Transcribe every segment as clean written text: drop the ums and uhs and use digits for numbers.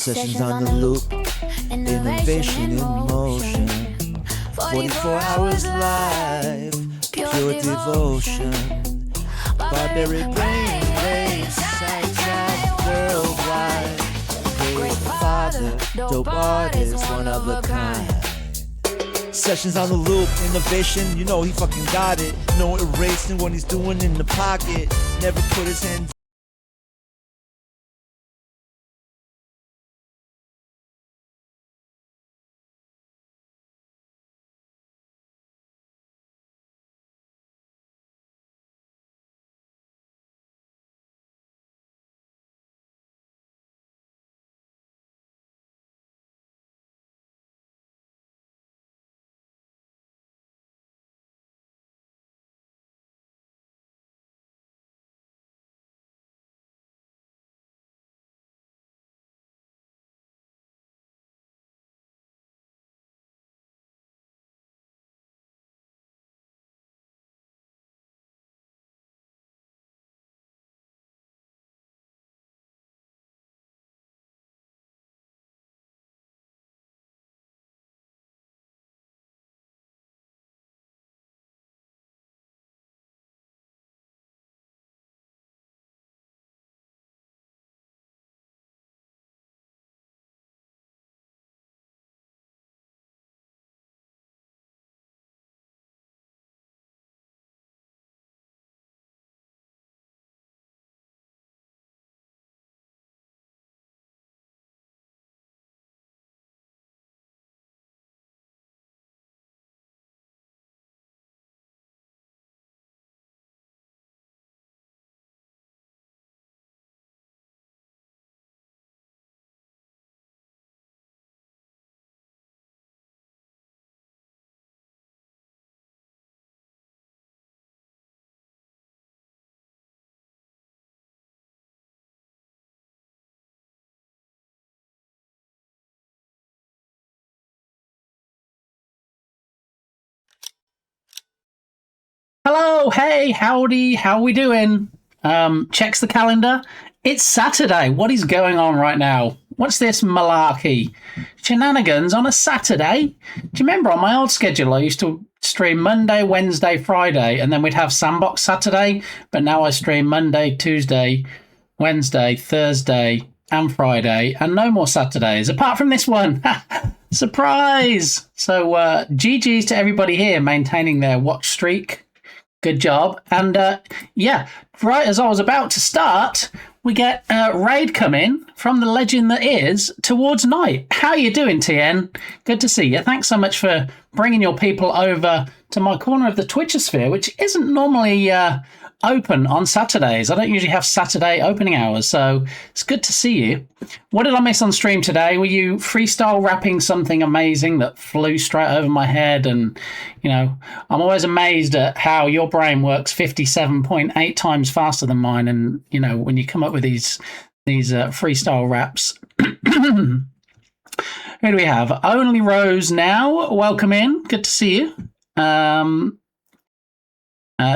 Sessions on the loop, innovation in motion. 44 hours live, pure devotion. Barbaric brainwaves, sites worldwide. Great father, dope artist, one of a kind. Sessions on the loop, innovation, you know he fucking got it. No erasing what he's doing in the pocket. Never put his hand. Hello, hey, howdy, how we doing? Checks the calendar. It's Saturday. What is going on right now? What's this malarkey? Shenanigans on a Saturday? Do you remember on my old schedule I used to stream Monday, Wednesday, Friday, and then we'd have Sandbox Saturday, but now I stream Monday, Tuesday, Wednesday, Thursday, and Friday, and no more Saturdays, apart from this one. Surprise! So GG's to everybody here maintaining their watch streak. Good job. And yeah, right as I was about to start, we get a raid come in from the legend that is Towards Night. How you doing, TN? Good to see you. Thanks so much for bringing your people over to my corner of the Twitchosphere, which isn't normally open on Saturdays. I don't usually have Saturday opening hours, so it's good to see you. What did I miss on stream today? Were you freestyle rapping something amazing that flew straight over my head? And, you know, I'm always amazed at how your brain works 57.8 times faster than mine. And, you know, when you come up with these freestyle raps. Who do we have? Only Rose now. Welcome in. Good to see you.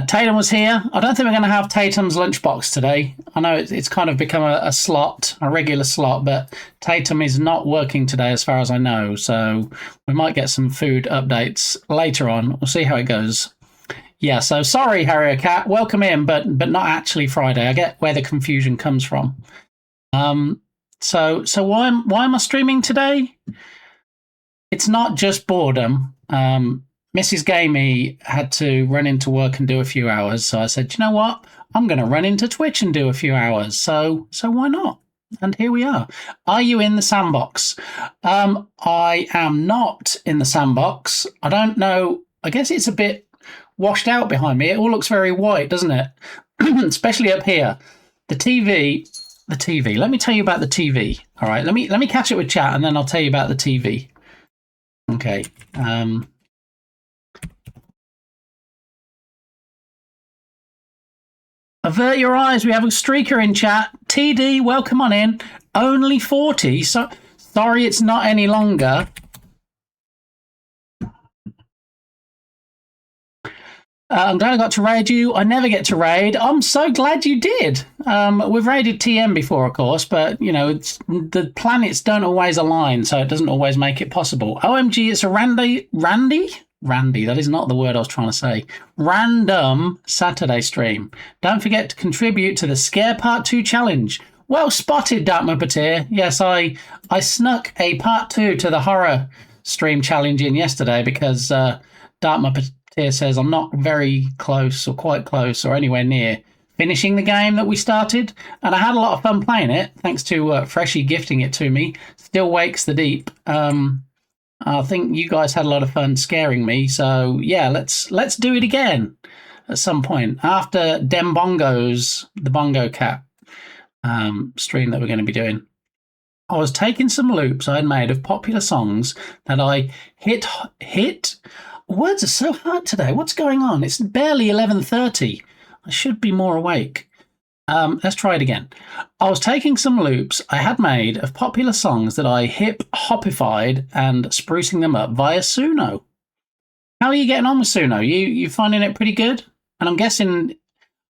Tatum was here. I don't think we're going to have Tatum's lunchbox today. I know it's kind of become a slot, a regular slot, but Tatum is not working today as far as I know. So we might get some food updates later on. We'll see how it goes. Yeah, so sorry, Harrier Cat. Welcome in, but not actually Friday. I get where the confusion comes from. So why am I streaming today? It's not just boredom. Mrs. Gamey had to run into work and do a few hours. So I said, you know what? I'm going to run into Twitch and do a few hours. So why not? And here we are. Are you in the sandbox? I am not in the sandbox. I don't know. I guess it's a bit washed out behind me. It all looks very white, doesn't it? Especially up here. The TV. Let me tell you about the TV. All right. Let me catch it with chat and then I'll tell you about the TV. Okay. Avert your eyes. We have a streaker in chat. TD, welcome on in. Only 40. So sorry, it's not any longer. I'm glad I got to raid you. I never get to raid. I'm so glad you did. We've raided TM before, of course, but, you know, the planets don't always align, so it doesn't always make it possible. OMG, it's a Randy, that is not the word I was trying to say. Random Saturday stream. Don't forget to contribute to the Scare Part 2 challenge. Well spotted, Dark Muppeteer. Yes, I snuck a Part 2 to the horror stream challenge in yesterday because Dark Muppeteer says I'm not very close or quite close or anywhere near finishing the game that we started. And I had a lot of fun playing it, thanks to Freshie gifting it to me. Still Wakes the Deep. I think you guys had a lot of fun scaring me. So, yeah, let's do it again at some point after Dem Bongos, the Bongo Cat stream that we're going to be doing. I was taking some loops I had made of popular songs that I hit. Words are so hard today. What's going on? It's barely 11:30. I should be more awake. Let's try it again. I was taking some loops I had made of popular songs that I hip-hopified and sprucing them up via Suno. How are you getting on with Suno? You finding it pretty good? And I'm guessing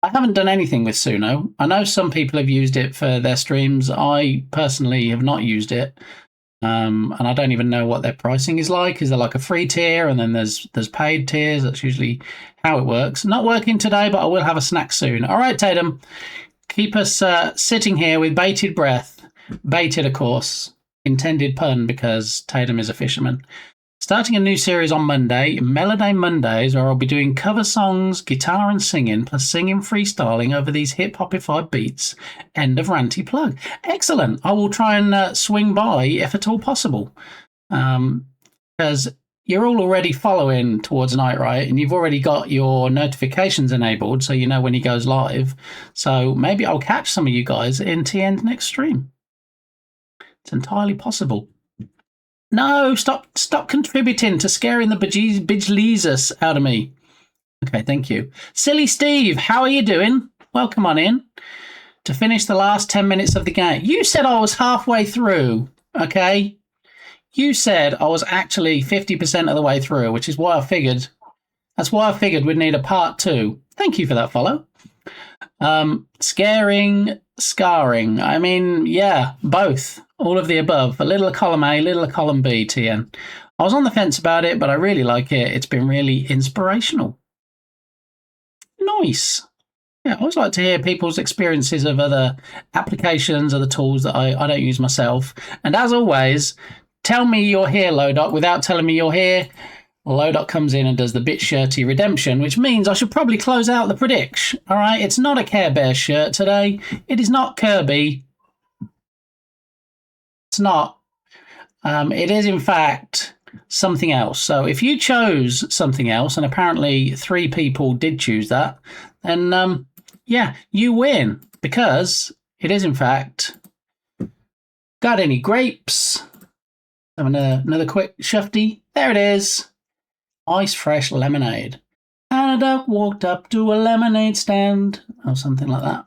I haven't done anything with Suno. I know some people have used it for their streams. I personally have not used it. And I don't even know what their pricing is like. Is there like a free tier and then there's paid tiers? That's usually how it works. Not working today, but I will have a snack soon. All right, Tatum, keep us sitting here with bated breath. Baited, of course. Intended pun because Tatum is a fisherman. Starting a new series on Monday, Melody Mondays, where I'll be doing cover songs, guitar and singing, plus singing freestyling over these hip-hopified beats. End of ranty plug. Excellent. I will try and swing by if at all possible. Because you're all already following Towards Night, right? And you've already got your notifications enabled, so you know when he goes live. So maybe I'll catch some of you guys in TN's next stream. It's entirely possible. No, stop contributing to scaring the bejesus out of me. Okay, thank you. Silly Steve, how are you doing? Welcome on in. To finish the last 10 minutes of the game. You said I was halfway through, okay? You said I was actually 50% of the way through, which is why I figured. That's why I figured we'd need a part 2. Thank you for that follow. Scaring, scarring. I mean, yeah, both. All of the above. A little of column A, a little of column B, TN. I was on the fence about it, but I really like it. It's been really inspirational. Nice. Yeah, I always like to hear people's experiences of other applications, other tools that I don't use myself. And as always, tell me you're here, Lodot, without telling me you're here. Lodot comes in and does the bit shirty redemption, which means I should probably close out the prediction. All right, it's not a Care Bear shirt today. It is not Kirby. It's not. It is, in fact, something else. So if you chose something else, and apparently 3 people did choose that, then, yeah, you win. Because it is, in fact, got any grapes? Have another quick shufty. There it is. Ice fresh lemonade. And a duck walked up to a lemonade stand. Or something like that.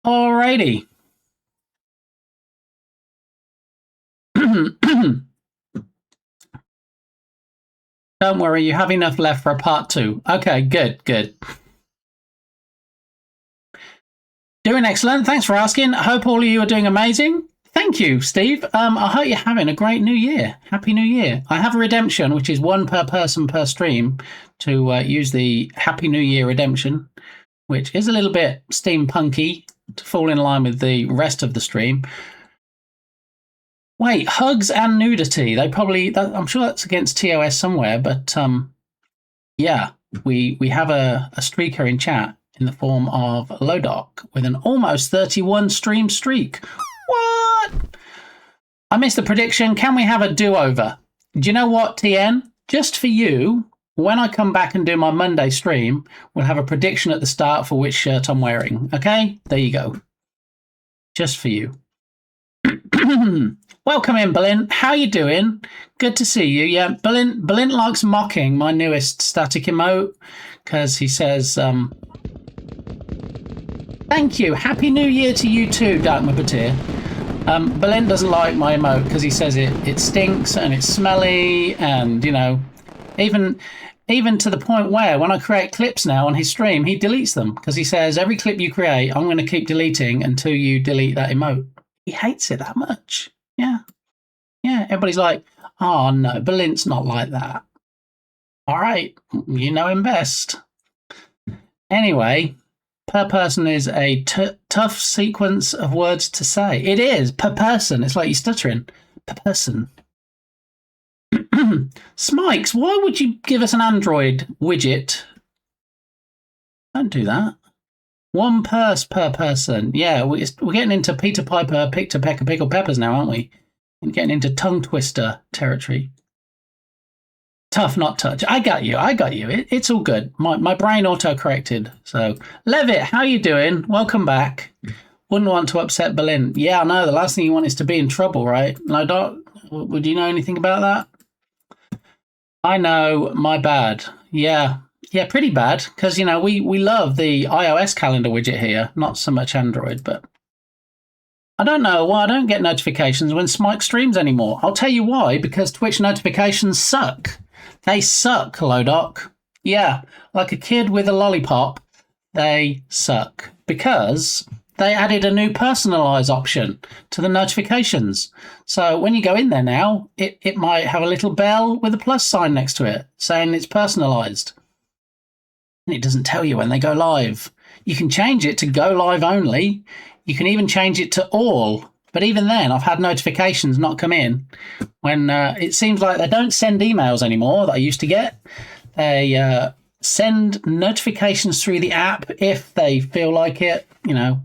Alrighty. Don't worry, you have enough left for a part 2. Okay, good. Doing excellent. Thanks for asking. I hope all of you are doing amazing. Thank you, Steve. I hope you're having a great new year. Happy New Year. I have a redemption, which is 1 per person per stream, to use the Happy New Year redemption, which is a little bit steampunky to fall in line with the rest of the stream. Wait, hugs and nudity. They probably, I'm sure that's against TOS somewhere, but yeah, we have a streaker in chat in the form of Lodoc with an almost 31 stream streak. What? I missed the prediction. Can we have a do-over? Do you know what, TN? Just for you, when I come back and do my Monday stream, we'll have a prediction at the start for which shirt I'm wearing. Okay? There you go. Just for you. Welcome in, Berlin. How you doing? Good to see you. Yeah, Berlin likes mocking my newest static emote because he says, thank you. Happy New Year to you too, Dark Muppeteer. Berlin doesn't like my emote because he says it stinks and it's smelly and, you know, even Even to the point where when I create clips now on his stream, he deletes them because he says, every clip you create, I'm going to keep deleting until you delete that emote. He hates it that much. Yeah. Yeah. Everybody's like, oh, no, Balint's not like that. All right. You know him best. Anyway, per person is a tough sequence of words to say. It is. Per person. It's like you're stuttering. Per person. Smikes, why would you give us an Android widget? Don't do that. One purse per person. Yeah, we're getting into Peter Piper, Pictor Pecker, Pickle Peppers now, aren't we? We're getting into tongue twister territory. Tough, not touch. I got you. It's all good. My brain auto-corrected. So, Levitt, how you doing? Welcome back. Wouldn't want to upset Berlin. Yeah, I know. The last thing you want is to be in trouble, right? No, Doc, would you know anything about that? I know, my bad. Yeah, pretty bad. Because, you know, we love the iOS calendar widget here, not so much Android, but I don't know why I don't get notifications when Smike streams anymore. I'll tell you why, because Twitch notifications suck. They suck, Lodoc. Yeah, like a kid with a lollipop, they suck. Because they added a new personalize option to the notifications. So when you go in there now, it might have a little bell with a plus sign next to it saying it's personalized. And it doesn't tell you when they go live. You can change it to go live only. You can even change it to all. But even then, I've had notifications not come in when it seems like they don't send emails anymore that I used to get. They send notifications through the app if they feel like it, you know.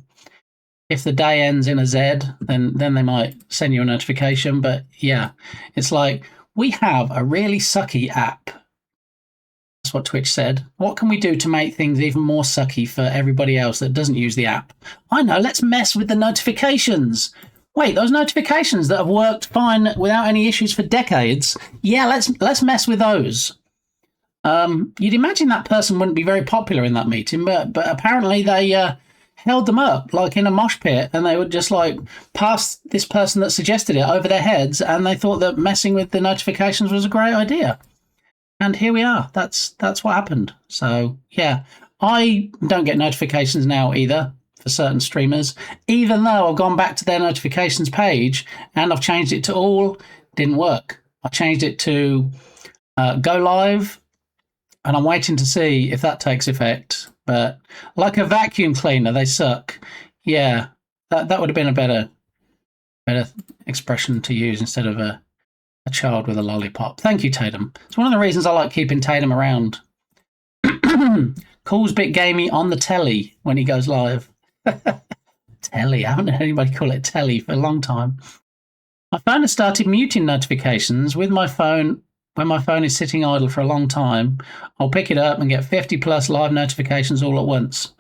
If the day ends in a Z, then they might send you a notification. But yeah, it's like, we have a really sucky app. That's what Twitch said. What can we do to make things even more sucky for everybody else that doesn't use the app? I know, let's mess with the notifications. Wait, those notifications that have worked fine without any issues for decades, yeah, let's mess with those. You'd imagine that person wouldn't be very popular in that meeting, but apparently they held them up like in a mosh pit, and they would just like pass this person that suggested it over their heads, and they thought that messing with the notifications was a great idea. And here we are. That's what happened. So yeah, I don't get notifications now either for certain streamers, even though I've gone back to their notifications page and I've changed it to all. Didn't work. I changed it to go live, and I'm waiting to see if that takes effect. But like a vacuum cleaner, they suck. Yeah, that would have been a better expression to use instead of a child with a lollipop. Thank you, Tatum. It's one of the reasons I like keeping Tatum around. Calls bit gamey on the telly when he goes live. Telly. I haven't heard anybody call it telly for a long time. I found I started muting notifications with my phone. When my phone is sitting idle for a long time, I'll pick it up and get 50 plus live notifications all at once.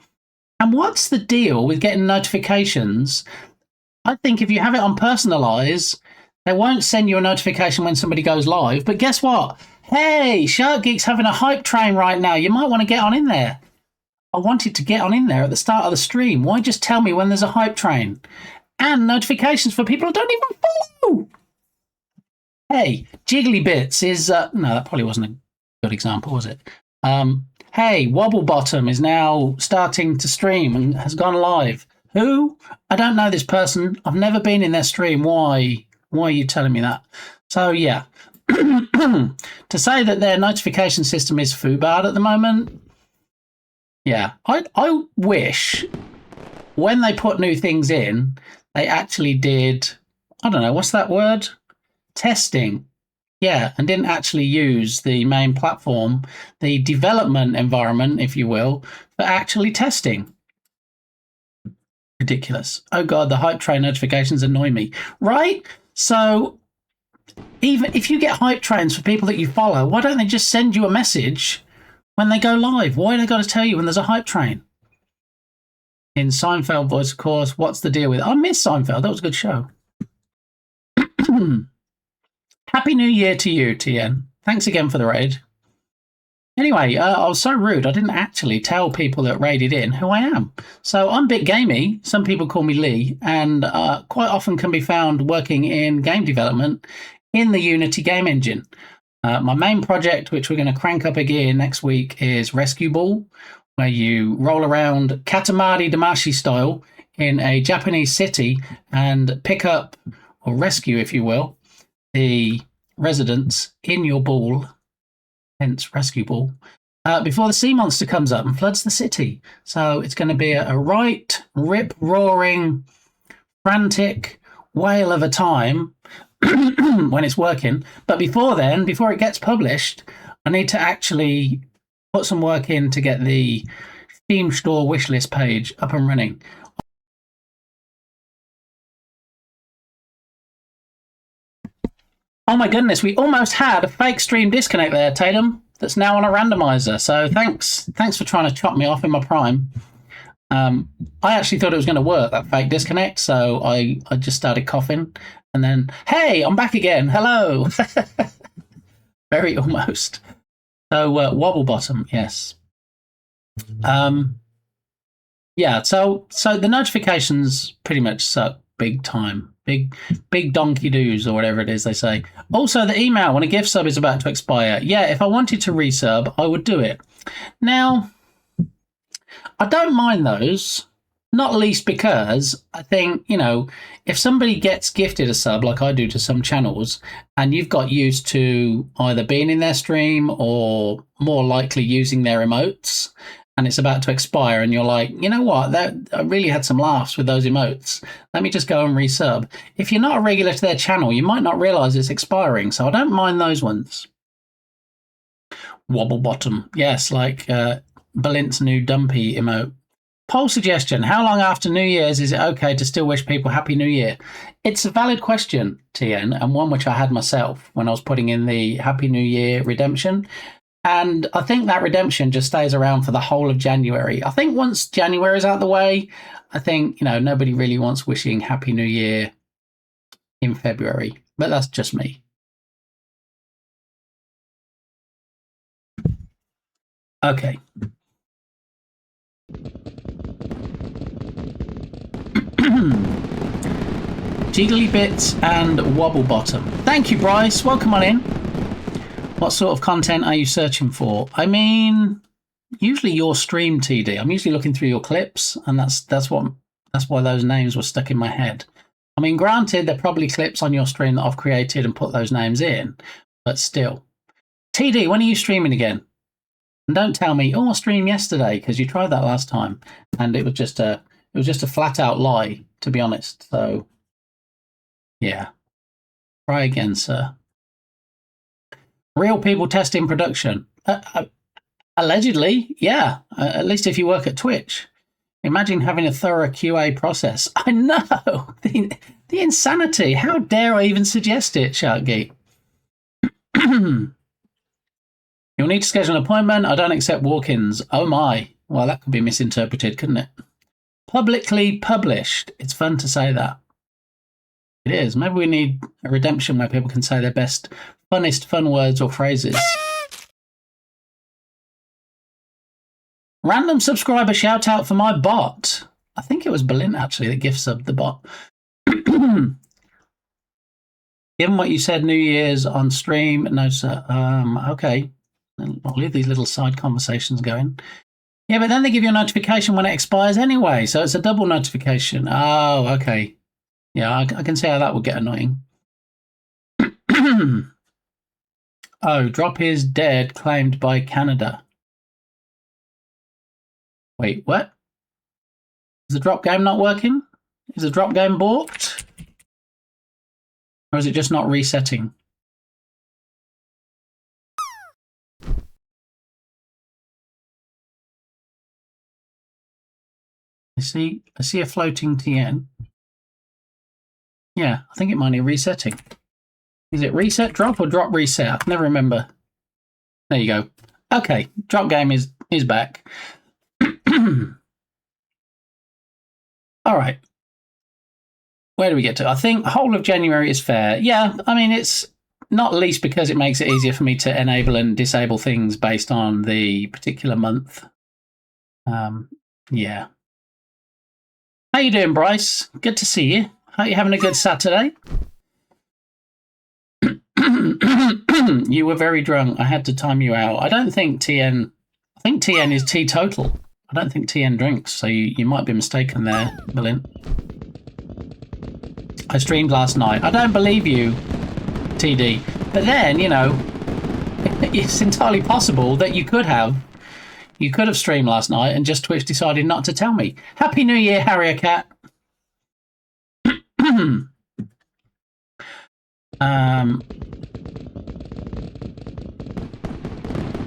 And what's the deal with getting notifications? I think if you have it on personalize, they won't send you a notification when somebody goes live. But guess what? Hey, Shark Geek's having a hype train right now. You might want to get on in there. I wanted to get on in there at the start of the stream. Why just tell me when there's a hype train? And notifications for people I don't even follow. Hey, Jiggly Bits is... no, that probably wasn't a good example, was it? Hey, Wobblebottom is now starting to stream and has gone live. Who? I don't know this person. I've never been in their stream. Why are you telling me that? So, yeah. To say that their notification system is bad at the moment, yeah. I wish when they put new things in, they actually did, I don't know, what's that word? Testing. Yeah, and didn't actually use the main platform, the development environment, if you will, for actually testing. Ridiculous. Oh, God, the hype train notifications annoy me. Right? So even if you get hype trains for people that you follow, why don't they just send you a message when they go live? Why do they got to tell you when there's a hype train? In Seinfeld voice, of course, what's the deal with it? I miss Seinfeld. That was a good show. Happy New Year to you, TN. Thanks again for the raid. Anyway, I was so rude, I didn't actually tell people that raided in who I am. So I'm Bit Gamey. Some people call me Lee, and quite often can be found working in game development in the Unity game engine. My main project, which we're going to crank up a gear next week, is Rescue Ball, where you roll around Katamari Damacy style in a Japanese city and pick up, or rescue, if you will, the residents in your ball, hence Rescue Ball, before the sea monster comes up and floods the city. So it's going to be a right rip-roaring, frantic whale of a time when it's working. But before then, before it gets published, I need to actually put some work in to get the Steam Store wishlist page up and running. Oh my goodness, we almost had a fake stream disconnect there, Tatum. That's now on a randomizer. So thanks for trying to chop me off in my prime. I actually thought it was going to work, that fake disconnect. So I just started coughing, and then, hey, I'm back again. Hello. Very almost. So wobble bottom, yes. Yeah. So the notifications pretty much suck big time. Big donkey doos, or whatever it is they say. Also, the email when a gift sub is about to expire. Yeah, if I wanted to resub, I would do it. Now, I don't mind those, not least because I think, if somebody gets gifted a sub like I do to some channels, and you've got used to either being in their stream or more likely using their emotes, and it's about to expire, and you're like, you know what, I really had some laughs with those emotes. Let me just go and resub. If you're not a regular to their channel, you might not realise it's expiring, so I don't mind those ones. Wobble bottom. Yes, like Balint's new dumpy emote. Poll suggestion. How long after New Year's is it okay to still wish people Happy New Year? It's a valid question, TN, and one which I had myself when I was putting in the Happy New Year redemption. And I think that redemption just stays around for the whole of January. I think once January is out of the way, I think, nobody really wants wishing Happy New Year in February. But that's just me. Okay. Jiggly Bits and Wobble Bottom. Thank you, Bryce. Welcome on in. What sort of content are you searching for? I mean, usually your stream, TD. I'm usually looking through your clips, and that's why those names were stuck in my head. I mean, granted, they're probably clips on your stream that I've created and put those names in, but still. TD, when are you streaming again? And don't tell me, I streamed yesterday, because you tried that last time, and it was just a flat out lie, to be honest. So, yeah, try again, sir. Real people testing production. Allegedly, yeah. At least if you work at Twitch. Imagine having a thorough QA process. I know! The insanity. How dare I even suggest it, Sharky? You'll need to schedule an appointment. I don't accept walk-ins. Oh my. Well, that could be misinterpreted, couldn't it? Publicly published. It's fun to say that. It is. Maybe we need a redemption where people can say their best, funnest fun words or phrases. Random subscriber shout out for my bot. I think it was Berlin actually that gift subbed the bot. Given what you said, New Year's on stream, no sir. Okay, I'll leave these little side conversations going. Yeah, but then they give you a notification when it expires anyway, so it's a double notification. Oh, okay. Yeah, I can see how that would get annoying. Oh, drop is dead, claimed by Canada. Wait, what? Is the drop game not working? Is the drop game balked? Or is it just not resetting? I see a floating TN. Yeah, I think it might need resetting. Is it reset drop or drop reset? I can never remember. There you go. Okay, drop game is back. All right. Where do we get to? I think whole of January is fair. Yeah, I mean, it's not least because it makes it easier for me to enable and disable things based on the particular month. Yeah. How you doing, Bryce? Good to see you. Are you having a good Saturday? You were very drunk. I had to time you out. I don't think TN. I think TN is teetotal. I don't think TN drinks, so you might be mistaken there, Berlin. I streamed last night. I don't believe you, TD. But then, you know, it's entirely possible that you could have streamed last night and just Twitch decided not to tell me. Happy New Year, Harrier Cat.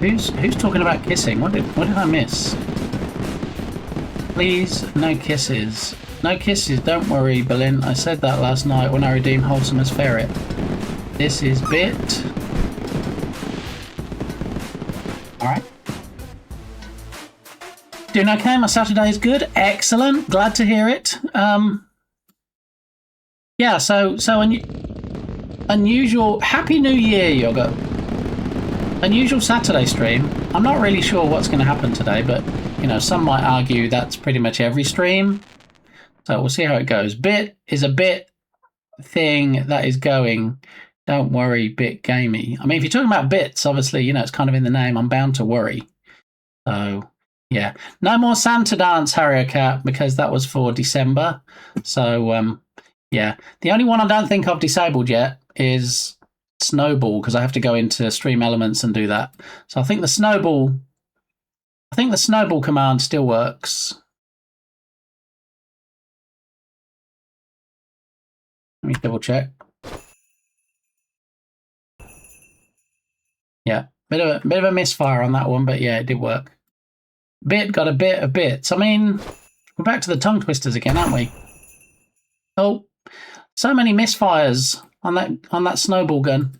Who's talking about kissing? What did I miss? Please, no kisses. No kisses, don't worry, Berlin. I said that last night when I redeemed Wholesome as Ferret. This is Bit. Alright. Doing okay? My Saturday is good. Excellent. Glad to hear it. Yeah, so unusual. Happy New Year, Yoga. Unusual Saturday stream. I'm not really sure what's going to happen today, but, you know, some might argue that's pretty much every stream. So we'll see how it goes. Bit is a bit thing that is going. Don't worry, Bit Gamey. I mean, if you're talking about bits, obviously, you know, it's kind of in the name. I'm bound to worry. So, yeah. No more Santa Dance, Harrier Cat, because that was for December. So, yeah. The only one I don't think I've disabled yet is Snowball, because I have to go into Stream Elements and do that. So I think the Snowball command still works. Let me double check. Yeah, bit of a misfire on that one, but yeah, it did work. Bit got a bit of bits. I mean, we're back to the tongue twisters again, aren't we? Oh, so many misfires on that snowball gun.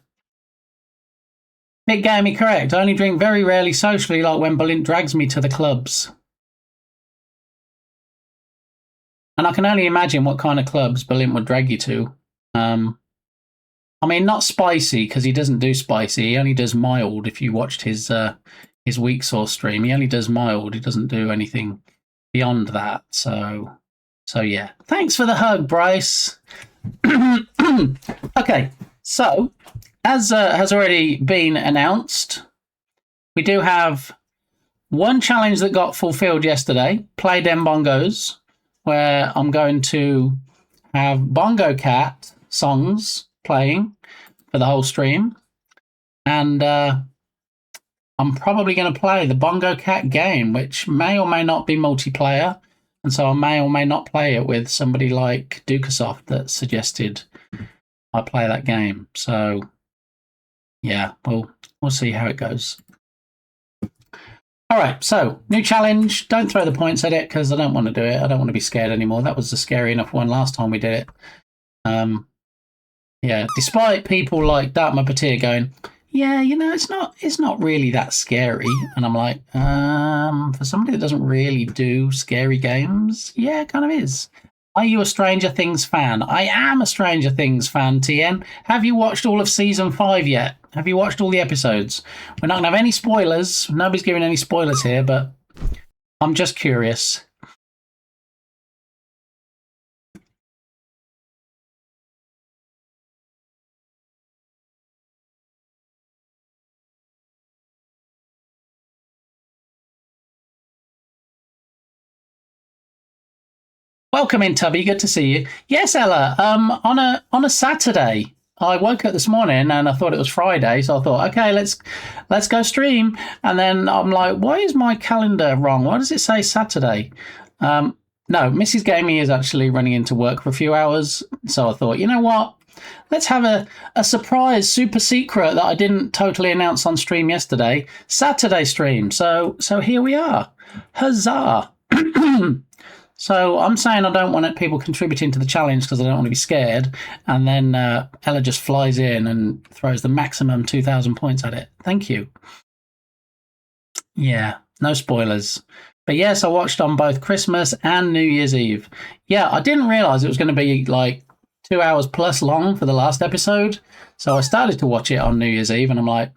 Bit gamey, correct. I only drink very rarely socially, like when Berlin drags me to the clubs. And I can only imagine what kind of clubs Berlin would drag you to. I mean, not spicy, because he doesn't do spicy. He only does mild. If you watched his weak sauce stream, he only does mild. He doesn't do anything beyond that. So yeah. Thanks for the hug, Bryce. Okay, so as has already been announced, we do have one challenge that got fulfilled yesterday. Play Dem Bongos, where I'm going to have Bongo Cat songs playing for the whole stream, and I'm probably going to play the Bongo Cat game, which may or may not be multiplayer, and so I may or may not play it with somebody like Dukasoft that suggested I play that game. So yeah, we'll see how it goes. All right, so new challenge. Don't throw the points at it because I don't want to do it. I don't want to be scared anymore. That was a scary enough one last time we did it. Yeah, despite people like Dark Muppeteer going, yeah, you know, it's not really that scary. And I'm like, for somebody that doesn't really do scary games, yeah, it kind of is. Are you a Stranger Things fan? I am a Stranger Things fan, TN. Have you watched all of Season 5 yet? Have you watched all the episodes? We're not going to have any spoilers. Nobody's giving any spoilers here, but I'm just curious. Welcome in, Tubby. Good to see you. Yes, Ella. On a Saturday, I woke up this morning and I thought it was Friday, so I thought, okay, let's go stream. And then I'm like, why is my calendar wrong? Why does it say Saturday? No, Mrs. Gamey is actually running into work for a few hours, so I thought, you know what? Let's have a surprise, super secret that I didn't totally announce on stream yesterday. Saturday stream. So here we are. Huzzah! So I'm saying I don't want people contributing to the challenge because I don't want to be scared. And then Ella just flies in and throws the maximum 2,000 points at it. Thank you. Yeah, no spoilers. But yes, I watched on both Christmas and New Year's Eve. Yeah, I didn't realise it was going to be like 2 hours plus long for the last episode. So I started to watch it on New Year's Eve and I'm like,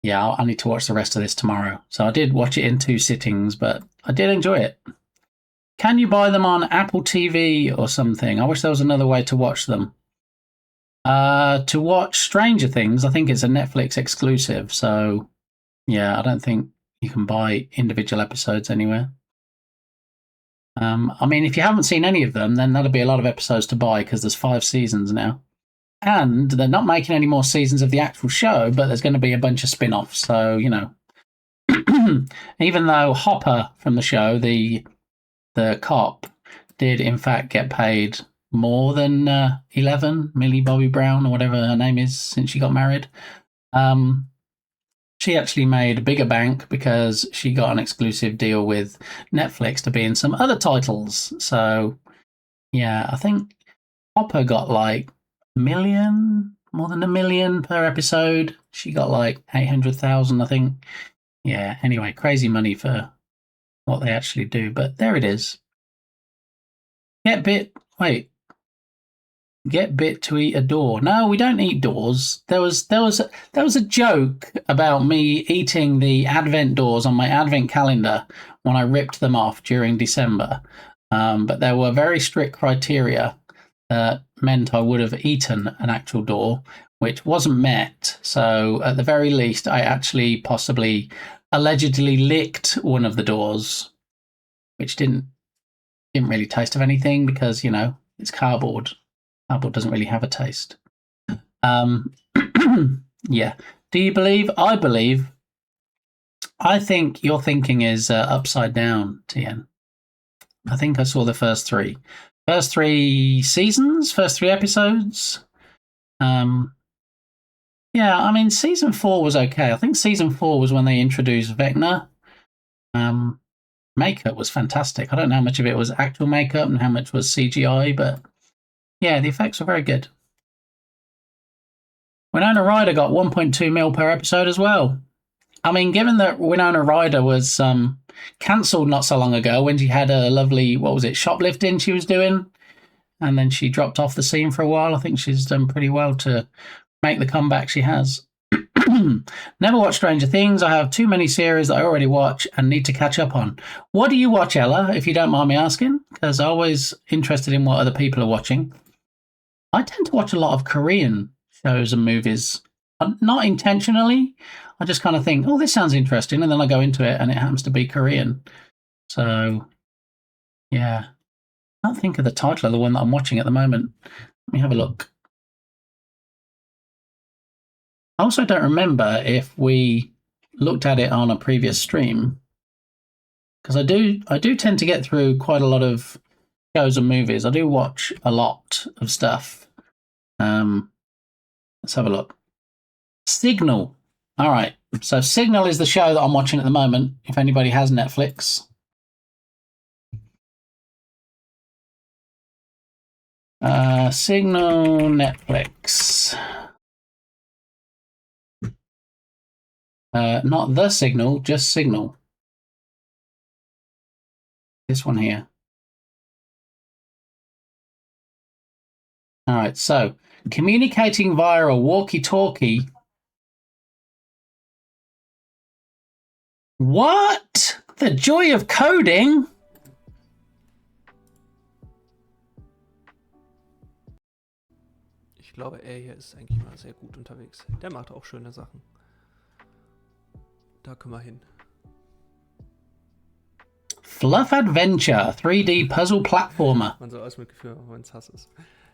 yeah, I need to watch the rest of this tomorrow. So I did watch it in 2 sittings, but I did enjoy it. Can you buy them on Apple TV or something? I wish there was another way to watch them. To watch Stranger Things, I think it's a Netflix exclusive. So, yeah, I don't think you can buy individual episodes anywhere. I mean, if you haven't seen any of them, then that'll be a lot of episodes to buy because there's 5 seasons now. And they're not making any more seasons of the actual show, but there's going to be a bunch of spin offs. So, you know, even though Hopper from the show, the cop, did in fact get paid more than 11, Millie Bobby Brown, or whatever her name is, since she got married. She actually made a bigger bank because she got an exclusive deal with Netflix to be in some other titles. So, yeah, I think Hopper got like a million, more than $1 million per episode. She got like 800,000, I think. Yeah, anyway, crazy money for what they actually do. But there it is. Get bit to eat a door. No, we don't eat doors. There was a joke about me eating the advent doors on my advent calendar when I ripped them off during December. But there were very strict criteria that meant I would have eaten an actual door, which wasn't met. So at the very least, I actually possibly allegedly licked one of the doors, which didn't really taste of anything because, you know, it's cardboard. Cardboard doesn't really have a taste. Yeah. Do you believe? I believe. I think your thinking is upside down, Tien. I think I saw the first 3. First 3 seasons, first 3 episodes. Yeah, I mean, season 4 was okay. I think season 4 was when they introduced Vecna. Makeup was fantastic. I don't know how much of it was actual makeup and how much was CGI, but yeah, the effects were very good. Winona Ryder got 1.2 mil per episode as well. I mean, given that Winona Ryder was cancelled not so long ago when she had a lovely, what was it, shoplifting she was doing, and then she dropped off the scene for a while. I think she's done pretty well to make the comeback she has. Never watched Stranger Things. I have too many series that I already watch and need to catch up on. What do you watch, Ella, if you don't mind me asking? Because I'm always interested in what other people are watching. I tend to watch a lot of Korean shows and movies. Not intentionally. I just kind of think, oh, this sounds interesting, and then I go into it and it happens to be Korean. So, yeah. I can't think of the title of the one that I'm watching at the moment. Let me have a look. I also don't remember if we looked at it on a previous stream, because I do tend to get through quite a lot of shows and movies. I do watch a lot of stuff. Let's have a look. Signal. All right. So Signal is the show that I'm watching at the moment, if anybody has Netflix. Signal Netflix. Not The Signal, just Signal. This one here. All right, so communicating via a walkie-talkie. What? The joy of coding? Ich glaube, er hier ist eigentlich mal sehr gut unterwegs. Der macht auch schöne Sachen. Da können wir hin. Fluff Adventure, 3D Puzzle Platformer. Man soll alles mitgeführt, auch wenn es Hass ist.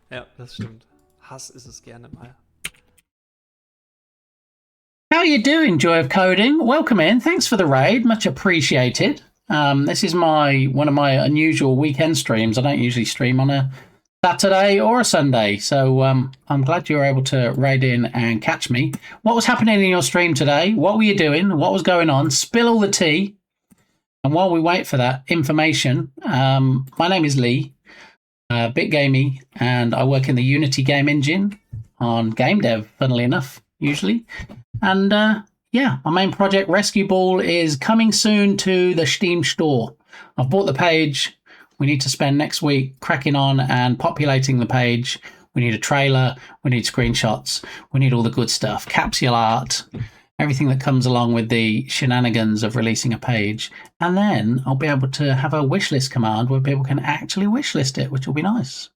Ja, das stimmt. Hass ist es gerne mal. How are you doing, Joy of Coding? Welcome in. Thanks for the raid. Much appreciated. This is one of my unusual weekend streams. I don't usually stream on a Saturday or a Sunday, so I'm glad you were able to raid in and catch me. What was happening in your stream today? What were you doing? What was going on? Spill all the tea. And while we wait for that information, my name is Lee, Bit Gamey, and I work in the Unity game engine on game dev, funnily enough, usually. And yeah, my main project, Rescue Ball, is coming soon to the Steam store. I've bought the page. We need to spend next week cracking on and populating the page. We need a trailer. We need screenshots. We need all the good stuff. Capsule art. Everything that comes along with the shenanigans of releasing a page. And then I'll be able to have a wishlist command where people can actually wishlist it, which will be nice.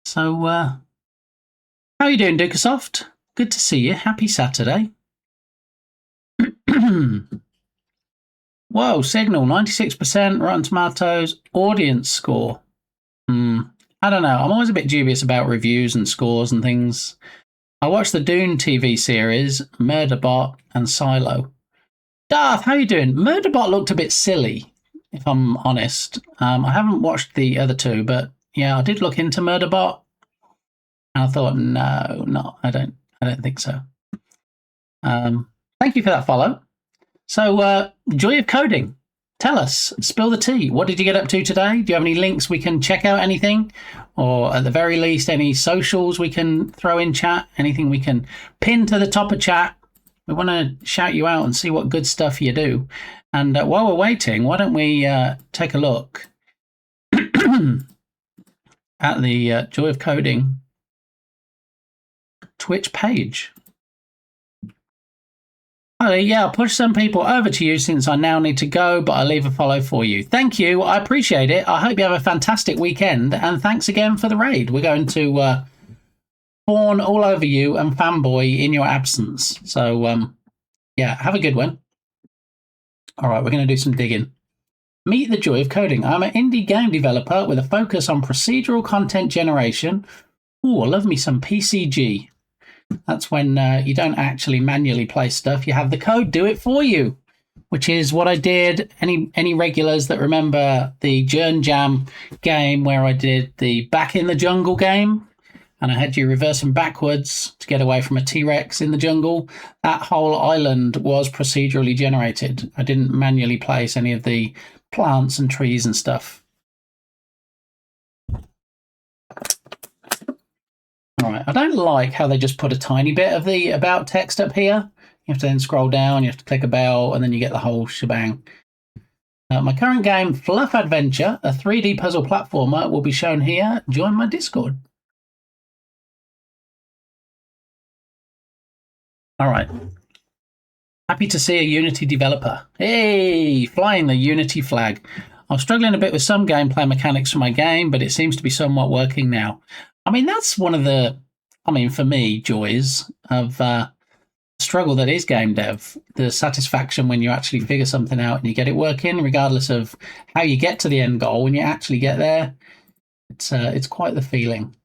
So, How you doing, Dukasoft? Good to see you. Happy Saturday. Whoa, Signal, 96%, Rotten Tomatoes, audience score. I don't know. I'm always a bit dubious about reviews and scores and things. I watched the Dune TV series, Murderbot and Silo. Darth, how you doing? Murderbot looked a bit silly, if I'm honest. I haven't watched the other two, but yeah, I did look into Murderbot, and I thought, no, I don't think so. Thank you for that follow. So, joy of coding. Tell us, spill the tea. What did you get up to today? Do you have any links we can check out anything? Or at the very least, any socials we can throw in chat? Anything we can pin to the top of chat? We want to shout you out and see what good stuff you do. And while we're waiting, why don't we take a look at the Joy of Coding Twitch page. Holly, yeah, I'll push some people over to you since I now need to go, but I'll leave a follow for you. Thank you. I appreciate it. I hope you have a fantastic weekend. And thanks again for the raid. We're going to fawn all over you and fanboy in your absence. So, yeah, have a good one. All right, we're going to do some digging. Meet the joy of coding. I'm an indie game developer with a focus on procedural content generation. Ooh, I love me some PCG. That's when you don't actually manually place stuff. You have the code do it for you, which is what I did. Any regulars that remember the Jern Jam game where I did the Back in the Jungle game, and I had you reverse and backwards to get away from a T-Rex in the jungle. That whole island was procedurally generated. I didn't manually place any of the plants and trees and stuff. All right, I don't like how they just put a tiny bit of the about text up here. You have to then scroll down, you have to click about, and then you get the whole shebang. My current game, Fluff Adventure, a 3D puzzle platformer, will be shown here. Join my Discord. All right. Happy to see a Unity developer. Hey, flying the Unity flag. I'm struggling a bit with some gameplay mechanics for my game, but it seems to be somewhat working now. I mean, that's one of the, for me, joys of struggle that is game dev. The satisfaction when you actually figure something out and you get it working, regardless of how you get to the end goal. When you actually get there, it's quite the feeling.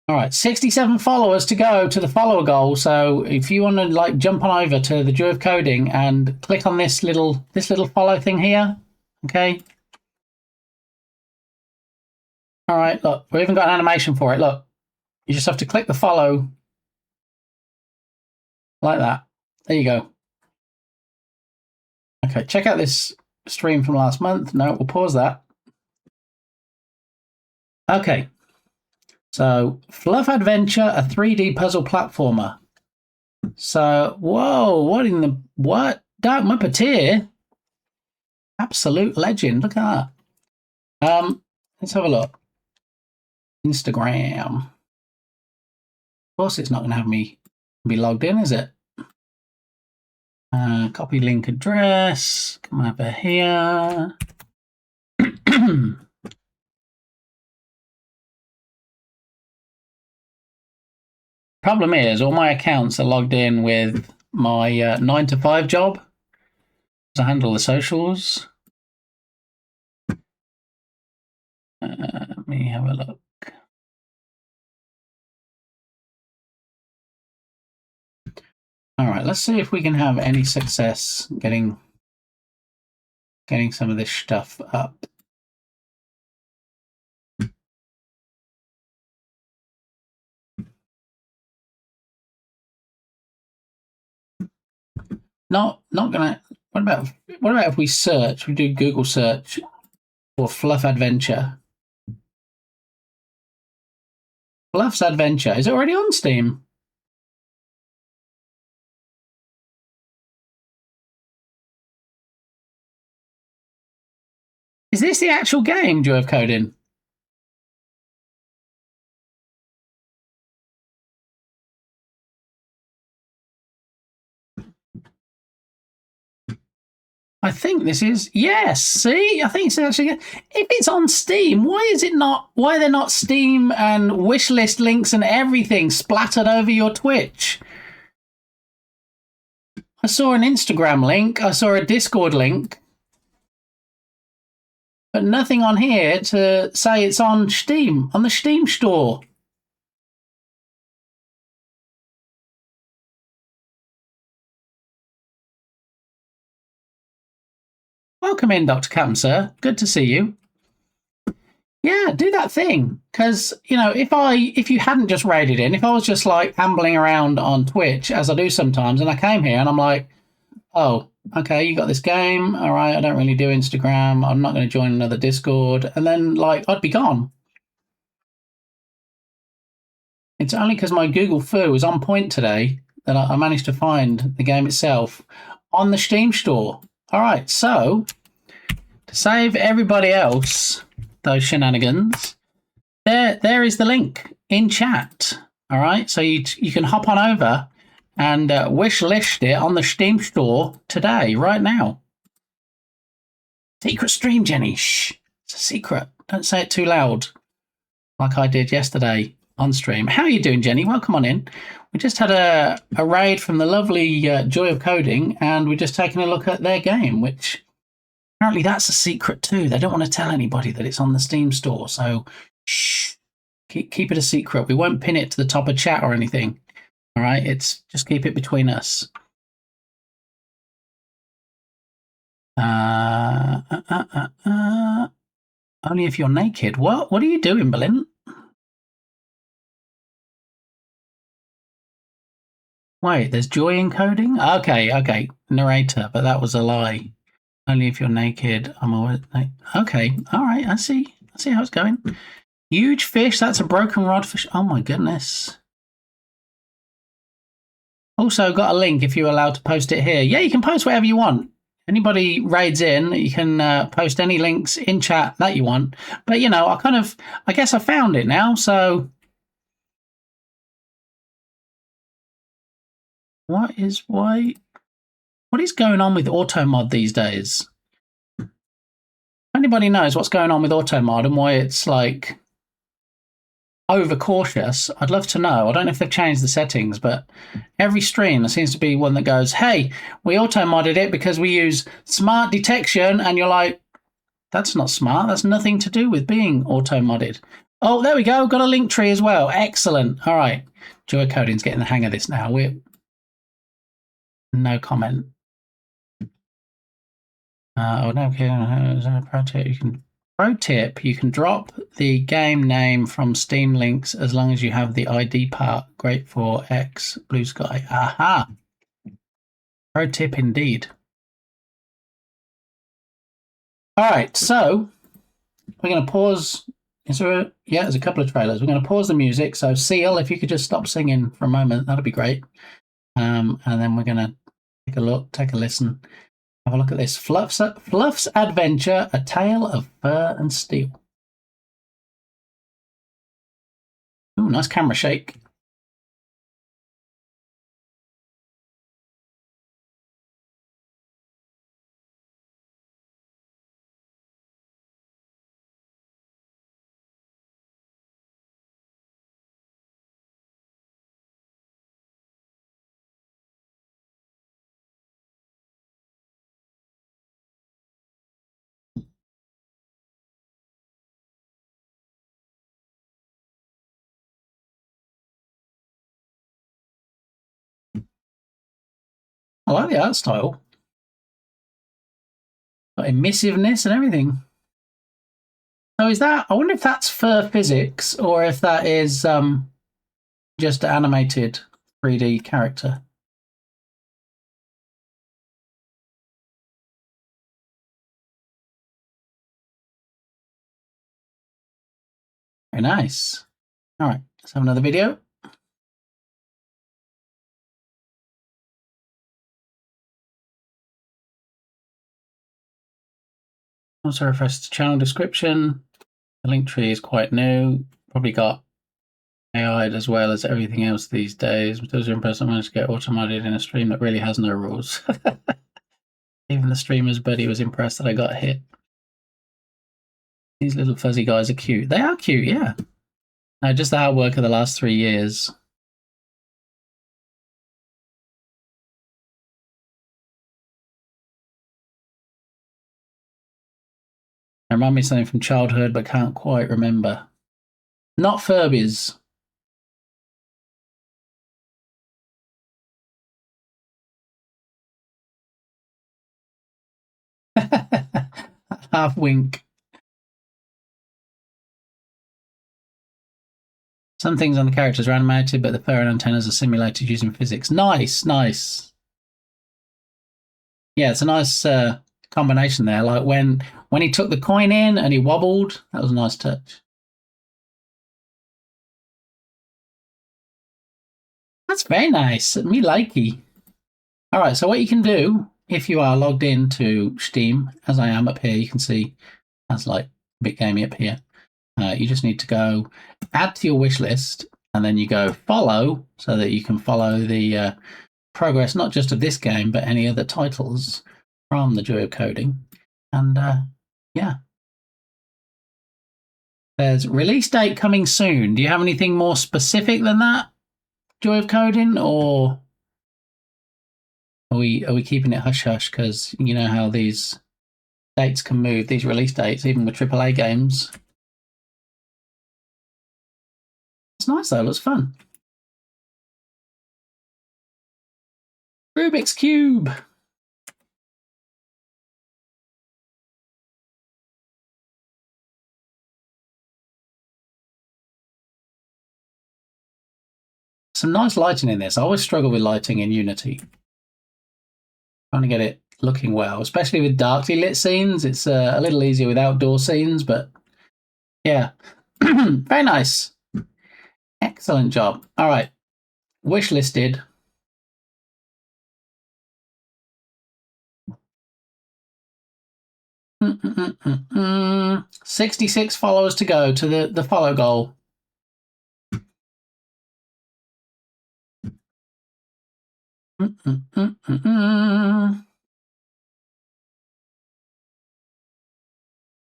All right, 67 followers to go to the follower goal. So if you want to jump on over to the Joy of Coding and click on this little follow thing here, okay. All right, look, we even got an animation for it. Look, you just have to click the follow like that. There you go. Okay, check out this stream from last month. No, we'll pause that. Okay. So, Fluff Adventure, a 3D puzzle platformer. So, whoa, what? Dark Muppeteer? Absolute legend. Look at that. Let's have a look. Instagram. Of course, it's not going to have me be logged in, is it? Copy link address. Come over here. Problem is, all my accounts are logged in with my 9-to-5 job to handle the socials. Let me have a look. All right, let's see if we can have any success getting some of this stuff up. Not gonna. What about if we search? We do Google search for Fluff Adventure. Fluff's Adventure is it already on Steam? Is this the actual game, Joy of Coding? I think this is yes. See, I think it's actually if it's on Steam, why is it not? Why are there not Steam and wishlist links and everything splattered over your Twitch? I saw an Instagram link. I saw a Discord link, but nothing on here to say it's on Steam on the Steam store. Welcome in, Dr. Captain, sir. Good to see you. Yeah, do that thing. Because, you know, if you hadn't just raided in, if I was just like ambling around on Twitch, as I do sometimes, and I came here and I'm like, oh, okay, you got this game. All right, I don't really do Instagram. I'm not going to join another Discord. And then, like, I'd be gone. It's only because my Google Foo was on point today that I managed to find the game itself on the Steam store. All right, so to save everybody else those shenanigans, there is the link in chat. All right, so you can hop on over and wish list it on the Steam store today, right now. Secret stream, Jenny. Shh, it's a secret. Don't say it too loud, like I did yesterday on stream. How are you doing, Jenny? Welcome on in. We just had a raid from the lovely Joy of Coding, and we're just taking a look at their game, which apparently that's a secret too. They don't want to tell anybody that it's on the Steam store, so shh, keep it a secret. We won't pin it to the top of chat or anything. All right, it's just keep it between us. Only if you're naked. What are you doing, Berlin? Wait, there's joy in coding? Okay. Narrator, but that was a lie. Only if you're naked. I'm always okay. All right, I see how it's going. Huge fish. That's a broken rod fish. Oh my goodness. Also, got a link if you're allowed to post it here. Yeah, you can post whatever you want. Anybody raids in, you can post any links in chat that you want. But you know, I guess I found it now. So, what is going on with Automod these days? If anybody knows what's going on with Automod and why it's like overcautious, I'd love to know. I don't know if they've changed the settings, but every stream there seems to be one that goes, hey, we auto-modded it because we use smart detection, and you're like, that's not smart. That's nothing to do with being auto-modded. Oh, there we go. Got a link tree as well. Excellent. All right. Joy Coding's getting the hang of this now. No comment. Pro tip, you can drop the game name from Steam links as long as you have the ID part. Great for X, Blue Sky. Aha! Pro tip indeed. All right, so we're going to pause. There's a couple of trailers. We're going to pause the music. So Seal, if you could just stop singing for a moment, that'd be great. And then we're going to take a listen. Have a look at this. Fluff's Adventure, A Tale of Fur and Steel. Ooh, nice camera shake. I like the art style. Got emissiveness and everything. So I wonder if that's fur physics or if that is just an animated 3D character. Very nice. All right, let's have another video. Also refers to channel description. The link tree is quite new. Probably got AI as well as everything else these days. Does your impressive manage to get automated in a stream that really has no rules? Even the streamer's buddy was impressed that I got hit. These little fuzzy guys are cute. They are cute, yeah. No, just the hard work of the last 3 years. They remind me of something from childhood, but can't quite remember. Not Furbies. Half wink. Some things on the characters are animated, but the fur and antennas are simulated using physics. Nice, nice. Yeah, it's a nice combination there. Like when he took the coin in and he wobbled, that was a nice touch. That's very nice. Me likey. All right, so what you can do if you are logged into Steam, as I am up here, you can see that's like Bit Gamey up here. You just need to go add to your wish list, and then you go follow so that you can follow the progress, not just of this game, but any other titles from the Joy of Coding. And yeah. There's release date coming soon. Do you have anything more specific than that, Joy of Coding, or are we keeping it hush hush? Because you know how these dates can move, these release dates, even with AAA games. It's nice though, it looks fun. Rubik's Cube. Some nice lighting in this. I always struggle with lighting in Unity. Trying to get it looking well, especially with darkly lit scenes. It's a little easier with outdoor scenes, but yeah, very nice. Excellent job. All right, wish listed. Mm-mm-mm-mm. 66 followers to go to the follow goal. Mm-mm-mm-mm.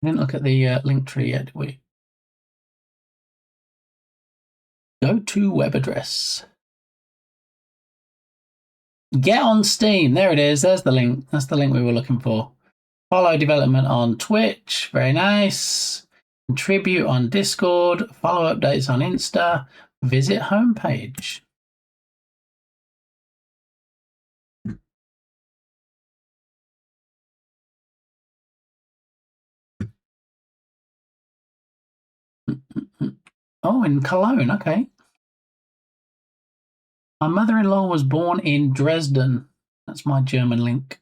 Didn't look at the link tree yet, did we? Go to web address. Get on Steam. There it is. There's the link. That's the link we were looking for. Follow development on Twitch. Very nice. Contribute on Discord. Follow updates on Insta. Visit homepage. Oh, in Cologne. Okay. My mother-in-law was born in Dresden. That's my German link.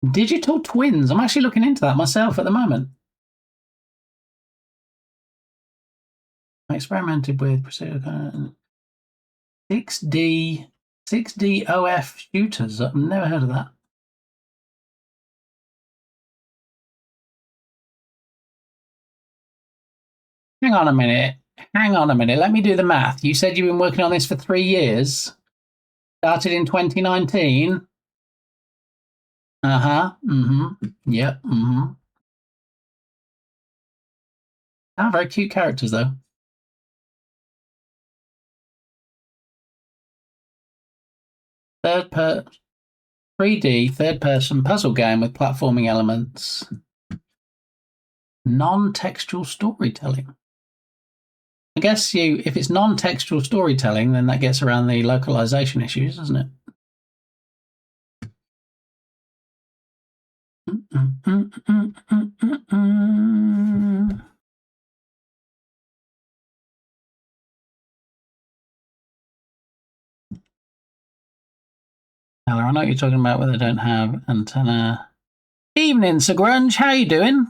Digital twins. I'm actually looking into that myself at the moment. I experimented with 6D OF shooters. I've never heard of that. Hang on a minute. Let me do the math. You said you've been working on this for 3 years. Started in 2019. Yep. Ah, very cute characters though. 3D third-person puzzle game with platforming elements. Non-textual storytelling. I guess if it's non-textual storytelling, then that gets around the localization issues, doesn't it? Tyler, I know what you're talking about where they don't have antenna. Evening, Sir Grunge. How you doing?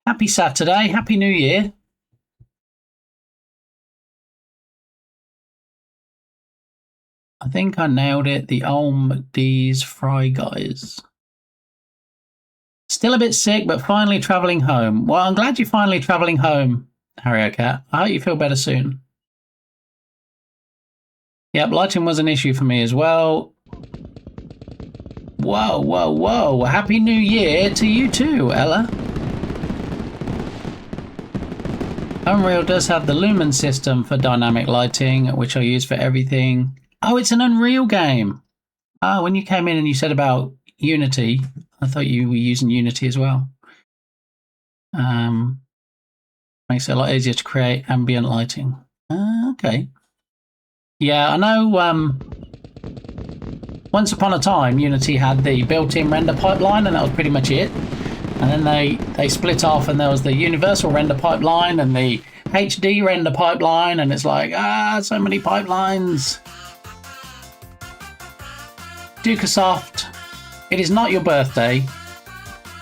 Happy Saturday. Happy New Year. I think I nailed it. The Olm D's Fry Guys. Still a bit sick, but finally travelling home. Well, I'm glad you're finally travelling home, Harrier Cat. I hope you feel better soon. Yep, lighting was an issue for me as well. Whoa, whoa, whoa. Happy New Year to you too, Ella. Unreal does have the lumen system for dynamic lighting, which I use for everything. Oh, it's an Unreal game. Oh, when you came in and you said about Unity, I thought you were using Unity as well. Makes it a lot easier to create ambient lighting. Okay. Yeah, I know once upon a time Unity had the built-in render pipeline and that was pretty much it. And then they split off and there was the universal render pipeline and the HD render pipeline, and it's like, so many pipelines. Dukasoft, it is not your birthday.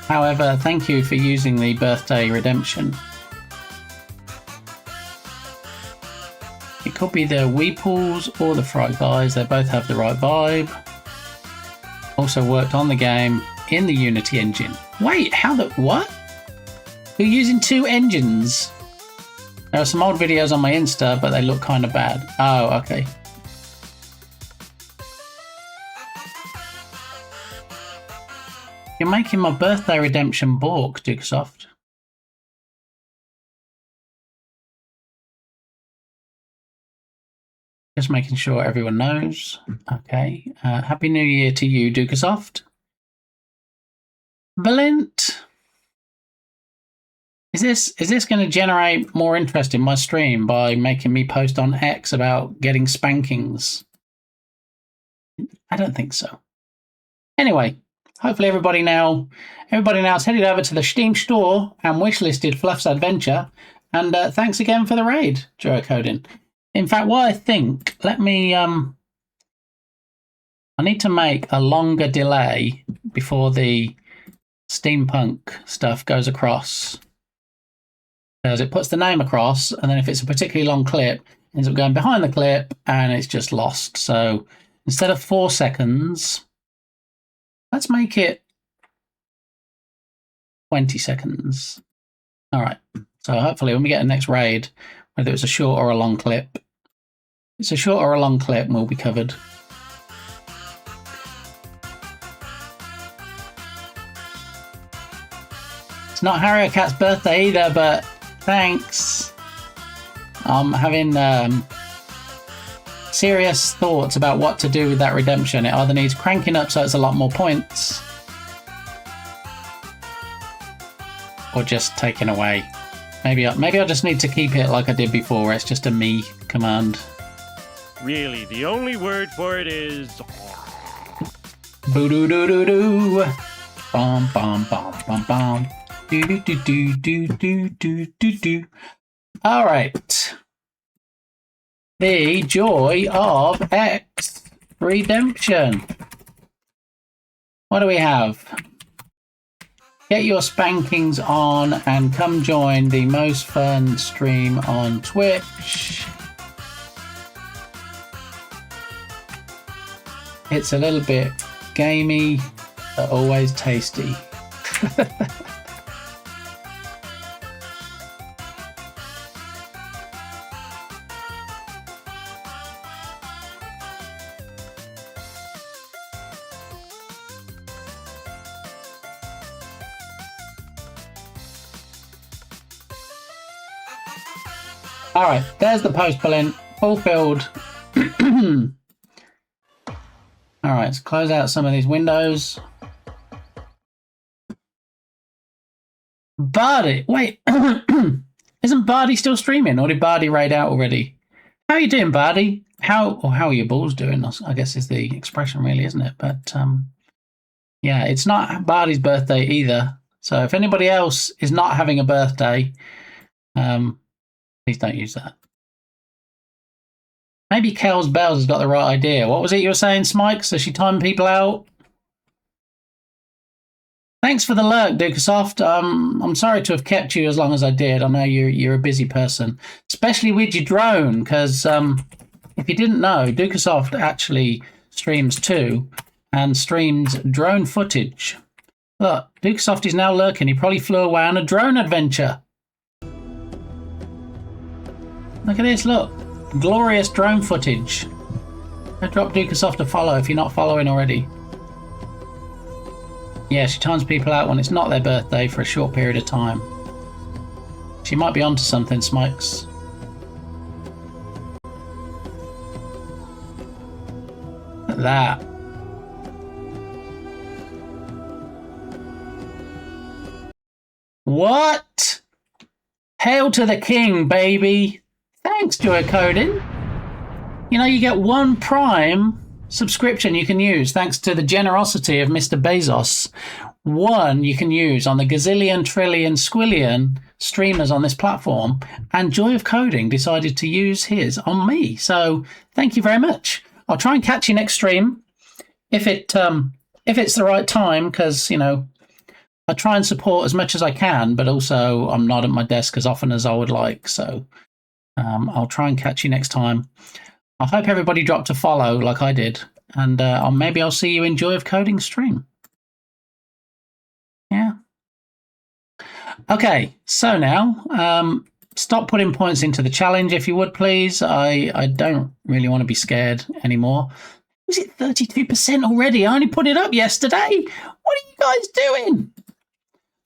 However, thank you for using the birthday redemption. It could be the Weeples or the Fright Guys. They both have the right vibe. Also worked on the game in the Unity engine. Wait, what? You're using two engines? There are some old videos on my Insta, but they look kind of bad. Oh, okay. You're making my birthday redemption balk, Dukesoft. Just making sure everyone knows. Okay. Happy New Year to you, Dukesoft. Valent. Is this going to generate more interest in my stream by making me post on X about getting spankings? I don't think so. Anyway, hopefully everybody now has headed over to the Steam store and wishlisted Fluff's Adventure. And thanks again for the raid, Joe Codin. In fact, what I think, let me I need to make a longer delay before the steampunk stuff goes across. Because it puts the name across, and then if it's a particularly long clip, it ends up going behind the clip, and it's just lost. So instead of 4 seconds, let's make it 20 seconds. All right. So hopefully when we get the next raid, whether it's a short or a long clip, if it's a short or a long clip, we'll be covered. It's not Harrier Cat's birthday either, but thanks. I'm having serious thoughts about what to do with that redemption. It either needs cranking up so it's a lot more points, or just taken away. Maybe I just need to keep it like I did before, where it's just a me command. Really, the only word for it is... Boo-doo-doo-doo-doo. Bum, bum, bum, bum, bum. Do-do-do-do-do-do-do-do. All right. The joy of X redemption. What do we have? Get your spankings on and come join the most fun stream on Twitch. It's a little bit gamey, but always tasty. All right, there's the post bullet, fulfilled. All right, let's close out some of these windows. Bardi, wait, isn't Bardi still streaming, or did Bardi raid out already? How are you doing, Bardi? How are your balls doing? I guess is the expression, really, isn't it? But yeah, it's not Bardi's birthday either. So if anybody else is not having a birthday, please don't use that. Maybe Kel's Bells has got the right idea. What was it you were saying, Smike? So she timed people out? Thanks for the lurk, Dukesoft. I'm sorry to have kept you as long as I did. I know you're a busy person, especially with your drone, because if you didn't know, Dukesoft actually streams too, and streams drone footage. Look, Dukesoft is now lurking. He probably flew away on a drone adventure. Look at this, look. Glorious drone footage. Drop Dukas off to follow if you're not following already. Yeah, she times people out when it's not their birthday for a short period of time. She might be onto something, Smokes. Look at that. What? Hail to the king, baby. Thanks, Joy Coding. You know, you get one Prime subscription you can use thanks to the generosity of Mr. Bezos. One you can use on the gazillion, trillion, squillion streamers on this platform, and Joy of Coding decided to use his on me. So thank you very much. I'll try and catch you next stream if it's the right time, because, you know, I try and support as much as I can, but also I'm not at my desk as often as I would like. So I'll try and catch you next time. I hope everybody dropped a follow like I did, and maybe I'll see you in Joy of Coding stream. Yeah. Okay, so now stop putting points into the challenge if you would, please. I don't really want to be scared anymore. Was it 32% already? I only put it up yesterday. What are you guys doing?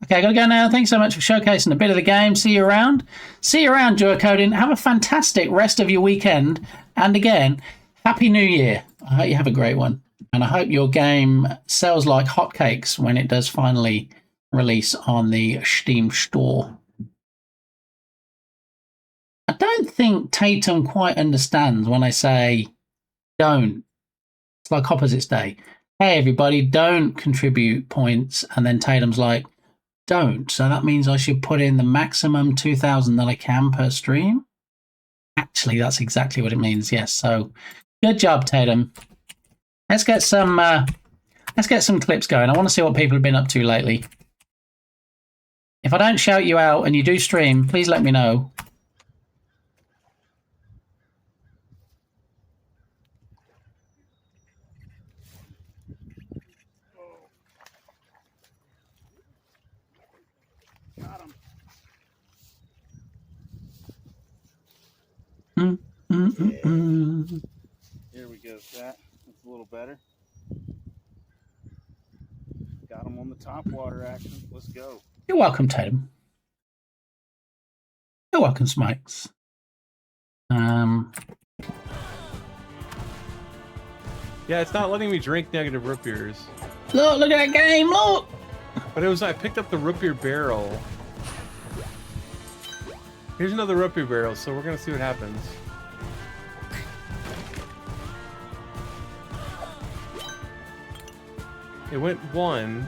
Okay, I gotta go now. Thanks so much for showcasing a bit of the game. See you around. See you around, Joy of Coding. Have a fantastic rest of your weekend. And again, Happy New Year. I hope you have a great one. And I hope your game sells like hotcakes when it does finally release on the Steam store. I don't think Tatum quite understands when I say don't. It's like Opposites Day. Hey, everybody, don't contribute points. And then Tatum's like, don't. So that means I should put in the maximum 2,000 that I can per stream. Actually, that's exactly what it means. Yes. So good job, Tatum. Let's get some clips going. I want to see what people have been up to lately. If I don't shout you out and you do stream, please let me know. Here we go, Sat. That's a little better. Got him on the top water action. Let's go. You're welcome, Tatum. You're welcome, Smikes. Yeah, it's not letting me drink negative root beers. Look at that game, look! But it was, I picked up the root beer barrel. Here's another root beer barrel, so we're gonna see what happens. It went one.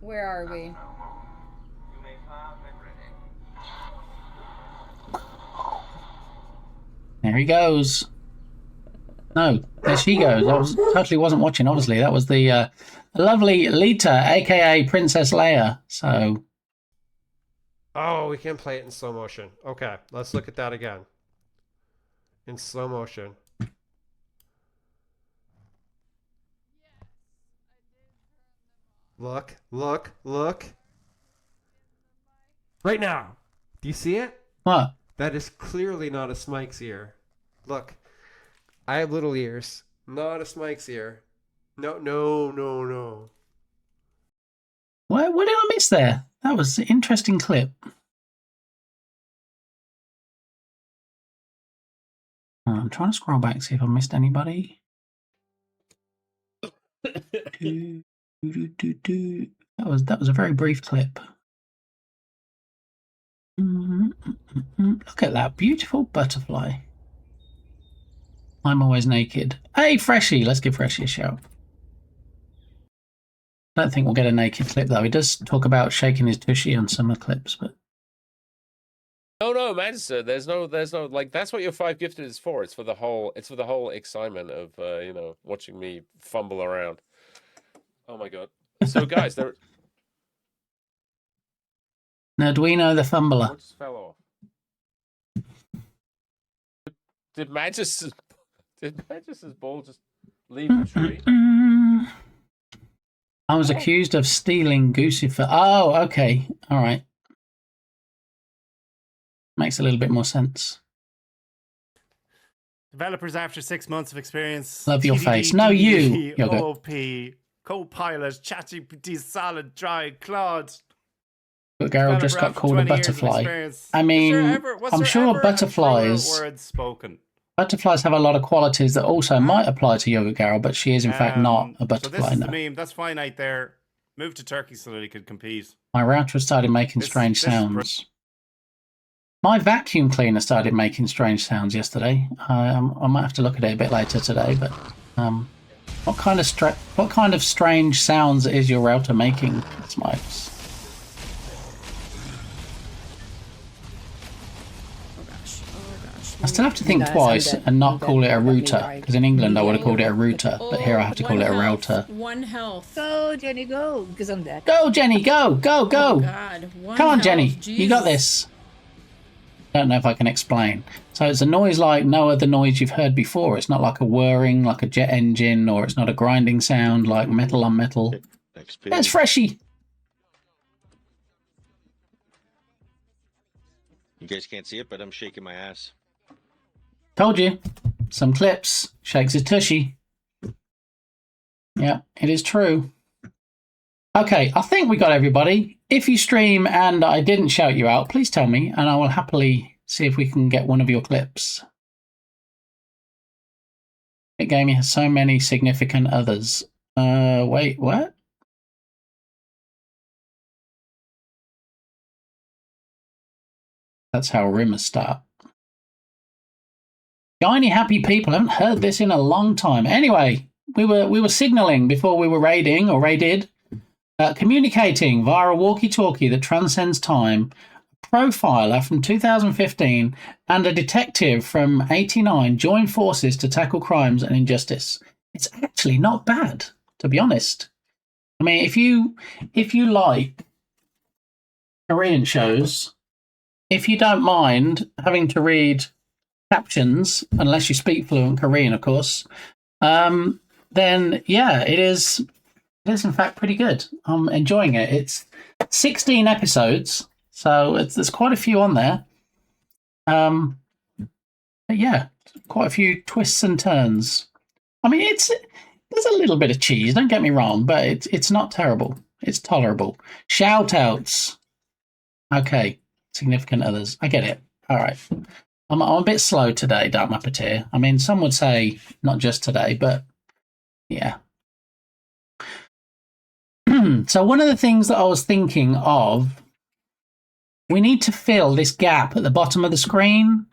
Where are we? There he goes. No, there she goes. I totally wasn't watching, obviously. That was the lovely Lita, aka Princess Leia. So. Oh, we can play it in slow motion. Okay, let's look at that again. In slow motion. Look, look, look. Right now. Do you see it? What? That is clearly not a Smike's ear. Look. I have little ears. Not a Smike's ear. No, no, no, no. What did I miss there? That was an interesting clip. I'm trying to scroll back, see if I missed anybody. That was a very brief clip. Look at that beautiful butterfly. I'm always naked. Hey, Freshie, let's give Freshie a shout. I don't think we'll get a naked clip though. He does talk about shaking his tushy on some of the clips, but No, Manchester. There's no like that's what your 5 gifted is for. It's for the whole excitement of you know, watching me fumble around. Oh my god. So guys, there now do we know the fumbler? what just fell off? Did Manchester's ball just leave the tree? I was accused of stealing Goosifer. Oh, okay. All right. Makes a little bit more sense. Developers after 6 months of experience. Love your face. No, you, Yogurt. OP. Copilot. ChatGPT. Solid. Dry. Claude. But Geralt just got called a butterfly. I mean, I'm sure butterflies have a lot of qualities that also might apply to Yogurt Geralt, but she is in fact not a butterfly. So this is no. the meme. That's finite there. Move to Turkey so that he could compete. My router started making strange sounds. My vacuum cleaner started making strange sounds yesterday. I might have to look at it a bit later today, but what kind of strange sounds is your router making, Smikes? I still have to think twice and not call it a router, because in England I would have called it a router, but here I have to call it a router. One health. Go, Jenny, go, because I'm dead. Go, Jenny, go, go, go! Oh God. Come on, Jenny, you got this. Don't know if I can explain. So it's a noise like no other noise you've heard before. It's not like a whirring, like a jet engine, or it's not a grinding sound like metal on metal. It's freshy. You guys can't see it, but I'm shaking my ass. Told you. Some clips. Shakes his tushy. Yeah, it is true. Okay, I think we got everybody. If you stream and I didn't shout you out, please tell me, and I will happily see if we can get one of your clips. It Gaming has so many significant others. Wait, what? That's how rumors start. Shiny happy people. I haven't heard this in a long time. Anyway, we were signaling before we were raiding or raided. Communicating via a walkie-talkie that transcends time, a profiler from 2015 and a detective from 89 join forces to tackle crimes and injustice. It's actually not bad, to be honest. I mean, if you like Korean shows, if you don't mind having to read captions, unless you speak fluent Korean, of course, then yeah, it is in fact pretty good. I'm enjoying it. It's 16 episodes, so there's quite a few on there. But yeah, quite a few twists and turns. I mean, there's a little bit of cheese, don't get me wrong, but it's not terrible. It's tolerable. Shout outs. Okay, significant others. I get it. All right. I'm a bit slow today, Dark Mappeteer. I mean, some would say not just today, but yeah. So one of the things that I was thinking of, we need to fill this gap at the bottom of the screen.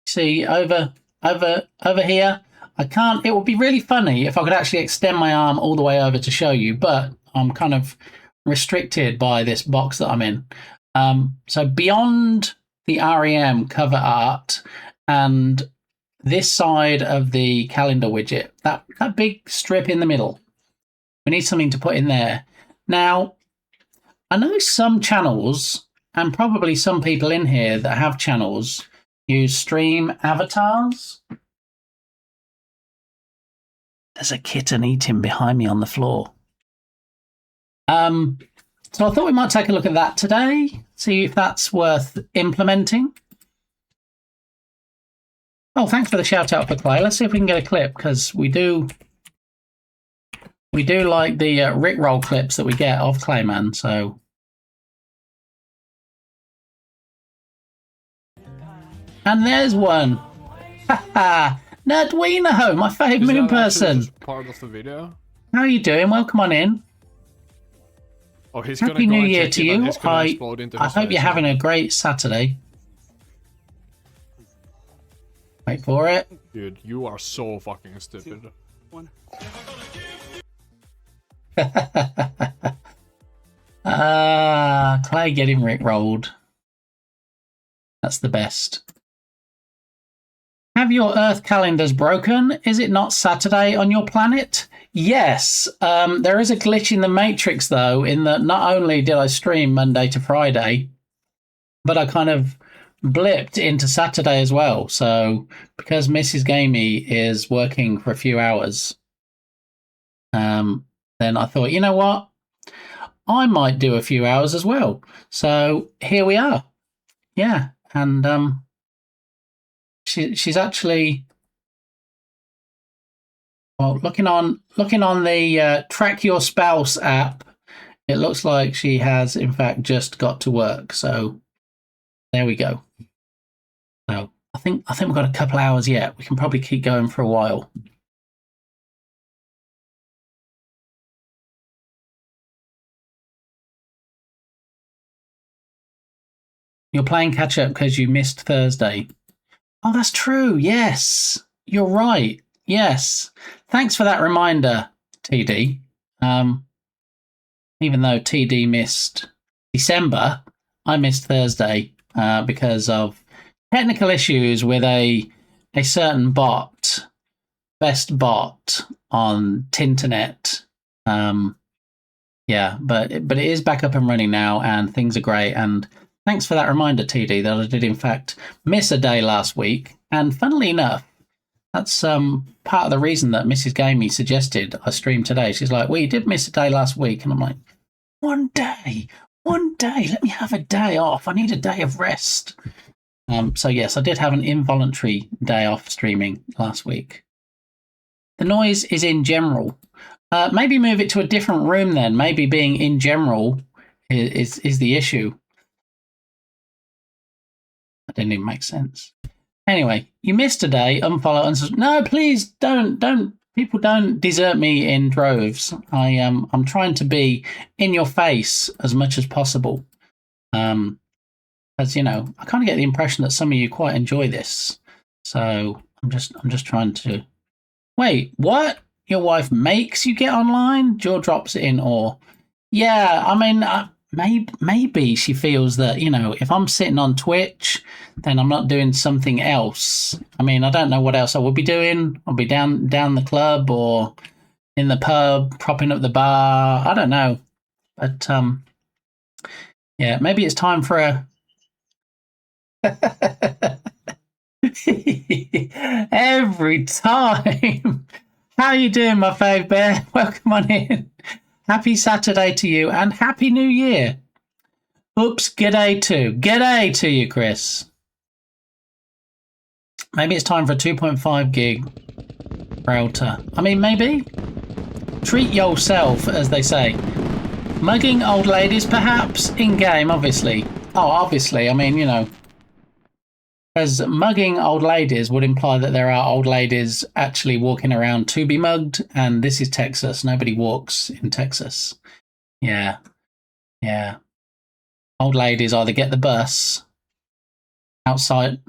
See, over here. I can't. It would be really funny if I could actually extend my arm all the way over to show you, but I'm kind of restricted by this box that I'm in. So beyond the REM cover art and this side of the calendar widget, that big strip in the middle, we need something to put in there. Now, I know some channels, and probably some people in here that have channels, use stream avatars. There's a kitten eating behind me on the floor. So I thought we might take a look at that today, see if that's worth implementing. Oh, thanks for the shout out for Clay. Let's see if we can get a clip, because we do like the Rickroll clips that we get of Clayman, so. And there's one. Haha. Nerdwino, my fave moon person. Part of the video. How are you doing? Welcome on in. Oh, he's Happy New Year to you. I hope you're having a great Saturday. Wait for it. Dude, you are so fucking stupid. Clay getting rickrolled. That's the best. Have your Earth calendars broken? Is it not Saturday on your planet? Yes. There is a glitch in the Matrix, though, in that not only did I stream Monday to Friday, but I kind of blipped into Saturday as well. So because Mrs. Gamey is working for a few hours, then I thought, you know what? I might do a few hours as well. So here we are. Yeah. And she's actually, well, looking on the Track Your Spouse app, it looks like she has in fact just got to work. So there we go. So I think we've got a couple hours yet. We can probably keep going for a while. You're playing catch up because you missed Thursday. Oh, that's true. Yes, you're right. Yes. Thanks for that reminder, TD. Even though TD missed December, I missed Thursday because of technical issues with a certain bot, best bot on Tinternet. Yeah, but it is back up and running now, and things are great. And thanks for that reminder, TD, that I did in fact miss a day last week. And funnily enough, that's part of the reason that Mrs. Gamey suggested I stream today. She's like, well, you did miss a day last week. And I'm like, one day, let me have a day off. I need a day of rest. So yes, I did have an involuntary day off streaming last week. The noise is in general. Maybe move it to a different room then. Maybe being in general is the issue. That didn't even make sense. Anyway, you missed a day. Unfollow, unsubscribe. No, please don't. People don't desert me in droves. I'm trying to be in your face as much as possible. As you know, I kind of get the impression that some of you quite enjoy this. So I'm just trying to. Wait, what? Your wife makes you get online? Jaw drops it in, or yeah. I mean, maybe she feels that, you know, if I'm sitting on Twitch, then I'm not doing something else. I mean, I don't know what else I would be doing. I'll be down the club or in the pub, propping up the bar. I don't know. But yeah, maybe it's time for a every time. How you doing, my fave bear? Welcome on in. Happy Saturday to you and Happy New Year. Oops, g'day too. G'day to you, Chris. Maybe it's time for a 2.5 gig router. I mean, maybe. Treat yourself, as they say. Mugging old ladies, perhaps? In-game, obviously. Oh, obviously. I mean, you know. As mugging old ladies would imply that there are old ladies actually walking around to be mugged, and this is Texas. Nobody walks in Texas. Yeah. Yeah. Old ladies either get the bus outside.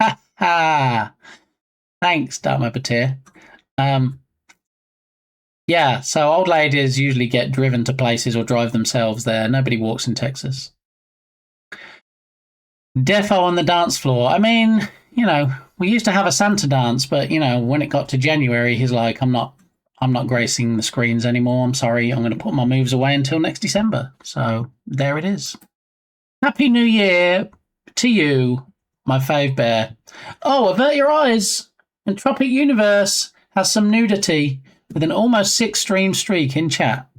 Ha ha! Thanks, Dark Muppeteer. Yeah, so old ladies usually get driven to places or drive themselves there. Nobody walks in Texas. Defo on the dance floor. I mean, you know, we used to have a Santa dance, but, you know, when it got to January, he's like, I'm not gracing the screens anymore. I'm sorry. I'm going to put my moves away until next December. So there it is. Happy New Year to you, my fave bear. Oh, avert your eyes. Entropic Universe has some nudity with an almost 6-stream streak in chat.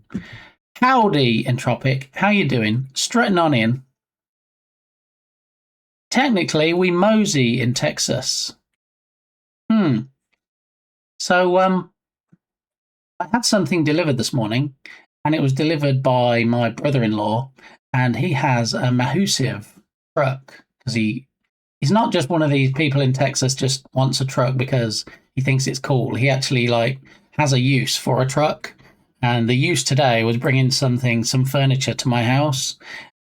Howdy, Entropic. How you doing? Strutting on in. Technically, we mosey in Texas. So, I had something delivered this morning, and it was delivered by my brother-in-law, and he has a whysub truck, because he's not just one of these people in Texas just wants a truck because he thinks it's cool. He actually, like, has a use for a truck, and the use today was bringing some furniture to my house.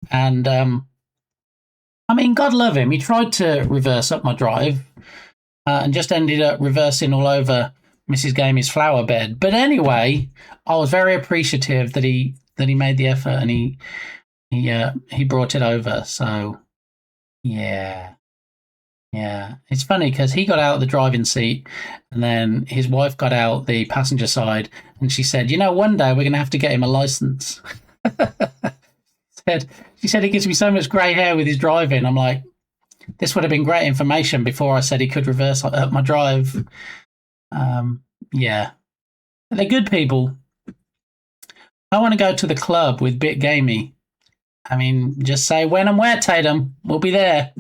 And I mean, God love him, he tried to reverse up my drive and just ended up reversing all over Mrs. Gamey's flower bed. But anyway, I was very appreciative that he made the effort, and he brought it over. So yeah. Yeah, it's funny because he got out of the driving seat, and then his wife got out the passenger side, and she said, you know, one day we're going to have to get him a license. She said he gives me so much grey hair with his driving. I'm like, this would have been great information before I said he could reverse up my drive. Yeah. They're good people. I want to go to the club with Bit Gamey. I mean, just say when and where, Tatum. We'll be there.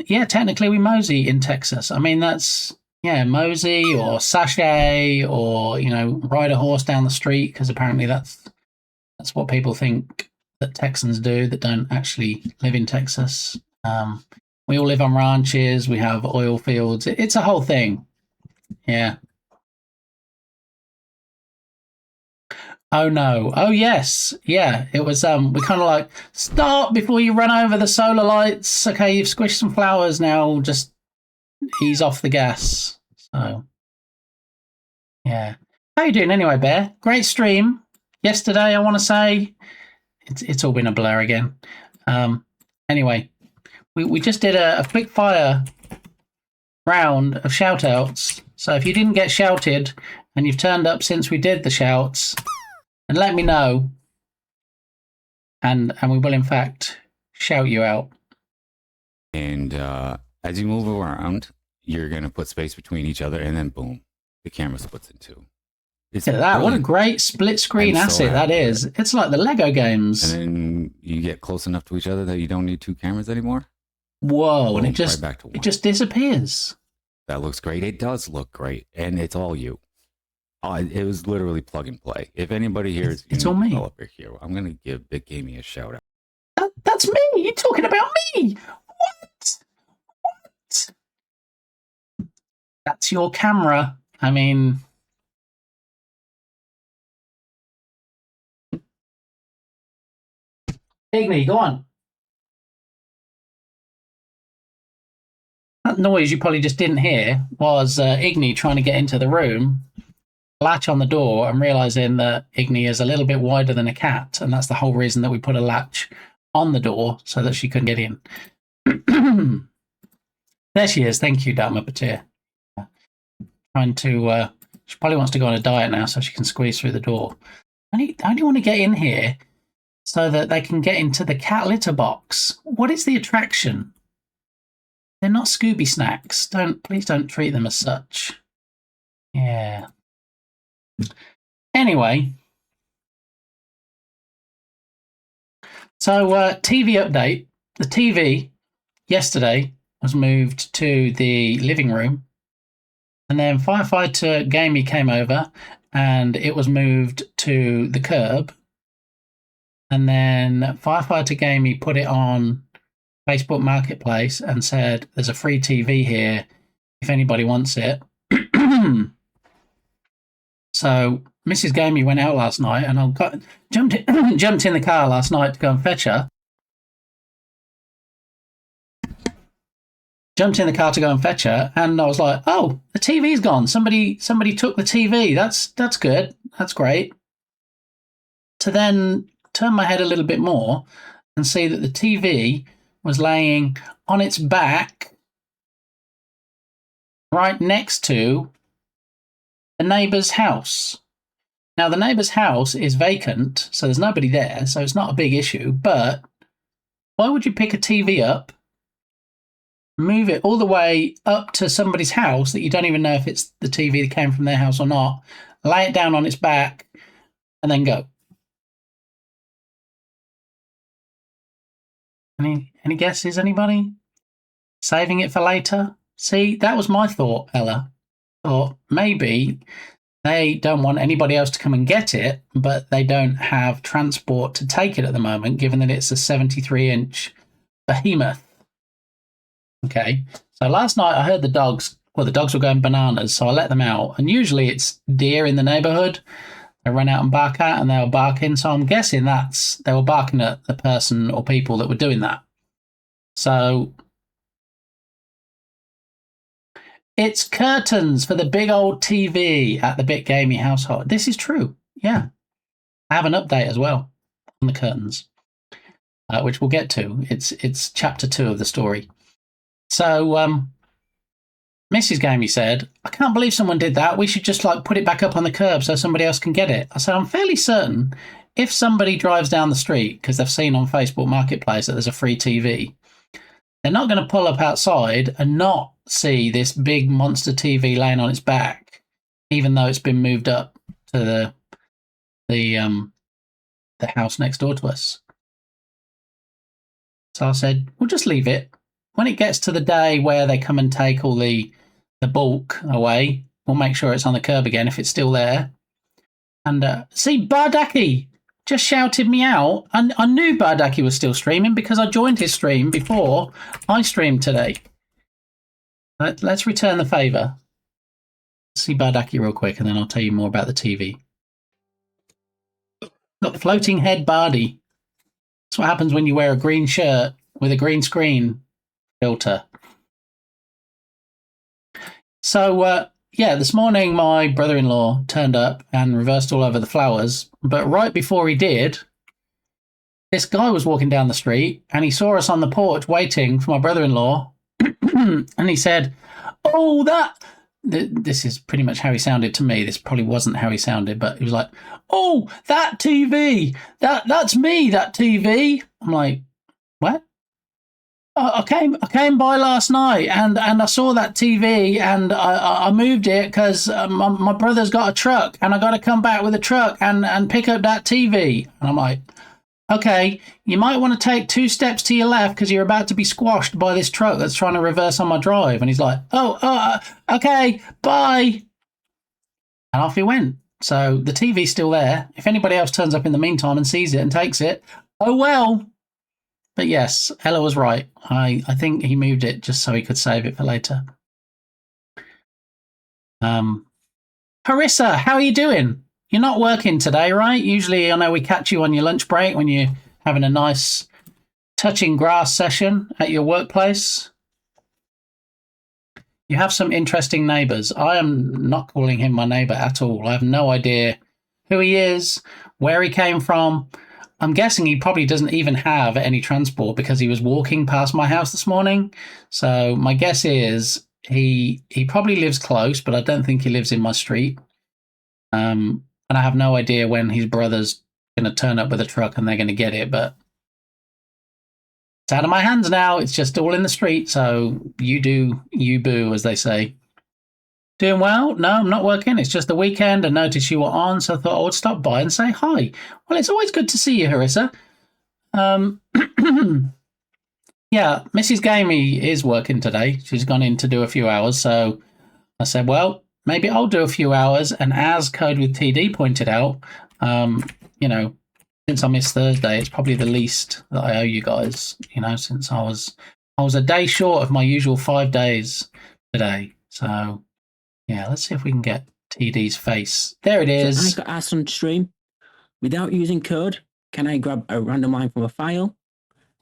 Yeah, technically we mosey in Texas. I mean, that's, yeah, mosey or sashay or, you know, ride a horse down the street, because apparently that's what people think that Texans do that don't actually live in Texas. We all live on ranches. We have oil fields. It's a whole thing. Yeah. Oh no. Oh yes. Yeah. It was we kind of like, stop before you run over the solar lights. Okay, you've squished some flowers now, just ease off the gas. So yeah. How you doing anyway, Bear? Great stream. Yesterday, I want to say it's all been a blur again. Anyway, we just did a quick fire round of shout outs. So if you didn't get shouted and you've turned up since we did the shouts, and let me know, and we will in fact shout you out. And as you move around, you're gonna put space between each other, and then boom, the camera splits in two. Look at that! What a great split screen asset that is. It's like the Lego games. And then you get close enough to each other that you don't need two cameras anymore. Whoa! Boom, and it just right back to one. It just disappears. That looks great. It does look great, and it's all you. It was literally plug and play. If anybody here is it's all me. Developer here, I'm gonna give Big Gamey a shout out. That's me. You're talking about me. What? That's your camera. I mean, Igni, go on. That noise you probably just didn't hear was Igni trying to get into the room, latch on the door, and realizing that Igni is a little bit wider than a cat, and that's the whole reason that we put a latch on the door so that she couldn't get in. There she is. Thank you, Dharma Patir. Trying to, she probably wants to go on a diet now so she can squeeze through the door. I only want to get in here so that they can get into the cat litter box. What is the attraction? They're not Scooby snacks. Please don't treat them as such. Yeah. Anyway. So, TV update. The TV yesterday was moved to the living room. And then Firefighter Gamey came over and it was moved to the curb. And then Firefighter Gamey put it on Facebook Marketplace and said, there's a free TV here if anybody wants it. So Mrs. Gamey went out last night and I jumped in the car last night to go and fetch her. Jumped in the car to go and fetch her, and I was like, oh, the TV's gone. Somebody took the TV. That's good. That's great. To then turn my head a little bit more and see that the TV was laying on its back right next to the neighbour's house. Now, the neighbour's house is vacant, so there's nobody there, so it's not a big issue, but why would you pick a TV up, move it all the way up to somebody's house that you don't even know if it's the TV that came from their house or not, lay it down on its back, and then go? Any guesses, anybody? Saving it for later? See, that was my thought, Ella. Thought maybe they don't want anybody else to come and get it, but they don't have transport to take it at the moment, given that it's a 73-inch behemoth. Okay, so last night I heard the dogs were going bananas, so I let them out. And usually it's deer in the neighbourhood they run out and bark at, and they were barking. So I'm guessing they were barking at the person or people that were doing that. So it's curtains for the big old TV at the Bit Gamey household. This is true. Yeah, I have an update as well on the curtains, which we'll get to. It's chapter 2 of the story. So, Mrs. Gamey said, I can't believe someone did that. We should just put it back up on the curb so somebody else can get it. I said, I'm fairly certain if somebody drives down the street because they've seen on Facebook Marketplace that there's a free TV, they're not going to pull up outside and not see this big monster TV laying on its back, even though it's been moved up to the house next door to us. So I said, we'll just leave it. When it gets to the day where they come and take all the bulk away, we'll make sure it's on the curb again if it's still there. And see, Bardaki just shouted me out. I knew Bardaki was still streaming because I joined his stream before I streamed today. Let's return the favour. See Bardaki real quick and then I'll tell you more about the TV. Look, floating head Bardi. That's what happens when you wear a green shirt with a green screen filter. So, yeah, this morning my brother-in-law turned up and reversed all over the flowers. But right before he did, this guy was walking down the street and he saw us on the porch waiting for my brother-in-law. And he said, oh, this is pretty much how he sounded to me. This probably wasn't how he sounded, but he was like, oh, that TV, that's me, that TV. I'm like, what? I came by last night and I saw that TV and I moved it because my brother's got a truck and I got to come back with a truck and pick up that TV. And I'm like, okay, you might want to take 2 steps to your left because you're about to be squashed by this truck that's trying to reverse on my drive. And he's like, okay, bye. And off he went. So the TV's still there. If anybody else turns up in the meantime and sees it and takes it, oh well. But yes, Ella was right. I think he moved it just so he could save it for later. Harissa, how are you doing? You're not working today, right? Usually I know we catch you on your lunch break when you're having a nice touching grass session at your workplace. You have some interesting neighbours. I am not calling him my neighbour at all. I have no idea who he is, where he came from. I'm guessing he probably doesn't even have any transport because he was walking past my house this morning. So my guess is he probably lives close, but I don't think he lives in my street. And I have no idea when his brother's going to turn up with a truck and they're going to get it, but it's out of my hands now. It's just all in the street. So you do, you boo, as they say. Doing well? No, I'm not working. It's just the weekend. I noticed you were on, so I thought I would stop by and say hi. Well, it's always good to see you, Harissa. Yeah, Mrs. Gamey is working today. She's gone in to do a few hours, so I said, well, maybe I'll do a few hours. And as Code with TD pointed out, you know, since I missed Thursday, it's probably the least that I owe you guys, you know, since I was a day short of my usual 5 days today. So yeah, let's see if we can get TD's face. There it is. So I got asked on stream, without using code, can I grab a random line from a file?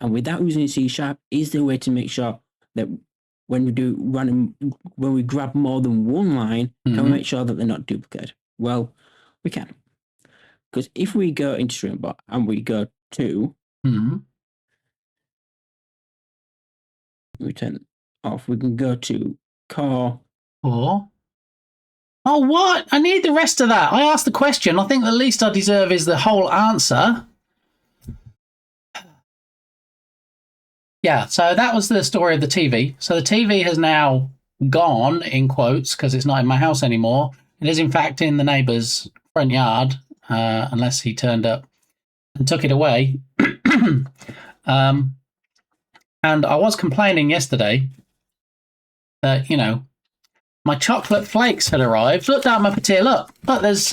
And without using C#, is there a way to make sure that when we grab more than one line, can we make sure that they're not duplicate? Well, we can. Because if we go into StreamBot and we go to we turn off, we can go to core. Oh, what? I need the rest of that. I asked the question. I think the least I deserve is the whole answer. Yeah, so that was the story of the TV. So the TV has now gone, in quotes, because it's not in my house anymore. It is, in fact, in the neighbour's front yard, unless he turned up and took it away. And I was complaining yesterday that, you know, my chocolate flakes had arrived. Look down my patir. Look, there's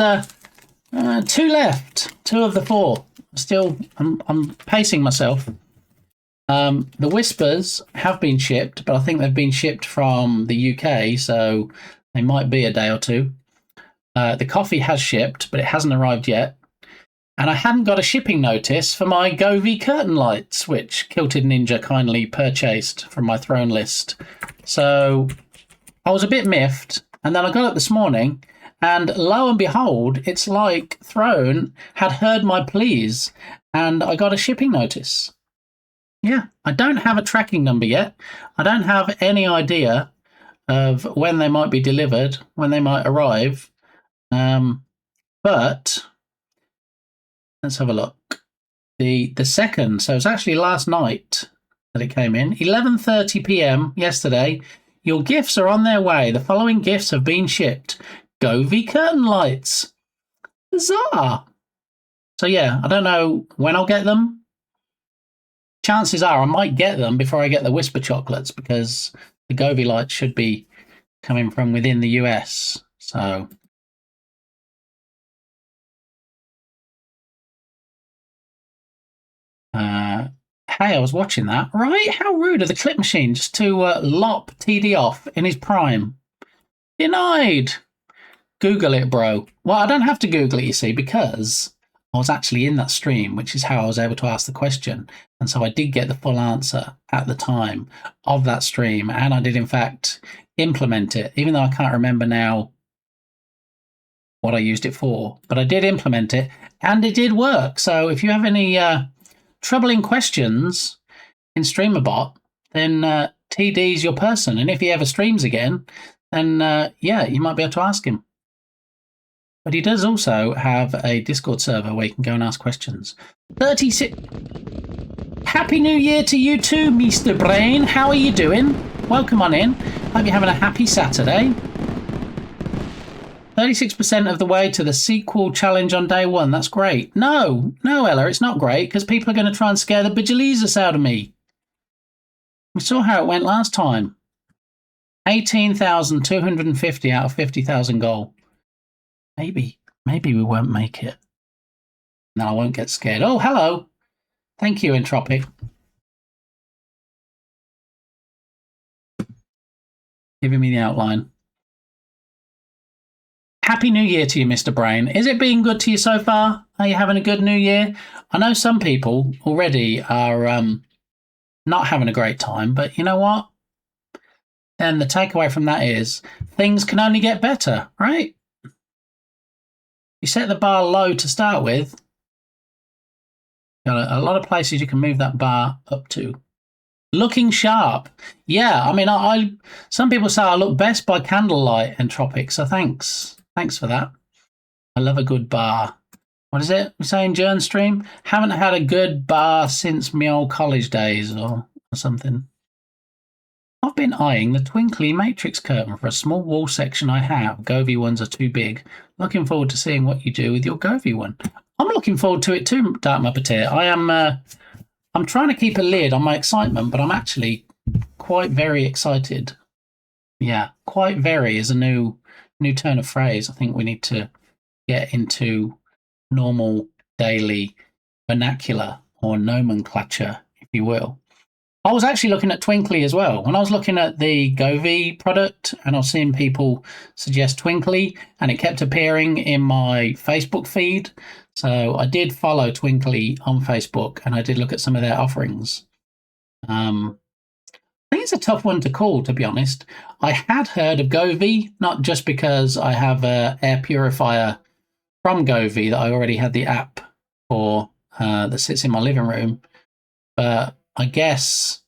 2 left. 2 of the 4. I'm pacing myself. The Whispers have been shipped, but I think they've been shipped from the UK, so they might be a day or 2. The coffee has shipped, but it hasn't arrived yet. And I hadn't got a shipping notice for my Govee curtain lights, which Kilted Ninja kindly purchased from my throne list. So I was a bit miffed, and then I got up this morning, and lo and behold, it's like Throne had heard my pleas, and I got a shipping notice. Yeah, I don't have a tracking number yet. I don't have any idea of when they might be delivered, when they might arrive. But Let's have a look. The second, so it's actually last night that it came in, 11:30 p.m. yesterday. Your gifts are on their way. The following gifts have been shipped. Govey curtain lights. Bizarre. So yeah, I don't know when I'll get them. Chances are I might get them before I get the Whisper chocolates, because the Govey lights should be coming from within the US. So hey, I was watching that. Right? How rude of the clip machine just to lop TD off in his prime. Denied. Google it, bro. Well, I don't have to Google it, you see, because I was actually in that stream, which is how I was able to ask the question. And so I did get the full answer at the time of that stream. And I did, in fact, implement it, even though I can't remember now what I used it for. But I did implement it, and it did work. So if you have any troubling questions in StreamerBot, then TD's your person. And if he ever streams again, then yeah, you might be able to ask him. But he does also have a Discord server where you can go and ask questions. 36. Happy New Year to you too, Mr. Brain. How are you doing? Welcome on in. Hope you're having a happy Saturday. 36% of the way to the sequel challenge on day one. That's great. No, Ella, it's not great, because people are going to try and scare the bejesus out of me. We saw how it went last time. 18,250 out of 50,000 goal. Maybe we won't make it. No, I won't get scared. Oh, hello. Thank you, Entropic. Giving me the outline. Happy New Year to you, Mr. Brain. Is it being good to you so far? Are you having a good New Year? I know some people already are not having a great time, but you know what? Then the takeaway from that is things can only get better, right? You set the bar low to start with. Got a lot of places you can move that bar up to. Looking sharp. Yeah, I mean, some people say I look best by candlelight, Entropic, so thanks. Thanks for that. I love a good bar. What is it? We're saying Jern stream? Haven't had a good bar since my old college days or something. I've been eyeing the twinkly matrix curtain for a small wall section I have. Govey ones are too big. Looking forward to seeing what you do with your Govey one. I'm looking forward to it too, Dark Muppeteer. I'm trying to keep a lid on my excitement, but I'm actually quite very excited. Yeah, quite very is a new turn of phrase. I think we need to get into normal daily vernacular or nomenclature, if you will. I was actually looking at Twinkly as well. When I was looking at the Govey product and I was seeing people suggest Twinkly, and it kept appearing in my Facebook feed. So I did follow Twinkly on Facebook and I did look at some of their offerings. I think it's a tough one to call, to be honest. I had heard of Govey, not just because I have an air purifier from Govey that I already had the app for that sits in my living room, but I guess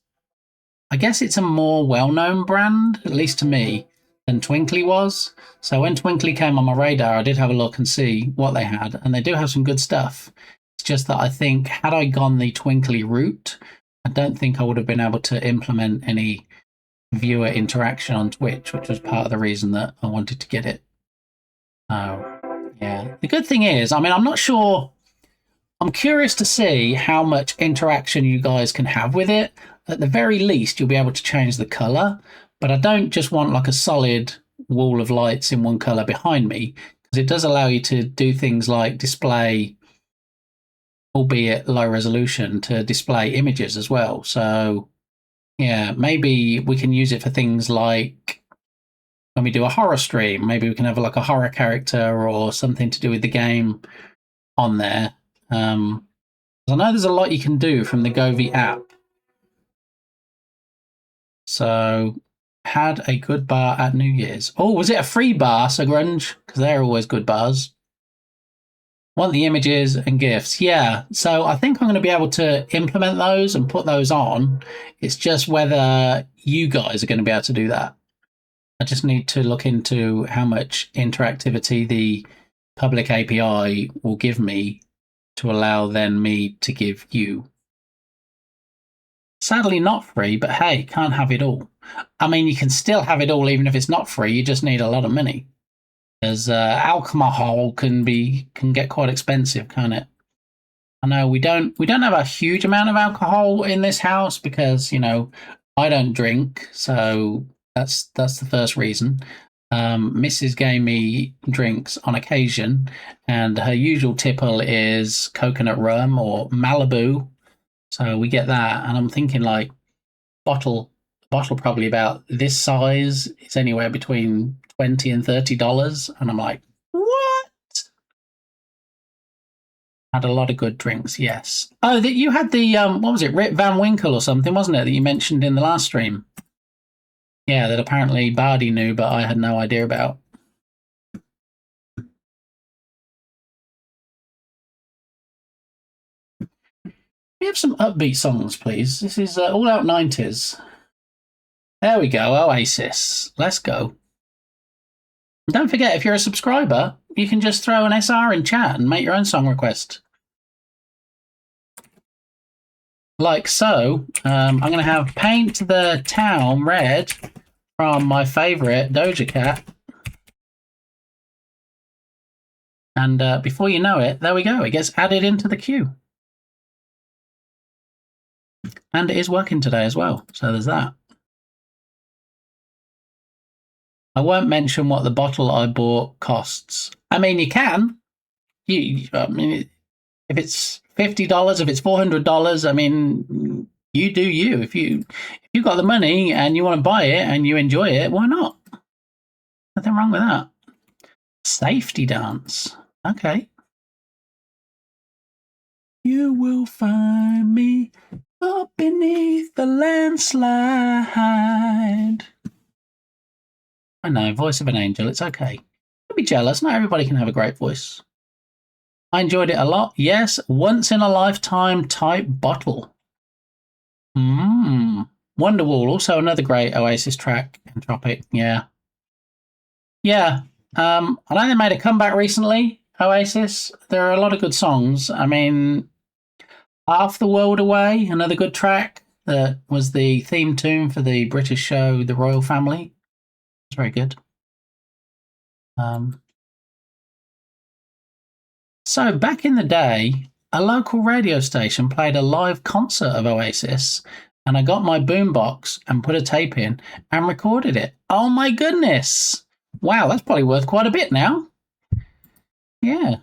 it's a more well-known brand, at least to me, than Twinkly was. So when Twinkly came on my radar, I did have a look and see what they had, and they do have some good stuff. It's just that I think had I gone the Twinkly route, I don't think I would have been able to implement any viewer interaction on Twitch, which was part of the reason that I wanted to get it. Yeah. The good thing is, I mean, I'm not sure. I'm curious to see how much interaction you guys can have with it. At the very least, you'll be able to change the color, but I don't just want like a solid wall of lights in one color behind me, because it does allow you to do things like display, albeit low resolution, to display images as well. So yeah, maybe we can use it for things like when we do a horror stream, maybe we can have like a horror character or something to do with the game on there. I know there's a lot you can do from the Govey app. So, had a good bar at New Year's. Oh, was it a free bar, Sir Grunge? Because they're always good bars. Want the images and GIFs. Yeah, so I think I'm going to be able to implement those and put those on. It's just whether you guys are going to be able to do that. I just need to look into how much interactivity the public API will give me to allow then me to give you. Sadly not free, but hey, can't have it all. I mean, you can still have it all even if it's not free, you just need a lot of money. Because alcohol can get quite expensive, can't it? I know we don't have a huge amount of alcohol in this house because, you know, I don't drink, so that's the first reason. Mrs. gave me drinks on occasion, and her usual tipple is coconut rum or Malibu. So we get that, and I'm thinking like bottle probably about this size is anywhere between $20 and $30, and I'm like, what? Had a lot of good drinks, yes. Oh, that you had the what was it, Rip Van Winkle or something, wasn't it, that you mentioned in the last stream? Yeah, that apparently Bardi knew, but I had no idea about. We have some upbeat songs, please. This is all out 90s. There we go, Oasis. Let's go. And don't forget, if you're a subscriber, you can just throw an SR in chat and make your own song request. Like so. I'm going to have Paint the Town Red from my favourite Doja Cat. And before you know it, there we go. It gets added into the queue. And it is working today as well. So there's that. I won't mention what the bottle I bought costs. I mean, you can. I mean, if it's $50, if it's $400, I mean, you do you. If you've got the money and you want to buy it and you enjoy it, why not? Nothing wrong with that. Safety dance. Okay. You will find me up beneath the landslide. I know, voice of an angel, it's okay. Don't be jealous, not everybody can have a great voice. I enjoyed it a lot. Yes, once in a lifetime type bottle. Wonderwall, also another great Oasis track. Entropic, yeah. Yeah, I know they made a comeback recently, Oasis. There are a lot of good songs. I mean, Half the World Away, another good track that was the theme tune for the British show The Royal Family. It's very good. So back in the day, a local radio station played a live concert of Oasis, and I got my boombox and put a tape in and recorded it. Oh my goodness! Wow, that's probably worth quite a bit now. Yeah.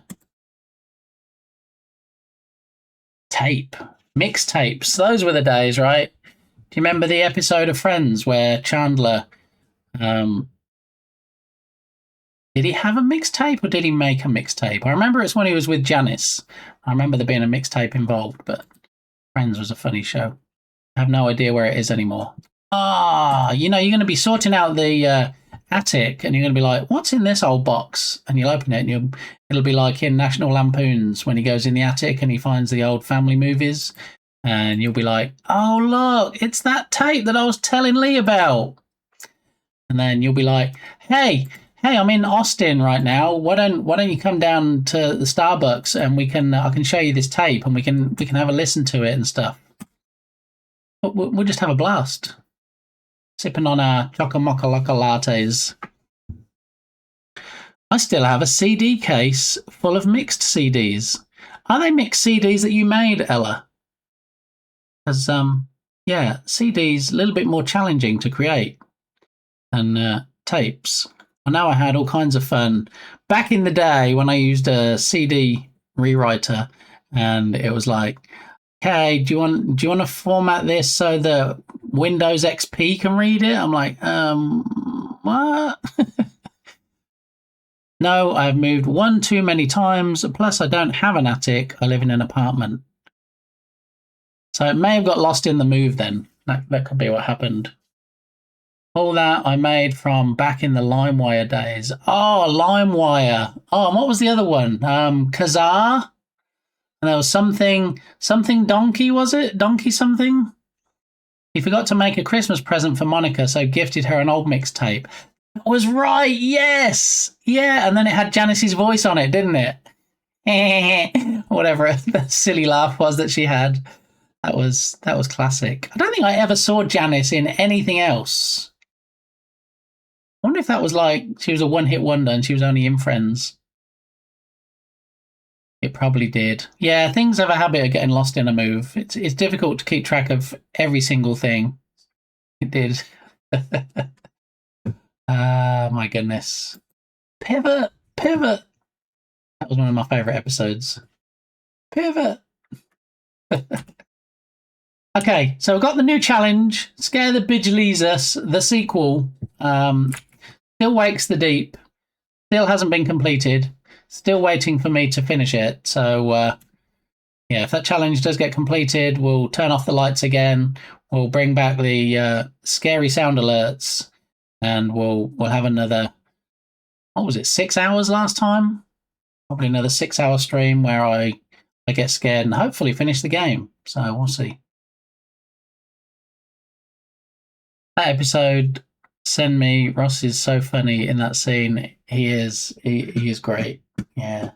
Tape. Mixtapes. Those were the days, right? Do you remember the episode of Friends where Chandler... did he have a mixtape or did he make a mixtape? I remember it's when he was with Janice. I remember there being a mixtape involved, but Friends was a funny show. I have no idea where it is anymore. You know, you're going to be sorting out the attic and you're going to be like, what's in this old box? And you'll open it and it'll be like in National Lampoons when he goes in the attic and he finds the old family movies. And you'll be like, oh, look, it's that tape that I was telling Lee about. And then you'll be like, hey, I'm in Austin right now. Why don't you come down to the Starbucks and I can show you this tape and we can have a listen to it and stuff. We'll just have a blast, sipping on our choco-mocha lattes. I still have a CD case full of mixed CDs. Are they mixed CDs that you made, Ella? Because yeah, CDs a little bit more challenging to create than tapes. I know I had all kinds of fun back in the day when I used a CD rewriter, and it was like, "Hey, do you want to format this so that Windows XP can read it?" I'm like, what? No, I've moved one too many times. Plus, I don't have an attic. I live in an apartment, so it may have got lost in the move. Then that could be what happened. All that I made from back in the LimeWire days. Oh, LimeWire. Oh, and what was the other one? Kazaa. And there was something Donkey, was it? Donkey something? He forgot to make a Christmas present for Monica, so gifted her an old mixtape. That was right, yes! Yeah, and then it had Janice's voice on it, didn't it? whatever the silly laugh was that she had. That was classic. I don't think I ever saw Janice in anything else. I wonder if that was like she was a one-hit wonder and she was only in Friends. It probably did. Yeah, things have a habit of getting lost in a move. It's difficult to keep track of every single thing. It did. My goodness. Pivot. That was one of my favourite episodes. Pivot. Okay, so we've got the new challenge, Scare the Bidgelesus, the sequel. Still Wakes the Deep. Still hasn't been completed. Still waiting for me to finish it. So, yeah, if that challenge does get completed, we'll turn off the lights again. We'll bring back the scary sound alerts. And we'll have another, what was it, 6 hours last time? Probably another 6-hour stream where I get scared and hopefully finish the game. So we'll see. That episode, send me. Ross is so funny in that scene. He is great. Yeah.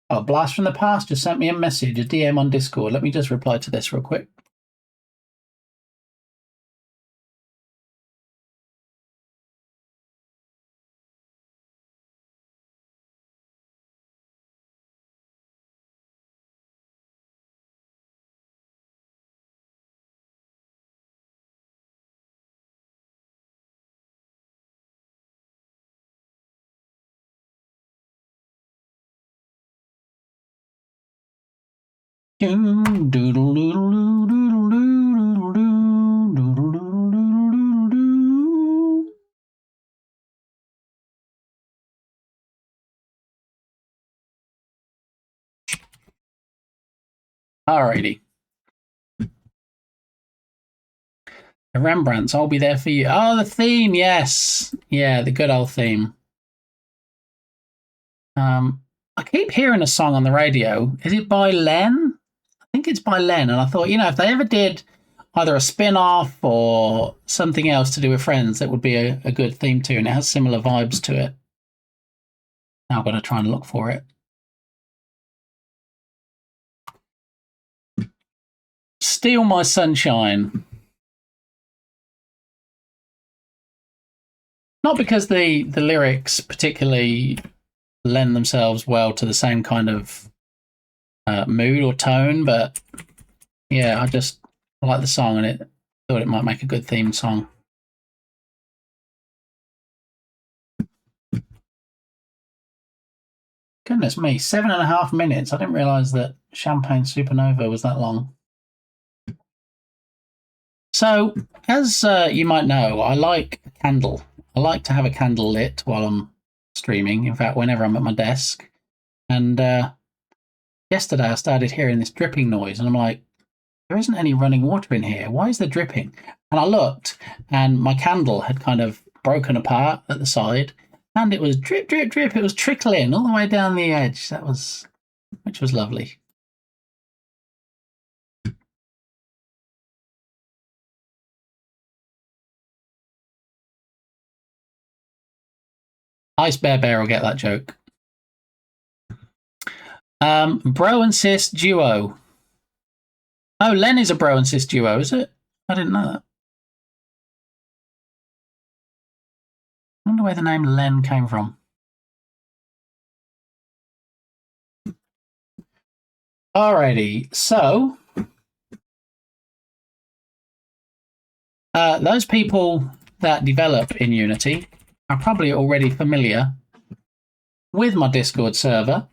Oh, Blast from the Past just sent me a message, a DM on Discord. Let me just reply to this real quick. Alrighty. The Rembrandts, I'll be there for you. Oh, the theme, yes. Yeah, the good old theme. I keep hearing a song on the radio. Is it by Len? I think it's by Len. And I thought, if they ever did either a spin-off or something else to do with Friends, that would be a good theme tune. It has similar vibes to it. Now I've got to try and look for it. Steal My Sunshine. Not because the lyrics particularly lend themselves well to the same kind of mood or tone, but yeah, I like the song and it thought it might make a good theme song. Goodness me, 7.5 minutes. I didn't realise that Champagne Supernova was that long. So, as you might know, I like a candle. I like to have a candle lit while I'm streaming. In fact, whenever I'm at my desk. And yesterday I started hearing this dripping noise and I'm like, there isn't any running water in here. Why is there dripping? And I looked and my candle had kind of broken apart at the side and it was drip, drip, drip. It was trickling all the way down the edge. Which was lovely. Ice Bear will get that joke. Bro and sis duo. Oh, Len is a bro and sis duo, is it? I didn't know that. I wonder where the name Len came from. Alrighty, so those people that develop in Unity are probably already familiar with my Discord server.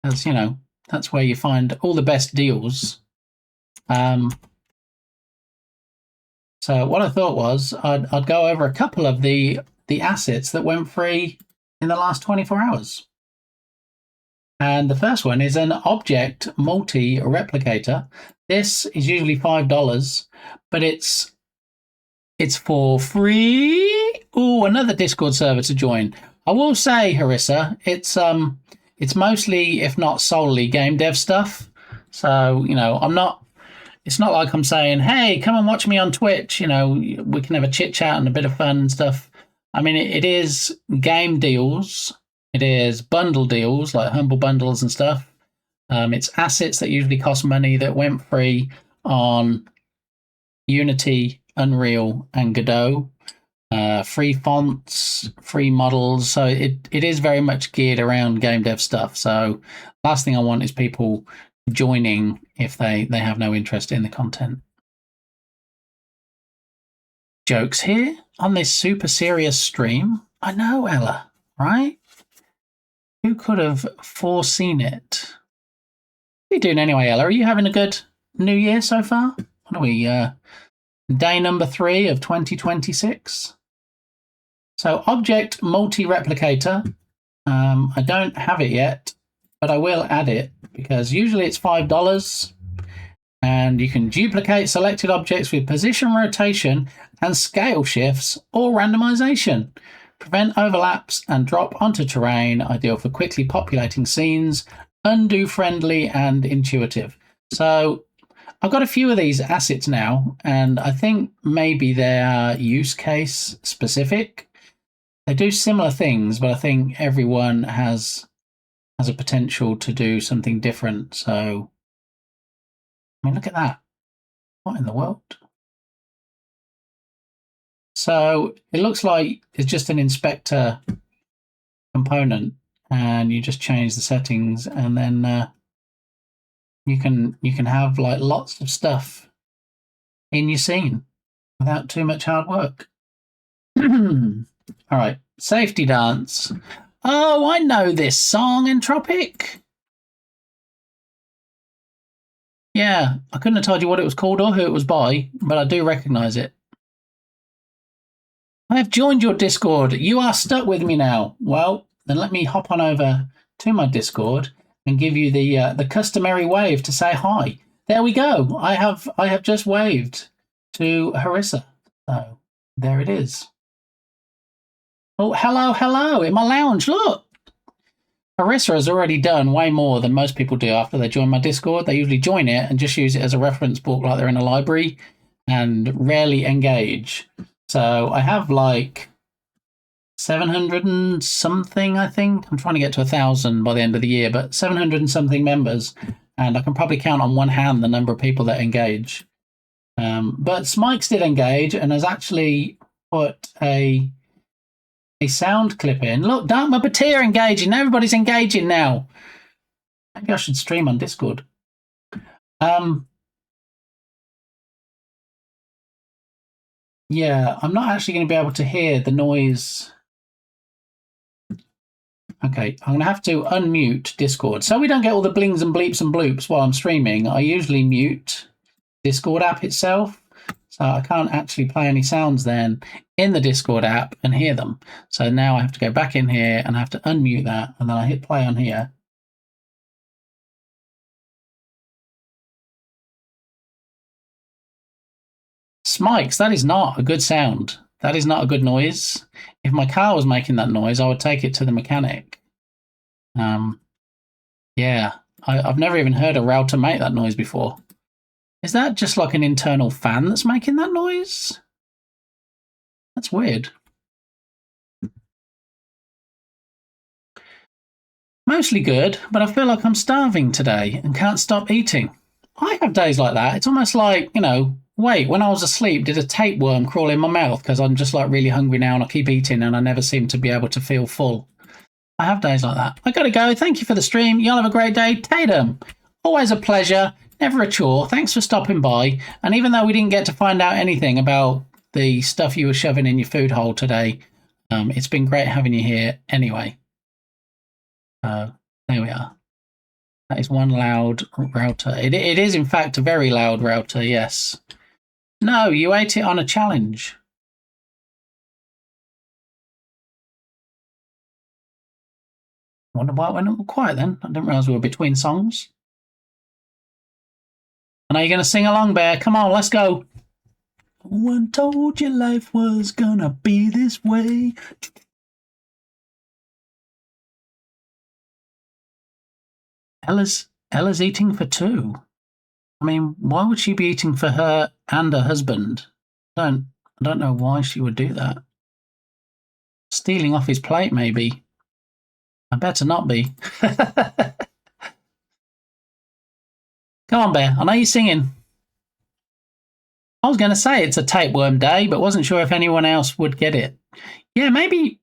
As that's where you find all the best deals. So what I thought was I'd go over a couple of the assets that went free in the last 24 hours. And the first one is an object multi-replicator. This is usually $5, but it's for free. Ooh, another Discord server to join. I will say, Harissa, it's mostly, if not solely, game dev stuff. So, it's not like I'm saying, hey, come and watch me on Twitch. You know, we can have a chit chat and a bit of fun and stuff. I mean, it is game deals. It is bundle deals like Humble Bundles and stuff. It's assets that usually cost money that went free on Unity, Unreal, and Godot. Free fonts, free models. So it is very much geared around game dev stuff. So last thing I want is people joining if they have no interest in the content. Jokes here on this super serious stream. I know, Ella, right? Who could have foreseen it? What are you doing anyway, Ella? Are you having a good New Year so far? What are we, day number 3 of 2026? So object multi-replicator. I don't have it yet, but I will add it because usually it's $5 and you can duplicate selected objects with position rotation and scale shifts or randomization. Prevent overlaps and drop onto terrain, ideal for quickly populating scenes, undo friendly and intuitive. So I've got a few of these assets now, and I think maybe they're use case specific. They do similar things, but I think everyone has a potential to do something different. So, I mean, look at that. What in the world? So it looks like it's just an inspector component, and you just change the settings, and then you can have like lots of stuff in your scene without too much hard work. All right, safety dance. Oh, I know this song, Entropic. Yeah, I couldn't have told you what it was called or who it was by, but I do recognize it. I have joined your Discord. You are stuck with me now. Well, then let me hop on over to my Discord and give you the customary wave to say hi. There we go. I have just waved to Harissa. So there it is. Oh, hello in my lounge. Look, Harissa has already done way more than most people do after they join my Discord. They usually join it and just use it as a reference book like they're in a library and rarely engage. So I have like 700 and something, I think. I'm trying to get to 1,000 by the end of the year, but 700 and something members. And I can probably count on one hand the number of people that engage. But Smikes did engage and has actually put a sound clip in. Look, Dark Muppeteer engaging. Everybody's engaging now. Maybe I should stream on Discord. Yeah, I'm not actually going to be able to hear the noise. Okay, I'm going to have to unmute Discord. So we don't get all the blings and bleeps and bloops while I'm streaming, I usually mute Discord app itself. So I can't actually play any sounds then in the Discord app and hear them. So now I have to go back in here and I have to unmute that, and then I hit play on here. Smikes, that is not a good sound. That is not a good noise. If my car was making that noise, I would take it to the mechanic. Yeah, I've never even heard a router make that noise before. Is that just like an internal fan that's making that noise? That's weird. Mostly good, but I feel like I'm starving today and can't stop eating. I have days like that. It's almost like, you know, wait, when I was asleep, did a tapeworm crawl in my mouth because I'm just like really hungry now and I keep eating and I never seem to be able to feel full. I have days like that. I gotta go. Thank you for the stream. Y'all have a great day. Tatum, always a pleasure. Never a chore. Thanks for stopping by. And even though we didn't get to find out anything about the stuff you were shoving in your food hole today, it's been great having you here anyway. There we are. That is one loud router. It is, in fact, a very loud router, yes. No, you ate it on a challenge. I wonder why it went all quiet then. I didn't realise we were between songs. And are you going to sing along, Bear? Come on, let's go. No one told you life was going to be this way. Ella's eating for two. I mean, why would she be eating for her and her husband? I don't know why she would do that. Stealing off his plate, maybe. I better not be. Come on, Bear. I know you're singing. I was going to say it's a tapeworm day, but wasn't sure if anyone else would get it. Yeah, maybe.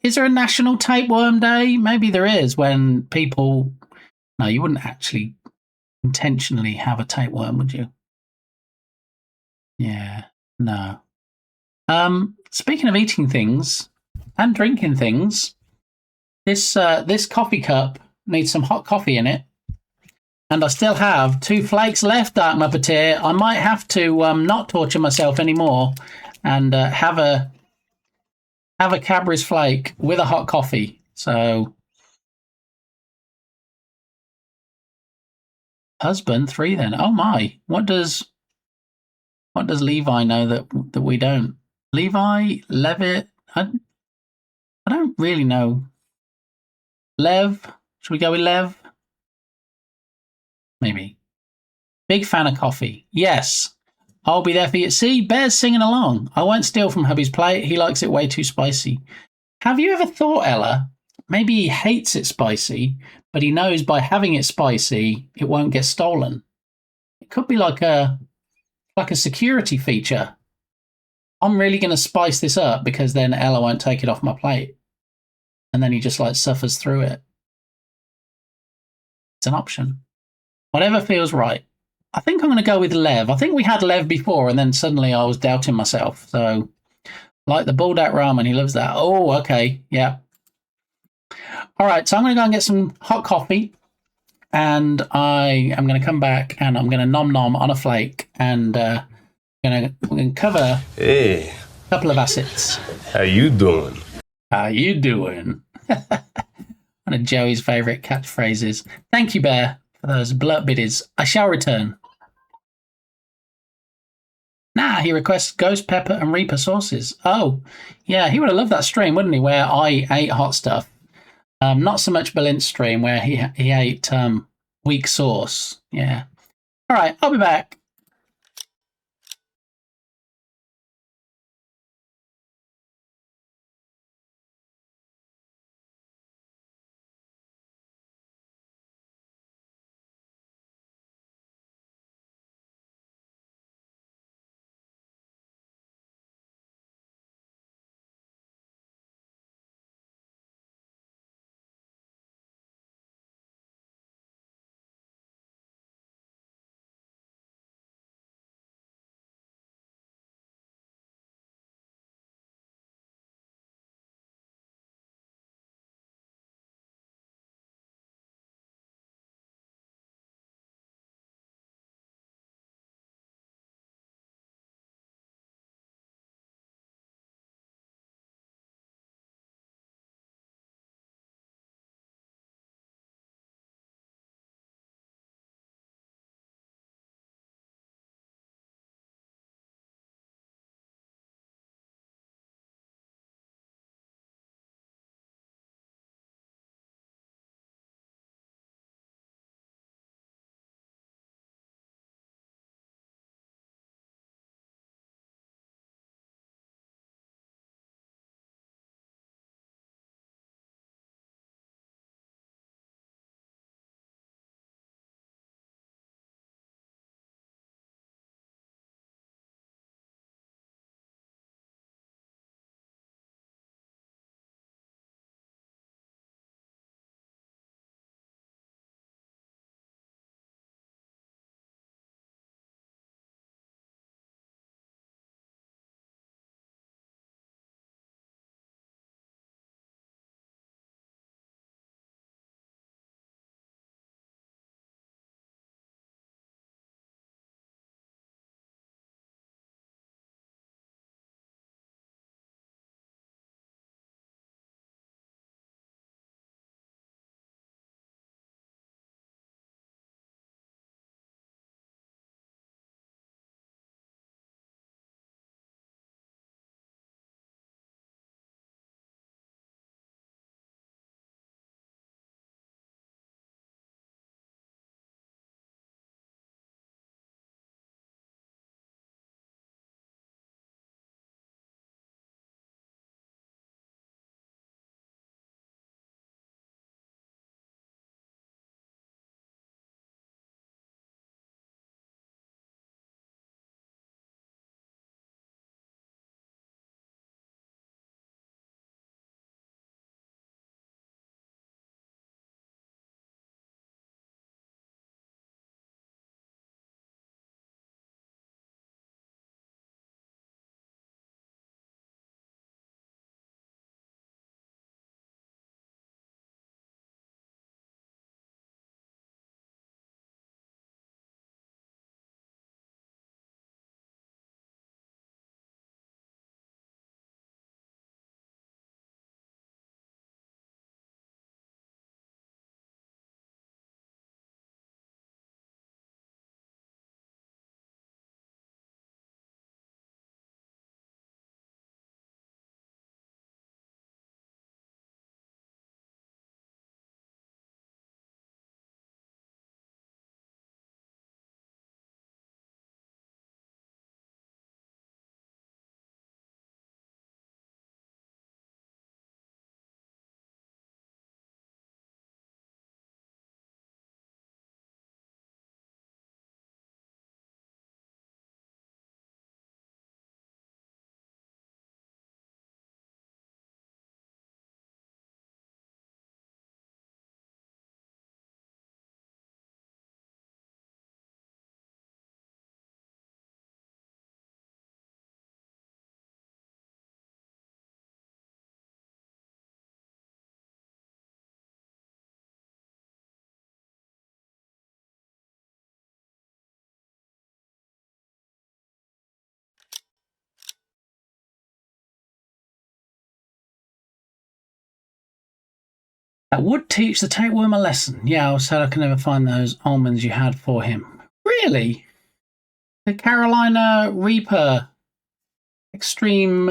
Is there a national tapeworm day? Maybe there is when people. No, you wouldn't actually intentionally have a tapeworm, would you? Yeah, no. Speaking of eating things and drinking things, this coffee cup needs some hot coffee in it. And I still have 2 flakes left, Dark Muppeteer. I might have to not torture myself anymore and have a Cadbury's flake with a hot coffee. So, husband 3 then. Oh my! What does Levi know that we don't? Levi, Levitt. I don't really know. Lev. Should we go with Lev? Maybe. Big fan of coffee. Yes. I'll be there for you. See, Bear's singing along. I won't steal from hubby's plate. He likes it way too spicy. Have you ever thought, Ella, maybe he hates it spicy, but he knows by having it spicy, it won't get stolen? It could be like a security feature. I'm really going to spice this up because then Ella won't take it off my plate. And then he just like suffers through it. It's an option. Whatever feels right. I think I'm going to go with Lev. I think we had Lev before, and then suddenly I was doubting myself. So, like the buldak ramen, he loves that. Oh, okay. Yeah. All right. So I'm going to go and get some hot coffee, and I am going to come back and I'm going to nom nom on a flake, and we're going to cover a couple of assets. How you doing? How you doing? One of Joey's favourite catchphrases. Thank you, Bear, for those blurt biddies. I shall return. Nah, he requests ghost pepper and reaper sauces. Oh, yeah, he would have loved that stream, wouldn't he, where I ate hot stuff. Not so much Balint's stream, where he ate weak sauce. Yeah. All right, I'll be back. That would teach the tapeworm a lesson. Yeah, I said I can never find those almonds you had for him. Really? The Carolina Reaper Extreme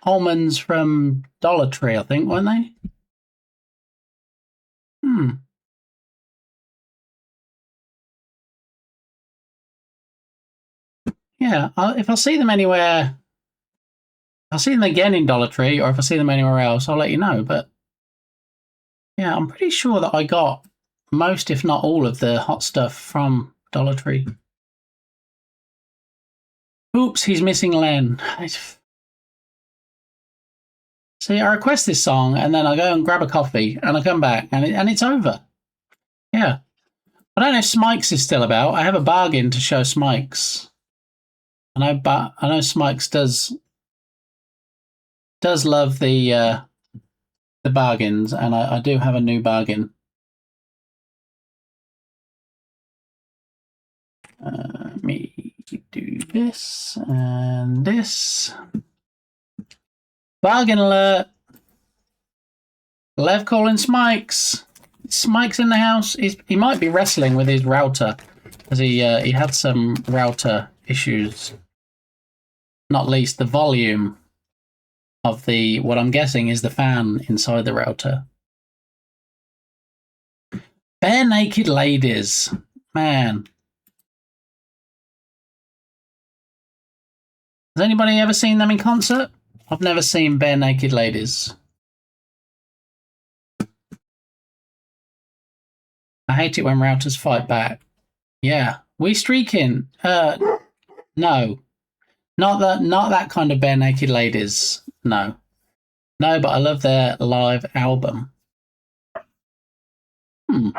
almonds from Dollar Tree, I think, weren't they? Yeah, if I see them anywhere, I'll see them again in Dollar Tree, or if I see them anywhere else, I'll let you know. But yeah, I'm pretty sure that I got most, if not all, of the hot stuff from Dollar Tree. Oops, he's missing Len. See, I request this song, and then I go and grab a coffee, and I come back, and it's over. Yeah. I don't know if Smikes is still about. I have a bargain to show Smikes. I know Smikes does love the bargains, and I do have a new bargain. Let me do this and this. Bargain alert! Lev calling Smikes. Smikes in the house. He might be wrestling with his router, because he had some router issues. Not least the volume of what I'm guessing is the fan inside the router. Bare Naked Ladies. Man. Has anybody ever seen them in concert? I've never seen Bare Naked Ladies. I hate it when routers fight back. Yeah. We streaking? No. Not that kind of Bare Naked Ladies. No. No, but I love their live album. I'm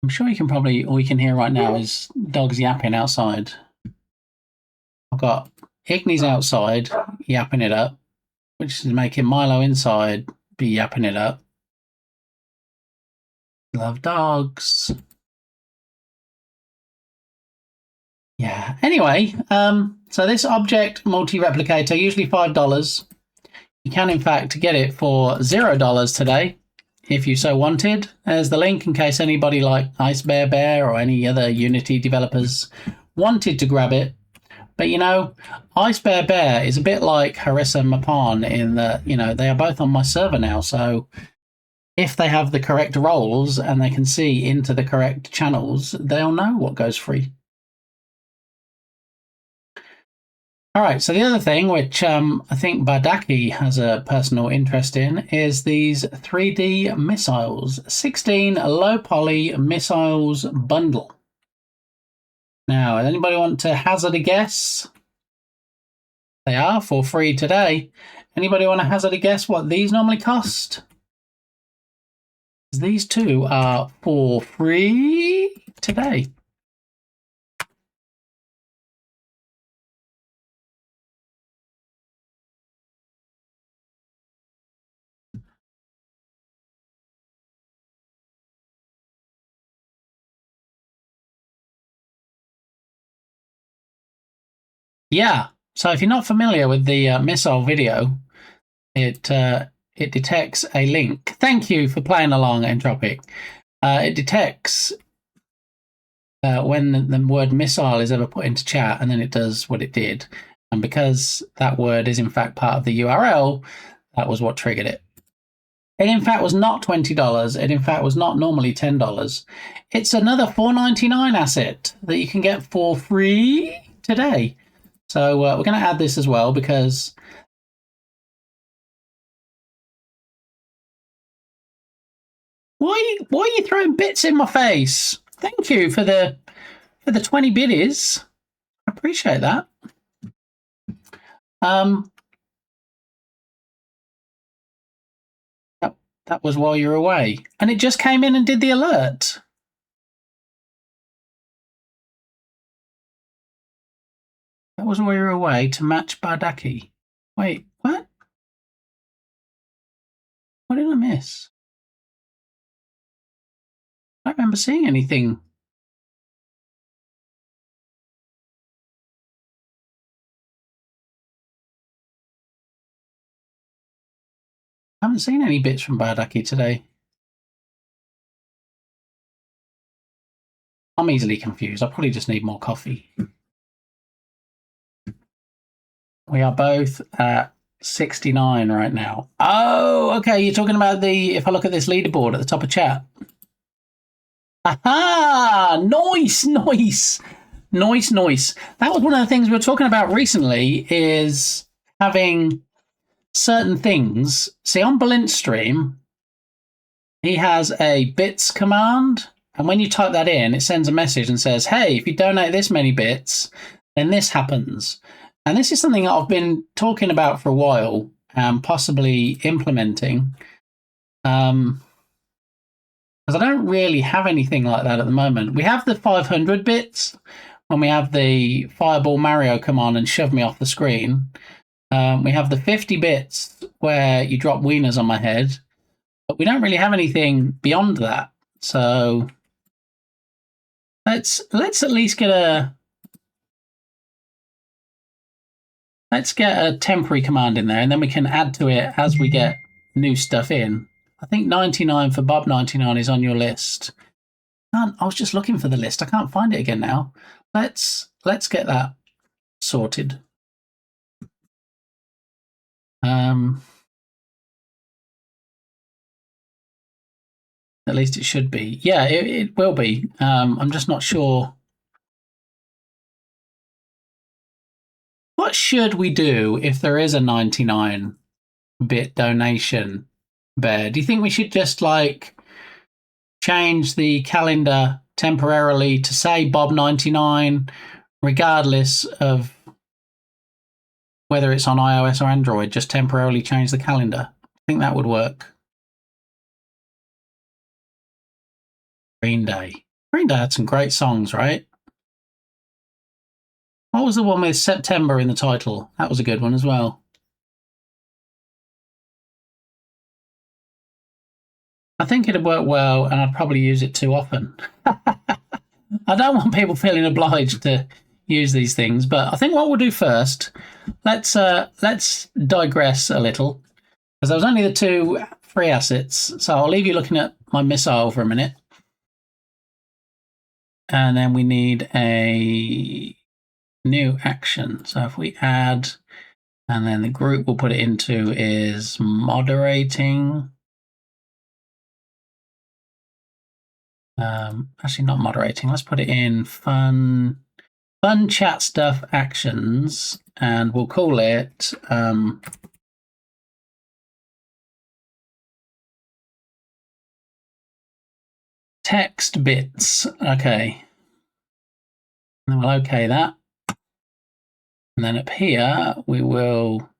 sure you can probably, all you can hear right now is dogs yapping outside. I've got Igny's outside yapping it up, which is making Milo inside be yapping it up. Love dogs. Yeah. Anyway, so this object multi-replicator, usually $5. You can, in fact, get it for $0 today, if you so wanted. There's the link in case anybody like Ice Bear Bear or any other Unity developers wanted to grab it. But, you know, Ice Bear Bear is a bit like Harissa Mapan in that, you know, they are both on my server now. So if they have the correct roles and they can see into the correct channels, they'll know what goes free. All right, so the other thing, which I think Bardaki has a personal interest in, is these 3D missiles. 16 low-poly missiles bundle. Now, does anybody want to hazard a guess? They are for free today. Anybody want to hazard a guess what these normally cost? These two are for free today. Yeah, so if you're not familiar with the missile video, it detects a link. Thank you for playing along, Entropic. It detects when the word missile is ever put into chat, and then it does what it did. And because that word is in fact part of the URL, that was what triggered it. It in fact was not $20. It in fact was not normally $10. It's another $4.99 asset that you can get for free today. So we're going to add this as well because why are you throwing bits in my face? Thank you for the 20 biddies. I appreciate that. That was while you were away, and it just came in and did the alert. That was while you were away to match Bardaki. Wait, what? What did I miss? I don't remember seeing anything. haven't seen any bits from Bardaki today. I'm easily confused. I probably just need more coffee. We are both at 69 right now. Oh, okay. You're talking about if I look at this leaderboard at the top of chat. Aha! Nice. That was one of the things we were talking about recently, is having certain things. See, on Balint's stream, he has a bits command, and when you type that in, it sends a message and says, hey, if you donate this many bits, then this happens. And this is something that I've been talking about for a while and possibly implementing. Because I don't really have anything like that at the moment. We have the 500 bits when we have the Fireball Mario command and shove me off the screen. We have the 50 bits where you drop wieners on my head. But we don't really have anything beyond that. So let's at least get a temporary command in there, and then we can add to it as we get new stuff in. I think 99 for Bob 99 is on your list. I was just looking for the list. I can't find it again now. Let's get that sorted. At least it should be. Yeah, it will be. I'm just not sure. What should we do if there is a 99-bit donation, Bear? Do you think we should just like change the calendar temporarily to say Bob 99, regardless of whether it's on iOS or Android? Just temporarily change the calendar. I think that would work. Green Day. Green Day had some great songs, right? What was the one with September in the title? That was a good one as well. I think it'd work well, and I'd probably use it too often. I don't want people feeling obliged to use these things, but I think what we'll do first, let's digress a little, because there was only the 2 free assets, so I'll leave you looking at my missile for a minute. And then we need a new action. So if we add, and then the group we'll put it into is moderating. Actually not moderating. Let's put it in fun chat stuff actions, and we'll call it text bits. Okay. And then we'll okay that. And then up here, we will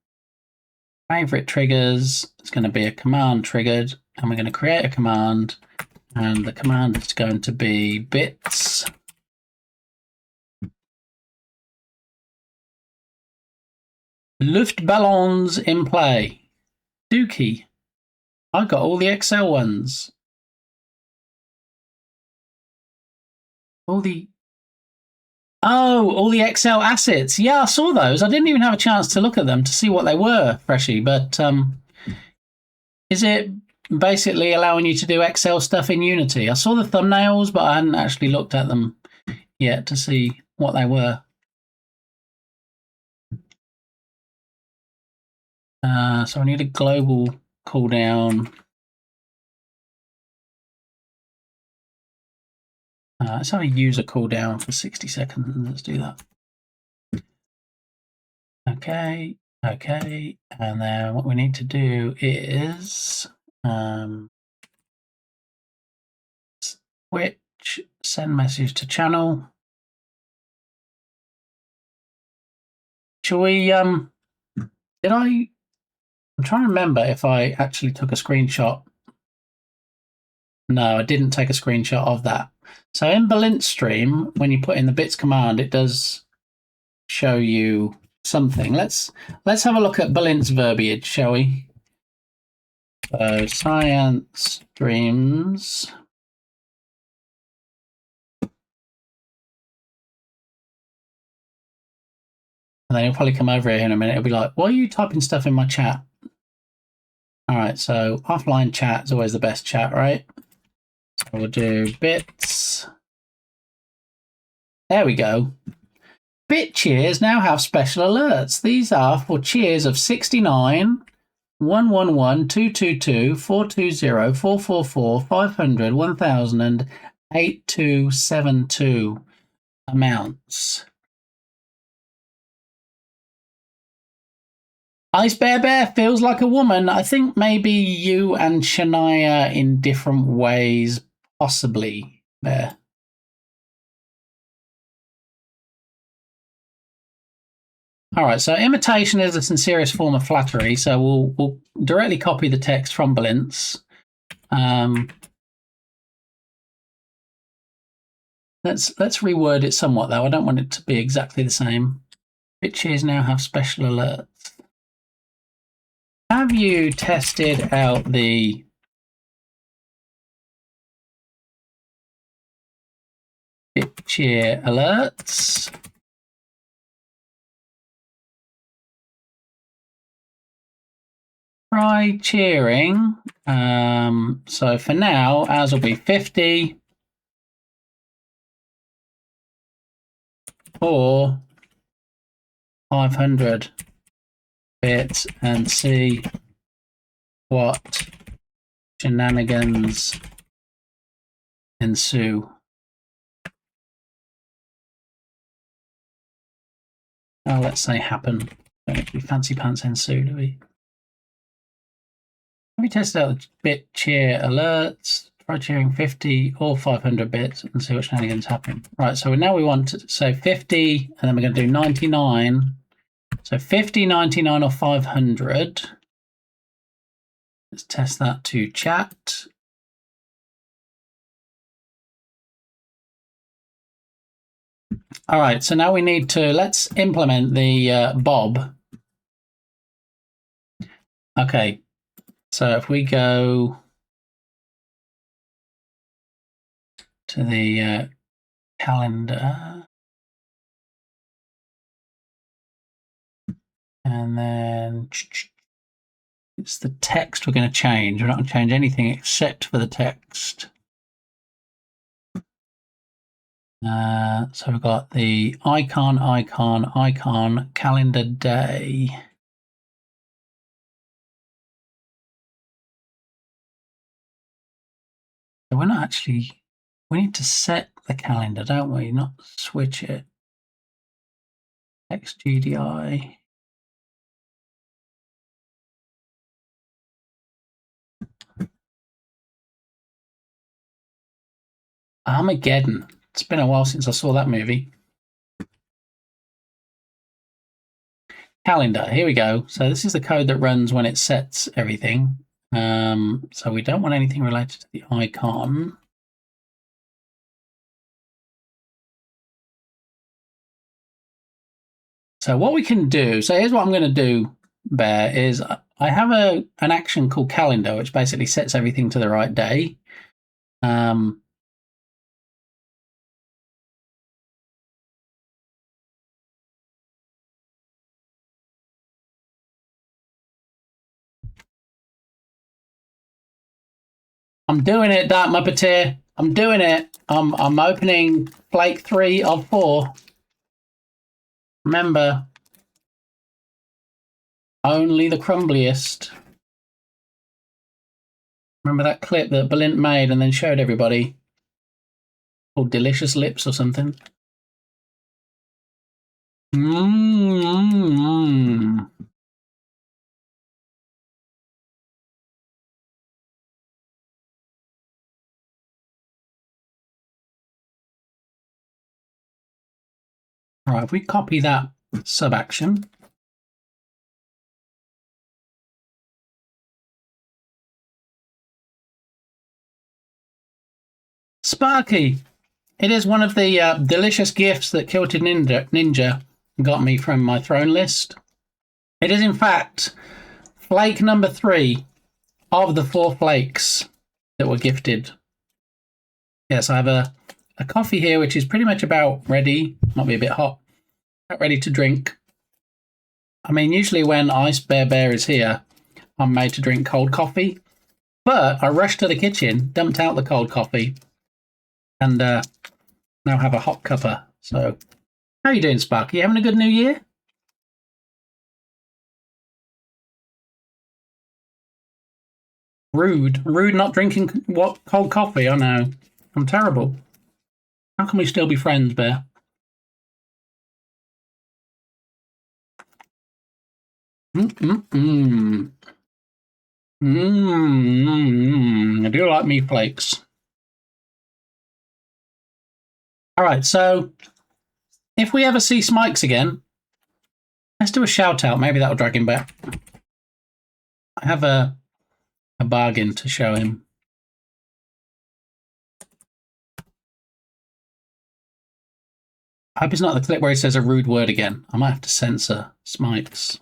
favorite triggers. It's going to be a command triggered, and we're going to create a command, and the command is going to be bits. Luftballons in play. Dookie. I got all the Excel ones. All the Excel assets. Yeah, I saw those. I didn't even have a chance to look at them to see what they were, Freshie. But is it basically allowing you to do Excel stuff in Unity? I saw the thumbnails, but I hadn't actually looked at them yet to see what they were. So I need a global cooldown. Let's have a user cooldown for 60 seconds. Let's do that. Okay. And then what we need to do is switch, send message to channel. Shall we, I'm trying to remember if I actually took a screenshot. No, I didn't take a screenshot of that. So in Balint's stream, when you put in the bits command, it does show you something. Let's have a look at Balint's verbiage, shall we? So science streams. And then he'll probably come over here in a minute. He'll be like, why are you typing stuff in my chat? All right, so offline chat is always the best chat, right? So we'll do bits. There we go. Bit cheers now have special alerts. These are for cheers of 69, 111, 222, 420, 444, 500, 1000, and 8272 amounts. Ice Bear feels like a woman. I think maybe you and Shania in different ways, possibly, Bear. All right, so imitation is the sincerest form of flattery. So we'll directly copy the text from Balintz. Let's reword it somewhat, though. I don't want it to be exactly the same. Bitches now have special alerts. Have you tested out the BitCheer alerts? Try cheering. So for now, ours will be 50 or 500 bits and see what shenanigans ensue. Oh, let's say happen. Don't need to be fancy pants ensue, do we? Have we tested out the bit cheer alerts? Try cheering 50 or 500 bits and see what shenanigans happen. Right, so now we want to say 50, and then we're going to do 99. So 50, 99, or 500. Let's test that to chat. All right, so now we need to, let's implement the Bob. Okay, so if we go to the calendar, and then it's the text we're going to change. We're not going to change anything except for the text. So we've got the icon, calendar day. So we're not actually, we need to set the calendar, don't we? Not switch it. XGDI. Armageddon. It's been a while since I saw that movie. Calendar, here we go. So this is the code that runs when it sets everything. So we don't want anything related to the icon. So what we can do, so here's what I'm going to do, Bear, is I have an action called calendar, which basically sets everything to the right day. I'm doing it, Dark Muppeteer. I'm doing it. I'm opening flake 3 of 4. Remember, only the crumbliest. Remember that clip that Balint made and then showed everybody? Called Delicious Lips or something. Mmm. All right, if we copy that sub action. Sparky. It is one of the delicious gifts that Kilted Ninja got me from my throne list. It is, in fact, flake number 3 of the 4 flakes that were gifted. Yes, I have a coffee here, which is pretty much about ready. Might be a bit hot. About ready to drink. I mean, usually when Ice Bear is here, I'm made to drink cold coffee. But I rushed to the kitchen, dumped out the cold coffee, and now have a hot cuppa. So, how are you doing, Sparky? You having a good New Year? Rude not drinking cold coffee. I know. I'm terrible. How can we still be friends, Bear? I do like meat flakes. All right, so if we ever see Smikes again, let's do a shout out. Maybe that'll drag him back. I have a bargain to show him. I hope it's not the clip where he says a rude word again. I might have to censor Smikes.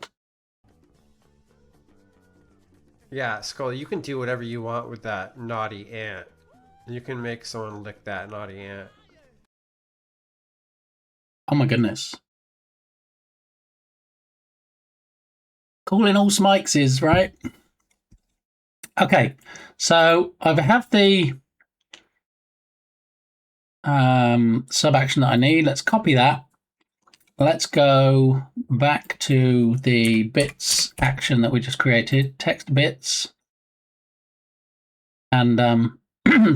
Yeah, Skull, you can do whatever you want with that naughty ant. You can make someone lick that naughty ant. Oh my goodness. Calling all Smikes is, right? Okay, so I have the sub action that I need. Let's copy that. Let's go back to the bits action that we just created, text bits, and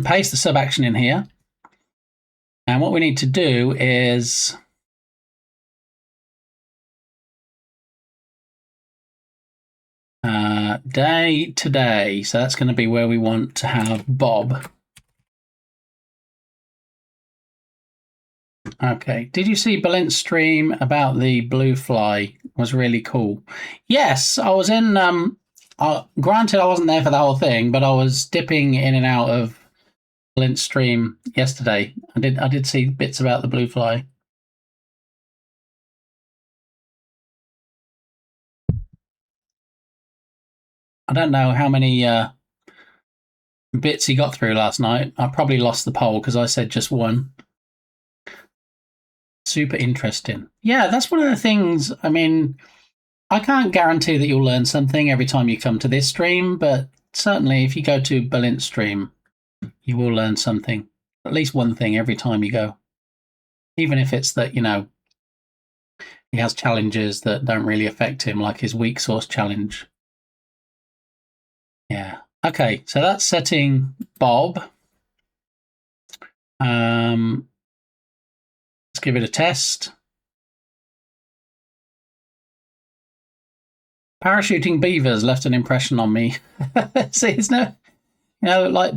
paste the sub action in here. And what we need to do is day to day. So that's going to be where we want to have Bob. Okay. Did you see Balint's stream about the blue fly? It was really cool. Yes, I was in. Granted, I wasn't there for the whole thing, but I was dipping in and out of Balint's stream yesterday. I did see bits about the blue fly. I don't know how many bits he got through last night. I probably lost the poll because I said just one. Super interesting. Yeah, that's one of the things. I mean, I can't guarantee that you'll learn something every time you come to this stream, but certainly if you go to Balint's stream, you will learn something. At least one thing every time you go. Even if it's that, you know, he has challenges that don't really affect him, like his weak source challenge. Yeah. Okay, so that's setting Bob. Let's give it a test. Parachuting beavers left an impression on me. See, it's no, you know, like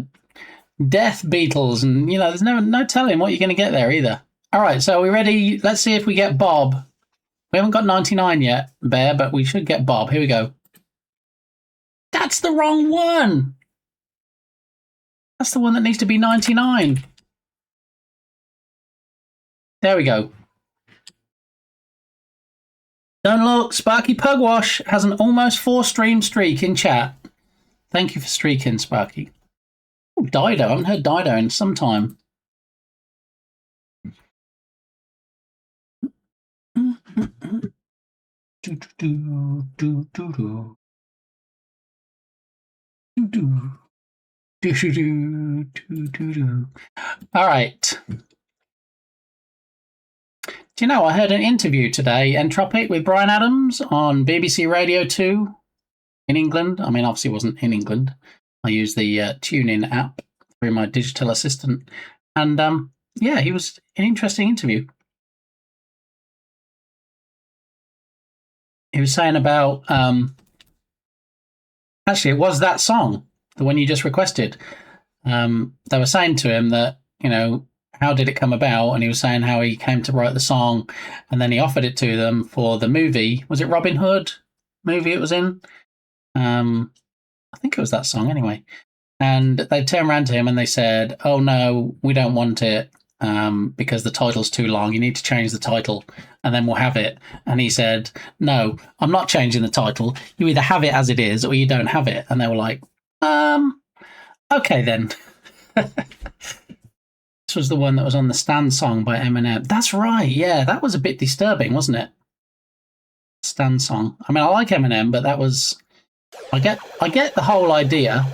death beetles, and you know, there's no telling what you're going to get there either. All right, so are we ready? Let's see if we get Bob. We haven't got 99 yet, Bear, but we should get Bob. Here we go. That's the wrong one. That's the one that needs to be 99. There we go. Don't look, Sparky Pugwash has an almost 4-stream streak in chat. Thank you for streaking, Sparky. Oh, Dido. I haven't heard Dido in some time. All right. Do you know, I heard an interview today, Entropic, with Brian Adams on BBC Radio 2 in England. I mean, obviously it wasn't in England. I use the TuneIn app through my digital assistant. And yeah, he was an interesting interview. He was saying about, actually, it was that song, the one you just requested. They were saying to him that, you know, how did it come about? And he was saying how he came to write the song, and then he offered it to them for the movie. Was it Robin Hood movie it was in? I think it was that song anyway. And they turned around to him and they said, oh no, we don't want it because the title's too long. You need to change the title and then we'll have it. And he said, no, I'm not changing the title. You either have it as it is or you don't have it. And they were like, okay then. This was the one that was on the Stan song by Eminem. That's right, yeah, that was a bit disturbing, wasn't it? Stan song. I mean, I like Eminem, but that was I get the whole idea.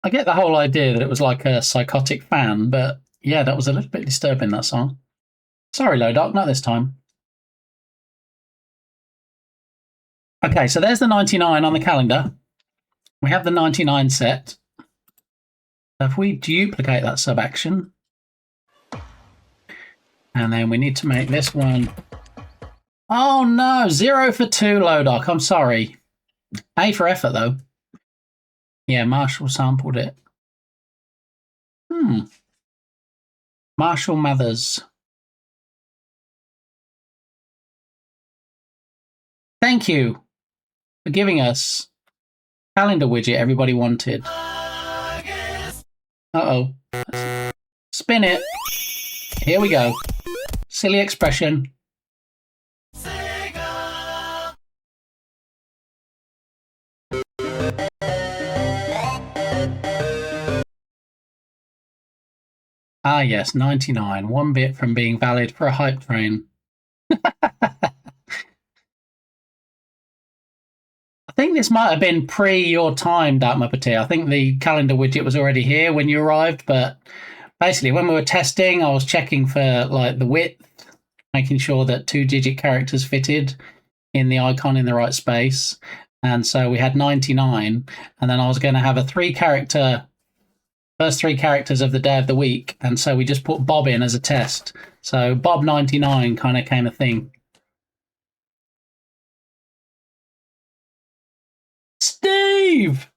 I get the whole idea that it was like a psychotic fan, but yeah, that was a little bit disturbing, that song. Sorry, Lodoc, not this time. Okay, so there's the 99 on the calendar. We have the 99 set. If we duplicate that sub action, and then we need to make this one. Oh no, 0 for 2, Lodoc. I'm sorry. A for effort, though. Yeah, Marshall sampled it. Marshall Mathers. Thank you for giving us calendar widget everybody wanted. Uh-oh. Spin it. Here we go. Silly expression. Ah, yes, 99. 1 bit from being valid for a hype train. I think this might have been pre your time, Dartmuppeteer. I think the calendar widget was already here when you arrived, but basically when we were testing, I was checking for like the width, making sure that 2-digit characters fitted in the icon in the right space. And so we had 99, and then I was going to have a first 3 characters of the day of the week, and so we just put Bob in as a test. So Bob 99 kind of came a thing. Steve!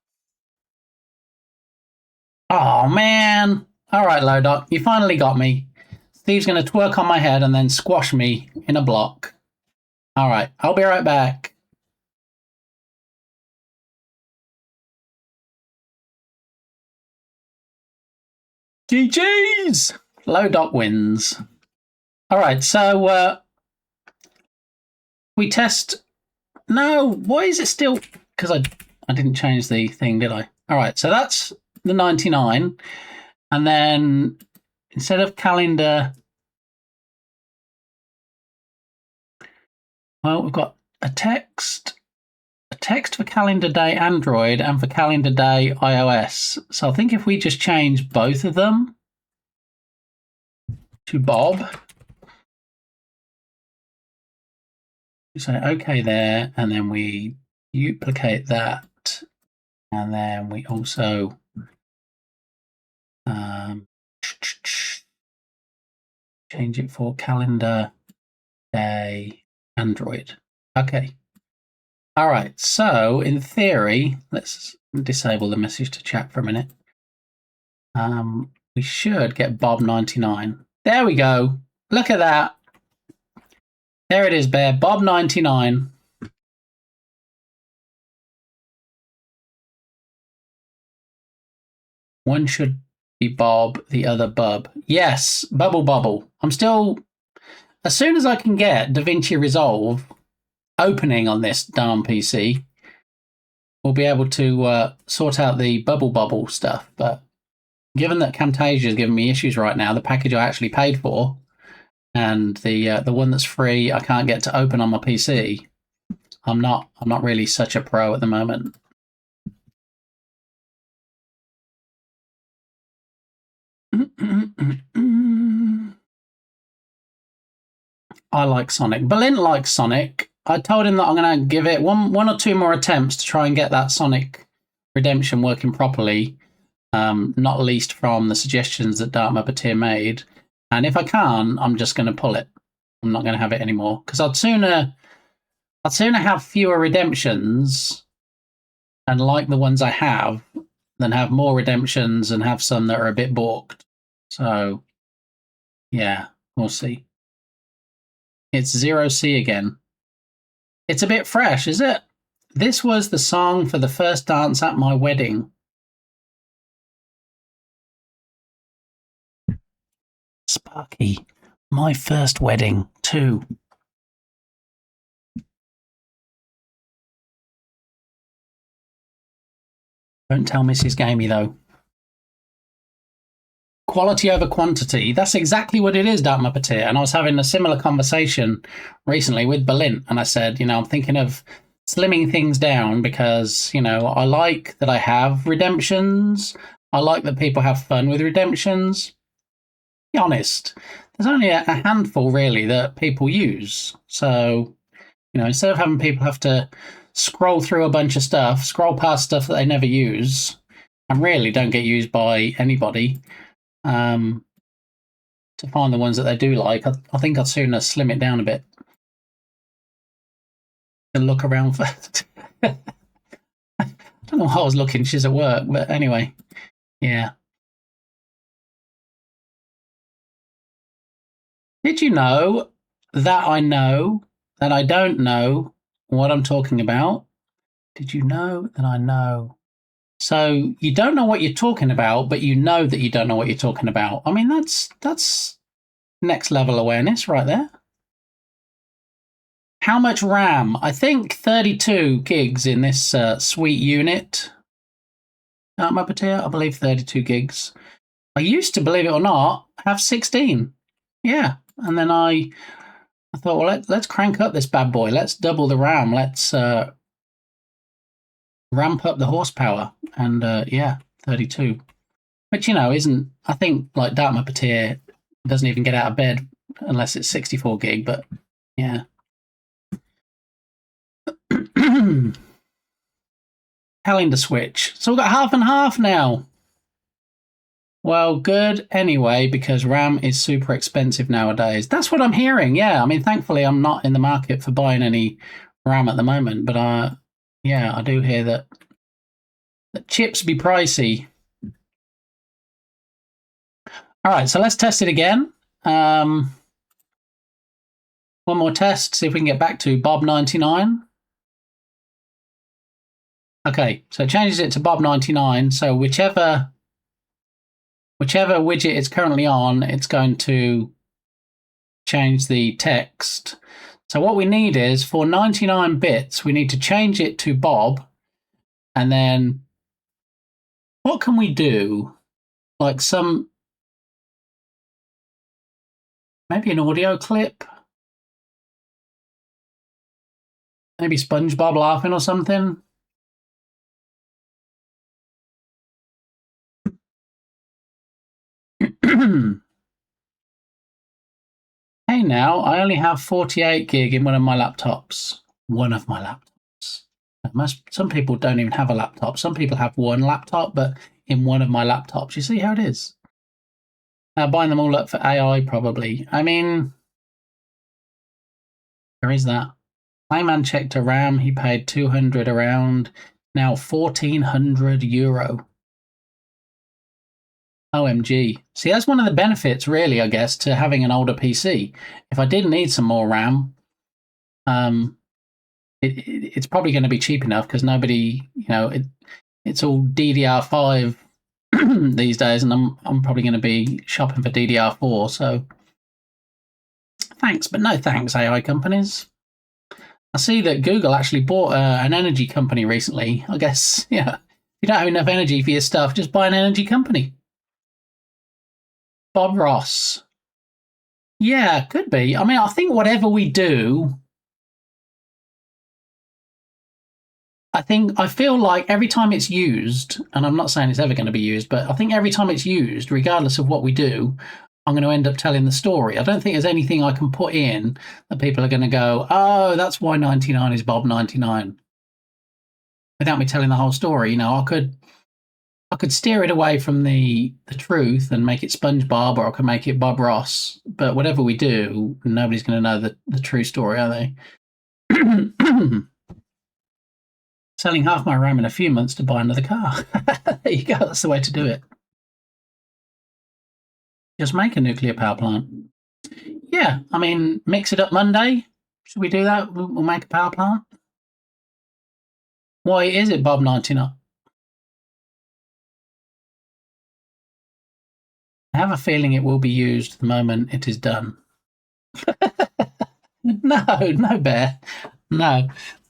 Oh, man. All right, Lodoc, you finally got me. Steve's going to twerk on my head and then squash me in a block. All right, I'll be right back. GG's! Lodoc wins. All right, so we test. No, why is it still? Because I didn't change the thing, did I? All right, so that's the 99, and then instead of calendar, well, we've got a text for calendar day Android and for calendar day iOS. So I think if we just change both of them to Bob, we say OK there, and then we duplicate that, and then we also change it for calendar day Android. Okay. All right. So in theory, let's disable the message to chat for a minute. We should get Bob 99. There we go. Look at that. There it is, Bear. Bob 99. One should be Bob, the other Bub. Yes, Bubble. I'm still, as soon as I can get DaVinci Resolve opening on this darn PC, we'll be able to sort out the Bubble stuff. But given that Camtasia is giving me issues right now, the package I actually paid for, and the one that's free I can't get to open on my PC, I'm not really such a pro at the moment. I like Sonic. Berlin likes Sonic. I told him that I'm going to give it one or two more attempts to try and get that Sonic Redemption working properly, not least from the suggestions that Dartmuppeteer made. And if I can, I'm just going to pull it. I'm not going to have it anymore, because I'd sooner have fewer redemptions and like the ones I have than have more redemptions and have some that are a bit balked. So, yeah, we'll see. It's 0C again. It's a bit fresh, is it? This was the song for the first dance at my wedding. Sparky, my first wedding, too. Don't tell Mrs. Gamey, though. quality over quantity. That's exactly what it is, Dark Muppeteer. And I was having a similar conversation recently with Berlin, and I said, I'm thinking of slimming things down because, I like that I have redemptions. I like that people have fun with redemptions. Be honest, there's only a handful really that people use. So, instead of having people have to scroll through a bunch of stuff, scroll past stuff that they never use and really don't get used by anybody, to find the ones that they do like, I think I'd sooner slim it down a bit and look around for. I don't know why I was looking. She's at work, but anyway, yeah. Did you know that I don't know what I'm talking about? Did you know that I know? So you don't know what you're talking about, but you know that you don't know what you're talking about. I mean, that's next level awareness right there. How much RAM? I think 32 gigs in this sweet unit. Muppeteer, I believe 32 gigs. I used to, believe it or not, have 16. Yeah, and then I thought, well, let's crank up this bad boy. Let's double the RAM. Let's ramp up the horsepower. And yeah, 32. Which, isn't, I think, like Dark Muppeteer doesn't even get out of bed unless it's 64 gig, but yeah. Calendar switch. So we've got half and half now. Well, good anyway, because RAM is super expensive nowadays. That's what I'm hearing, yeah. I mean, thankfully, I'm not in the market for buying any RAM at the moment, but yeah, I do hear that chips be pricey. All right, so let's test it again. One more test, see if we can get back to Bob99. Okay, so it changes it to Bob99, so whichever widget it's currently on, it's going to change the text. So what we need is, for 99 bits, we need to change it to Bob, and then what can we do? Like maybe an audio clip? Maybe SpongeBob laughing or something? Hey now, I only have 48 gig in one of my laptops. One of my laptops. Some people don't even have a laptop. Some people have one laptop, but in one of my laptops. You see how it is? Buying them all up for AI, probably. I mean, where is that? My man checked a RAM. He paid 200 around. Now 1,400 euro. OMG. See, that's one of the benefits, really, I guess, to having an older PC. If I did need some more RAM, it's probably going to be cheap enough because nobody, it's all DDR5 these days, and I'm probably going to be shopping for DDR4. So, thanks, but no thanks, AI companies. I see that Google actually bought an energy company recently. I guess, yeah, if you don't have enough energy for your stuff, just buy an energy company. Bob Ross. Yeah, could be. I mean, I think whatever we do, I feel like every time it's used, and I'm not saying it's ever going to be used, but I think every time it's used, regardless of what we do, I'm going to end up telling the story. I don't think there's anything I can put in that people are going to go, oh, that's why 99 is Bob 99. Without me telling the whole story, I could steer it away from the truth and make it SpongeBob, or I could make it Bob Ross. But whatever we do, nobody's going to know the true story, are they? Selling half my RAM in a few months to buy another car. There you go. That's the way to do it. Just make a nuclear power plant. Yeah, I mean, mix it up Monday. Should we do that? We'll make a power plant. Why is it Bob 99? I have a feeling it will be used the moment it is done. No, Bear. No.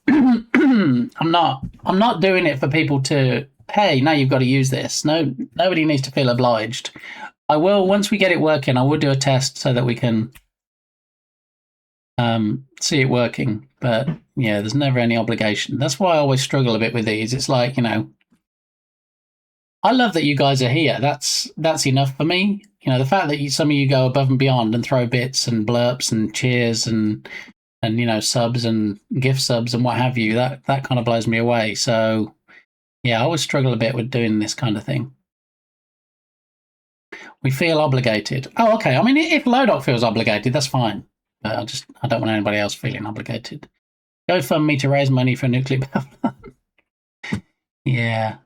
I'm not doing it for people to, hey, now you've got to use this. No, nobody needs to feel obliged. I will, once we get it working, I will do a test so that we can see it working. But yeah, there's never any obligation. That's why I always struggle a bit with these. It's like, you know, I love that you guys are here. That's enough for me. You know, the fact that some of you go above and beyond and throw bits and blurps and cheers and you know, subs and gift subs and what have you, that kind of blows me away. So yeah, I always struggle a bit with doing this kind of thing. We feel obligated. Oh, okay. I mean, if Lodoc feels obligated, that's fine. I don't want anybody else feeling obligated. GoFundMe to raise money for a nuclear power plant. Yeah.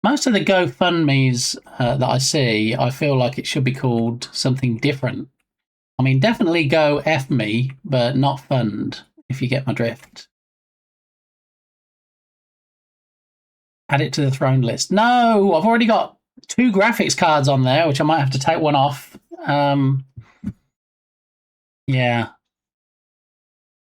Most of the GoFundMes that I see, I feel like it should be called something different. I mean, definitely go F me, but not fund, if you get my drift. Add it to the throne list. No, I've already got 2 graphics cards on there, which I might have to take one off. Yeah.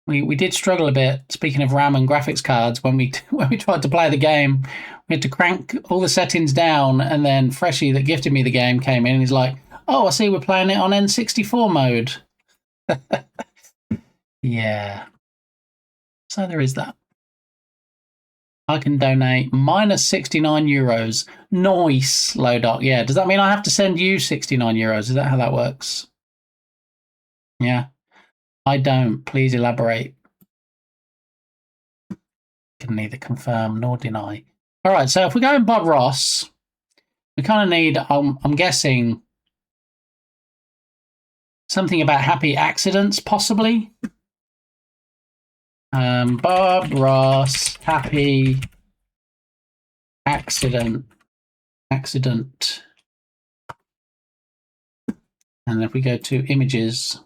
We did struggle a bit, speaking of RAM and graphics cards, when we tried to play the game. We had to crank all the settings down, and then Freshie that gifted me the game came in and he's like, oh, I see we're playing it on N64 mode. Yeah. So there is that. I can donate minus 69 euros. Nice, Lodoc. Yeah, does that mean I have to send you 69 euros? Is that how that works? Yeah. I don't. Please elaborate. Can neither confirm nor deny. All right, so if we go in Bob Ross, we kind of need, I'm guessing, something about happy accidents, possibly. Bob Ross, happy accident. And if we go to images,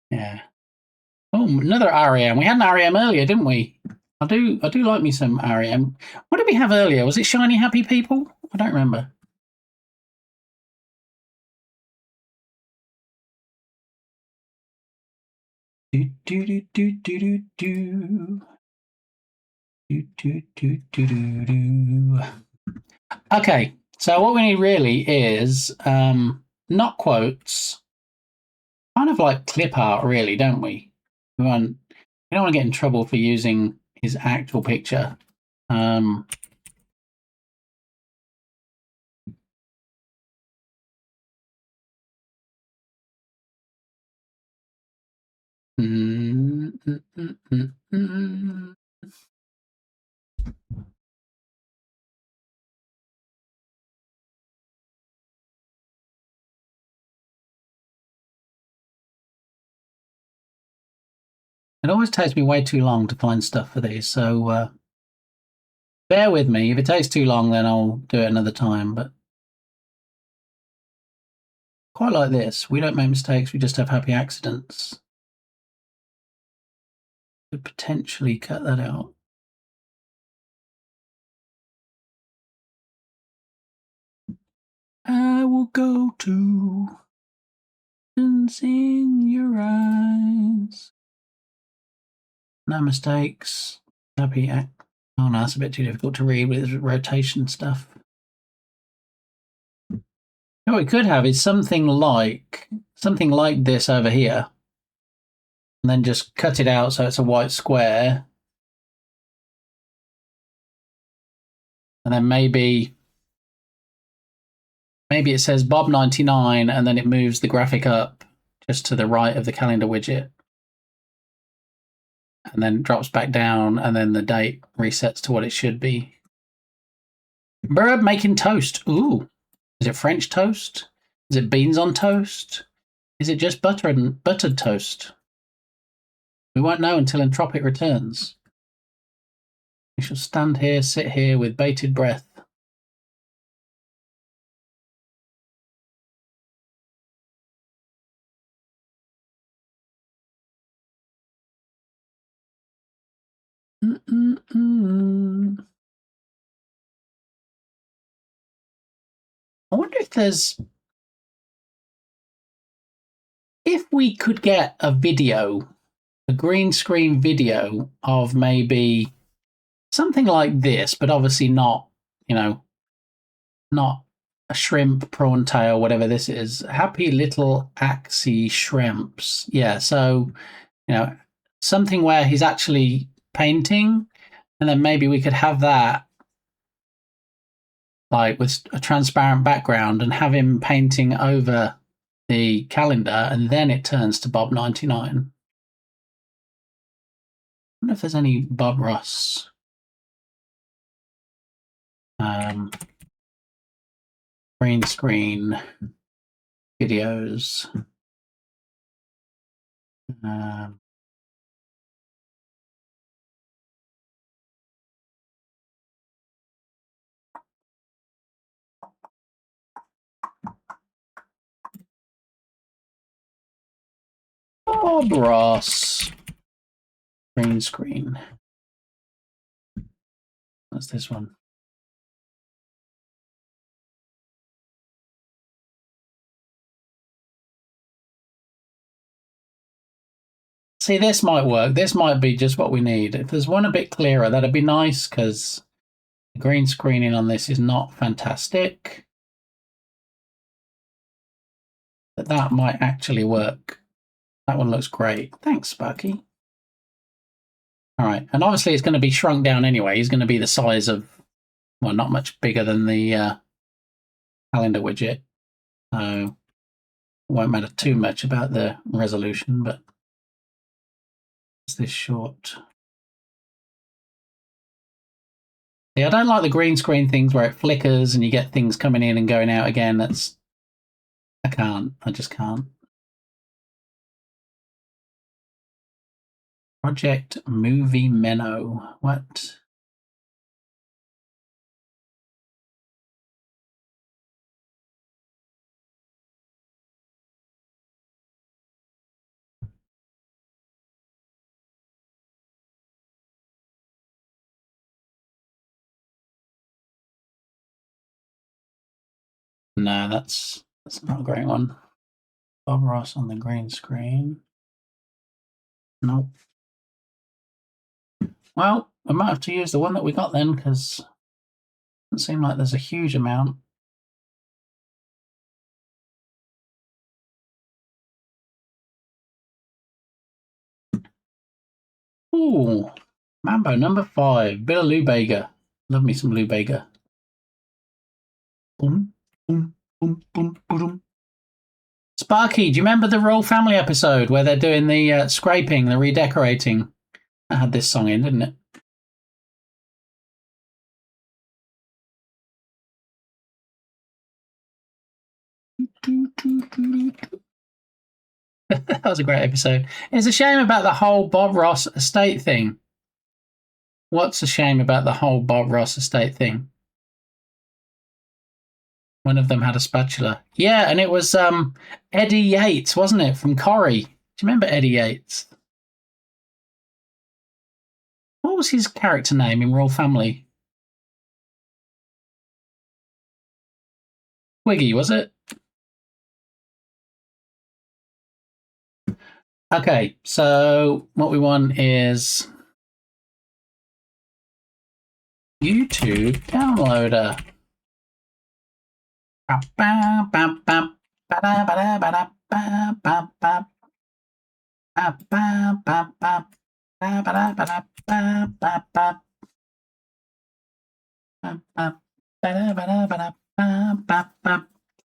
yeah. Oh, another REM. We had an REM earlier, didn't we? I do like me some REM. What did we have earlier? Was it Shiny Happy People? I don't remember. Do do do do do do do do do do do do. Okay, so what we need really is not quotes, kind of like clip art, really, don't we? We don't want to get in trouble for using his actual picture. It always takes me way too long to find stuff for these, so bear with me. If it takes too long, then I'll do it another time, but quite like this. We don't make mistakes, we just have happy accidents. Could potentially cut that out. I will go to in your eyes. No mistakes. Happy act. Oh no, that's a bit too difficult to read with rotation stuff. What we could have is something like this over here, and then just cut it out so it's a white square, and then maybe it says Bob 99, and then it moves the graphic up just to the right of the calendar widget, and then drops back down, and then the date resets to what it should be. Bird making toast. Ooh. Is it French toast? Is it beans on toast? Is it just buttered toast? We won't know until Entropic returns. We shall stand here, sit here with bated breath. I wonder if there's... if we could get a video, a green screen video of maybe something like this, but obviously not, not a shrimp, prawn tail, whatever this is. Happy little axie shrimps. Yeah, so, something where he's actually painting, and then maybe we could have that like with a transparent background and have him painting over the calendar, and then it turns to Bob 99. I wonder if there's any Bob Ross green screen videos. Bob Ross green screen. What's this one? See, this might work. This might be just what we need. If there's one a bit clearer, that'd be nice, because the green screening on this is not fantastic. But that might actually work. That one looks great. Thanks, Sparky. All right, and obviously it's going to be shrunk down anyway. He's going to be the size of, well, not much bigger than the calendar widget. So it won't matter too much about the resolution, but it's this short. Yeah, I don't like the green screen things where it flickers and you get things coming in and going out again. I just can't. Project Movie Menno. What? No, that's not a great one. Bob Ross on the green screen. Nope. Well, I might have to use the one that we got then, because it doesn't seem like there's a huge amount. Ooh, Mambo number 5. Bit of Lou Bega. Love me some Lou Bega. Boom, boom, boom, boom, boom. Sparky, do you remember the Royal Family episode where they're doing the scraping, the redecorating? That had this song in, didn't it? That was a great episode. It's a shame about the whole Bob Ross estate thing. What's a shame about the whole Bob Ross estate thing? One of them had a spatula. Yeah, and it was Eddie Yates, wasn't it, from Corrie? Do you remember Eddie Yates? What was his character name in Royal Family? Twiggy, was it? Okay, so what we want is YouTube downloader.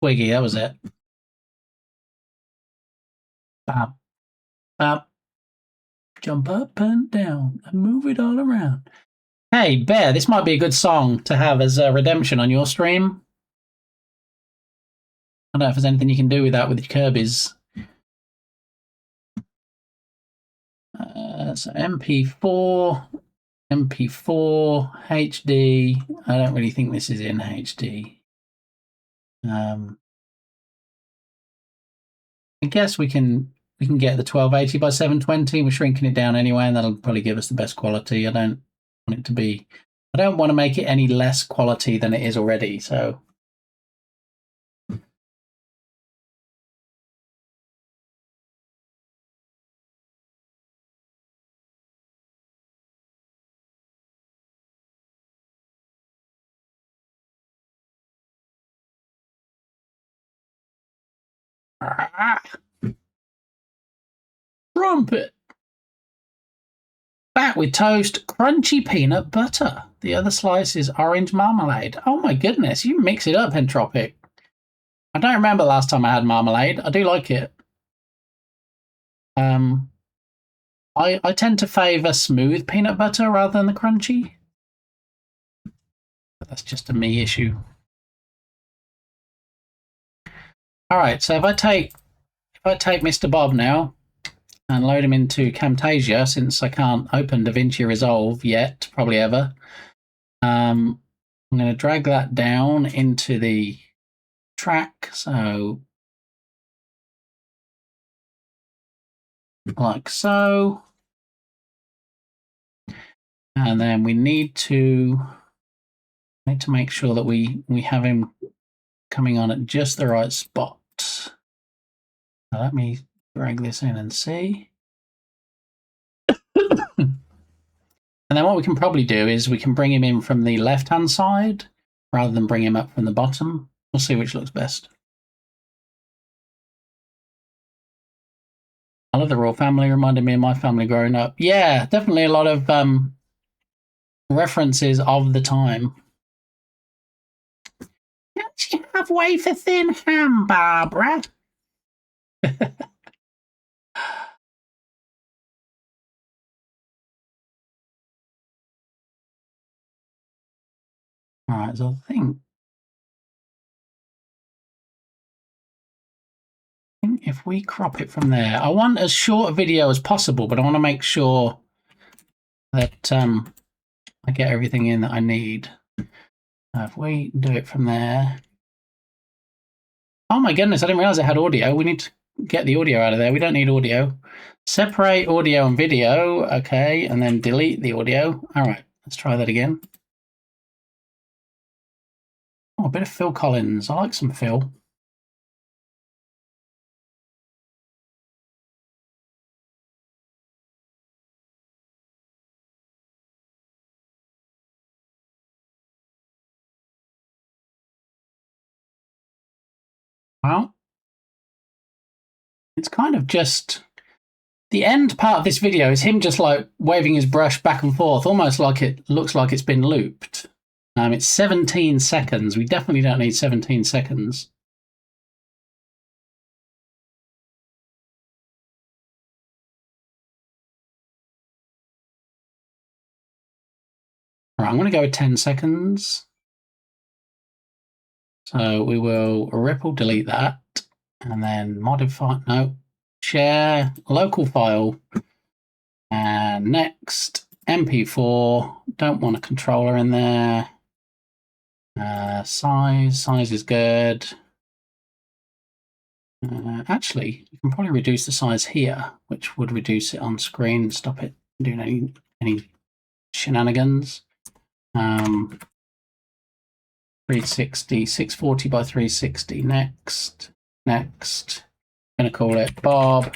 Twiggy, that was it. Bop, bop. Jump up and down and move it all around. Hey, Bear, this might be a good song to have as a redemption on your stream. I don't know if there's anything you can do with that with your Kirby's. So MP4, HD. I don't really think this is in HD. I guess we can get the 1280 by 720. We're shrinking it down anyway, and that'll probably give us the best quality. I don't want to make it any less quality than it is already. So. Ah. Trumpet. Back with toast, crunchy peanut butter. The other slice is orange marmalade. Oh my goodness, you mix it up, Entropic. I don't remember last time I had marmalade. I do like it. I tend to favour smooth peanut butter rather than the crunchy. But that's just a me issue. All right, so if I take Mr. Bob now and load him into Camtasia, since I can't open DaVinci Resolve yet, probably ever, I'm going to drag that down into the track. So like so. And then we need to make sure that we have him coming on at just the right spot. So let me drag this in and see. And then what we can probably do is we can bring him in from the left-hand side rather than bring him up from the bottom. We'll see which looks best. I love the royal family. Reminded me of my family growing up. Yeah, definitely a lot of references of the time. Can't you have wafer thin ham, Barbara? All right, so I think if we crop it from there, I want as short a video as possible, but I want to make sure that I get everything in that I need. If we do it from there. Oh my goodness, I didn't realize it had audio. We need to get the audio out of there. We don't need audio. Separate audio and video. Okay, and then delete the audio. All right, let's try that again. Oh, a bit of Phil Collins. I like some Phil. Well, it's kind of just the end part of this video is him just like waving his brush back and forth, almost like it looks like it's been looped. It's 17 seconds. We definitely don't need 17 seconds. All right, I'm going to go with 10 seconds. So we will ripple delete that and then modify, no, share local file and next MP4. Don't want a controller in there. Size is good. Actually, you can probably reduce the size here, which would reduce it on screen, stop it doing any shenanigans. 360, 640 by 360. Next. I'm going to call it Bob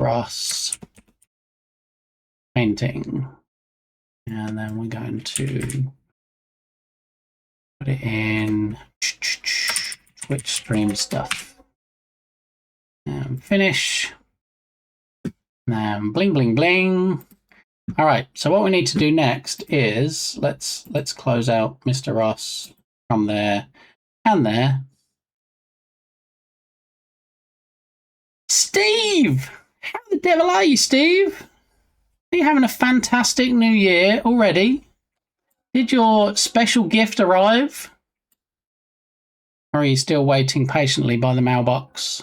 Ross Painting. And then we're going to put it in Twitch stream stuff. And finish. And then bling, bling, bling. All right, so what we need to do next is let's close out Mr. Ross from there and there. Steve! How the devil are you, Steve? Are you having a fantastic new year already? Did your special gift arrive? Or are you still waiting patiently by the mailbox?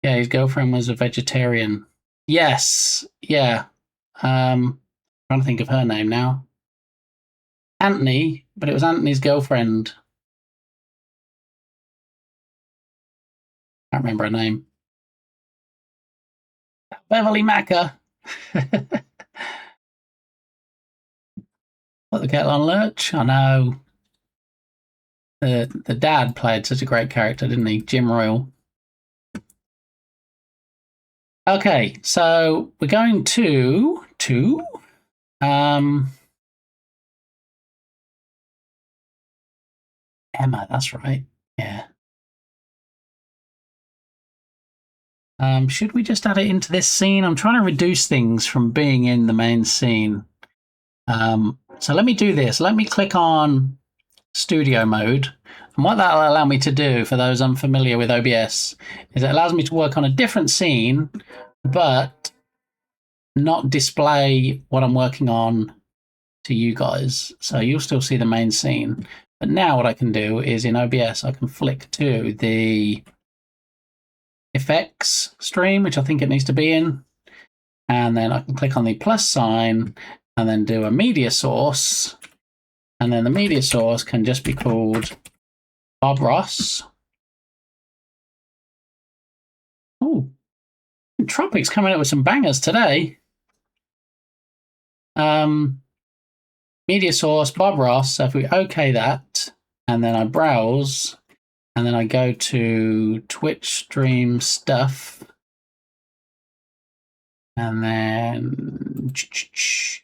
Yeah, his girlfriend was a vegetarian. Yes, yeah. Trying to think of her name now. Anthony, but it was Anthony's girlfriend. Can't remember her name. Beverly Macker. Put the kettle on lurch. I know. The dad played such a great character, didn't he? Jim Royal. Okay, so we're going to Emma, that's right. Yeah. Should we just add it into this scene? I'm trying to reduce things from being in the main scene. So let me do this. Let me click on studio mode. And what that'll allow me to do, for those unfamiliar with OBS, is it allows me to work on a different scene, but not display what I'm working on to you guys. So you'll still see the main scene. But now what I can do is in OBS, I can flick to the effects stream, which I think it needs to be in. And then I can click on the plus sign and then do a media source. And then the media source can just be called Bob Ross. Oh, Tropic's coming up with some bangers today. Media source, Bob Ross. So if we OK that, and then I browse, and then I go to Twitch stream stuff, and then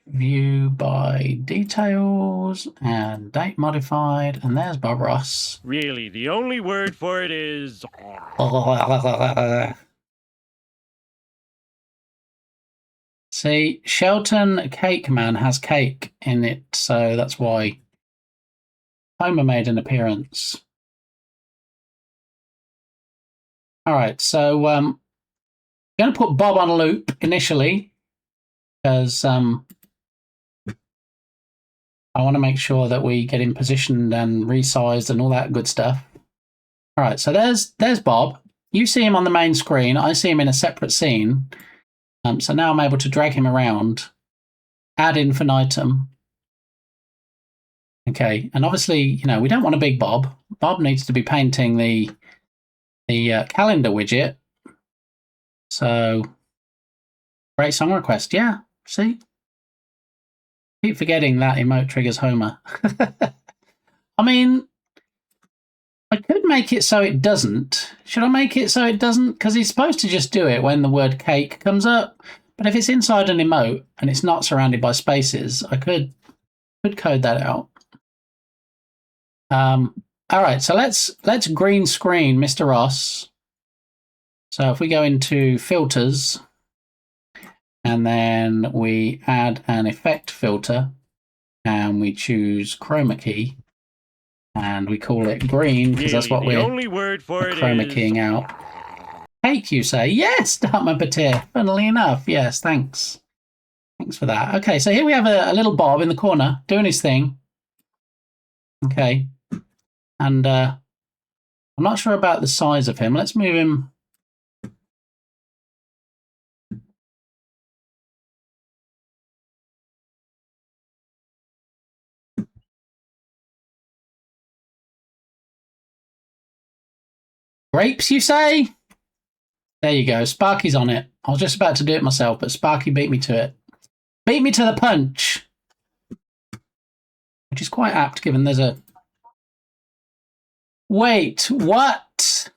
view by details and date modified, and there's Bob Ross. Really, the only word for it is... See, Shelton Cake Man has cake in it, so that's why Homer made an appearance. All right, so I'm going to put Bob on loop initially because I want to make sure that we get him positioned and resized and all that good stuff. All right, so there's Bob. You see him on the main screen. I see him in a separate scene. So now I'm able to drag him around, ad infinitum. Okay, and obviously, you know, we don't want a big Bob. Bob needs to be painting the calendar widget. So, great song request. Yeah, see? Keep forgetting that emote triggers Homer. I mean, I could make it so it doesn't. Should I make it so it doesn't? Because he's supposed to just do it when the word cake comes up. But if it's inside an emote and it's not surrounded by spaces, I could code that out. All right, so let's green screen Mr. Ross. So if we go into filters and then we add an effect filter and we choose chroma key and we call it green because that's what we're only word for it chroma keying out. Cake, you say? Yes, Dartmouth Patir. Funnily enough, yes, thanks. Thanks for that. Okay, so here we have a little Bob in the corner doing his thing. Okay. And I'm not sure about the size of him. Let's move him. Grapes, you say? There you go. Sparky's on it. I was just about to do it myself, but Sparky beat me to it. Beat me to the punch. Which is quite apt, given there's a... Wait, what?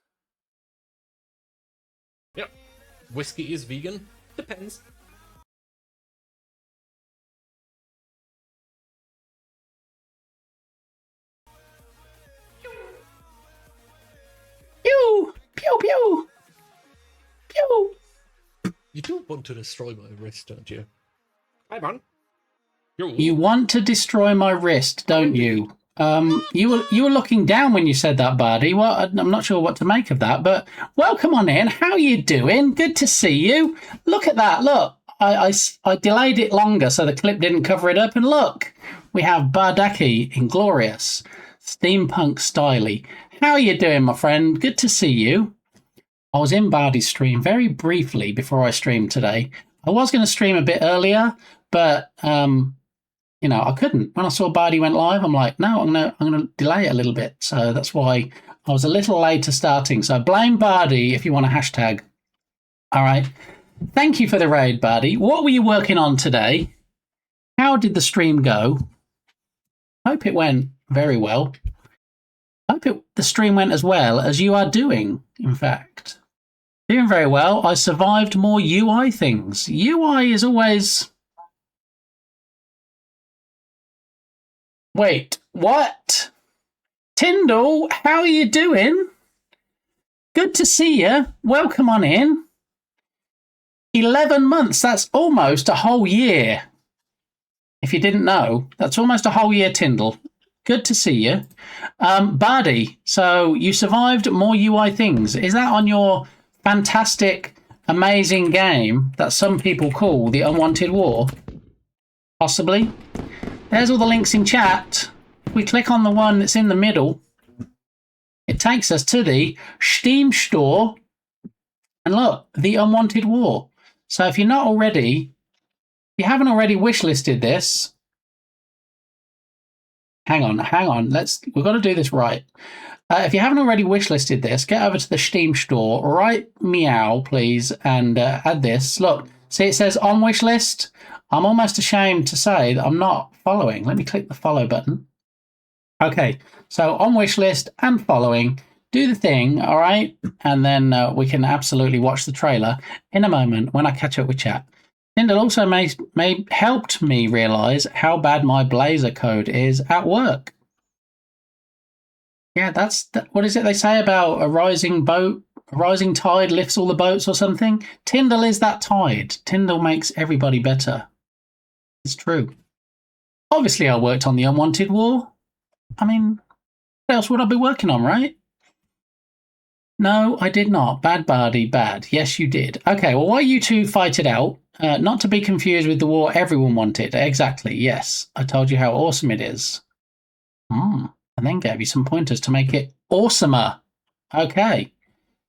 Yep. Whiskey is vegan? Depends. Pew! Pew, pew! Pew! You do want to destroy my wrist, don't you? Hi, man. You want to destroy my wrist, don't you? You were looking down when you said that, Bardi. Well, I'm not sure what to make of that, but welcome on in. How you doing? Good to see you. Look at that. Look, I delayed it longer so the clip didn't cover it up, and look, we have Bardaki Inglorious, steampunk styly. How you doing, my friend? Good to see you. I was in Bardi's stream very briefly before I streamed today. I was going to stream a bit earlier, but you know, I couldn't. When I saw Bardi went live, I'm like, no, I'm gonna delay it a little bit. So that's why I was a little late to starting. So blame Bardi if you want a hashtag. All right. Thank you for the raid, Bardi. What were you working on today? How did the stream go? Hope it went very well. Hope the stream went as well as you are doing, in fact. Doing very well. I survived more UI things. UI is always... Wait, what? Tyndall, how are you doing? Good to see you. Welcome on in. 11 months. That's almost a whole year. If you didn't know, that's almost a whole year, Tyndall. Good to see you. Bardi, so you survived more UI things. Is that on your fantastic, amazing game that some people call The Unwanted War? Possibly. There's all the links in chat. If we click on the one that's in the middle, it takes us to the Steam store. And look, The Unwanted War. So if you're not already, if you haven't already wishlisted this, hang on. We've got to do this right. If you haven't already wishlisted this, get over to the Steam store, write meow, please, and add this. Look, see it says on wishlist. I'm almost ashamed to say that I'm not following. Let me click the follow button. Okay, so on wishlist and following. Do the thing, all right? And then we can absolutely watch the trailer in a moment when I catch up with chat. Tyndall also helped me realise how bad my Blazor code is at work. Yeah, what is it they say about a rising boat? A rising tide lifts all the boats or something? Tyndall is that tide. Tyndall makes everybody better. It's true. Obviously, I worked on The Unwanted War. I mean, what else would I be working on, right? No, I did not. Bad Bardi, bad. Yes, you did. Okay, well, while you two fight it out, not to be confused with the war everyone wanted. Exactly, yes. I told you how awesome it is. And then gave you some pointers to make it awesomer. Okay.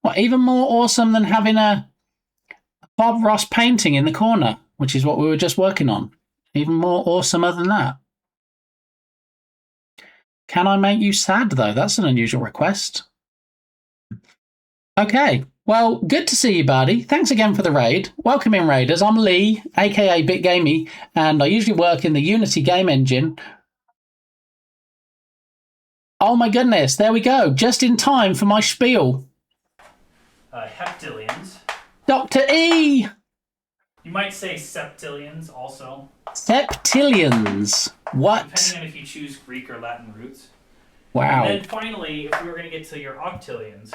Well, even more awesome than having a Bob Ross painting in the corner, which is what we were just working on. Even more awesomer than that. Can I make you sad, though? That's an unusual request. Okay, well, good to see you, Bardi. Thanks again for the raid. Welcome in, Raiders. I'm Lee, aka BitGamey, and I usually work in the Unity game engine. Oh my goodness, there we go. Just in time for my spiel. Heptillions. Dr. E! You might say septillions also. Septillions. What? Depending on if you choose Greek or Latin roots. Wow. And then finally, if we were going to get to your octillions.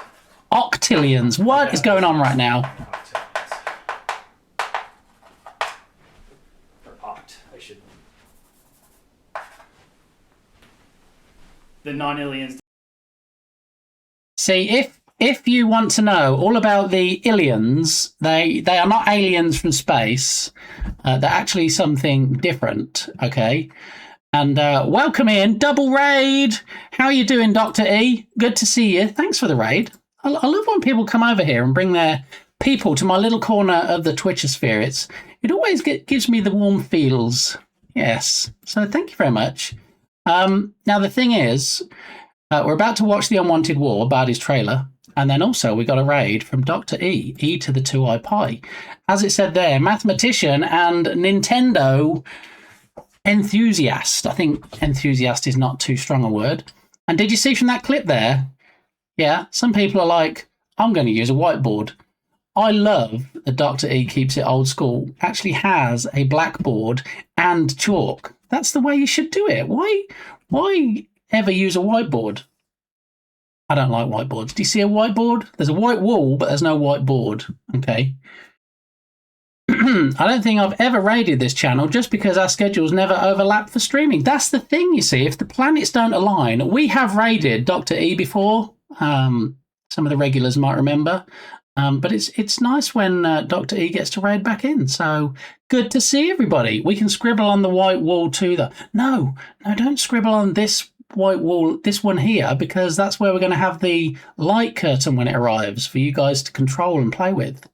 Octillions. What is going on right now? Or oct, I should. The non-illions. See, if you want to know all about the Illions, they are not aliens from space. They're actually something different, okay? And welcome in, double raid. How are you doing, Dr. E? Good to see you. Thanks for the raid. I love when people come over here and bring their people to my little corner of the Twitchosphere. It always gives me the warm feels. Yes. So thank you very much. Now, the thing is, we're about to watch The Unwanted War, Bardi's trailer. And then also we got a raid from Dr. E, E to the 2i pi. As it said there, mathematician and Nintendo enthusiast. I think enthusiast is not too strong a word. And did you see from that clip there? Yeah, some people are like, I'm going to use a whiteboard. I love that Dr. E keeps it old school, actually has a blackboard and chalk. That's the way you should do it. Why ever use a whiteboard? I don't like whiteboards. Do you see a whiteboard? There's a white wall, but there's no whiteboard. Okay. I don't think I've ever raided this channel just because our schedules never overlap for streaming. That's the thing, you see. If the planets don't align, we have raided Dr. E before. Some of the regulars might remember. But it's nice when Dr. E gets to raid back in. So good to see everybody. We can scribble on the white wall too, though. No, don't scribble on this white wall, this one here, because that's where we're going to have the light curtain when it arrives for you guys to control and play with.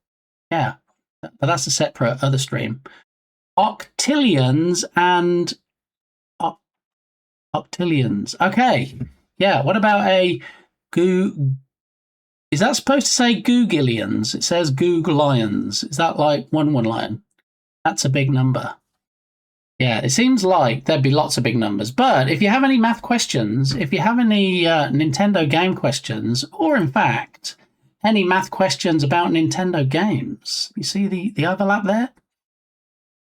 Yeah, but that's a separate other stream. Octillions and octillions. Okay, yeah. What about a Is that supposed to say Googilians? It says Googleians. Is that like one line? That's a big number. Yeah, it seems like there'd be lots of big numbers. But if you have any math questions, if you have any Nintendo game questions, or in fact, any math questions about Nintendo games, you see the overlap there?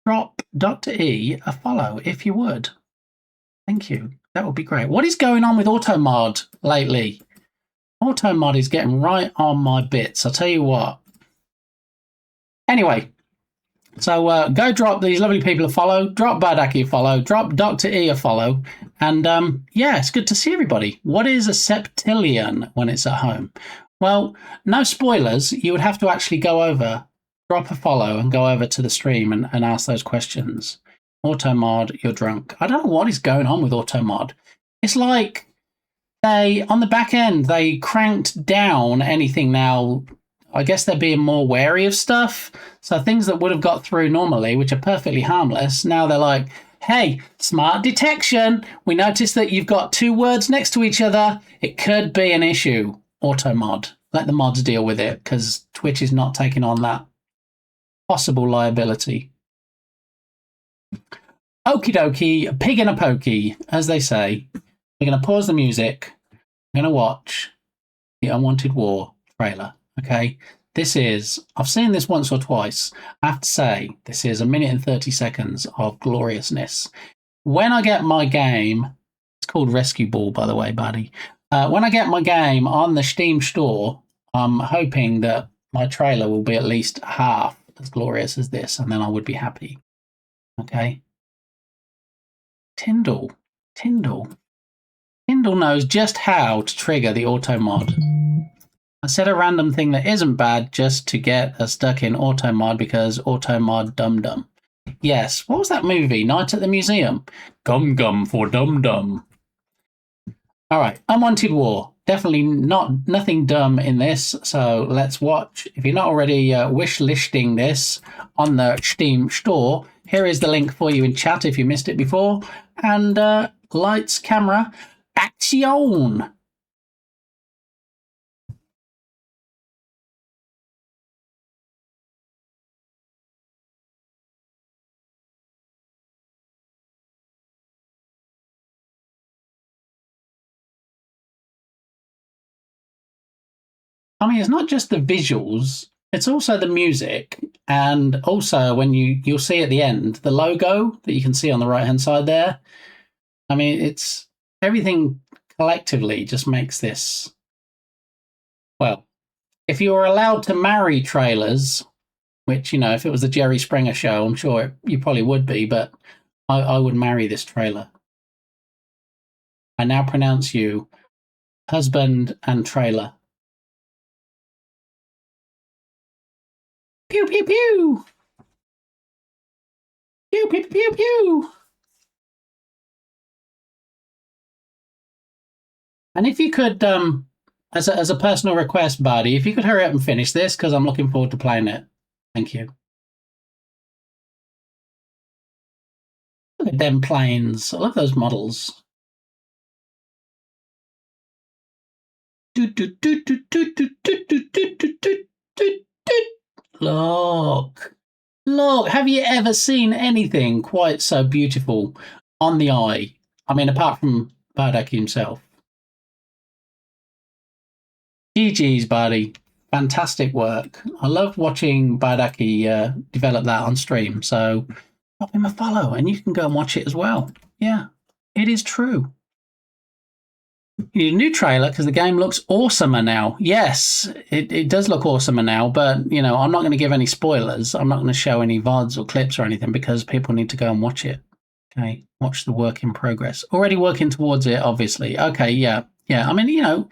Drop Dr. E a follow if you would. Thank you. That would be great. What is going on with Automod lately? Automod is getting right on my bits, I'll tell you what. Anyway, So go drop these lovely people a follow, drop Badaki a follow, drop Dr. E a follow, and yeah, it's good to see everybody. What is a septillion when it's at home? Well, no spoilers. You would have to actually go over, drop a follow, and go over to the stream and ask those questions. Automod, you're drunk. I don't know what is going on with Automod. It's like they, on the back end, they cranked down anything now. I guess they're being more wary of stuff. So things that would have got through normally, which are perfectly harmless, now they're like, hey, smart detection. We noticed that you've got two words next to each other. It could be an issue. Automod. Let the mods deal with it, because Twitch is not taking on that possible liability. Okie dokie, pig in a pokey, as they say. We're going to pause the music. We're going to watch the Unwanted War trailer. Okay, this is, I've seen this once or twice. I have to say, this is 1 minute and 30 seconds of gloriousness. When I get my game, it's called Rescue Ball, by the way, buddy. When I get my game on the Steam store, I'm hoping that my trailer will be at least half as glorious as this, and then I would be happy. Okay. Tyndall knows just how to trigger the auto mod. I said a random thing that isn't bad just to get us stuck in auto mod because auto mod dum dum. Yes, what was that movie? Night at the Museum. Gum gum for dum dum. All right, Unwanted War. Definitely nothing dumb in this, so let's watch. If you're not already wish listing this on the Steam store, here is the link for you in chat if you missed it before. And lights, camera, action! I mean, it's not just the visuals, it's also the music. And also when you'll see at the end, the logo that you can see on the right-hand side there. I mean, it's everything collectively just makes this, well, if you were allowed to marry trailers, which, you know, if it was the Jerry Springer show, I'm sure you probably would be, but I would marry this trailer. I now pronounce you husband and trailer. Pew, pew, pew. Pew, pew, pew, pew. And if you could, as a personal request, buddy, if you could hurry up and finish this, because I'm looking forward to playing it. Thank you. Look at them planes. I love those models. Look, have you ever seen anything quite so beautiful on the eye? I mean, apart from Bardak himself. GG's, buddy. Fantastic work. I love watching Bardaki develop that on stream. So pop him a follow and you can go and watch it as well. Yeah, it is true. You need a new trailer because the game looks awesomer now. Yes, it does look awesomer now, but, you know, I'm not going to give any spoilers. I'm not going to show any VODs or clips or anything because people need to go and watch it. Okay, watch the work in progress. Already working towards it, obviously. Okay, yeah. I mean, you know,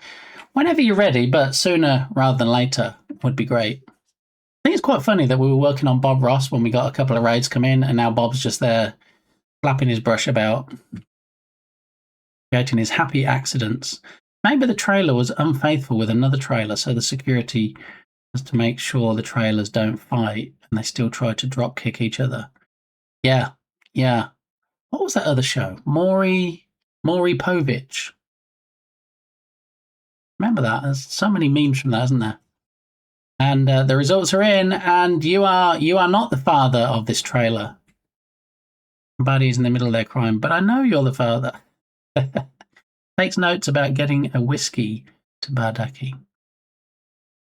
whenever you're ready, but sooner rather than later would be great. I think it's quite funny that we were working on Bob Ross when we got a couple of raids come in, and now Bob's just there flapping his brush about, creating his happy accidents. Maybe the trailer was unfaithful with another trailer, so the security has to make sure the trailers don't fight, and they still try to drop kick each other. Yeah. What was that other show? Maury Povich. Remember that? There's so many memes from that, isn't there? And the results are in, and you are not the father of this trailer. Buddy's in the middle of their crime, but I know you're the father. Takes notes about getting a whiskey to Bardaki.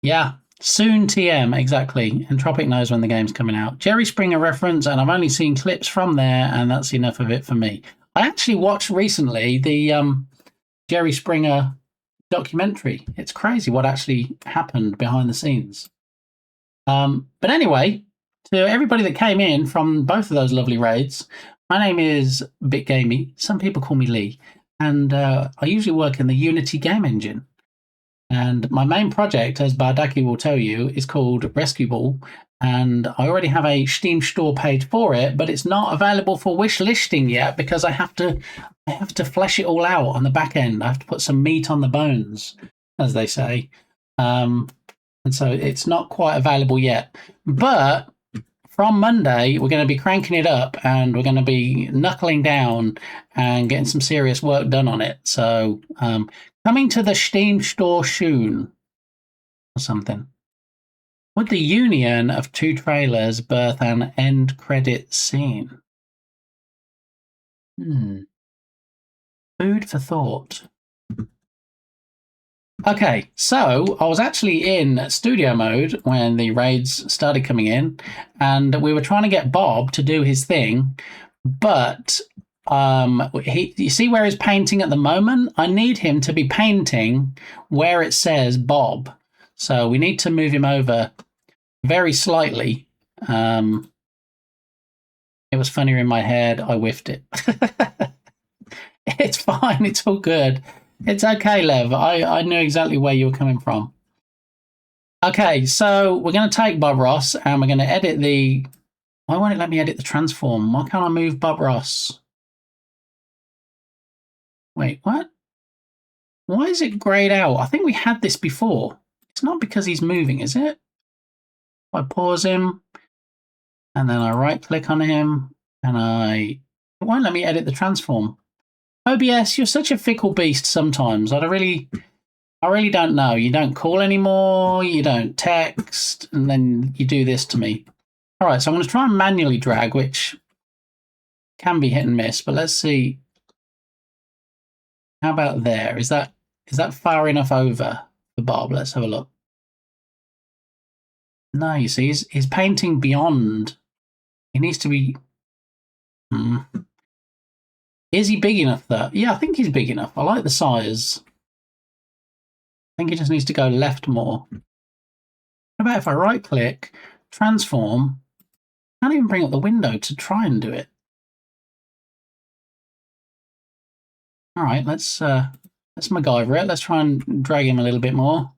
Yeah, soon TM, exactly. Entropic knows when the game's coming out. Jerry Springer reference, and I've only seen clips from there, and that's enough of it for me. I actually watched recently the Jerry Springer documentary. It's crazy what actually happened behind the scenes. But anyway, to everybody that came in from both of those lovely raids. My name is BitGamey. Some people call me Lee, and I usually work in the Unity game engine. And my main project, as Bardaki will tell you, is called Rescue Ball. And I already have a Steam store page for it, but it's not available for wish listing yet because I have to flesh it all out on the back end. I have to put some meat on the bones, as they say. And so it's not quite available yet. But from Monday, we're going to be cranking it up and we're going to be knuckling down and getting some serious work done on it. So coming to the Steam store soon or something. Would the union of two trailers birth an end credit scene? Food for thought. Okay, so I was actually in studio mode when the raids started coming in, and we were trying to get Bob to do his thing, but you see where he's painting at the moment? I need him to be painting where it says Bob. So we need to move him over very slightly. It was funnier in my head. I whiffed it. It's fine. It's all good. It's okay, Lev. I knew exactly where you were coming from. Okay, so we're going to take Bob Ross and we're going to edit the... Why won't it let me edit the transform? Why can't I move Bob Ross? Wait, what? Why is it grayed out? I think we had this before. It's not because he's moving, is it? I pause him and then I right click on him and it won't let me edit the transform. OBS, you're such a fickle beast sometimes. I really don't know. You don't call anymore, you don't text, and then you do this to me. All right, so I'm going to try and manually drag, which can be hit and miss, but let's see. How about there? Is that far enough over for Bob? Let's have a look. No, you see, he's painting beyond. He needs to be... Is he big enough, though? Yeah, I think he's big enough. I like the size. I think he just needs to go left more. What about if I right-click, transform? I can't even bring up the window to try and do it. All right, let's MacGyver it. Let's try and drag him a little bit more.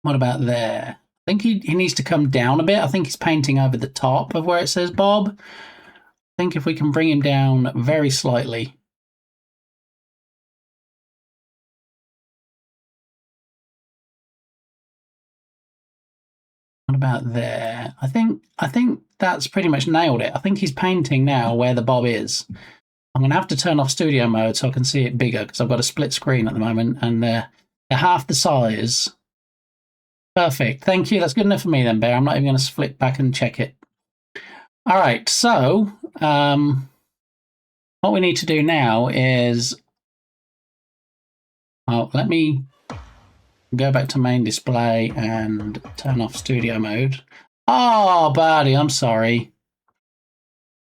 What about there? I think he needs to come down a bit. I think he's painting over the top of where it says Bob. I think if we can bring him down very slightly. What about there? I think that's pretty much nailed it. I think he's painting now where the Bob is. I'm going to have to turn off studio mode so I can see it bigger because I've got a split screen at the moment and they're half the size. Perfect. Thank you. That's good enough for me then, Bear. I'm not even going to flip back and check it. All right. So what we need to do now is... let me go back to main display and turn off studio mode. Oh, buddy, I'm sorry.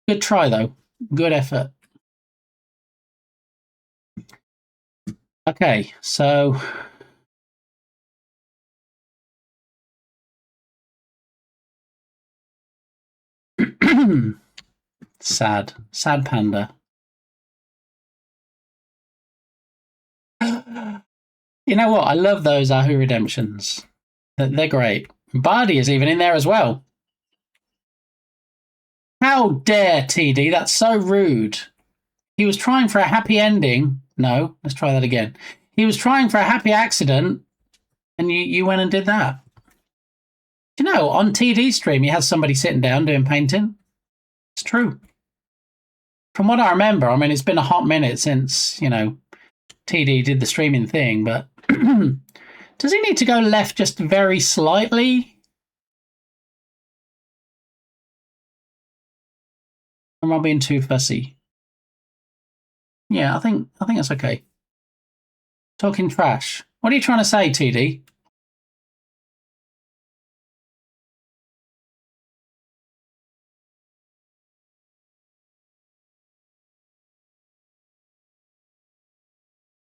Good try, though. Good effort. Okay, so... Sad panda. You know what? I love those Ahu redemptions. They're great. Bardi is even in there as well. How dare TD? That's so rude. He was trying for a happy ending. No, let's try that again. He was trying for a happy accident, and you went and did that. You know, on TD's stream, he has somebody sitting down doing painting. It's true. From what I remember, I mean, it's been a hot minute since, you know, TD did the streaming thing, but does he need to go left just very slightly? Or am I being too fussy? Yeah, I think that's okay. Talking trash. What are you trying to say, TD?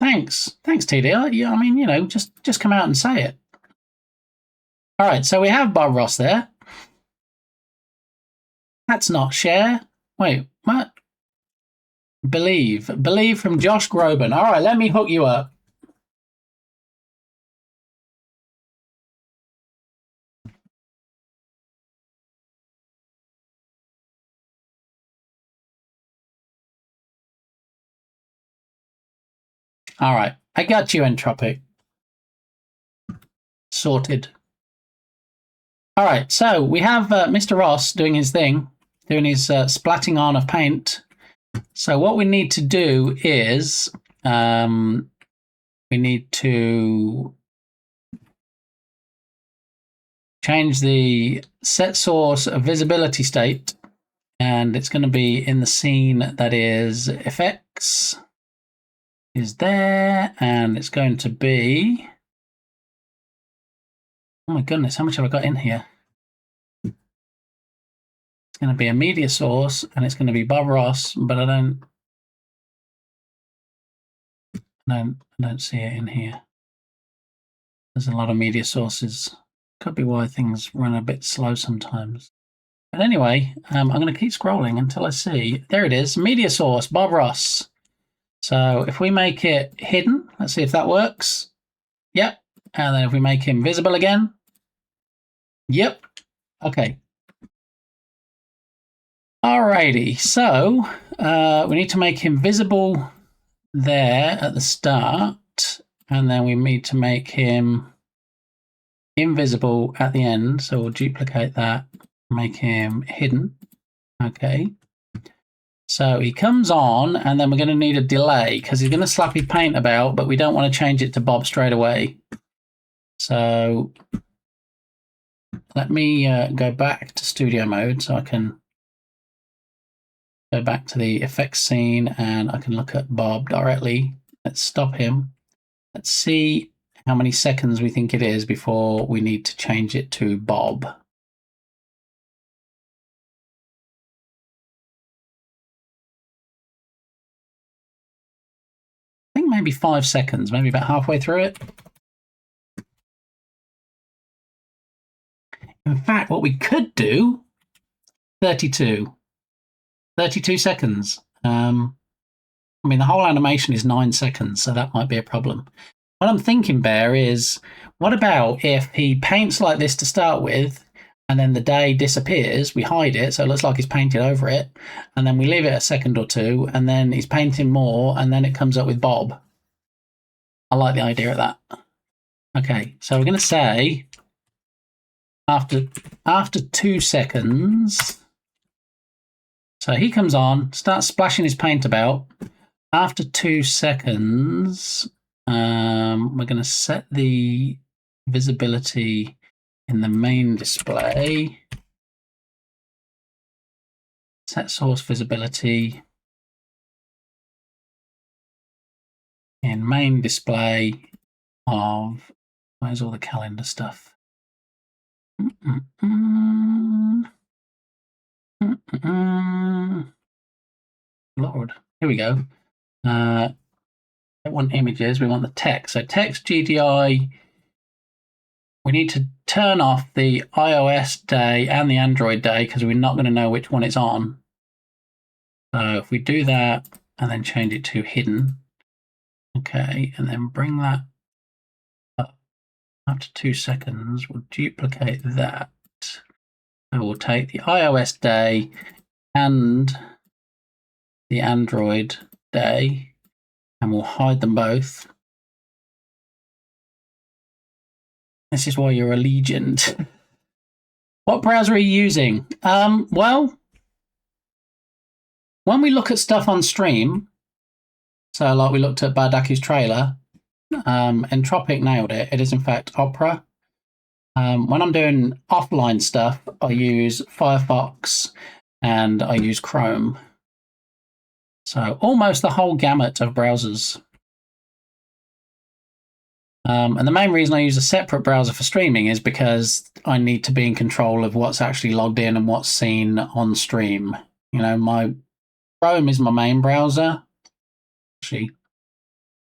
Thanks, TD. Yeah, I mean, you know, just come out and say it. All right, so we have Bob Ross there. That's not share. Wait, what? Believe from Josh Groban. All right, let me hook you up. All right, I got you, Entropic. Sorted. All right, so we have Mr. Ross doing his thing, doing his splatting on of paint. So what we need to do is we need to change the set source visibility state, and it's going to be in the scene that is effects is there, and it's going to be, oh my goodness, how much have I got in here? It's going to be a media source, and it's going to be Bob Ross, but I don't see it in here. There's a lot of media sources. Could be why things run a bit slow sometimes. But anyway, I'm going to keep scrolling until I see. There it is, media source, Bob Ross. So if we make it hidden, let's see if that works. Yep. And then if we make him visible again. Yep. Okay. Alrighty. So we need to make him visible there at the start. And then we need to make him invisible at the end. So we'll duplicate that, make him hidden. Okay. So he comes on, and then we're going to need a delay because he's going to slap his paint about, but we don't want to change it to Bob straight away. So let me go back to studio mode so I can go back to the effects scene and I can look at Bob directly. Let's stop him. Let's see how many seconds we think it is before we need to change it to Bob. I think maybe 5 seconds, maybe about halfway through it. In fact, what we could do, 32 seconds. I mean, the whole animation is 9 seconds, so that might be a problem. What I'm thinking, Bear, is what about if he paints like this to start with, and then the day disappears, we hide it, so it looks like he's painted over it, and then we leave it a second or two, and then he's painting more, and then it comes up with Bob. I like the idea of that. Okay, so we're going to say after 2 seconds, so he comes on, starts splashing his paint about. After 2 seconds, we're going to set the visibility in the main display. Set source visibility in main display of, where's all the calendar stuff? Lord, here we go. We don't want images, we want the text. So text GDI, we need to turn off the iOS day and the Android day because we're not going to know which one it's on. So if we do that and then change it to hidden, okay, and then bring that up after 2 seconds, we'll duplicate that. So we'll take the iOS day and the Android day, and we'll hide them both. This is why you're a legend. What browser are you using? Well, when we look at stuff on stream, so like we looked at Bardaku's trailer, Entropic nailed it. It is in fact Opera. When I'm doing offline stuff, I use Firefox and I use Chrome. So almost the whole gamut of browsers. And the main reason I use a separate browser for streaming is because I need to be in control of what's actually logged in and what's seen on stream. You know, my Chrome is my main browser. Actually,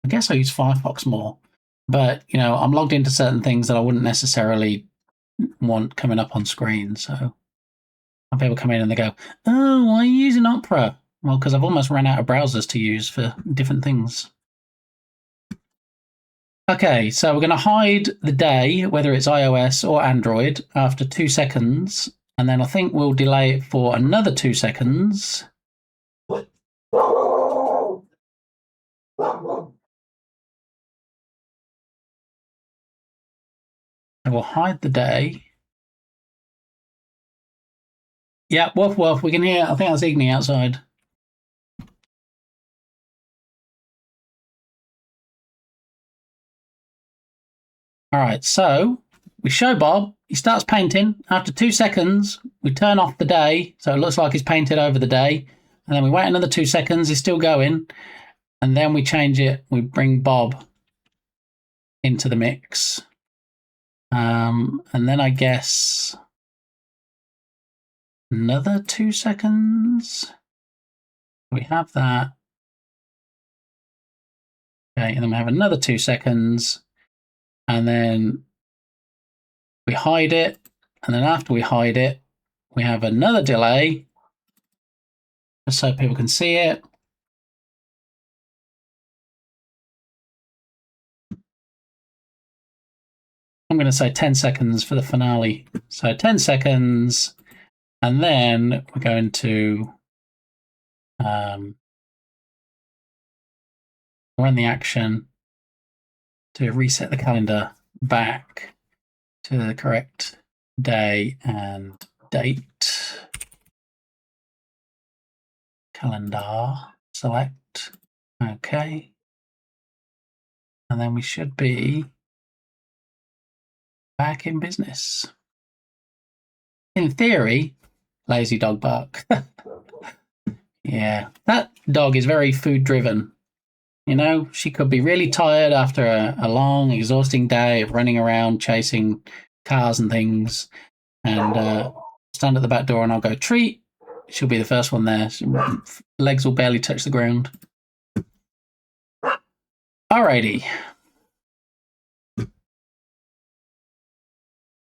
I guess I use Firefox more, but you know, I'm logged into certain things that I wouldn't necessarily want coming up on screen. So people come in and they go, "Oh, why are you using Opera?" Well, because I've almost run out of browsers to use for different things. Okay, so we're going to hide the day, whether it's iOS or Android, after 2 seconds, and then I think we'll delay it for another 2 seconds. And we'll hide the day. Yeah, woof woof, we can hear, I think that's Igni outside. All right, so we show Bob, he starts painting. After 2 seconds, we turn off the day, so it looks like he's painted over the day. And then we wait another 2 seconds, he's still going. And then we change it, we bring Bob into the mix. And then I guess another 2 seconds. We have that. Okay, and then we have another 2 seconds. And then we hide it. And then after we hide it, we have another delay, just so people can see it. I'm going to say 10 seconds for the finale. So 10 seconds, and then we're going to run the action to reset the calendar back to the correct day and date. Calendar, select, okay. And then we should be back in business. In theory, lazy dog bark. Yeah, that dog is very food driven. You know, she could be really tired after a long, exhausting day of running around chasing cars and things, and stand at the back door and I'll go treat. She'll be the first one there. Legs will barely touch the ground. Alrighty.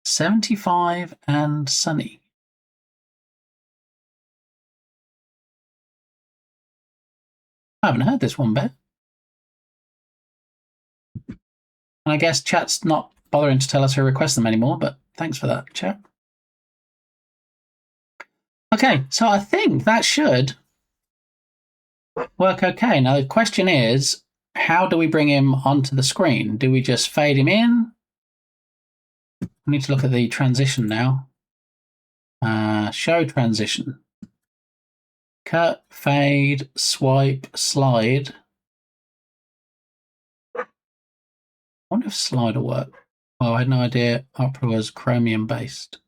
75 and sunny. I haven't heard this one, Bear. And I guess chat's not bothering to tell us who requests them anymore, but thanks for that, chat. Okay, so I think that should work okay. Now, the question is, how do we bring him onto the screen? Do we just fade him in? We need to look at the transition now. Show transition. Cut, fade, swipe, slide. I wonder if slide will work. Oh, I had no idea Opera was Chromium based.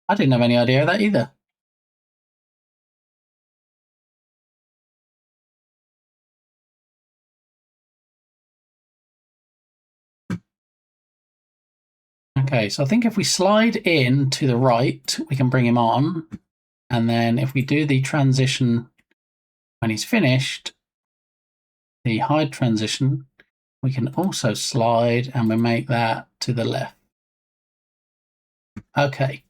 I didn't have any idea of that either. Okay, so I think if we slide in to the right, we can bring him on. And then if we do the transition when he's finished, the hide transition, we can also slide and we make that to the left. Okay,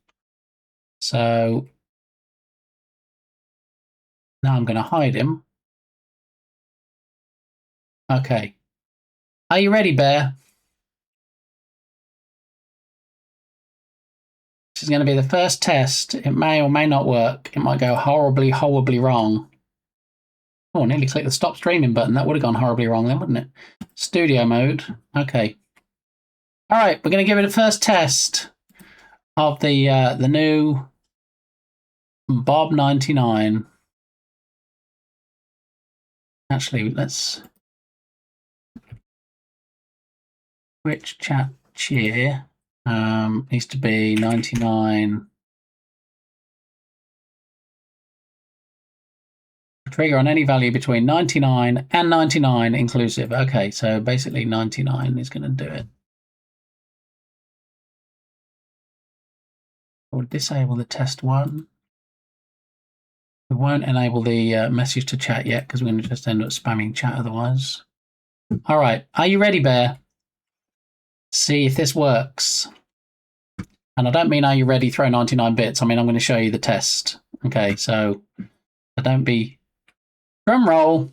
so now I'm going to hide him. Okay, are you ready, Bear? This is going to be the first test. It may or may not work. It might go horribly, horribly wrong. Oh, I nearly clicked the stop streaming button. That would have gone horribly wrong then, wouldn't it? Studio mode. Okay. All right, we're going to give it a first test of the new Bob 99. Actually, let's switch chat cheer. Needs to be 99. Trigger on any value between 99 and 99 inclusive. Okay, so basically 99 is going to do it. We'll disable the test one. We won't enable the message to chat yet because we're going to just end up spamming chat otherwise. All right. Are you ready, Bear? See if this works. And I don't mean are you ready, throw 99 bits. I mean, I'm going to show you the test. Okay, so don't be... Drum roll.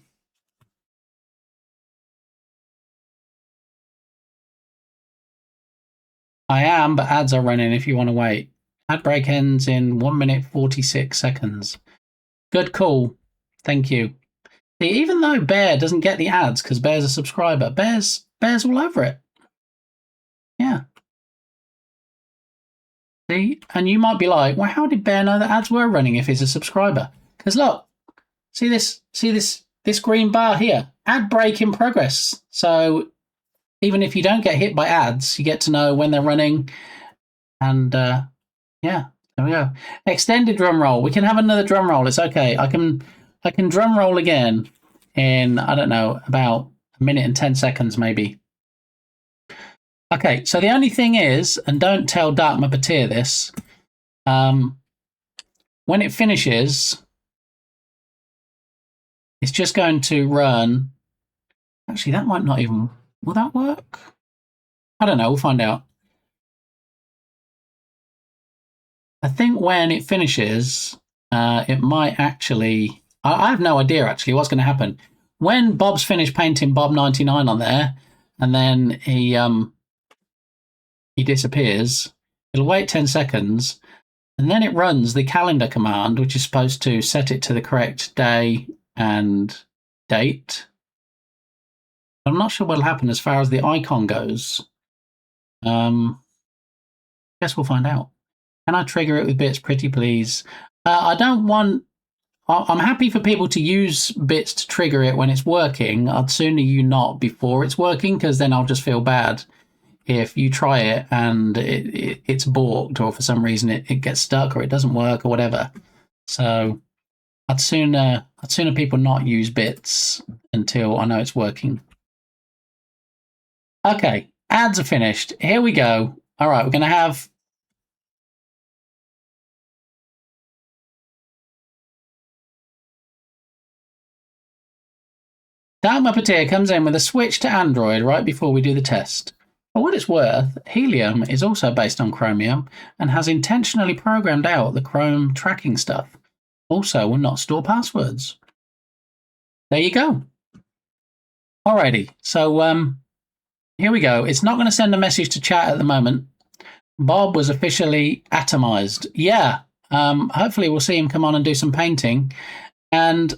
I am, but ads are running if you want to wait. Ad break ends in 1 minute 46 seconds. Good call. Thank you. See, even though Bear doesn't get the ads because Bear's a subscriber, Bear's all over it. Yeah. See, and you might be like, well, how did Bear know that ads were running if he's a subscriber? Because look, see this green bar here, ad break in progress. So even if you don't get hit by ads, you get to know when they're running. And yeah, there we go. Extended drum roll. We can have another drum roll. It's okay. I can drum roll again in, I don't know, about 1 minute and 10 seconds maybe. Okay, so the only thing is, and don't tell Dark Muppeteer this, when it finishes, it's just going to run. Actually, that might not even... Will that work? I don't know. We'll find out. I think when it finishes, it might actually... I have no idea, actually, what's going to happen. When Bob's finished painting Bob 99 on there, and then he disappears, it'll wait 10 seconds, and then it runs the calendar command, which is supposed to set it to the correct day and date. I'm not sure what'll happen as far as the icon goes. Guess we'll find out. Can I trigger it with bits, pretty please? I don't want... I'm happy for people to use bits to trigger it when it's working. I'd sooner you not before it's working, because then I'll just feel bad if you try it and it's balked, or for some reason it gets stuck or it doesn't work or whatever. So I'd sooner people not use bits until I know it's working. Okay, ads are finished. Here we go. All right, we're going to have... Dark Muppeteer comes in with a switch to Android right before we do the test. For what it's worth, Helium is also based on Chromium and has intentionally programmed out the Chrome tracking stuff. Also will not store passwords. There you go. Alrighty, so here we go. It's not going to send a message to chat at the moment. Bob was officially atomized. Yeah, hopefully we'll see him come on and do some painting. And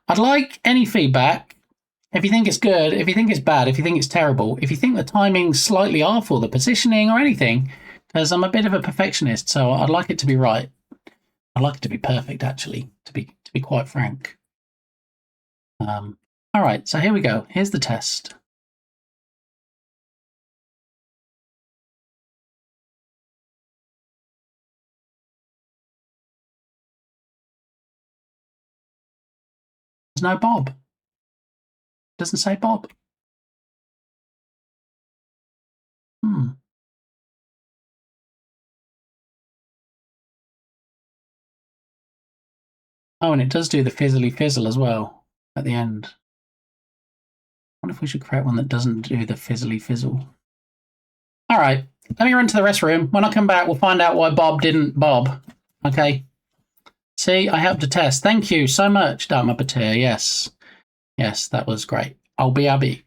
I'd like any feedback. If you think it's good, if you think it's bad, if you think it's terrible, if you think the timing's slightly off or the positioning or anything, because I'm a bit of a perfectionist, so I'd like it to be right. I'd like it to be perfect, actually, to be quite frank. All right, so here we go. Here's the test. There's no Bob. Doesn't say Bob. Oh, and it does do the fizzly fizzle as well at the end. I wonder if we should create one that doesn't do the fizzly fizzle. All right, let me run to the restroom. When I come back, we'll find out why Bob didn't Bob. Okay. See, I helped to test. Thank you so much, Dark Muppeteer. Yes. Yes, that was great. I'll be Abby.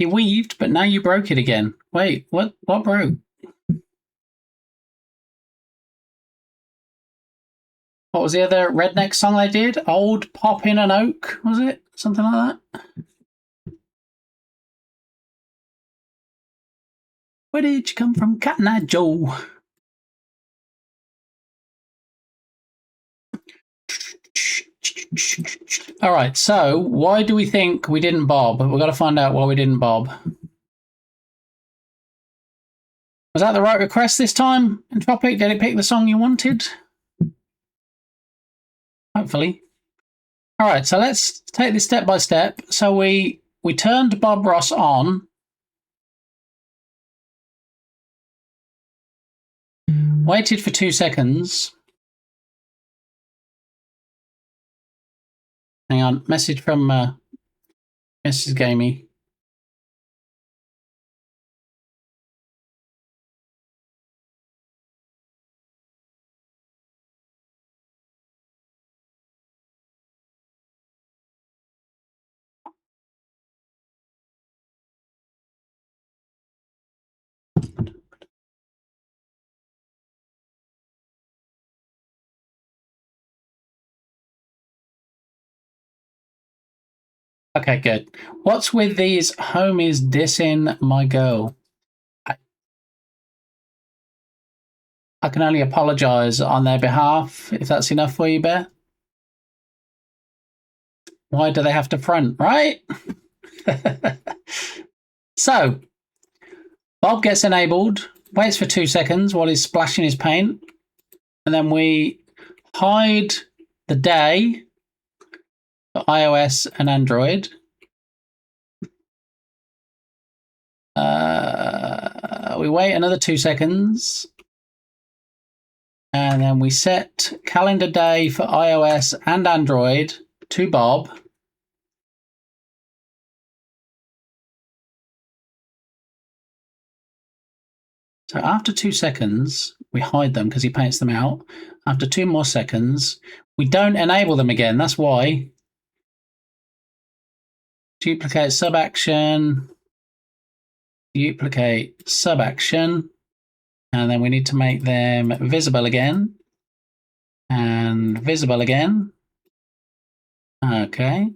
You weaved, but now you broke it again. Wait, what broke? What was the other redneck song they did? Old Pop in an Oak, was it? Something like that? Where did you come from, Cotton Eye Joe? All right, so why do we think we didn't bob? We've got to find out why we didn't bob. Was that the right request this time, Entropic? Did it pick the song you wanted? Hopefully. All right, so let's take this step by step. So we turned Bob Ross on. Waited for 2 seconds. Hang on, message from Mrs. Gamey. Okay, good. What's with these homies dissing my girl? I can only apologise on their behalf, if that's enough for you, Bear. Why do they have to front, right? So, Bob gets enabled, waits for 2 seconds while he's splashing his paint, and then we hide the day for iOS and Android. We wait another 2 seconds, and then we set calendar day for iOS and Android to Bob. So after 2 seconds, we hide them because he paints them out. After 2 more seconds, we don't enable them again. That's why. Duplicate subaction. Duplicate subaction. And then we need to make them visible again. And visible again. Okay.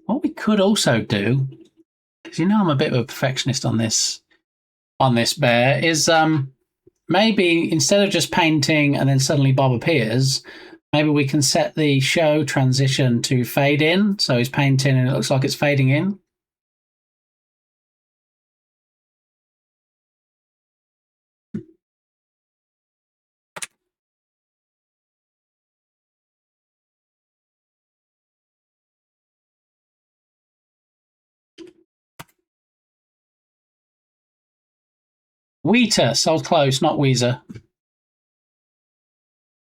What we could also do, because you know I'm a bit of a perfectionist on this Bear, is maybe instead of just painting and then suddenly Bob appears, maybe we can set the show transition to fade in. So he's painting and it looks like it's fading in. Weeter, so close, not Weezer.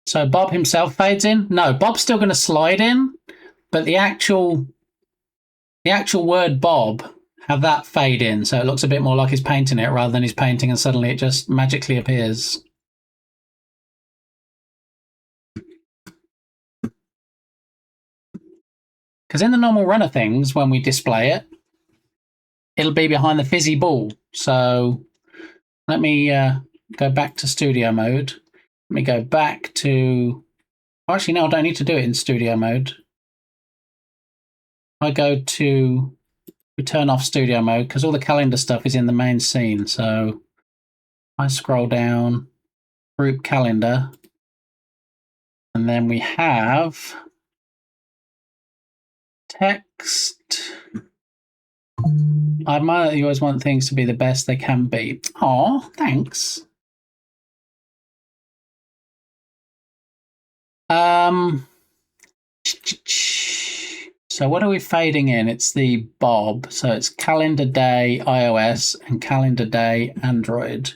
So Bob himself fades in. No, Bob's still going to slide in, but the actual word Bob, have that fade in, so it looks a bit more like he's painting it rather than he's painting and suddenly it just magically appears. Because in the normal run of things, when we display it, it'll be behind the fizzy ball. So let me go back to studio mode. Let me go back to... Actually, no, I don't need to do it in studio mode. I go to... We turn off studio mode because all the calendar stuff is in the main scene. So I scroll down, group calendar, and then we have text. I admire that you always want things to be the best they can be. Oh, thanks. So what are we fading in? It's the Bob. So it's calendar day iOS and calendar day Android.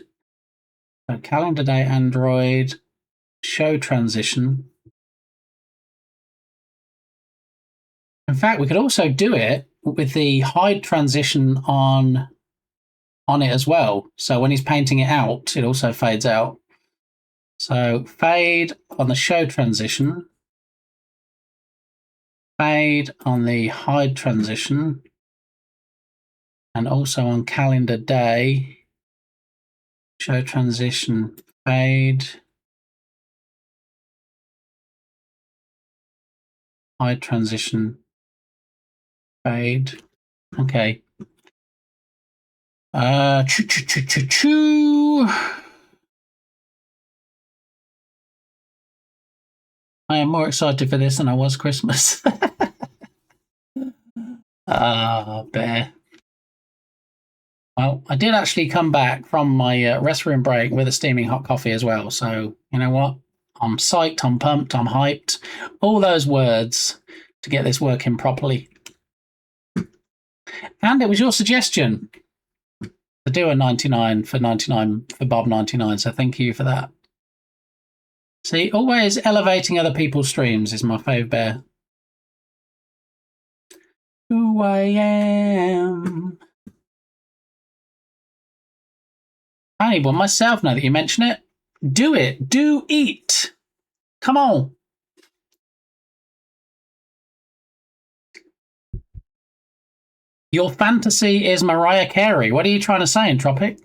So calendar day Android, show transition. In fact, we could also do it with the hide transition on it as well. So when he's painting it out, it also fades out. So fade on the show transition, fade on the hide transition, and also on calendar day, show transition, fade, hide transition, fade. Okay. Choo. I am more excited for this than I was Christmas. Bear. Well, I did actually come back from my rest room break with a steaming hot coffee as well. So, you know what? I'm psyched, I'm pumped, I'm hyped. All those words to get this working properly. And it was your suggestion to do a 99 for Bob 99. So thank you for that. See, always elevating other people's streams is my fave bear. Who I am. I need one myself now that you mention it. Do it. Do eat. Come on. Your fantasy is Mariah Carey. What are you trying to say, Entropic?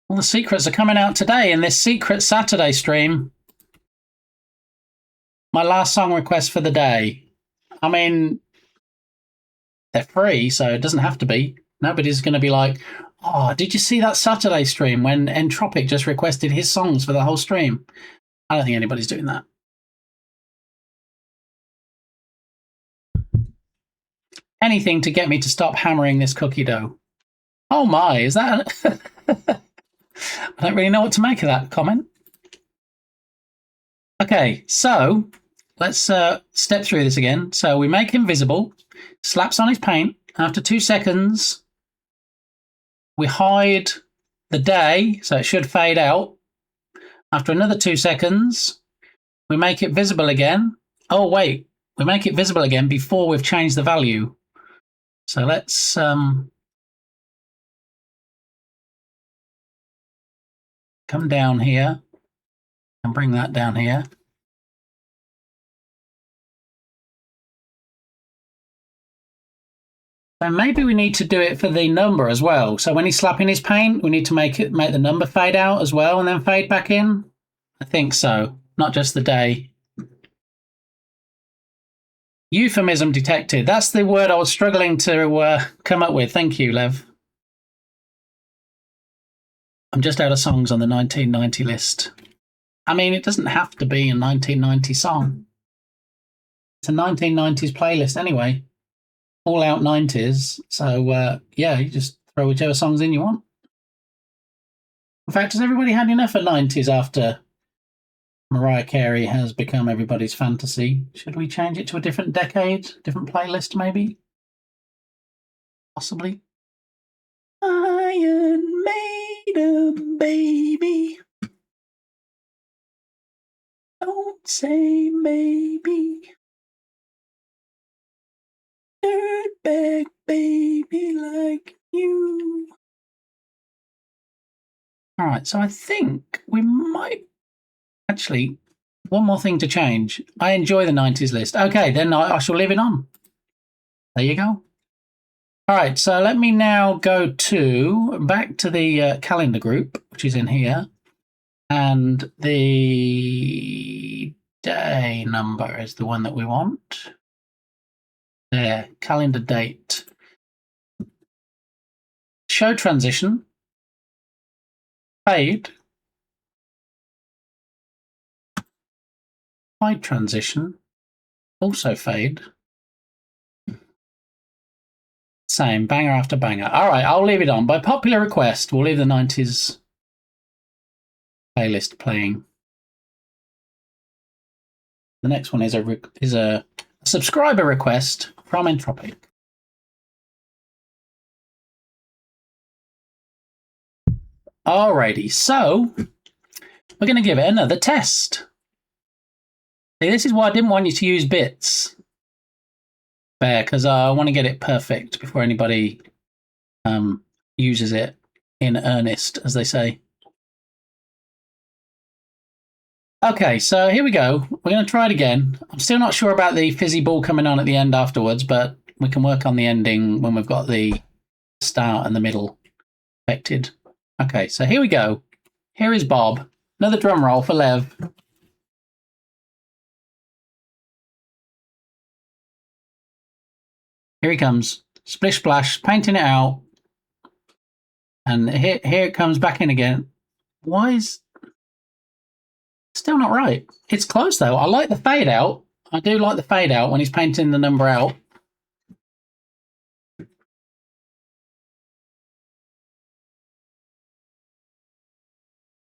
All the secrets are coming out today in this Secret Saturday stream. My last song request for the day. I mean, they're free, so it doesn't have to be. Nobody's going to be like, oh, did you see that Saturday stream when Entropic just requested his songs for the whole stream? I don't think anybody's doing that. Anything to get me to stop hammering this cookie dough. Oh my, is that... I don't really know what to make of that comment. Okay, so let's step through this again. So we make him visible, slaps on his paint. After 2 seconds, we hide the day, so it should fade out. After another 2 seconds, we make it visible again. Oh, wait, we make it visible again before we've changed the value. So let's... come down here and bring that down here. So maybe we need to do it for the number as well. So when he's slapping his paint, we need to make the number fade out as well and then fade back in. I think so, not just the day. Euphemism detected. That's the word I was struggling to come up with. Thank you, Lev. I'm just out of songs on the 1990 list. I mean, it doesn't have to be a 1990 song. It's a 1990s playlist anyway. All out 90s. So, yeah, you just throw whichever songs in you want. In fact, has everybody had enough of 90s after Mariah Carey has become everybody's fantasy? Should we change it to a different decade? Different playlist, maybe? Possibly. Iron Maiden, baby. Don't say maybe. Dirtbag baby like you. All right, so I think we might actually one more thing to change. I enjoy the 90s list. Okay, then I shall leave it on. There you go. All right, so let me now go back to the calendar group, which is in here, and the day number is the one that we want. There, calendar date. Show transition. Fade. Hide transition. Also fade. Same, banger after banger. All right, I'll leave it on. By popular request, we'll leave the 90s playlist playing. The next one is a subscriber request from Entropic. Alrighty, so we're going to give it another test. See, this is why I didn't want you to use bits. fair, because I want to get it perfect before anybody uses it in earnest, as they say. Okay, so here we go. We're going to try it again. I'm still not sure about the fizzy ball coming on at the end afterwards, but we can work on the ending when we've got the start and the middle affected. Okay, so here we go. Here is Bob. Another drum roll for Lev. Here he comes. Splish splash, painting it out. And here it comes back in again. Why is... Still not right. It's close, though. I like the fade out. I do like the fade out when he's painting the number out.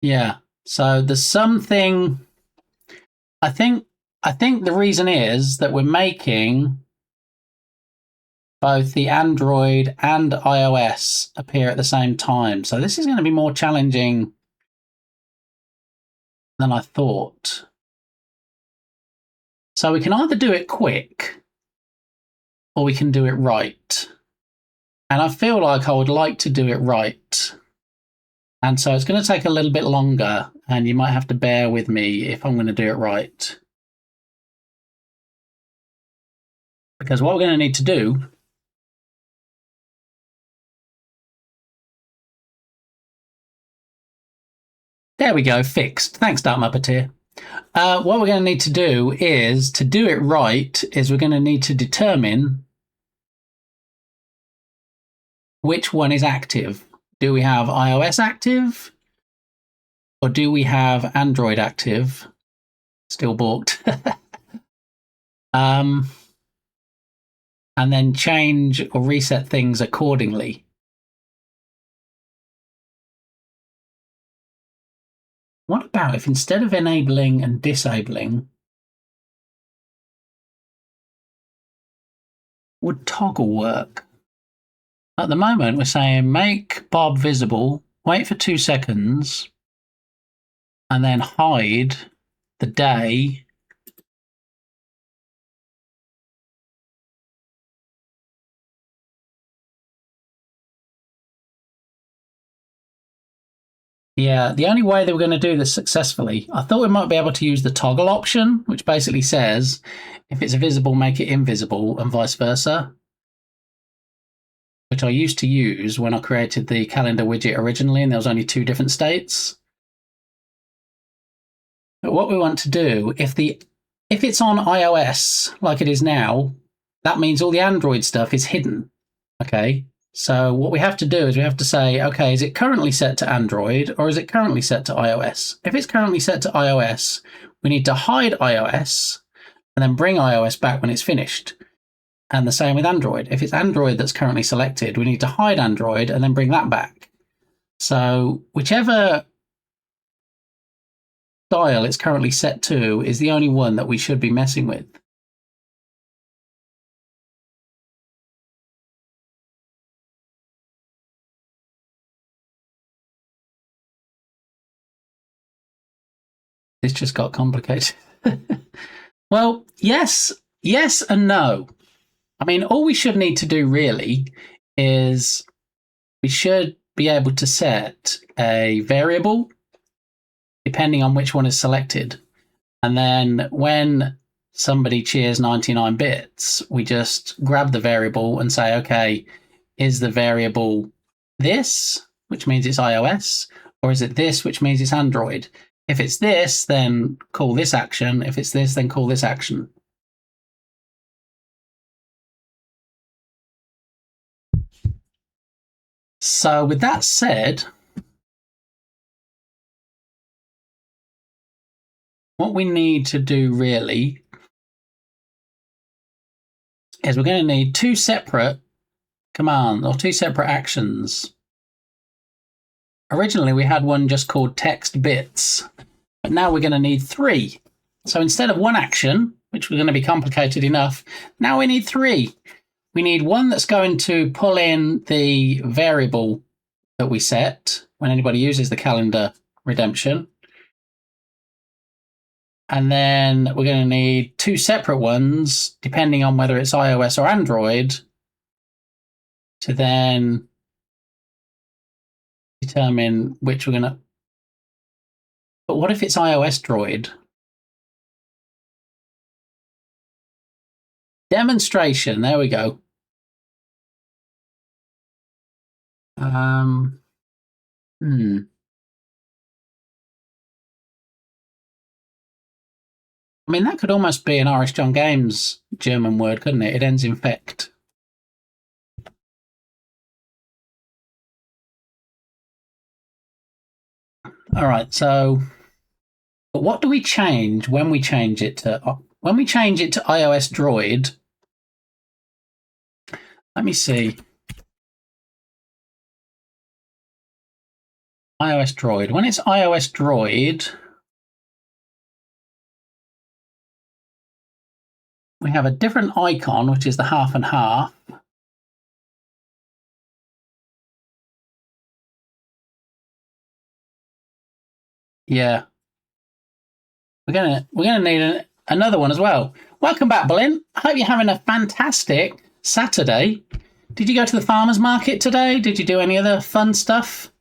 Yeah. So there's something... I think the reason is that we're making both the Android and iOS appear at the same time. So this is going to be more challenging than I thought. So we can either do it quick or we can do it right. And I feel like I would like to do it right. And so it's going to take a little bit longer, and you might have to bear with me if I'm going to do it right. Because what we're going to need to do there we go, fixed. Thanks, Dark Muppeteer. What we're going to need to do is, to do it right, is we're going to need to determine which one is active. Do we have iOS active? Or do we have Android active? Still balked. And then change or reset things accordingly. What about if instead of enabling and disabling, would toggle work? At the moment, we're saying make Bob visible, wait for 2 seconds, and then hide the day. Yeah, the only way that we're going to do this successfully, I thought we might be able to use the toggle option, which basically says if it's visible, make it invisible, and vice versa, which I used to use when I created the calendar widget originally, and there was only 2 different states. But what we want to do, if it's on iOS like it is now, that means all the Android stuff is hidden. Okay. So what we have to do is we have to say, okay, is it currently set to Android or is it currently set to iOS? If it's currently set to iOS, we need to hide iOS and then bring iOS back when it's finished. And the same with Android. If it's Android that's currently selected, we need to hide Android and then bring that back. So whichever style it's currently set to is the only one that we should be messing with. This just got complicated. Well, yes and no. I mean, all we should need to do really is we should be able to set a variable depending on which one is selected. And then when somebody cheers 99 bits, we just grab the variable and say, okay, is the variable this, which means it's iOS, or is it this, which means it's Android? If it's this, then call this action. If it's this, then call this action. So with that said, what we need to do really is we're going to need 2 separate commands or 2 separate actions. Originally, we had one just called text bits, but now we're going to need 3. So instead of one action, which was going to be complicated enough, now we need 3. We need one that's going to pull in the variable that we set when anybody uses the calendar redemption. And then we're going to need 2 separate ones, depending on whether it's iOS or Android, to then determine which we're going to... But what if it's iOS Droid? Demonstration, there we go. I mean, that could almost be an Irish John Games German word, couldn't it? It ends in "fect." All right, so but what do we change when we change it to iOS Droid? Let me see. iOS Droid. When it's iOS Droid, we have a different icon, which is the half and half. Yeah. We're gonna need another one as well. Welcome back, Berlin. I hope you're having a fantastic Saturday. Did you go to the farmer's market today? Did you do any other fun stuff?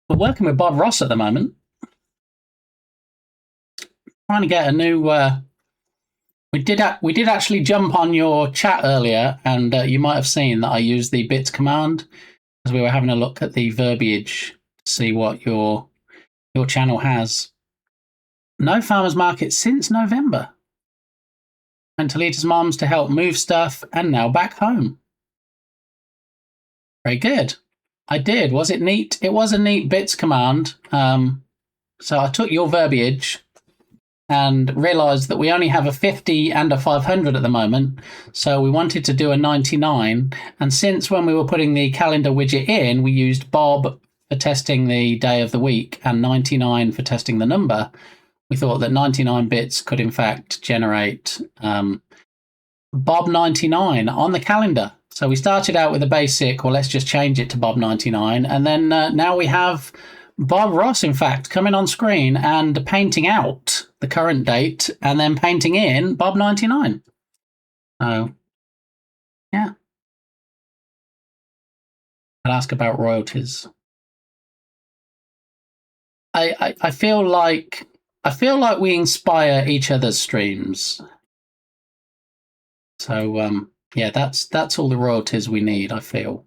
We're working with Bob Ross at the moment. Trying to get a new... We did actually jump on your chat earlier, and you might have seen that I used the bits command as we were having a look at the verbiage to see what your channel has. No farmer's market since November. Went to Lita's mom's to help move stuff, and now back home. Very good. I did. Was it neat? It was a neat bits command. So I took your verbiage and realised that we only have a 50 and a 500 at the moment. So we wanted to do a 99. And since when we were putting the calendar widget in, we used Bob for testing the day of the week and 99 for testing the number, we thought that 99 bits could in fact generate Bob 99 on the calendar. So we started out with a basic, well, let's just change it to Bob 99. And then now we have Bob Ross, in fact, coming on screen and painting out the current date and then painting in Bob 99. So, yeah. I'll ask about royalties. I feel like we inspire each other's streams. So yeah, that's all the royalties we need, I feel.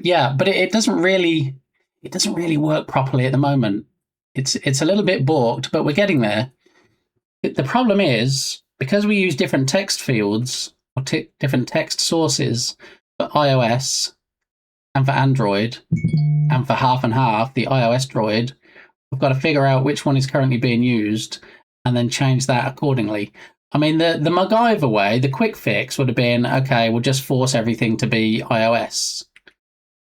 Yeah, but it doesn't really work properly at the moment. It's a little bit balked, but we're getting there. The problem is because we use different text fields or different text sources for iOS and for Android and for half and half, the iOS Droid, we've got to figure out which one is currently being used and then change that accordingly. I mean, the MacGyver way, the quick fix would have been, okay, we'll just force everything to be iOS,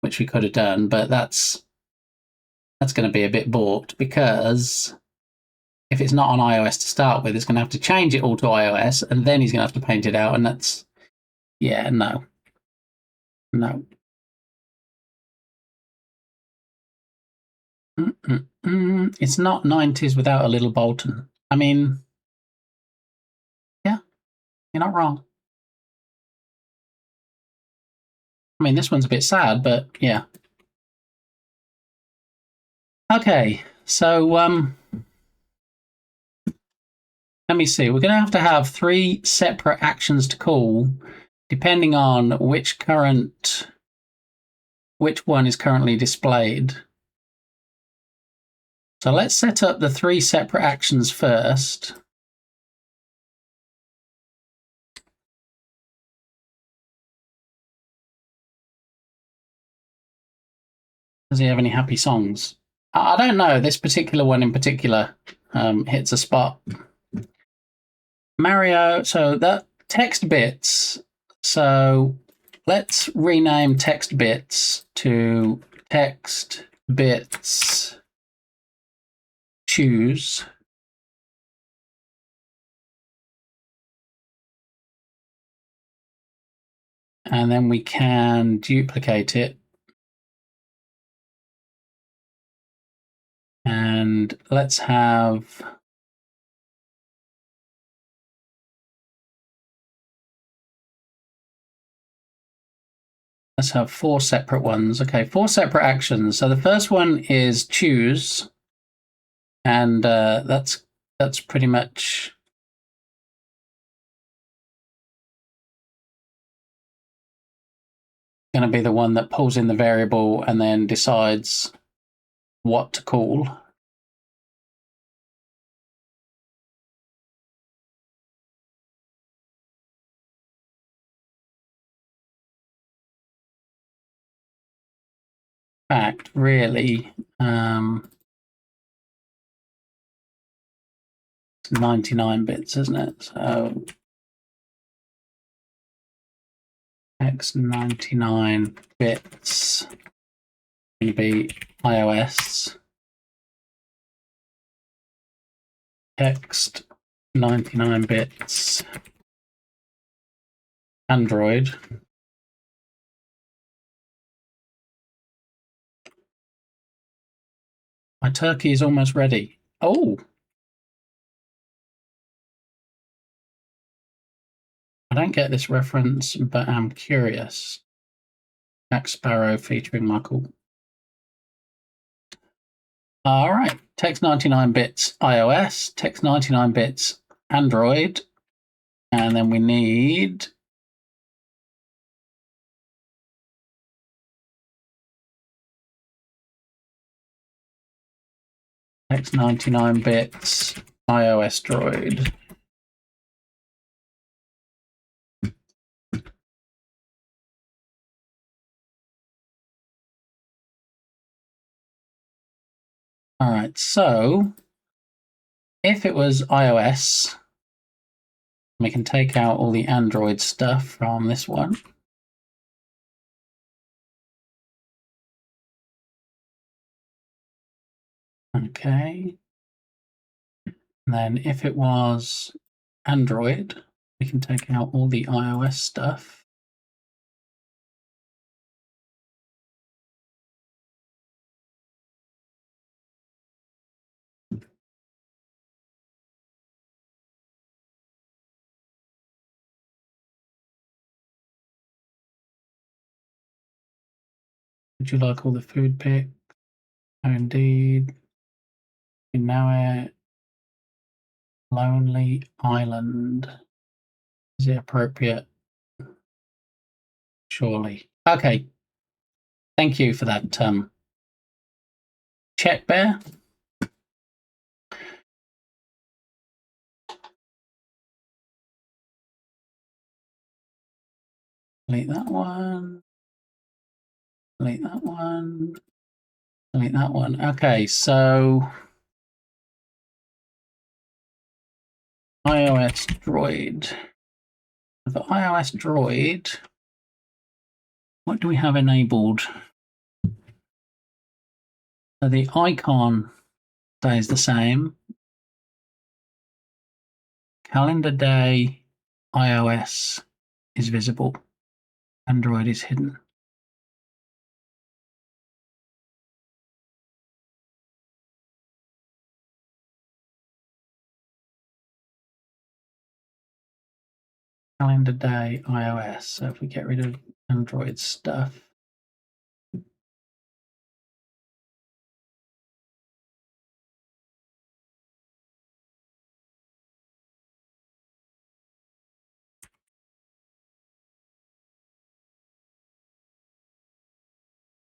which we could have done, but that's going to be a bit balked because if it's not on iOS to start with, it's going to have to change it all to iOS, and then he's going to have to paint it out, and that's, yeah, no. It's not 90s without a little Bolton. I mean, yeah, you're not wrong. I mean, this one's a bit sad, but yeah. Okay, so let me see. We're going to have 3 separate actions to call, depending on which one is currently displayed. So let's set up the 3 separate actions first. Does he have any happy songs? I don't know. This particular one in particular hits a spot. Mario, so that text bits. So let's rename text bits to text bits choose. And then we can duplicate it. And let's have four separate ones. Okay, 4 separate actions. So the first one is choose, and that's pretty much going to be the one that pulls in the variable and then decides what to call. Fact, really, it's 99 bits, isn't it? So x 99 bits going to be iOS. Text 99 bits Android. My turkey is almost ready. Oh! I don't get this reference, but I'm curious. Jack Sparrow featuring Michael. All right. Text 99 bits iOS, text 99 bits Android. And then we need text 99 bits iOS Droid. All right, so if it was iOS, we can take out all the Android stuff from this one. Okay. And then if it was Android, we can take out all the iOS stuff. Would you like all the food pics? Oh, indeed. You know it. Lonely Island. Is it appropriate? Surely. Okay. Thank you for that check, Bear. Delete that one. Delete that one. Delete that one. Okay, so iOS Droid. For iOS Droid, what do we have enabled? So the icon stays the same. Calendar day, iOS is visible. Android is hidden. Calendar day, iOS. So if we get rid of Android stuff.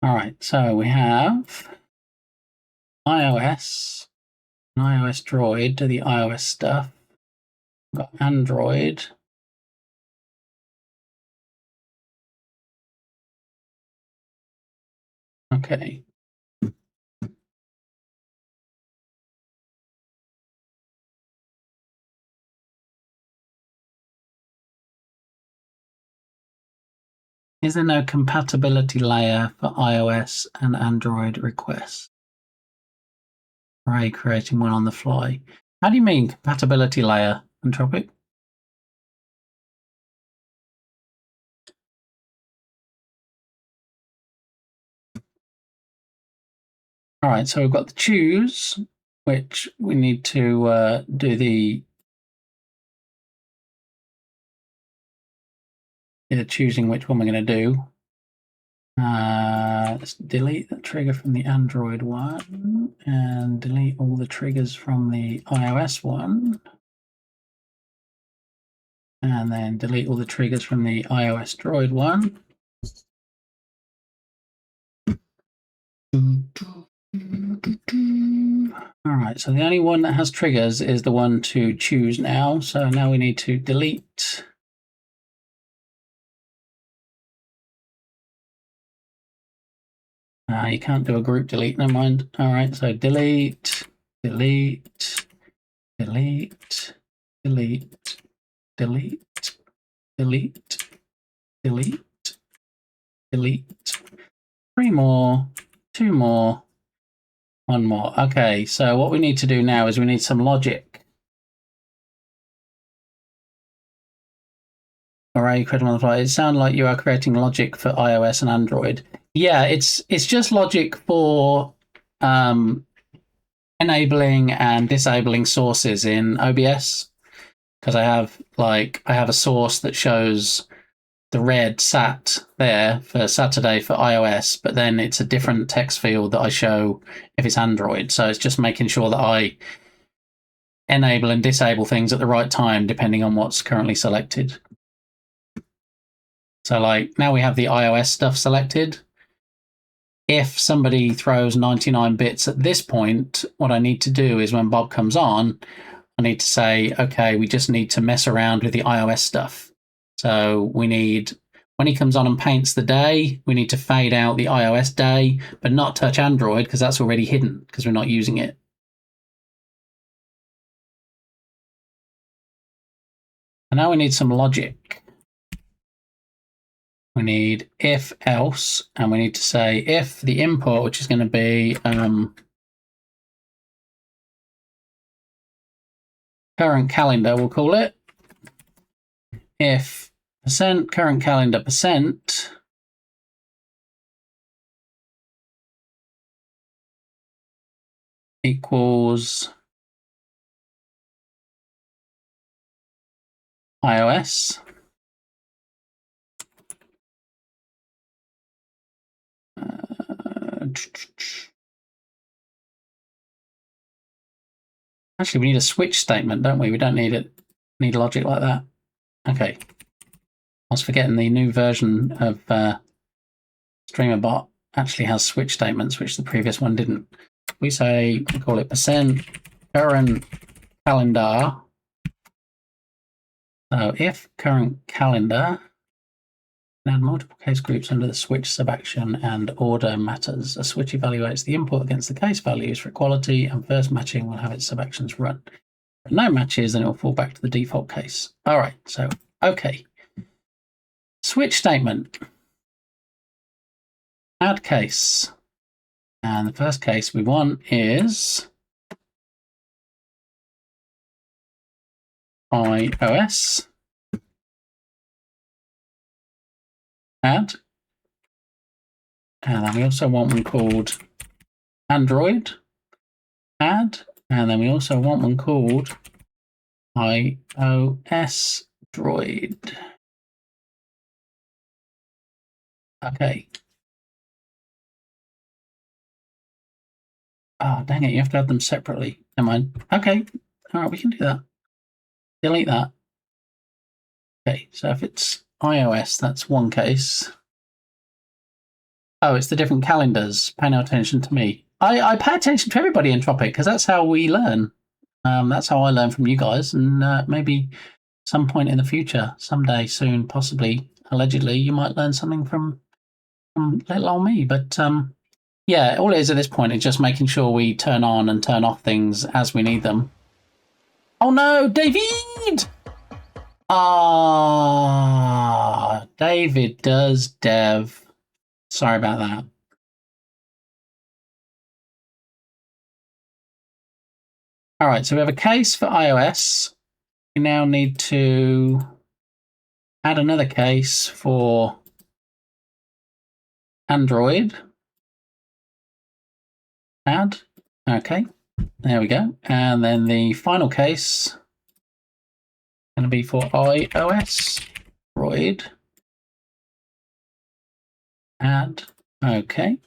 All right, so we have iOS, an iOS Droid to the iOS stuff. We've got Android. Okay. Is there no compatibility layer for iOS and Android requests? Ray creating one on the fly. How do you mean compatibility layer, Entropic? All right, so we've got the choose, which we need to do the choosing which one we're going to do. Let's delete the trigger from the Android one and delete all the triggers from the iOS one. And then delete all the triggers from the iOS Droid one. All right, so the only one that has triggers is the one to choose now. So now we need to delete. You can't do a group delete, never mind. All right, so delete, delete, delete, delete, delete, delete, delete, delete. 3 more, 2 more, 1 more. Okay, so what we need to do now is we need some logic. Array created on the fly. It sounds like you are creating logic for iOS and Android. Yeah, it's just logic for enabling and disabling sources in OBS. Because I have a source that shows the red sat there for Saturday for iOS, but then it's a different text field that I show if it's Android. So it's just making sure that I enable and disable things at the right time depending on what's currently selected. So like now we have the iOS stuff selected. If somebody throws 99 bits at this point, what I need to do is when Bob comes on, I need to say, okay, we just need to mess around with the iOS stuff. So we need, when he comes on and paints the day, we need to fade out the iOS day, but not touch Android because that's already hidden because we're not using it. And now we need some logic. We need if else, and we need to say if the import, which is going to be current calendar, we'll call it. If percent current calendar percent equals iOS. Actually, we need a switch statement, don't we? We don't need it. Need logic like that. Okay. I was forgetting the new version of StreamerBot actually has switch statements, which the previous one didn't. We say, we call it percent current calendar. So if current calendar, add multiple case groups under the switch subaction and order matters. A switch evaluates the input against the case values for equality, and first matching will have its subactions run. If no matches, then it will fall back to the default case. All right, so, okay. Switch statement. Add case. And the first case we want is iOS. Add. And then we also want one called Android. Add. And then we also want one called iOS Droid. Okay. Oh, dang it, you have to add them separately. Never mind. Okay. All right, we can do that. Delete that. Okay, so if it's iOS, that's one case. Oh, it's the different calendars. Pay no attention to me. I pay attention to everybody in Tropic because that's how we learn. That's how I learn from you guys. And maybe some point in the future, someday soon, possibly, allegedly, you might learn something from little old me. But yeah, all it is at this point is just making sure we turn on and turn off things as we need them. Oh no, David! Ah, David does dev. Sorry about that. All right, so we have a case for iOS. We now need to add another case for Android. Add. Okay. There we go. And then the final case going to be for iOS. Droid. Add. Okay.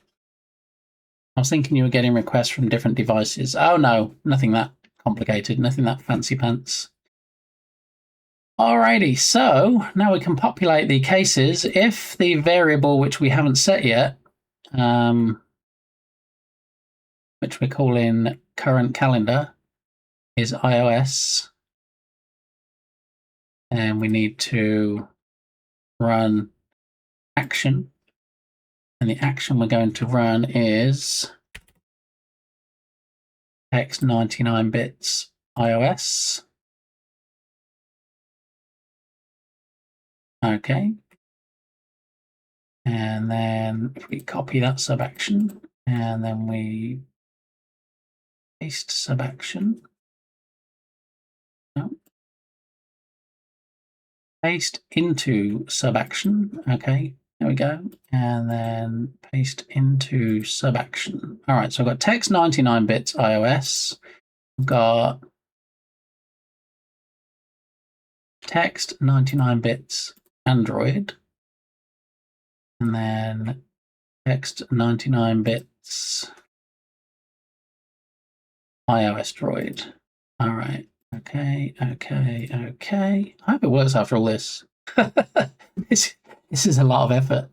I was thinking you were getting requests from different devices. Oh no, nothing that complicated, nothing that fancy pants. Alrighty, so now we can populate the cases. If the variable which we haven't set yet, which we're calling current calendar, is iOS, and we need to run action, and the action we're going to run is text 99 bits iOS. Okay. And then if we copy that sub action and then we paste sub action. No. Paste into sub action. Okay, there we go. And then paste into sub action. All right, so I've got text 99 bits iOS. I've got text 99 bits Android. And then text 99 bits iOS Droid. All right. Okay. I hope it works after all this. This is a lot of effort.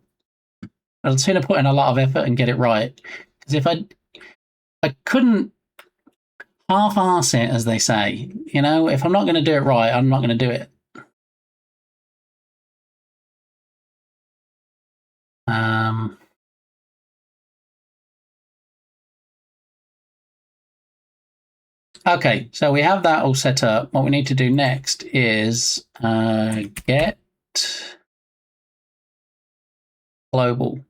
I'd sooner put in a lot of effort and get it right. Because if I couldn't half-arse it, as they say. You know, if I'm not going to do it right, I'm not going to do it. Okay, so we have that all set up. What we need to do next is get global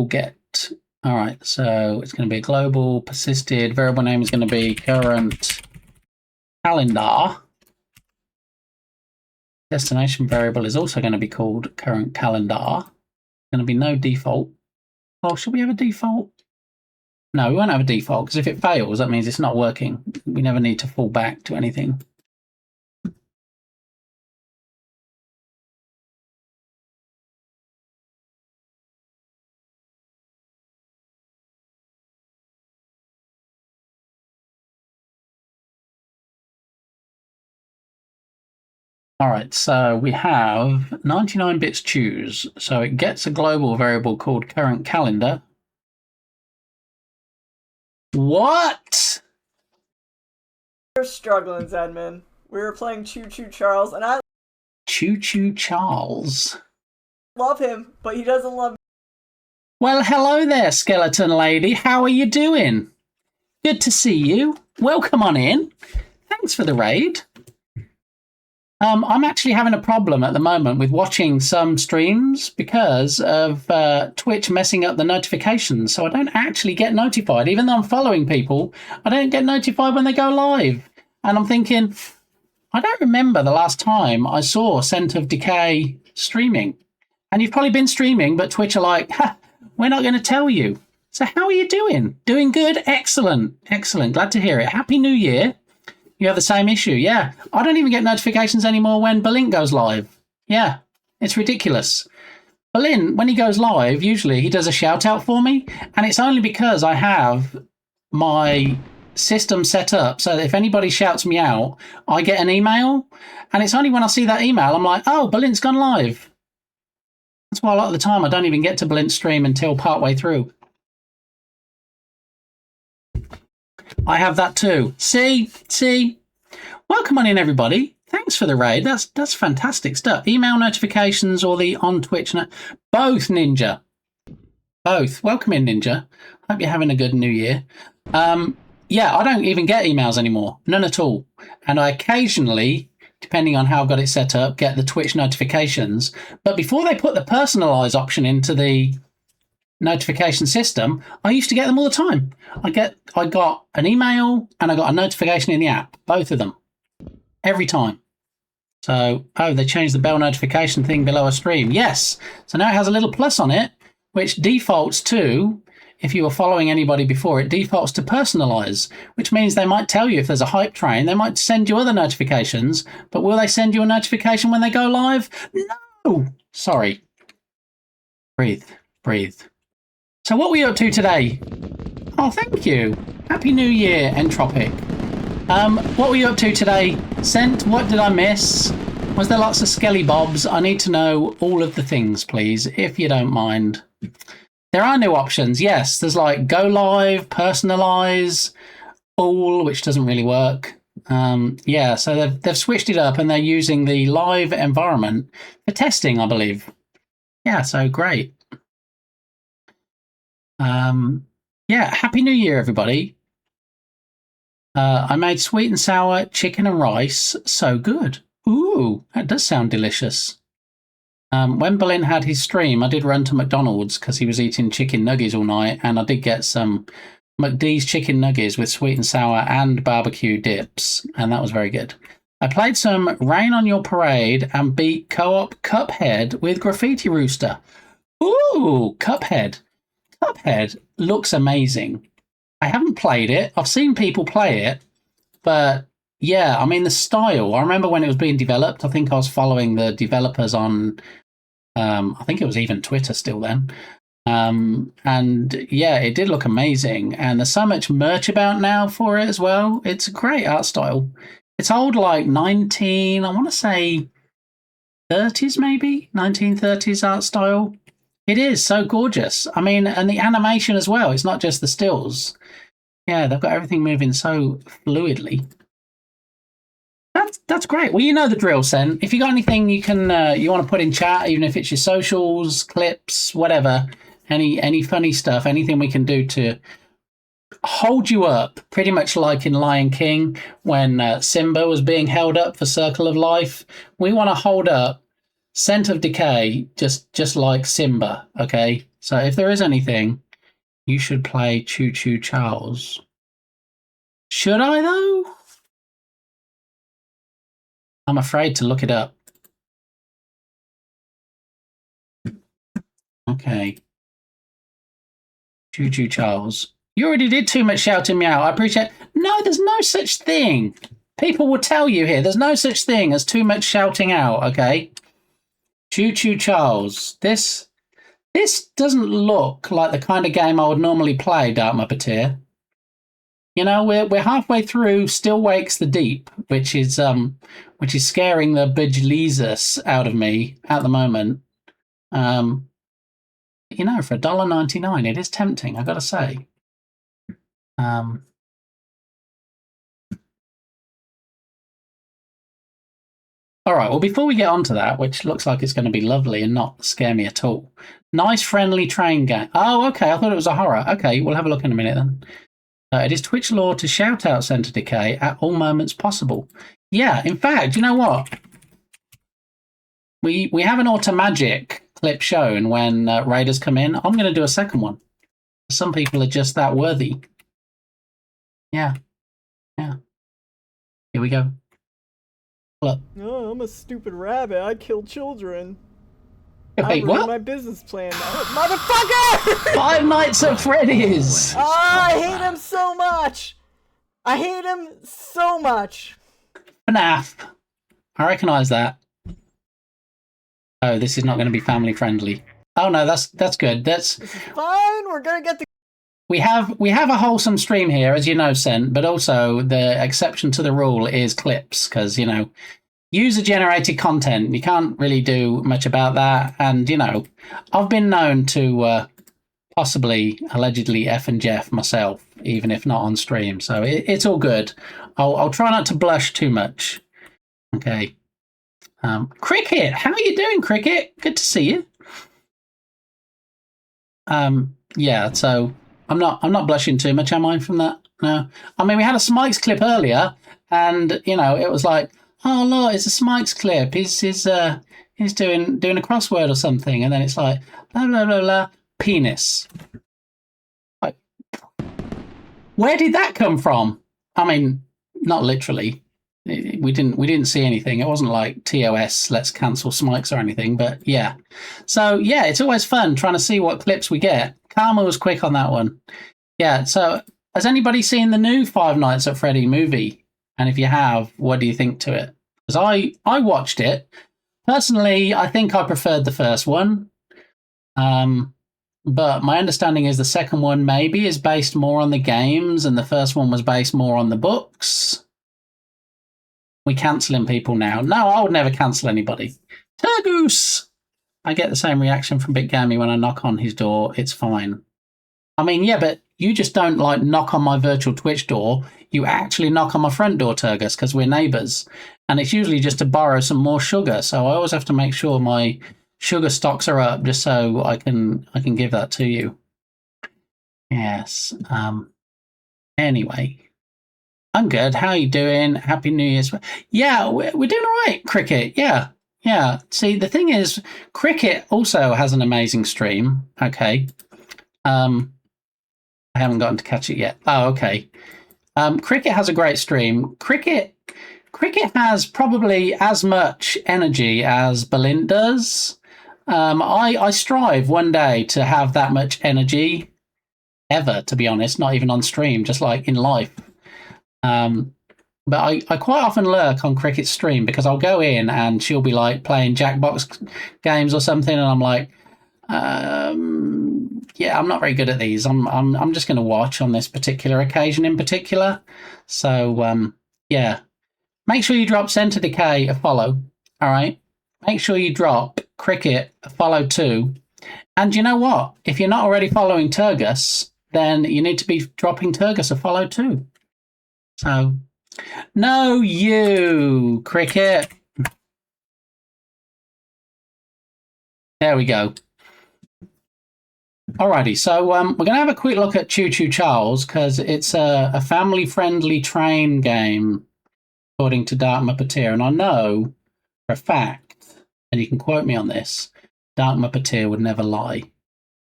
get. All right, so it's going to be a global persisted variable name is going to be current calendar. Destination variable is also going to be called current calendar. Going to be no default. Well, should we have a default? No, we won't have a default because if it fails, that means it's not working. We never need to fall back to anything. All right, so we have 99 bits choose. So it gets a global variable called current calendar. What? We're struggling, Zedman. We were playing Choo Choo Charles, and I Choo Choo Charles. love him, but he doesn't love me. Well, hello there, skeleton lady. How are you doing? Good to see you. Welcome on in. Thanks for the raid. I'm actually having a problem at the moment with watching some streams because of Twitch messing up the notifications. So I don't actually get notified. Even though I'm following people, I don't get notified when they go live. And I'm thinking, I don't remember the last time I saw Scent of Decay streaming. And you've probably been streaming, but Twitch are like, ha, we're not going to tell you. So how are you doing? Doing good? Excellent. Excellent. Glad to hear it. Happy New Year. You have the same issue, yeah. I don't even get notifications anymore when Berlin goes live. Yeah, it's ridiculous. Berlin, when he goes live, usually he does a shout out for me, and it's only because I have my system set up so that if anybody shouts me out, I get an email, and it's only when I see that email I'm like, oh, Berlin's gone live. That's why a lot of the time I don't even get to Berlin's stream until partway through. I have that too. See? Welcome on in, everybody. Thanks for the raid. That's fantastic stuff. Email notifications or the on Twitch. Both, Ninja. Both. Welcome in, Ninja. Hope you're having a good New Year. Yeah, I don't even get emails anymore. None at all. And I occasionally, depending on how I've got it set up, get the Twitch notifications. But before they put the personalize option into the notification system, I used to get them all the time. I got an email and I got a notification in the app, both of them, every time. So, oh, they changed the bell notification thing below a stream. Yes, so now it has a little plus on it, which defaults to if you were following anybody before, it defaults to personalize, which means they might tell you if there's a hype train. They might send you other notifications, but will they send you a notification when they go live? No. Sorry. Breathe. So what were you up to today? Oh, thank you. Happy New Year, Entropic. What were you up to today? Sent, what did I miss? Was there lots of skelly bobs? I need to know all of the things, please, if you don't mind. There are new options, yes. There's like go live, personalize, all, which doesn't really work. Yeah, so they've switched it up and they're using the live environment for testing, I believe. Yeah, so great. Yeah, Happy New Year, everybody. I made sweet and sour chicken and rice. So good. Ooh, that does sound delicious. When Berlin had his stream, I did run to McDonald's because he was eating chicken nuggets all night, and I did get some McD's chicken nuggets with sweet and sour and barbecue dips, and that was very good. I played some Rain on Your Parade and beat co-op Cuphead with Graffiti Rooster. Ooh, Cuphead. Cuphead looks amazing. I haven't played it. I've seen people play it, but yeah, I mean, the style, I remember when it was being developed, I think I was following the developers on, I think it was even Twitter still then. And yeah, it did look amazing. And there's so much merch about now for it as well. It's a great art style. It's old, like I want to say 30s maybe, 1930s art style. It is so gorgeous. I mean, and the animation as well. It's not just the stills. Yeah, they've got everything moving so fluidly. That's great. Well, you know the drill, Sen. If you got anything you can you want to put in chat, even if it's your socials, clips, whatever, any funny stuff, anything we can do to hold you up, pretty much like in Lion King when Simba was being held up for Circle of Life. We want to hold up Scent of Decay just like Simba. Okay, so if there is anything, you should play Choo Choo Charles. Should I though? I'm afraid to look it up. Okay. Choo Choo Charles. You already did too much shouting me out. I appreciate. No, there's no such thing. People will tell you here. There's no such thing as too much shouting out. Okay. Choo Choo Charles. This doesn't look like the kind of game I would normally play, Dark Muppeteer. You know, we're halfway through Still Wakes the Deep, which is scaring the bejesus out of me at the moment. You know, for $1.99, it is tempting, I gotta say. All right, well, before we get on to that, which looks like it's going to be lovely and not scare me at all. Nice, friendly train game. Oh, okay, I thought it was a horror. Okay, we'll have a look in a minute then. It is Twitch law to shout out Center Decay at all moments possible. Yeah, in fact, you know what? We have an Automagic clip shown when raiders come in. I'm going to do a second one. Some people are just that worthy. Yeah. Here we go. Look. Oh, I'm a stupid rabbit. I kill children. Wait, I ruined what? my business plan. Motherfucker! Five Nights at Freddy's! Oh, I hate him so much! I hate him so much! FNAF. I recognise that. Oh, this is not going to be family friendly. Oh no, that's good. This is fine. We're gonna get the. We have a wholesome stream here, as you know, Sen. But also the exception to the rule is clips, because you know, user-generated content. You can't really do much about that. And you know, I've been known to possibly, allegedly, F and Jeff myself, even if not on stream. So it's all good. I'll try not to blush too much. Okay. Cricket, how are you doing, Cricket? Good to see you. Yeah, so I'm not blushing too much, am I, from that? No. I mean, we had a Smikes clip earlier, and you know, it was like, oh look, it's a Smikes clip. He's doing a crossword or something, and then it's like blah blah blah blah penis. Like, where did that come from? I mean, not literally. We didn't see anything. It wasn't like TOS, let's cancel Smikes or anything. But yeah, so yeah, it's always fun trying to see what clips we get Karma was quick on that one. Yeah, so has anybody seen the new Five Nights at Freddy movie? And if you have, what do you think to it? Because I watched it. Personally, I think I preferred the first one. But my understanding is the second one maybe is based more on the games and the first one was based more on the books. We cancelling people now. No, I would never cancel anybody. Turgoose! I get the same reaction from Big Gammy when I knock on his door. It's fine. I mean, yeah, but you just don't like knock on my virtual Twitch door. You actually knock on my front door, Turgus, because we're neighbours. And it's usually just to borrow some more sugar. So I always have to make sure my sugar stocks are up just so I can give that to you. Yes. Anyway, I'm good. How are you doing? Happy New Year's. Yeah, we're doing all right, Cricket. Yeah. Yeah. See, the thing is, Cricket also has an amazing stream. Okay. I haven't gotten to catch it yet. Oh, okay. Cricket has a great stream. Cricket has probably as much energy as Berlin does. I strive one day to have that much energy ever, to be honest, not even on stream, just like in life. But I quite often lurk on Cricket's stream because I'll go in and she'll be like playing Jackbox games or something, and I'm like, yeah, I'm not very good at these. I'm just going to watch on this particular occasion in particular. So yeah, make sure you drop Center Decay a follow. All right, make sure you drop Cricket a follow too. And you know what? If you're not already following Turgus, then you need to be dropping Turgus a follow too. So, no, you, Cricket. There we go. Alrighty, so we're going to have a quick look at Choo Choo Charles because it's a family-friendly train game, according to Dark Muppeteer. And I know for a fact, and you can quote me on this, Dark Muppeteer would never lie.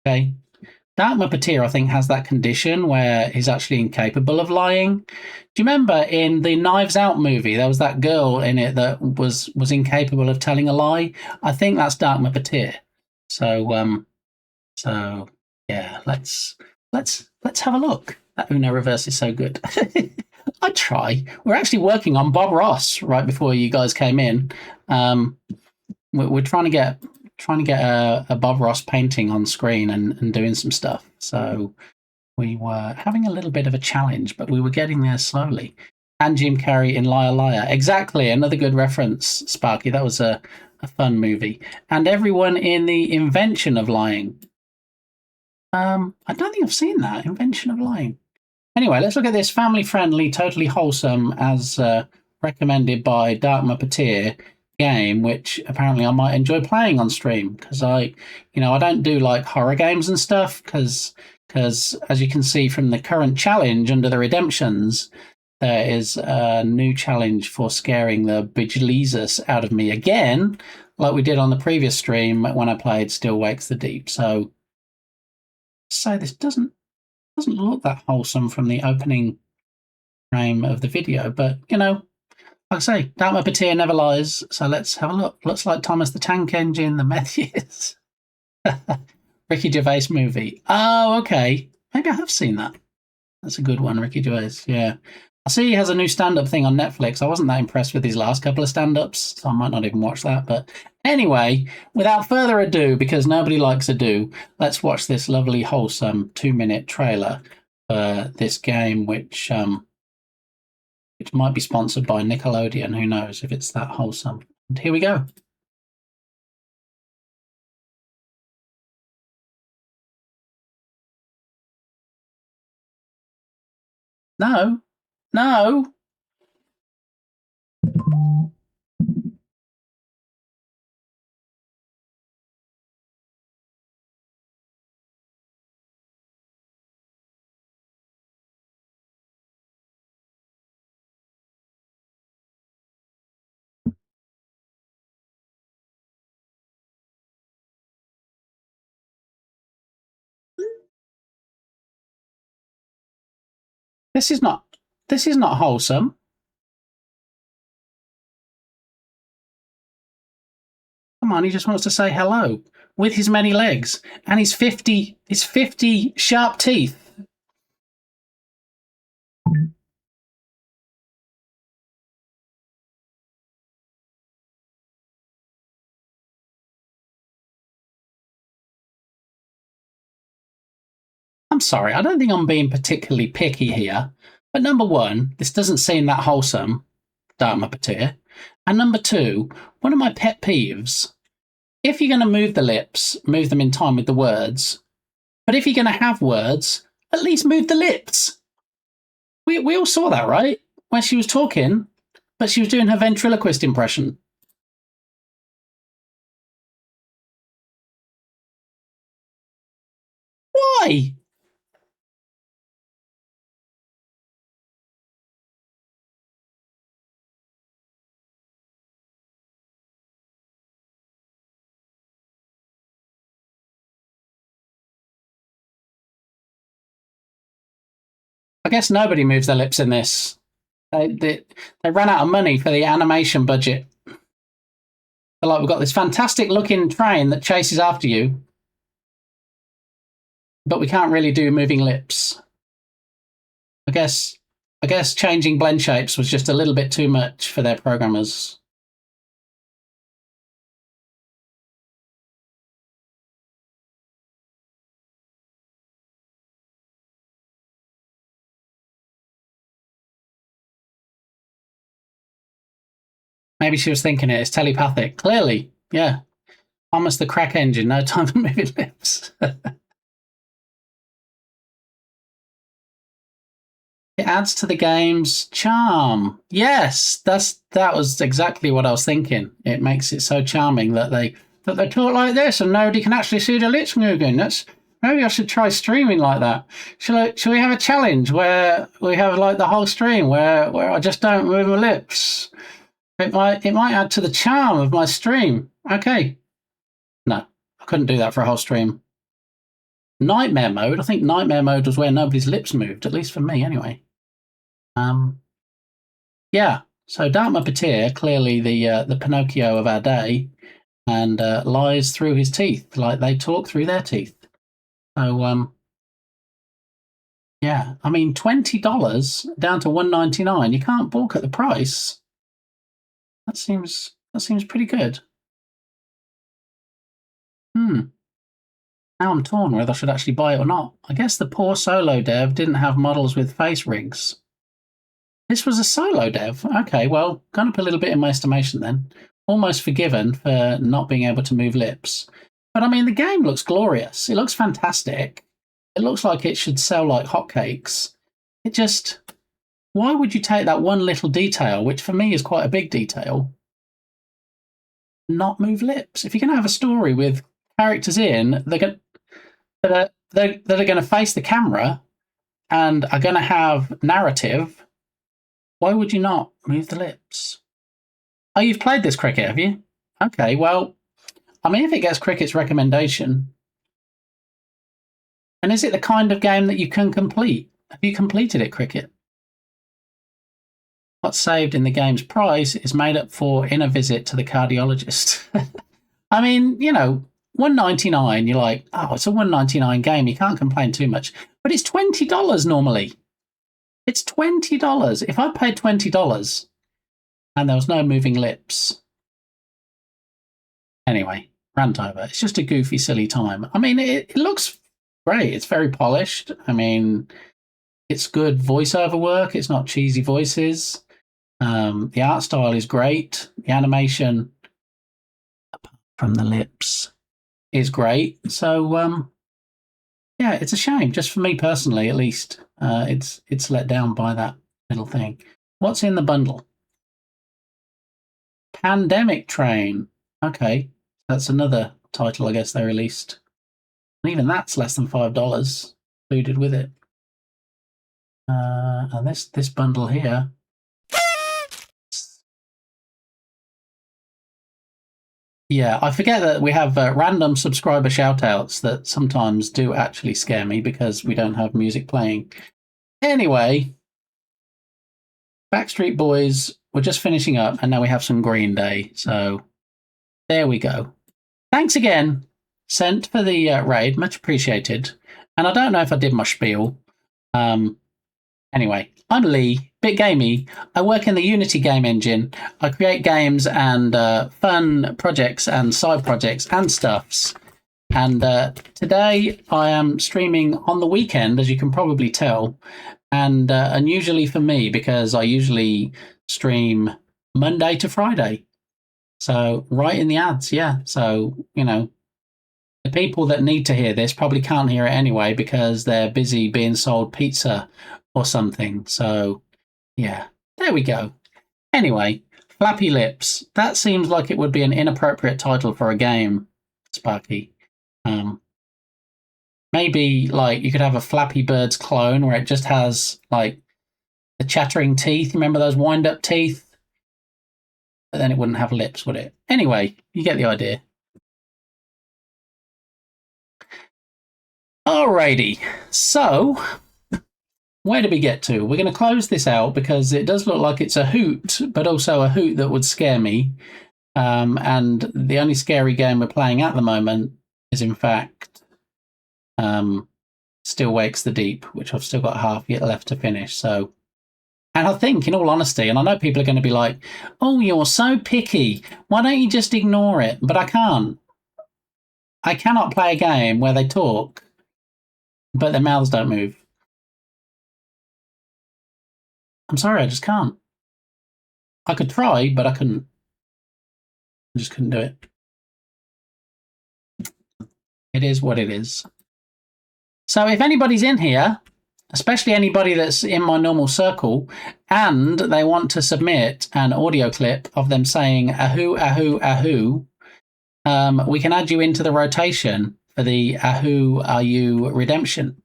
Okay? Dark Muppeteer, I think, has that condition where he's actually incapable of lying. Do you remember in the Knives Out movie, there was that girl in it that was incapable of telling a lie? I think that's Dark Muppeteer. So yeah, let's have a look. That Uno reverse is so good. I try. We're actually working on Bob Ross right before you guys came in. We're trying to get a Bob Ross painting on screen and doing some stuff. So we were having a little bit of a challenge, but we were getting there slowly. And Jim Carrey in Liar Liar. Exactly. Another good reference, Sparky. That was a fun movie. And everyone in The Invention of Lying. I don't think I've seen that, Invention of Lying. Anyway, let's look at this family-friendly, totally wholesome, as recommended by Dark Muppeteer game, which apparently I might enjoy playing on stream because I don't do like horror games and stuff because as you can see from the current challenge under the redemptions, there is a new challenge for scaring the bejesus out of me again, like we did on the previous stream when I played Still Wakes the Deep. So this doesn't look that wholesome from the opening frame of the video, but like I say, Dark Muppeteer never lies, so let's have a look. Looks like Thomas the Tank Engine, the meth years. Ricky Gervais movie. Oh, okay. Maybe I have seen that. That's a good one, Ricky Gervais, yeah. I see he has a new stand-up thing on Netflix. I wasn't that impressed with his last couple of stand-ups, so I might not even watch that. But anyway, without further ado, because nobody likes ado, let's watch this lovely, wholesome 2-minute trailer for this game, which might be sponsored by Nickelodeon. Who knows if it's that wholesome. And here we go. No. No. This is not wholesome. Come on, he just wants to say hello. with his many legs and his 50 sharp teeth. I'm sorry, I don't think I'm being particularly picky here. But number one, this doesn't seem that wholesome, Dharma Patir. And number two, one of my pet peeves, if you're going to move the lips, move them in time with the words. But if you're going to have words, at least move the lips. We all saw that, right? When she was talking, but she was doing her ventriloquist impression. Why? I guess nobody moves their lips in this. They ran out of money for the animation budget. They're like, we've got this fantastic looking train that chases after you, but we can't really do moving lips. I guess changing blend shapes was just a little bit too much for their programmers. Maybe she was thinking it's telepathic. Clearly, yeah. Almost the crack engine, no time for moving lips. It adds to the game's charm. Yes, that was exactly what I was thinking. It makes it so charming that they talk like this and nobody can actually see the lips moving. Maybe I should try streaming like that. Shall we have a challenge where we have like the whole stream where I just don't move my lips? It might add to the charm of my stream. Okay. No, I couldn't do that for a whole stream. Nightmare mode. I think nightmare mode was where nobody's lips moved, at least for me anyway. Yeah. So Dharma Patir, clearly the Pinocchio of our day, and lies through his teeth, like they talk through their teeth. So yeah, I mean $20 down to $1.99. You can't balk at the price. That seems pretty good. Now I'm torn whether I should actually buy it or not. I guess the poor solo dev didn't have models with face rigs. This was a solo dev. Okay, well, gone up a little bit in my estimation then. Almost forgiven for not being able to move lips. But I mean, the game looks glorious. It looks fantastic. It looks like it should sell like hotcakes. It just... Why would you take that one little detail, which for me is quite a big detail, not move lips? If you're going to have a story with characters in that are going to face the camera and are going to have narrative, why would you not move the lips? Oh, you've played this, Cricket, have you? Okay, well, I mean, if it gets Cricket's recommendation, and is it the kind of game that you can complete? Have you completed it, Cricket? What's saved in the game's price is made up for in a visit to the cardiologist. I mean, you know, $1.99, you're like, oh, it's a $1.99 game. You can't complain too much. But it's $20 normally. It's $20. If I paid $20 and there was no moving lips. Anyway, rant over. It's just a goofy, silly time. I mean, it looks great. It's very polished. I mean, it's good voiceover work. It's not cheesy voices. The art style is great. The animation, apart from the lips, is great. So, yeah, it's a shame. Just for me personally, at least, it's let down by that little thing. What's in the bundle? Pandemic Train. Okay, that's another title I guess they released. And even that's less than $5 included with it. And this bundle here. Yeah, I forget that we have random subscriber shoutouts that sometimes do actually scare me because we don't have music playing. Anyway, Backstreet Boys, we're just finishing up and now we have some Green Day. So there we go. Thanks again. sent for the raid. Much appreciated. And I don't know if I did my spiel. Anyway, I'm Lee, bit gamey. I work in the Unity game engine. I create games and fun projects and side projects and stuffs. And today I am streaming on the weekend, as you can probably tell. And unusually for me, because I usually stream Monday to Friday. So right in the ads, yeah. So, you know, the people that need to hear this probably can't hear it anyway because they're busy being sold pizza or something. So, yeah, there we go. Anyway, Flappy Lips. That seems like it would be an inappropriate title for a game, Sparky. Maybe, like, you could have a Flappy Birds clone where it just has, like, the chattering teeth. Remember those wind-up teeth? But then it wouldn't have lips, would it? Anyway, you get the idea. Alrighty, so where did we get to? We're going to close this out because it does look like it's a hoot, but also a hoot that would scare me. And the only scary game we're playing at the moment is, in fact, Still Wakes the Deep, which I've still got half yet left to finish. So, and I think, in all honesty, and I know people are going to be like, "Oh, you're so picky. Why don't you just ignore it?" But I can't. I cannot play a game where they talk, but their mouths don't move. I'm sorry, I just can't. I could try, but I couldn't. I just couldn't do it. It is what it is. So if anybody's in here, especially anybody that's in my normal circle, and they want to submit an audio clip of them saying ahoo, ahoo, ahoo, we can add you into the rotation for the ahoo are you redemption.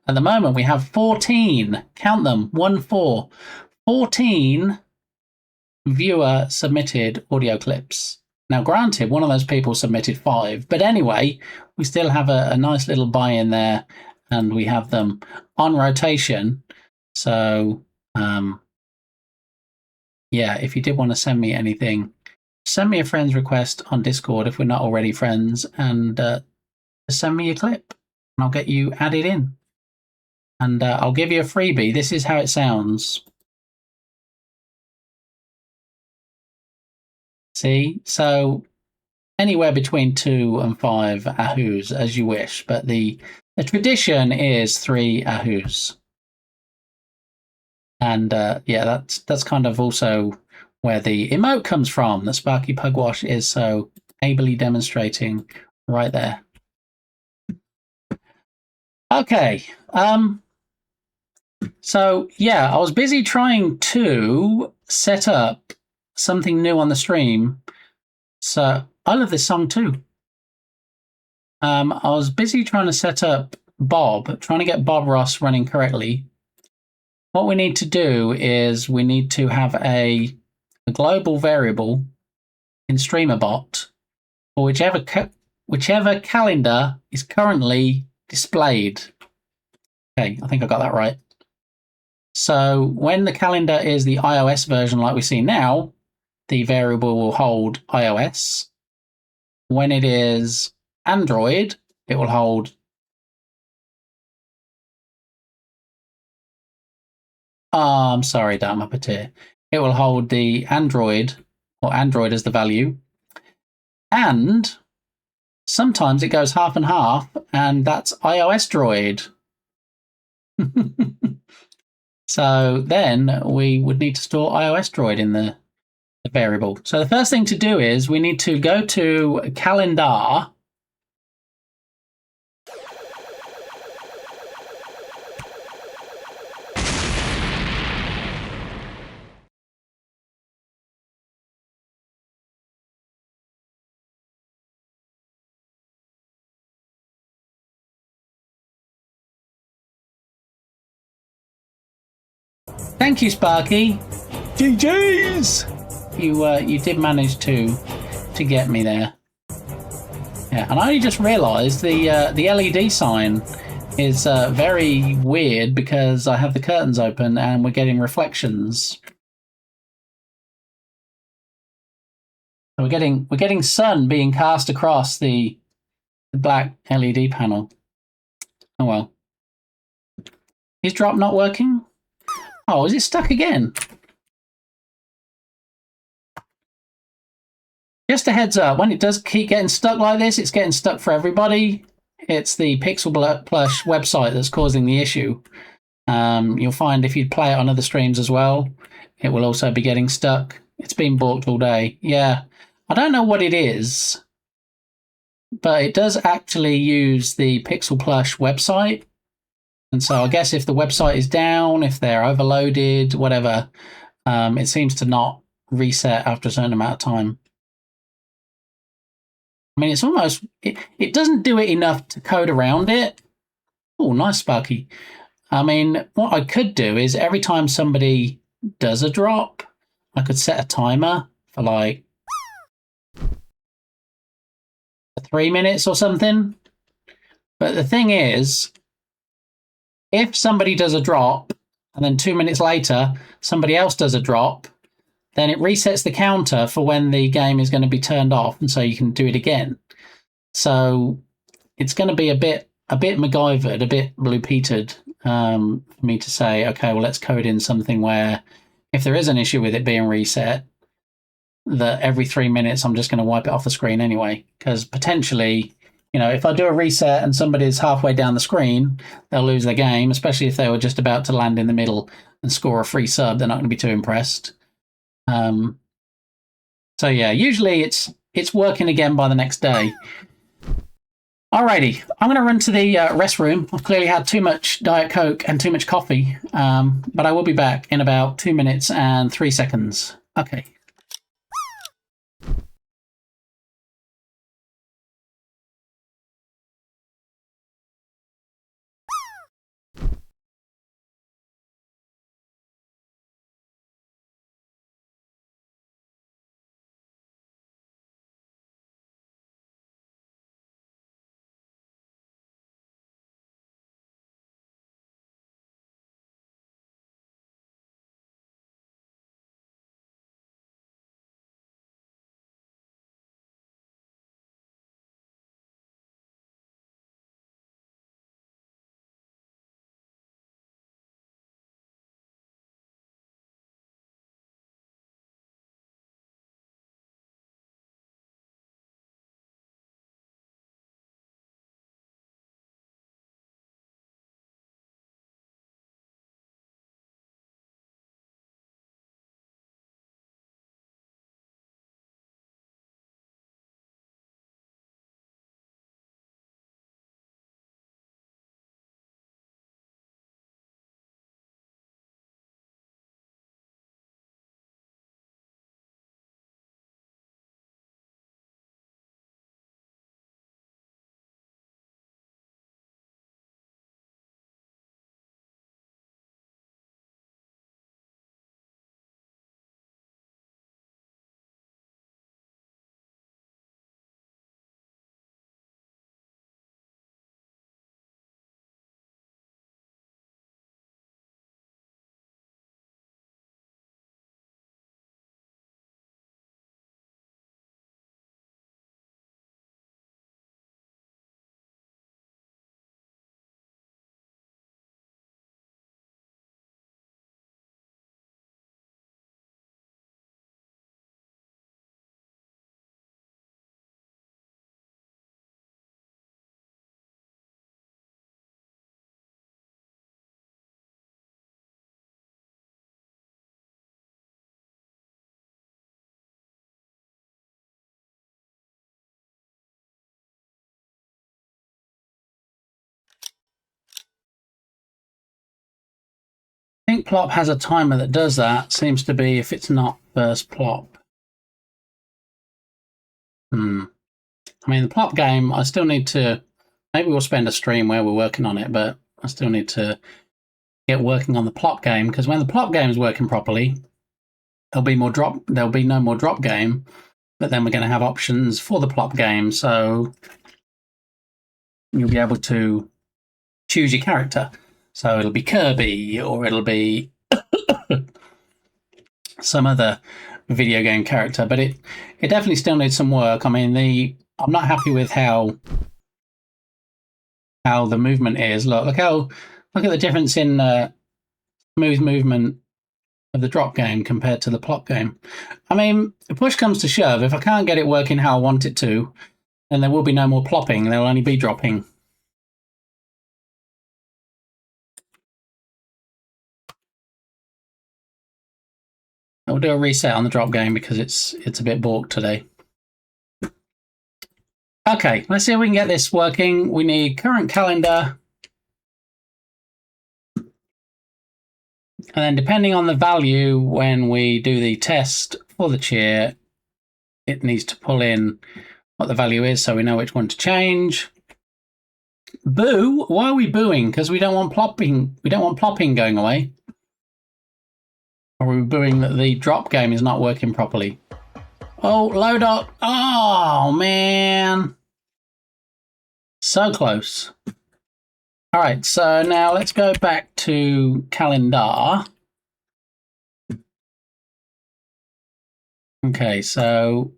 At the moment, we have 14, count them, 14 viewer submitted audio clips. Now, granted, one of those people submitted 5, but anyway, we still have a nice little buy-in there, and we have them on rotation. So, yeah, if you did want to send me anything, send me a friend's request on Discord if we're not already friends, and just send me a clip, and I'll get you added in. And I'll give you a freebie. This is how it sounds. See? So anywhere between 2 and 5 ahoos, as you wish. But the tradition is 3 ahoos. And yeah, that's kind of also where the emote comes from that Sparky Pugwash is so ably demonstrating right there. Okay. So yeah, I was busy trying to set up something new on the stream. So I love this song too. I was busy trying to set up Bob, trying to get Bob Ross running correctly. What we need to do is we need to have a global variable in StreamerBot for whichever calendar is currently displayed. Okay, I think I got that right. So when the calendar is the iOS version like we see now, the variable will hold iOS. When it is Android, it will hold I'm sorry, Dharma Patir. It will hold the Android or Android as the value. And sometimes it goes half and half, and that's iOS Droid. So then we would need to store iOS Droid in the variable. So the first thing to do is we need to go to calendar. Thank you, Sparky. GG's. You did manage to get me there. Yeah, and I only just realised the LED sign is very weird because I have the curtains open and we're getting reflections. So we're getting sun being cast across the The black LED panel. Oh well. Is drop not working? Oh, is it stuck again? Just a heads up, when it does keep getting stuck like this, it's getting stuck for everybody. It's the Pixel Plush website that's causing the issue. You'll find if you play it on other streams as well, it will also be getting stuck. It's been balked all day. Yeah, I don't know what it is, but it does actually use the Pixel Plush website. And so I guess if the website is down, if they're overloaded, whatever, it seems to not reset after a certain amount of time. I mean, it's almost, it doesn't do it enough to code around it. Oh, nice, Sparky. I mean, what I could do is every time somebody does a drop, I could set a timer for like 3 minutes or something. But the thing is, if somebody does a drop and then 2 minutes later somebody else does a drop, then it resets the counter for when the game is going to be turned off, and so you can do it again. So it's going to be a bit MacGyvered, a bit Blue Petered for me to say, okay, well, let's code in something where if there is an issue with it being reset, that every 3 minutes I'm just going to wipe it off the screen anyway. Because potentially, you know, if I do a reset and somebody's halfway down the screen, they'll lose their game, especially if they were just about to land in the middle and score a free sub. They're not going to be too impressed. So yeah, usually it's working again by the next day. Alrighty, I'm going to run to the restroom. I've clearly had too much Diet Coke and too much coffee, but I will be back in about 2 minutes and 3 seconds. Okay. I think Plop has a timer that does that. Seems to be if it's not first Plop. I mean, the Plop game, I still need to... Maybe we'll spend a stream where we're working on it, but I still need to get working on the Plop game, because when the Plop game is working properly, there'll be no more drop game, but then we're going to have options for the Plop game, so you'll be able to choose your character. So it'll be Kirby, or it'll be some other video game character, but it definitely still needs some work. I mean, I'm not happy with how how the movement is. Look at the difference in smooth movement of the drop game compared to the plop game. I mean, if push comes to shove, if I can't get it working how I want it to, then there will be no more plopping. There will only be dropping. I'll do a reset on the drop game because it's a bit balked today. Okay, let's see if we can get this working. We need current calendar. And then depending on the value, when we do the test for the cheer, it needs to pull in what the value is so we know which one to change. Boo? Why are we booing? Because we don't want plopping. We don't want plopping going away. Or are we booing that the drop game is not working properly? Oh, load up. Oh, man. So close. All right, so now let's go back to calendar. Okay, so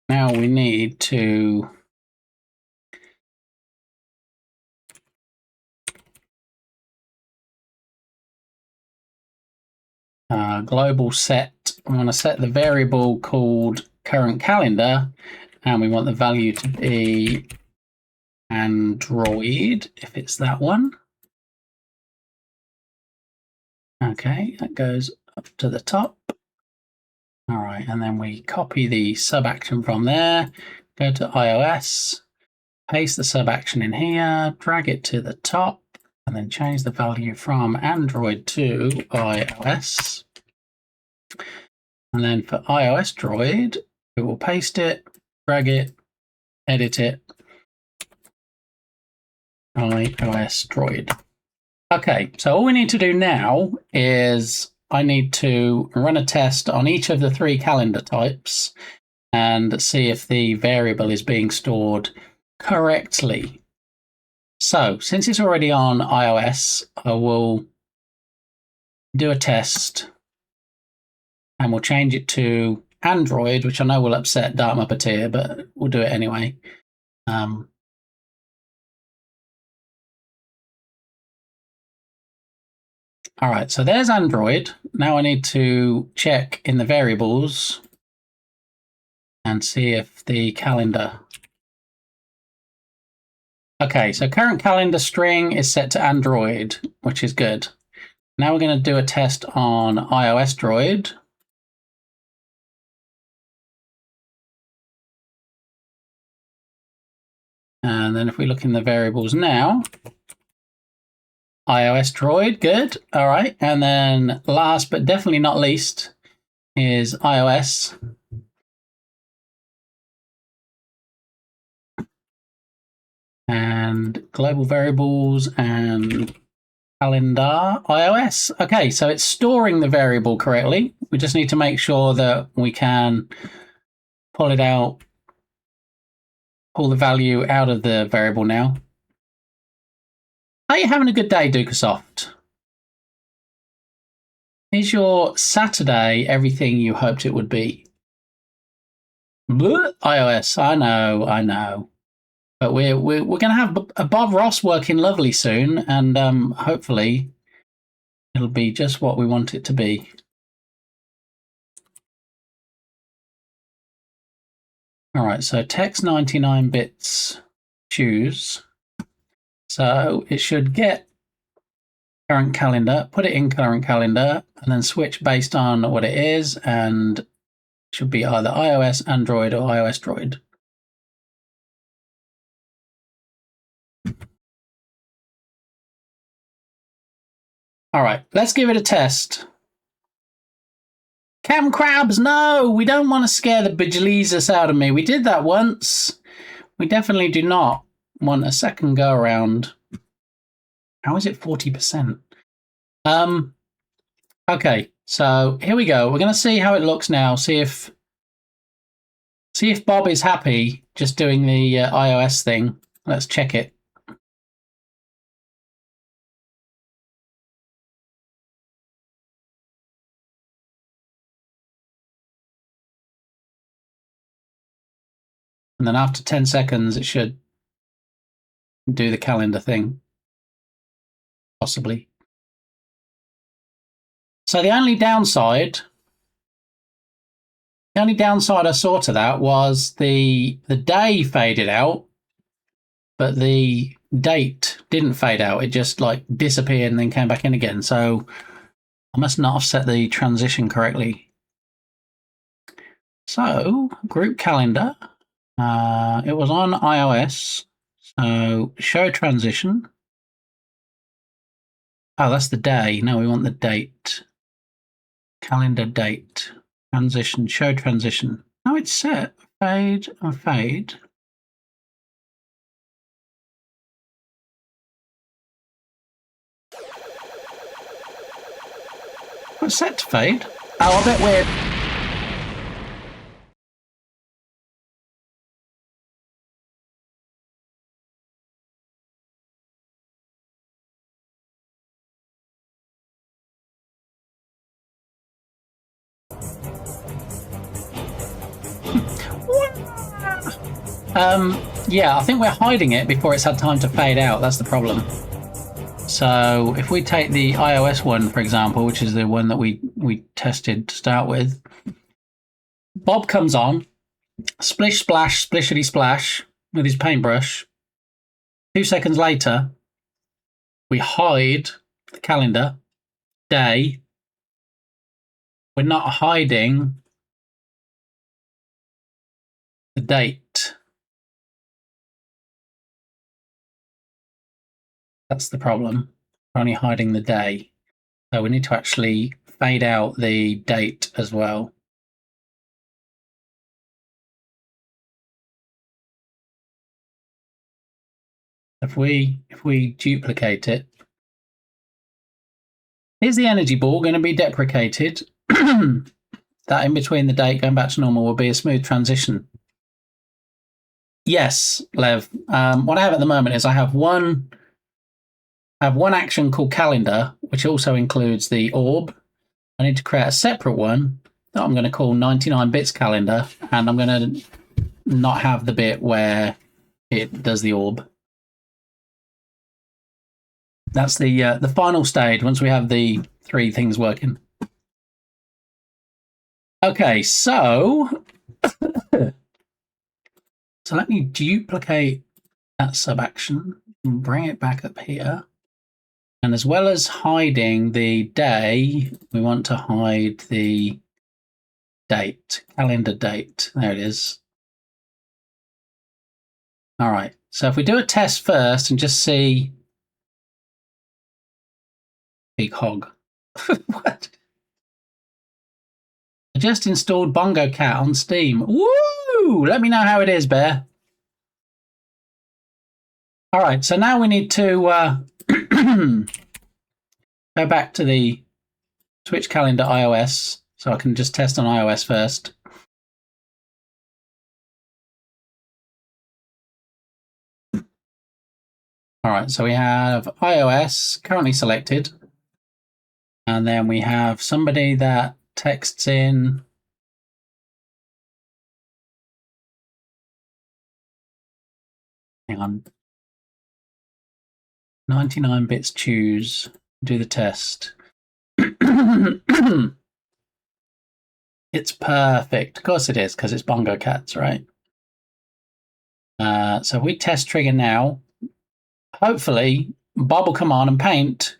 now we need to global set. We want to set the variable called current calendar, and we want the value to be Android, if it's that one. Okay, that goes up to the top. All right, and then we copy the sub action from there, go to iOS, paste the sub action in here, drag it to the top, and then change the value from Android to iOS. And then for iOS Droid, we will paste it, drag it, edit it, iOS Droid. Okay, so all we need to do now is I need to run a test on each of the 3 calendar types and see if the variable is being stored correctly. So since it's already on iOS, I will do a test and we'll change it to Android, which I know will upset Dark Muppeteer, but we'll do it anyway. All right, so there's Android. Now I need to check in the variables and see if the calendar. Okay, so current calendar string is set to Android, which is good. Now we're going to do a test on iOS Droid. And then if we look in the variables now, iOS Droid, good. All right. And then last but definitely not least is iOS. And global variables and calendar iOS. Okay, so it's storing the variable correctly. We just need to make sure that we can pull it out, pull the value out of the variable now. Are you having a good day, Dukasoft? Is your Saturday everything you hoped it would be? Blech, iOS, I know. But we're going to have a Bob Ross working lovely soon, and hopefully it'll be just what we want it to be. All right, so text 99 bits choose. So it should get current calendar, put it in current calendar, and then switch based on what it is, and it should be either iOS, Android, or iOS Droid. All right, let's give it a test. Cam crabs, no, we don't want to scare the bejesus out of me. We did that once. We definitely do not want a second go around. How is it 40%? Okay, so here we go. We're going to see how it looks now. See if Bob is happy just doing the iOS thing. Let's check it. And then after 10 seconds, it should do the calendar thing. Possibly. So the only downside I saw to that was the day faded out, but the date didn't fade out. It just like disappeared and then came back in again. So I must not have set the transition correctly. So group calendar, it was on iOS. So show transition. Oh, that's the day. No, we want the date. Calendar date. Transition. Show transition. No, it's set. Fade and fade. What's set to fade? Oh, I bet we're... Yeah, I think we're hiding it before it's had time to fade out. That's the problem. So if we take the iOS one, for example, which is the one that we tested to start with, Bob comes on, splish, splash, splishity splash with his paintbrush. 2 seconds later, we hide the calendar day. We're not hiding the date. That's the problem. We're only hiding the day. So we need to actually fade out the date as well. If we duplicate it, is the energy ball going to be deprecated? That in between the date going back to normal will be a smooth transition. Yes, Lev. What I have at the moment is I have one action called calendar, which also includes the orb. I need to create a separate one that I'm going to call 99 bits calendar, and I'm going to not have the bit where it does the orb. That's the final stage once we have the 3 things working. Okay, so let me duplicate that sub action and bring it back up here. And as well as hiding the day, we want to hide the date, calendar date. There it is. All right. So if we do a test first and just see. Big hog. What? I just installed Bongo Cat on Steam. Woo! Let me know how it is, Bear. All right. So now we need to go back to the Twitch calendar iOS. So I can just test on iOS first. All right, so we have iOS currently selected. And then we have somebody that texts in. Hang on. 99 bits choose. Do the test. It's perfect. Of course it is, because it's Bongo Cats, right? So if we test trigger now, hopefully Bob will come on and paint.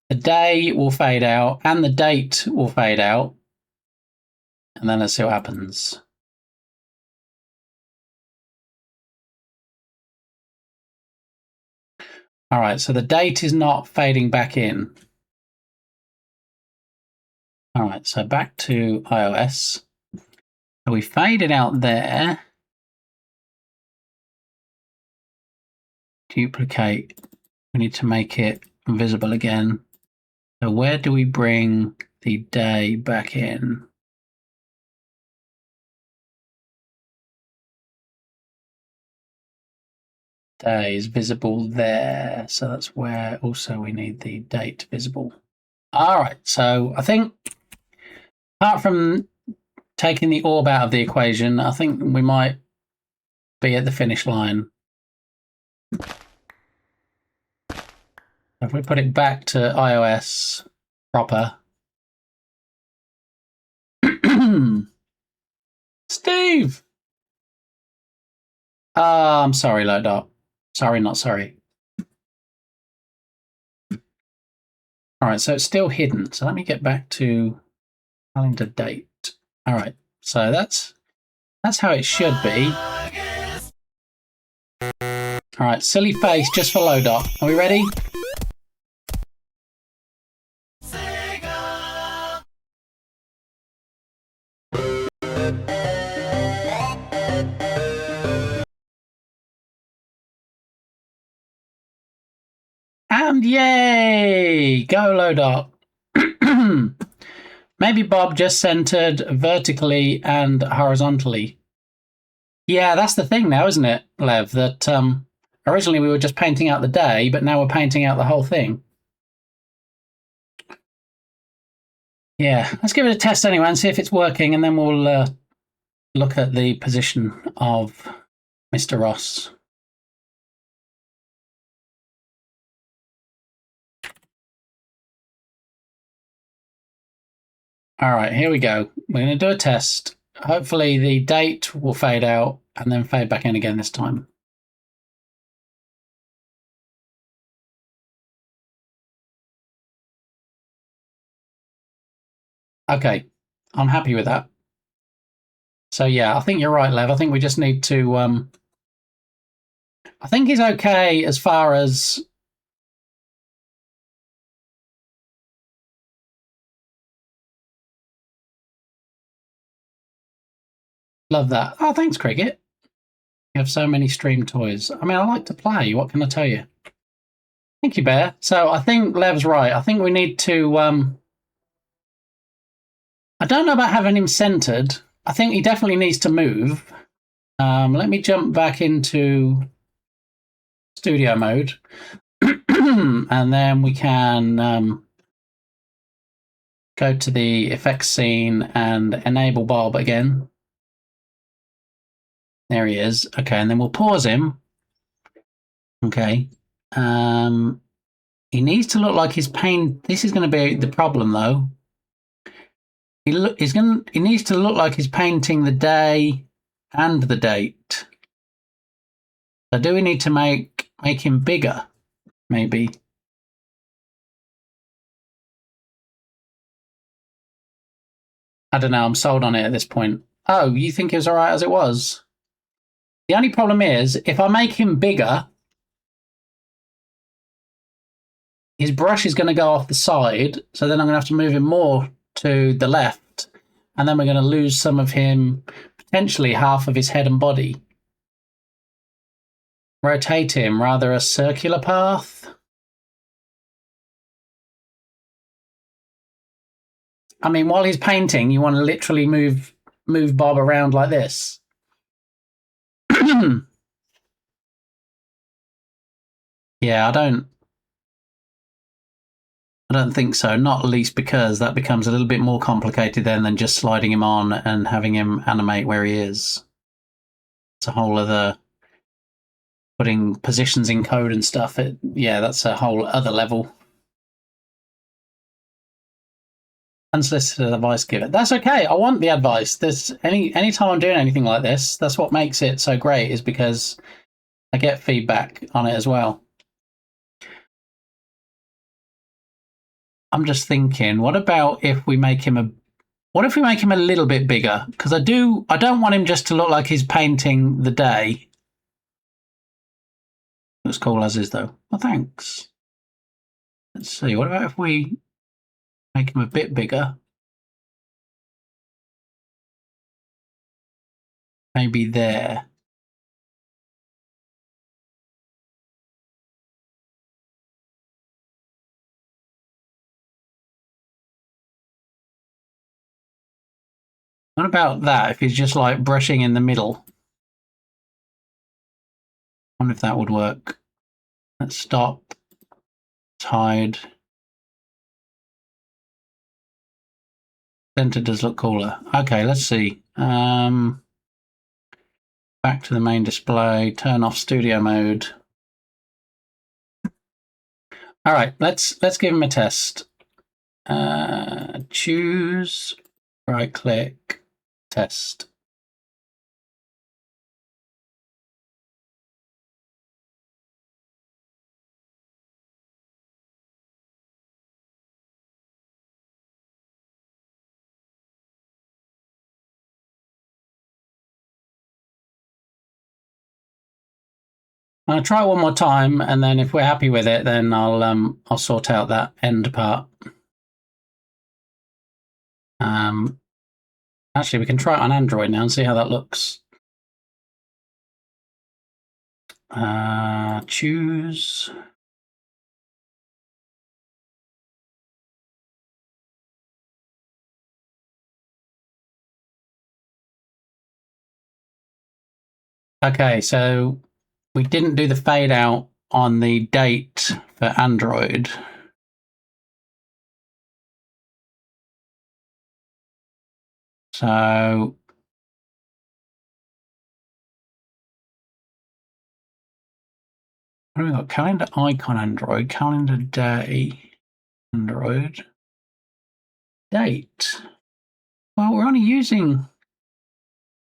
The day will fade out and the date will fade out. And then let's see what happens. All right, so the date is not fading back in. All right, so back to iOS. So we faded out there. Duplicate. We need to make it visible again. So where do we bring the day back in? Day is visible there. So that's where also we need the date visible. All right, so I think apart from taking the orb out of the equation, I think we might be at the finish line. If we put it back to iOS proper. Steve! I'm sorry, Lodot. Sorry, not sorry. All right, so it's still hidden. So let me get back to calendar date. All right, so that's how it should be. All right, silly face just for Lodot. Are we ready? And yay! Go, Lodot. Maybe Bob just centered vertically and horizontally. Yeah, that's the thing now, isn't it, Lev? That originally we were just painting out the day, but now we're painting out the whole thing. Yeah, let's give it a test anyway and see if it's working, and then we'll look at the position of Mr. Ross. All right, here we go. We're going to do a test. Hopefully the date will fade out and then fade back in again this time. Okay, I'm happy with that. So yeah, I think you're right, Lev. I think we just need to... I think he's okay as far as... Love that. Oh, thanks, Cricket. You have so many stream toys. I mean, I like to play. What can I tell you? Thank you, Bear. So I think Lev's right. I think we need to... I don't know about having him centered. I think he definitely needs to move. Let me jump back into studio mode. And then we can go to the effects scene and enable Bob again. There he is. Okay, and then we'll pause him. Okay. He needs to look like he's paint. This is going to be the problem, though. He needs to look like he's painting the day and the date. So do we need to make him bigger? Maybe. I don't know. I'm sold on it at this point. Oh, you think it was all right as it was? The only problem is, if I make him bigger, his brush is going to go off the side, so then I'm going to have to move him more to the left, and then we're going to lose some of him, potentially half of his head and body. Rotate him, rather a circular path. I mean, while he's painting, you want to literally move Bob around like this. Yeah, I don't think so, not least because that becomes a little bit more complicated then than just sliding him on and having him animate where he is. It's a whole other... Putting positions in code and stuff, yeah, that's a whole other level. Unsolicited advice giver. That's okay. I want the advice. There's anytime I'm doing anything like this, that's what makes it so great, is because I get feedback on it as well. I'm just thinking, what about if we make him a little bit bigger? Because I don't want him just to look like he's painting the day. Looks cool as is, though. Well, thanks. Let's see. What about if we make him a bit bigger? Maybe there. What about that? If he's just like brushing in the middle. I wonder if that would work. Let's stop. Let's hide. Center does look cooler. Okay, let's see. Back to the main display. Turn off studio mode. All right, let's give him a test. Choose, right click, test. I'm gonna try it one more time, and then if we're happy with it, then I'll sort out that end part. Actually, we can try it on Android now and see how that looks. Choose. Okay, so we didn't do the fade out on the date for Android. So what have we got? Calendar icon Android, calendar day Android, date. Well, we're only using.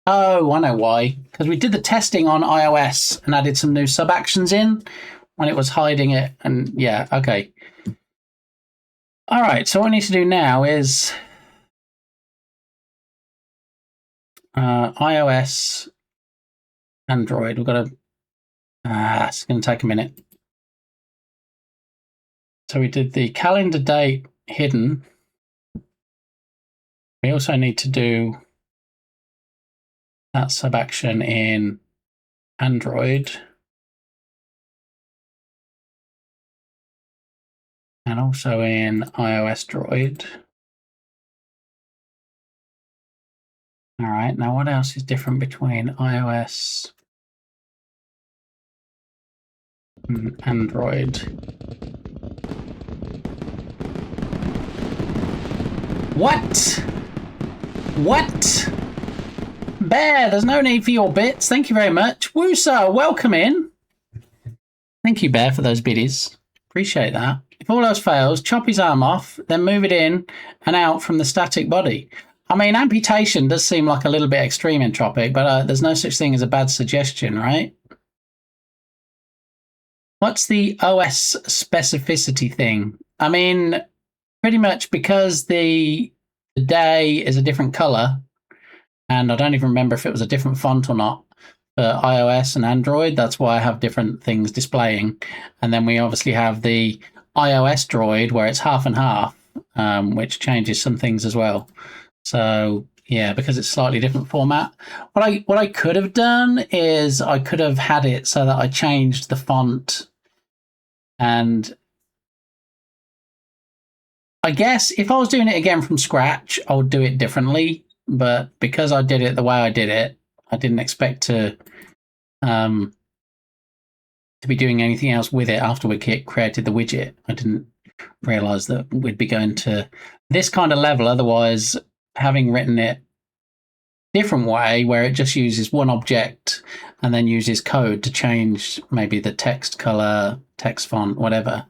Oh, I know why. Because we did the testing on iOS and added some new sub actions in when it was hiding it. And yeah, okay. All right, so what I need to do now is iOS, Android. We've got to. It's going to take a minute. So we did the calendar date hidden. We also need to do that sub action in Android. And also in iOS Droid. All right, now what else is different between iOS and Android? What? What? Bear, there's no need for your bits. Thank you very much. Whysub, welcome in. Thank you, Bear, for those biddies. Appreciate that. If all else fails, chop his arm off, then move it in and out from the static body. I mean, amputation does seem like a little bit extreme in Tropic, but there's no such thing as a bad suggestion, right? What's the OS specificity thing? I mean, pretty much because the day is a different color, and I don't even remember if it was a different font or not for iOS and Android. That's why I have different things displaying. And then we obviously have the iOS Droid where it's half and half, which changes some things as well. So yeah, because it's slightly different format. What I could have done is I could have had it so that I changed the font, and I guess if I was doing it again from scratch, I would do it differently. But because I did it the way I did it, I didn't expect to be doing anything else with it after we created the widget. I didn't realize that we'd be going to this kind of level. Otherwise, having written it different way where it just uses one object and then uses code to change maybe the text color, text font, whatever,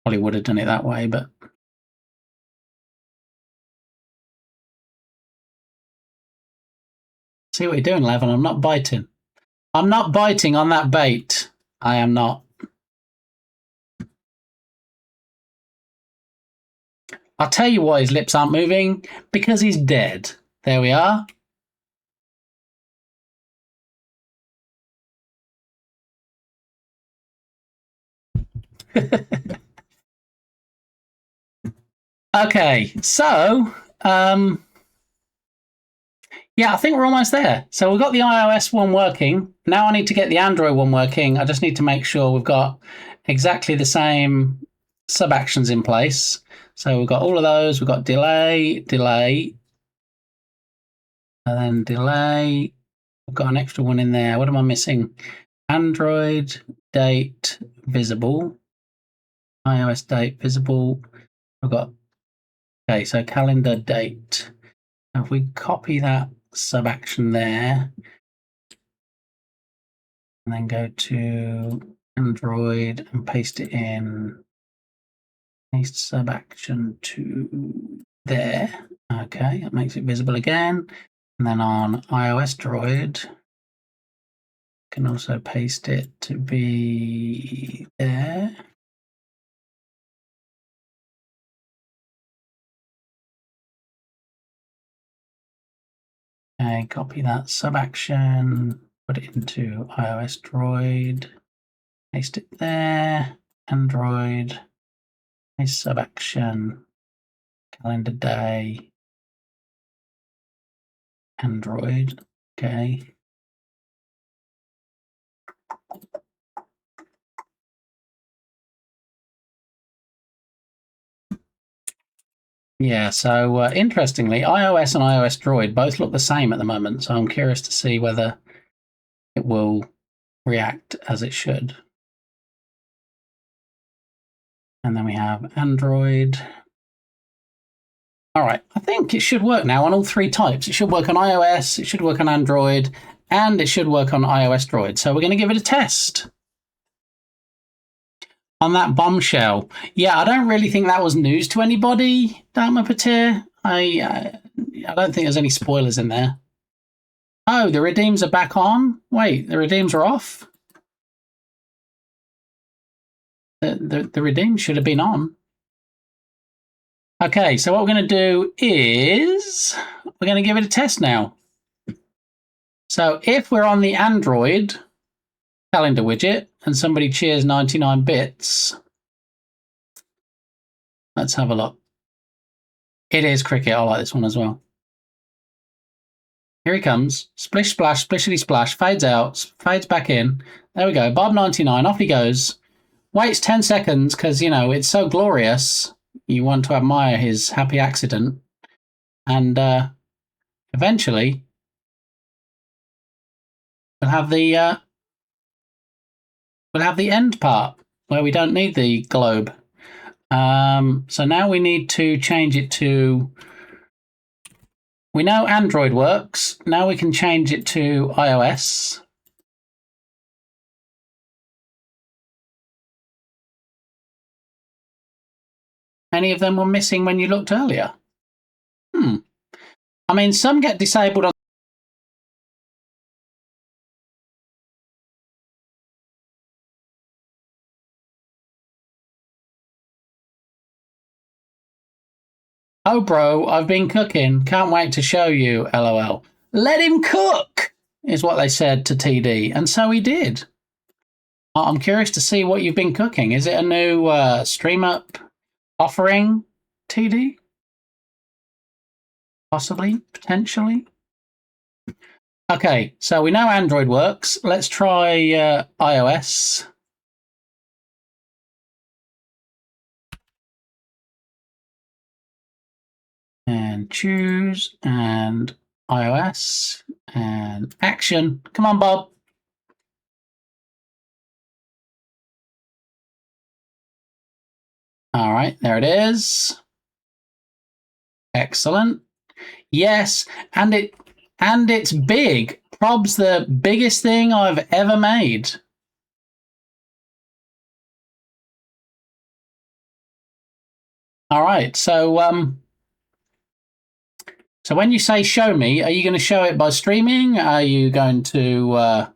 probably would have done it that way. But see what you're doing, Levin. I'm not biting. I'm not biting on that bait. I am not. I'll tell you why his lips aren't moving. Because he's dead. There we are. Okay, so yeah, I think we're almost there. So we've got the iOS one working. Now I need to get the Android one working. I just need to make sure we've got exactly the same sub actions in place. So we've got all of those. We've got delay, delay, and then delay. I've got an extra one in there. What am I missing? Android date visible. iOS date visible. I've got, okay, so calendar date. Now if we copy that sub action there and then go to Android and paste it in Paste sub action to there. Okay, that makes it visible again. And then on iOS Droid, can also paste it to be there. Okay, copy that sub action, put it into iOS Droid, paste it there, Android, paste sub action, calendar day, Android, okay. Yeah, so interestingly, iOS and iOS Droid both look the same at the moment, so I'm curious to see whether it will react as it should. And then we have Android. All right, I think it should work now on all three types. It should work on iOS, it should work on Android, and it should work on iOS Droid. So we're going to give it a test. On that bombshell. Yeah, I don't really think that was news to anybody, Dharma Patir. I don't think there's any spoilers in there. Oh, the redeems are back on? Wait, the redeems are off? The redeems should have been on. Okay, so what we're going to do is we're going to give it a test now. So if we're on the Android calendar widget and somebody cheers 99 bits, let's have a look. It is Cricket. I like this one as well. Here he comes. Splish, splash, splishity splash, fades out, fades back in. There we go. Bob 99, off he goes. Waits 10 seconds because, you know, it's so glorious. You want to admire his happy accident. And eventually, we'll have the end part where we don't need the globe. So now we need to change it to... We know Android works. Now we can change it to iOS. Any of them were missing when you looked earlier? I mean, some get disabled on... Oh, bro, I've been cooking. Can't wait to show you, LOL. Let him cook, is what they said to TD, and so he did. I'm curious to see what you've been cooking. Is it a new Stream Up offering, TD? Possibly, potentially. Okay, so we know Android works. Let's try iOS. And choose, and iOS, and action. Come on, Bob. All right, there it is. Excellent. Yes, and it's big. Prob's the biggest thing I've ever made. All right, so when you say show me, are you going to show it by streaming? Are you going to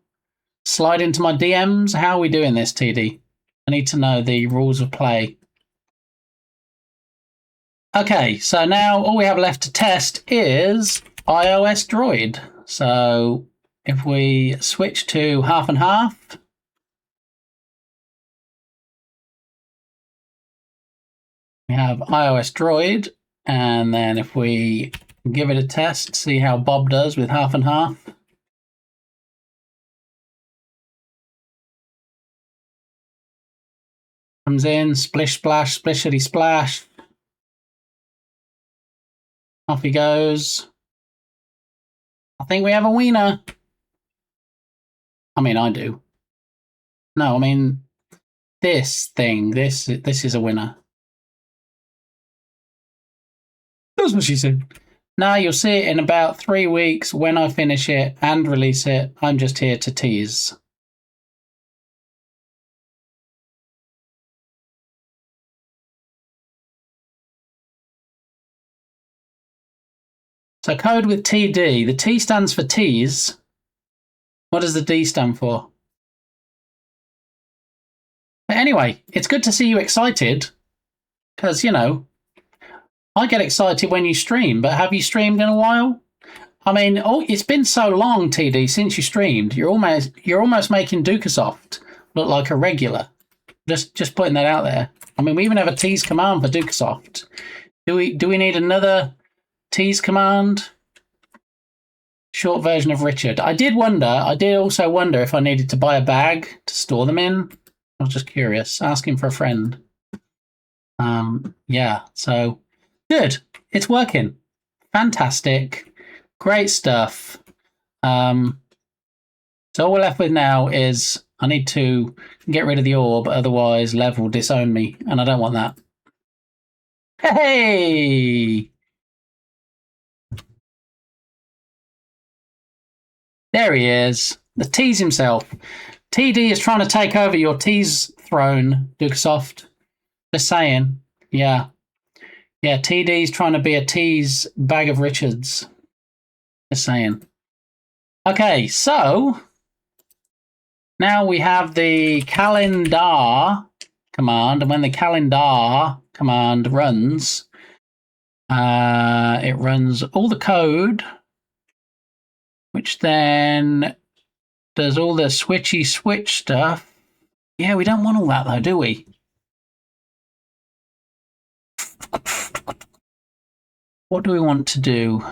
slide into my DMs? How are we doing this, TD? I need to know the rules of play. Okay, so now all we have left to test is iOS Droid. So if we switch to half and half, we have iOS Droid, and then if we give it a test, see how Bob does with half and half. Comes in, splish splash, splishity splash. Off he goes. I think we have a wiener. I mean, I do. No, I mean, this thing, this is a winner. That's what she said. Now you'll see it in about 3 weeks when I finish it and release it. I'm just here to tease. So code with TD. The T stands for tease. What does the D stand for? But anyway, it's good to see you excited. Because, you know, I get excited when you stream, but have you streamed in a while? I mean, it's been so long, TD, since you streamed. You're almost making Dukasoft look like a regular. Just putting that out there. I mean, we even have a tease command for Dukasoft. Do we need another tease command? Short version of Richard. I did also wonder if I needed to buy a bag to store them in. I was just curious, asking for a friend. Yeah, so good. It's working. Fantastic. Great stuff. So all we're left with now is I need to get rid of the orb, otherwise Lev will disown me, and I don't want that. Hey! There he is. The tease himself. TD is trying to take over your tease throne, Dukesoft. Just saying. Yeah. Yeah, TD's trying to be a tease bag of Richards. Just saying. Okay, so now we have the calendar command, and when the calendar command runs, it runs all the code, which then does all the switchy switch stuff. Yeah, we don't want all that though, do we? What do we want to do?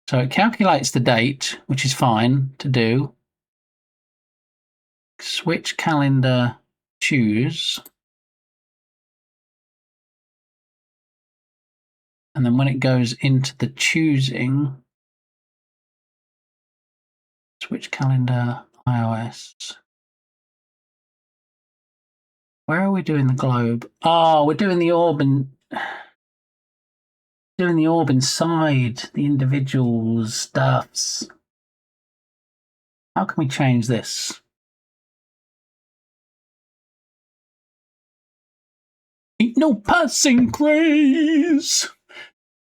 So it calculates the date, which is fine to do. Switch calendar, choose. And then when it goes into the choosing, switch calendar, iOS. Where are we doing the globe? Oh, we're doing the orb and doing the orb inside the individual stuffs. How can we change this? Ain't no passing craze.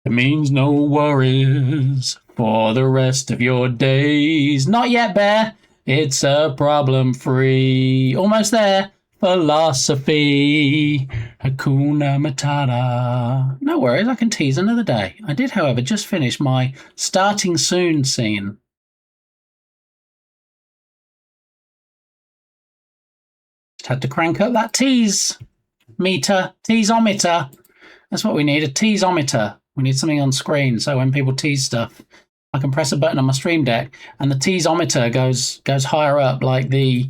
It means no worries for the rest of your days. Not yet, Bear. It's a problem-free. Almost there. Philosophy. Hakuna Matata. No worries, I can tease another day. I did, however, just finish my starting soon scene. Just had to crank up that tease meter, teasometer. That's what we need, a teasometer. We need something on screen so when people tease stuff, I can press a button on my stream deck and the teasometer goes higher up, like the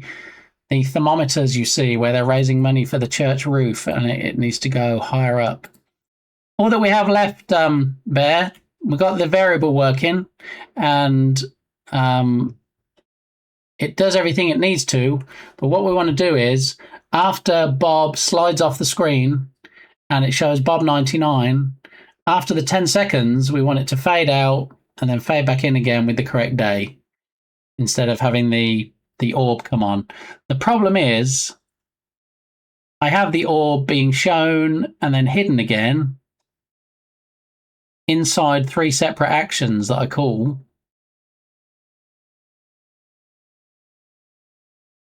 thermometers you see where they're raising money for the church roof, and it needs to go higher up. All that we have left, Bear, we've got the variable working, and it does everything it needs to, but what we want to do is, after Bob slides off the screen and it shows Bob 99, after the 10 seconds, we want it to fade out and then fade back in again with the correct day, instead of having the orb come on. The problem is I have the orb being shown and then hidden again inside 3 separate actions that I call.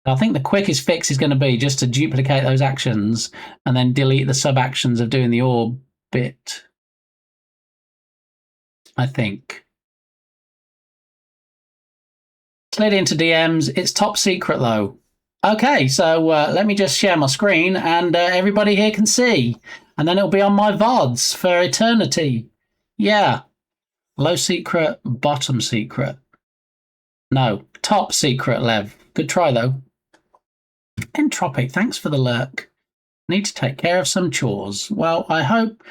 I think the quickest fix is going to be just to duplicate those actions and then delete the sub-actions of doing the orb bit, I think. Slid into DMs. It's top secret, though. Okay, so let me just share my screen and everybody here can see. And then it'll be on my VODs for eternity. Yeah. Low secret, bottom secret. No, top secret, Lev. Good try, though. Entropic, thanks for the lurk. Need to take care of some chores. Well, I hope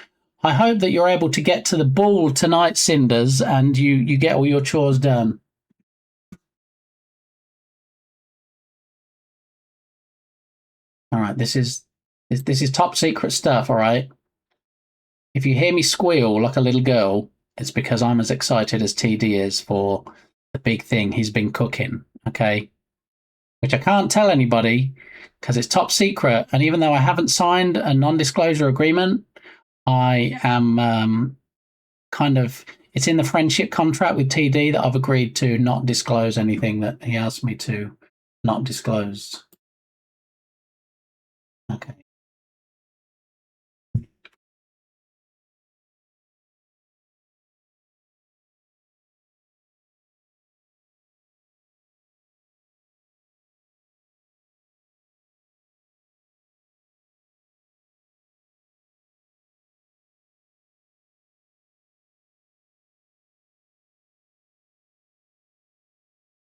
that you're able to get to the ball tonight, Cinders, and you get all your chores done. All right, this is top secret stuff, all right? If you hear me squeal like a little girl, it's because I'm as excited as TD is for the big thing he's been cooking, okay? Which I can't tell anybody because it's top secret, and even though I haven't signed a non-disclosure agreement, I am kind of, it's in the friendship contract with TD that I've agreed to not disclose anything that he asked me to not disclose. Okay.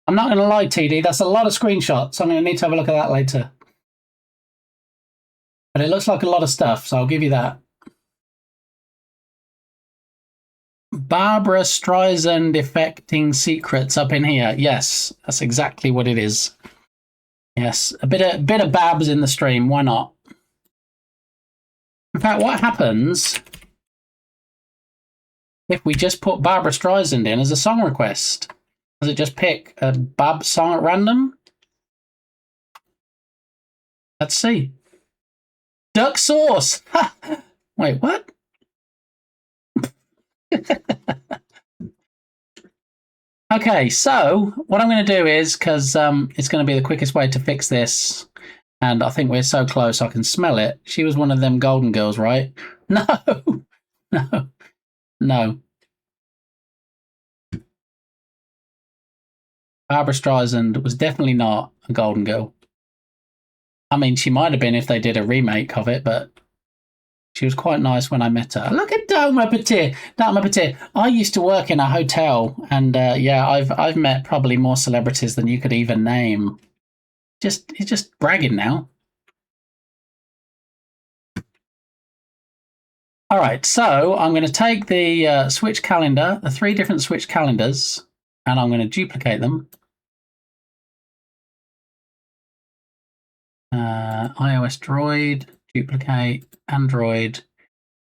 I'm not going to lie, TD, that's a lot of screenshots. I'm going to need to have a look at that later. But it looks like a lot of stuff, so I'll give you that. Barbara Streisand affecting secrets up in here. Yes, that's exactly what it is. Yes, a bit of Babs in the stream. Why not? In fact, what happens if we just put Barbara Streisand in as a song request? Does it just pick a Bab song at random? Let's see. Duck sauce. Wait, what? Okay, so what I'm going to do is, because it's going to be the quickest way to fix this, and I think we're so close I can smell it. She was one of them golden girls, right? No, no, no. Barbara Streisand was definitely not a golden girl. I mean, she might have been if they did a remake of it, but she was quite nice when I met her. Look at Doma Petit. Doma Petit. I used to work in a hotel, and yeah, I've met probably more celebrities than you could even name. He's just bragging now. All right, so I'm going to take the Switch calendar, the 3 different Switch calendars, and I'm going to duplicate them. iOS Droid, duplicate, Android,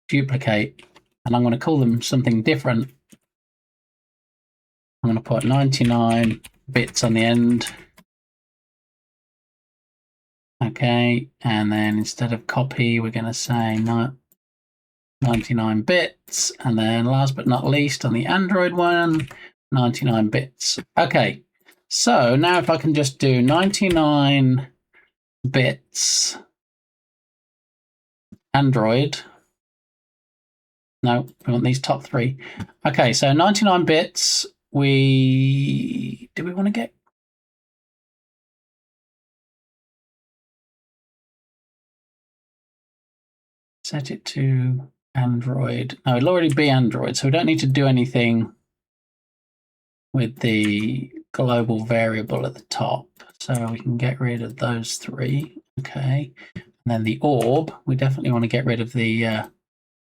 duplicate, and I'm going to call them something different. I'm going to put 99 bits on the end. Okay, and then instead of copy, we're going to say 99 bits, and then last but not least on the Android one, 99 bits. Okay, so now if I can just do 99 bits Android. No, we want these top 3. Okay, so 99 bits. Do we want to get? Set it to Android. No, it'll already be Android, so we don't need to do anything with the global variable at the top. So we can get rid of those 3. Okay. And then the orb, we definitely want to get rid of the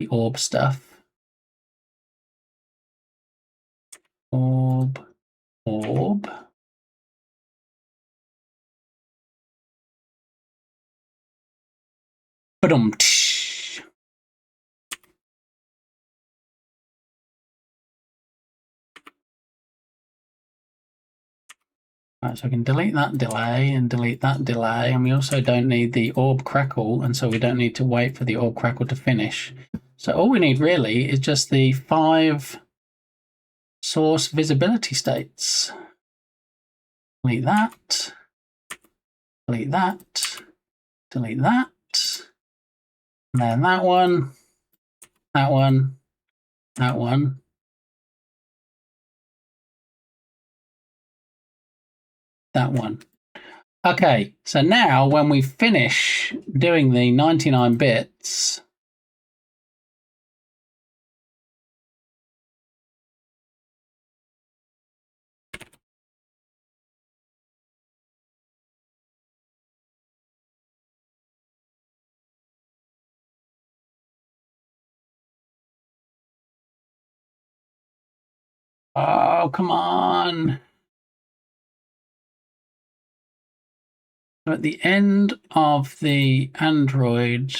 orb stuff. Orb. Ba-dum. Right, so I can delete that delay and delete that delay, and we also don't need the orb crackle, and so we don't need to wait for the orb crackle to finish. So all we need really is just the 5 source visibility states. Delete that, delete that, delete that, and then that one, that one, that one. That one. Okay, so now when we finish doing the 99 bits, oh, come on. So at the end of the Android,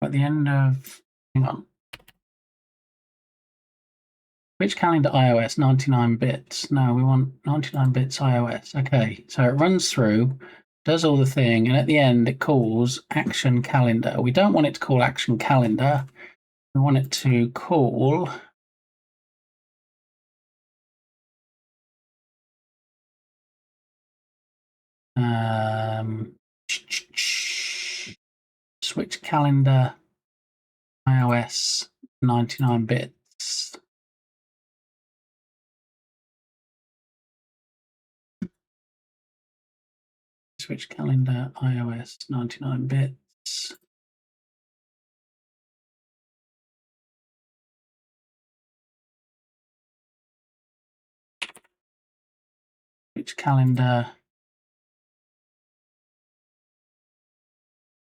at the end of, hang on. Which calendar iOS? 99 bits. No, we want 99 bits iOS. Okay, so it runs through, does all the thing, and at the end it calls action calendar. We don't want it to call action calendar. We want it to call switch calendar iOS 99 bits. Switch calendar iOS 99 bits. Switch calendar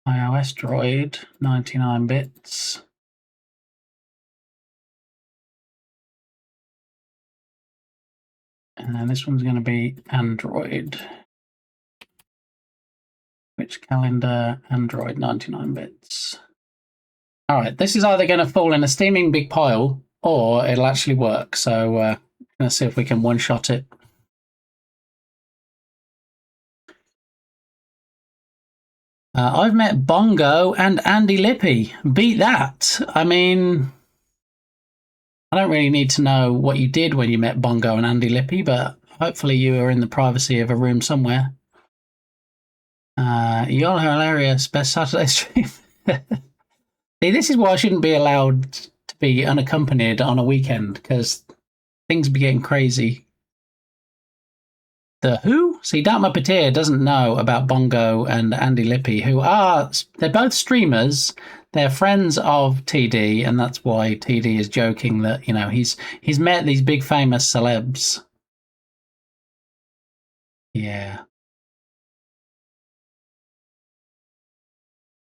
iOS Droid 99 bits. And then this one's going to be Android. Switch calendar Android 99 bits. All right, this is either going to fall in a steaming big pile or it'll actually work. So let's see if we can one-shot it. I've met Bongo and Andy Lippy. Beat that. I mean, I don't really need to know what you did when you met Bongo and Andy Lippy, but hopefully you were in the privacy of a room somewhere. You're hilarious. Best Saturday stream. See, this is why I shouldn't be allowed to be unaccompanied on a weekend, because things be getting crazy. The who? See, Datma Patir doesn't know about Bongo and Andy Lippy, who are, they're both streamers. They're friends of TD, and that's why TD is joking that, you know, he's met these big famous celebs. Yeah.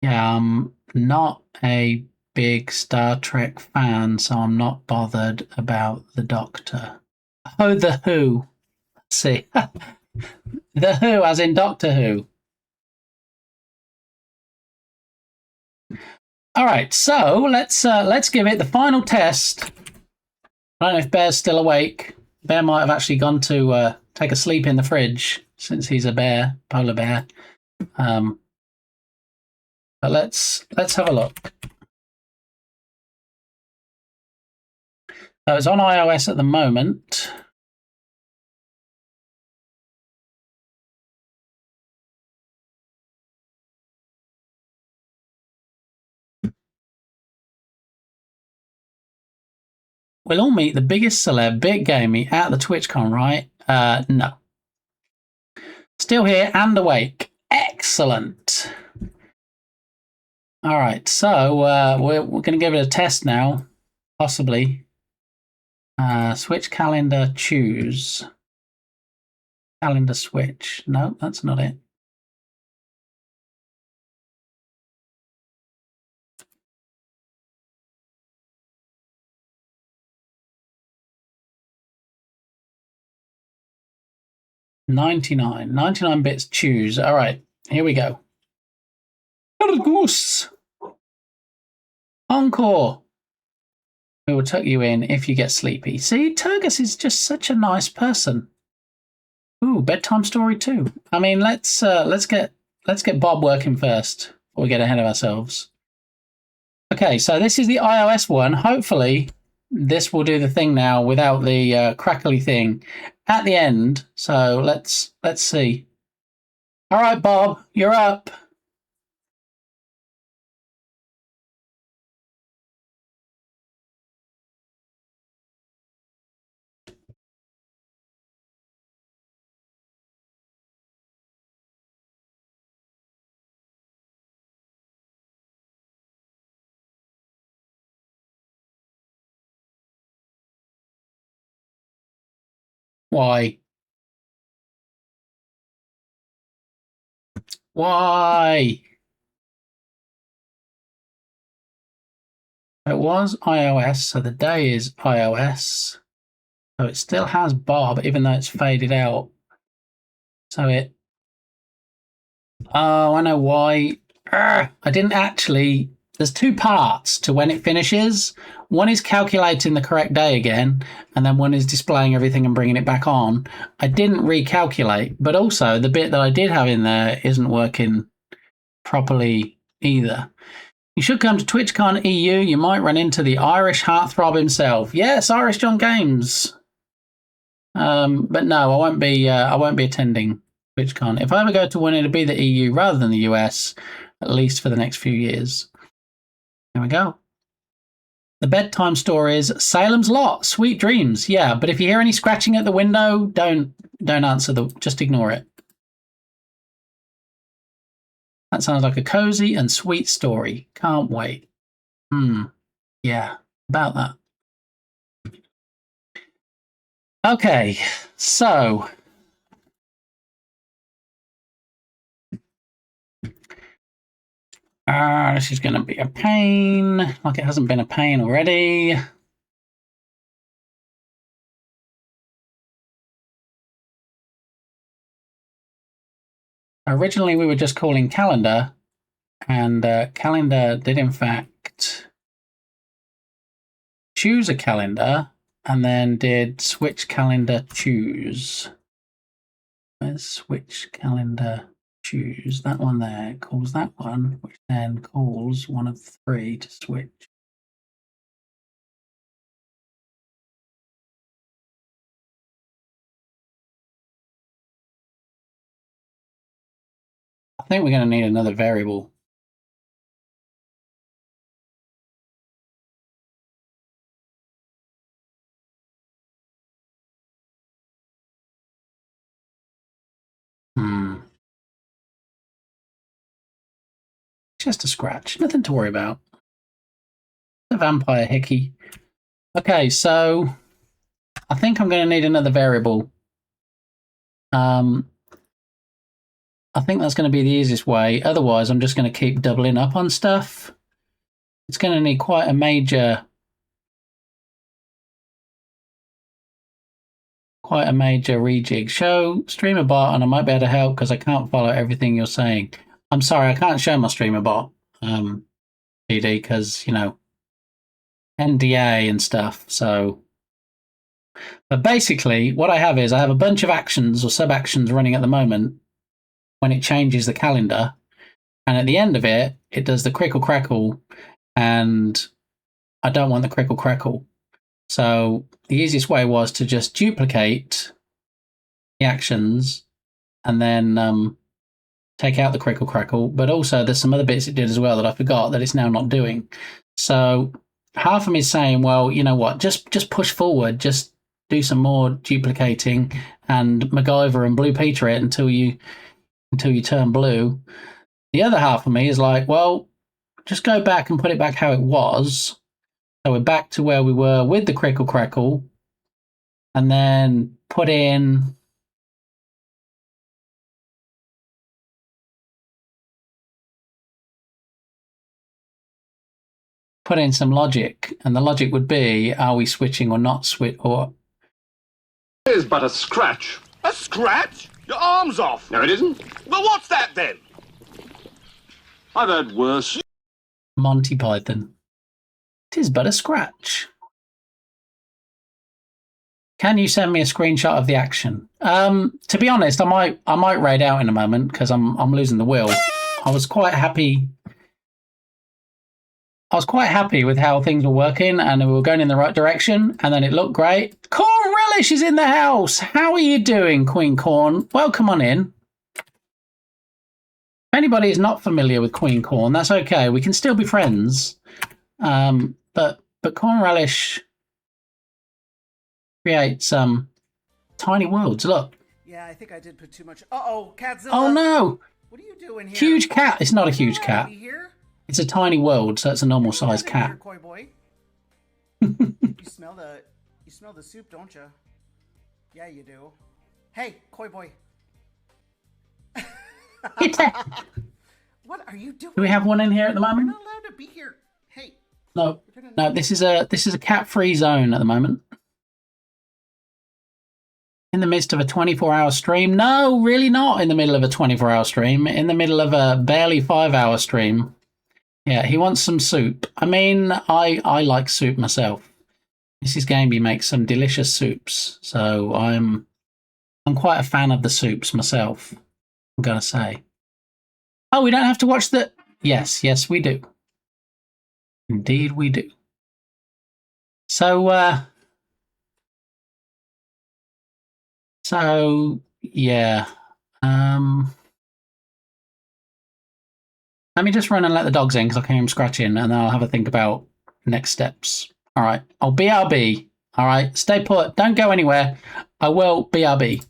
Yeah, I'm not a big Star Trek fan, so I'm not bothered about the Doctor. Oh, the Who. See, the Who, as in Doctor Who. All right, so let's give it the final test. I don't know if Bear's still awake. Bear might have actually gone to take a sleep in the fridge since he's a bear, polar bear. But let's have a look. So it's on iOS at the moment. We'll all meet the biggest celeb, Big Gamey, at the TwitchCon, right? No. Still here and awake. Excellent. All right, so we're going to give it a test now, possibly. Switch calendar, choose. Calendar switch. No, that's not it. $99 bits, choose. All right, here we go. Goose. Encore. We will tuck you in if you get sleepy. See, Turgus is just such a nice person. Ooh, bedtime story too. I mean, let's get Bob working first before we get ahead of ourselves. Okay, so this is the iOS one. Hopefully, this will do the thing now without the crackly thing at the end. So let's see. All right, Bob, you're up. Why? Why? It was iOS, so the day is iOS. So it still has Bob, even though it's faded out. So oh, I know why. I didn't actually there's two parts to when it finishes. One is calculating the correct day again, and then one is displaying everything and bringing it back on. I didn't recalculate, but also the bit that I did have in there isn't working properly either. You should come to TwitchCon EU. You might run into the Irish heartthrob himself. Yes, Irish John Games. But no, I won't be attending TwitchCon. If I ever go to one, it'll be the EU rather than the US, at least for the next few years. There we go. The bedtime stories, Salem's Lot, Sweet Dreams. Yeah, but if you hear any scratching at the window, don't answer just ignore it. That sounds like a cozy and sweet story. Can't wait. Yeah, about that. Okay, so this is going to be a pain, like it hasn't been a pain already. Originally, we were just calling calendar, and calendar did in fact choose a calendar, and then did switch calendar choose. Let's switch calendar choose. That one there calls that one, which then calls one of three to switch. I think we're going to need another variable. Just a scratch, nothing to worry about. The vampire hickey. Okay, so I think I'm going to need another variable. I think that's going to be the easiest way. Otherwise, I'm just going to keep doubling up on stuff. It's going to need quite a major rejig. Show streamer bot, and I might be able to help because I can't follow everything you're saying. I'm sorry, I can't show my streamer bot, PD, because, you know, NDA and stuff. So, but basically, what I have is I have a bunch of actions or sub actions running at the moment when it changes the calendar, and at the end of it, it does the crickle crackle, and I don't want the crickle crackle. So the easiest way was to just duplicate the actions and then take out the crickle crackle. But also there's some other bits it did as well that I forgot that it's now not doing. So half of me is saying, well, you know what, just push forward, just do some more duplicating and MacGyver and Blue Peter it until you turn blue. The other half of me is like, well, just go back and put it back how it was. So we're back to where we were with the crickle crackle, and then put in some logic, and the logic would be, are we switching or not switch, or It is but a scratch. A scratch? Your arm's off. No, it isn't. Well, what's that then? I've heard worse. Monty Python. It is but a scratch. Can you send me a screenshot of the action? To be honest, I might raid out in a moment because I'm losing the will. I was quite happy with how things were working and we were going in the right direction, and then it looked great. Corn Relish is in the house. How are you doing, Queen Corn? Welcome on in. If anybody is not familiar with Queen Corn, that's okay. We can still be friends. But Corn Relish creates tiny worlds. Look. Yeah, I think I did put too much. Uh-oh, Catzilla. Oh no! What are you doing here? Huge cat. It's not a huge cat. Here? It's a tiny world, so it's a normal sized cat. Here, Koi boy. you smell the soup, don't you? Yeah, you do. Hey, Koi boy. What are you doing? Do we have one in here at the moment? You're not allowed to be here. Hey. No. No, this is a cat-free zone at the moment. In the midst of a 24-hour stream? No, really not in the middle of a 24-hour stream. In the middle of a barely 5-hour stream. Yeah, he wants some soup. I mean, I like soup myself. Mrs. Gamby makes some delicious soups, so I'm quite a fan of the soups myself, I'm gonna say. Oh, we don't have to watch the... Yes, we do. Indeed we do. So, yeah. Let me just run and let the dogs in because I can hear them scratching, and then I'll have a think about next steps. All right. I'll BRB. All right. Stay put. Don't go anywhere. I will BRB.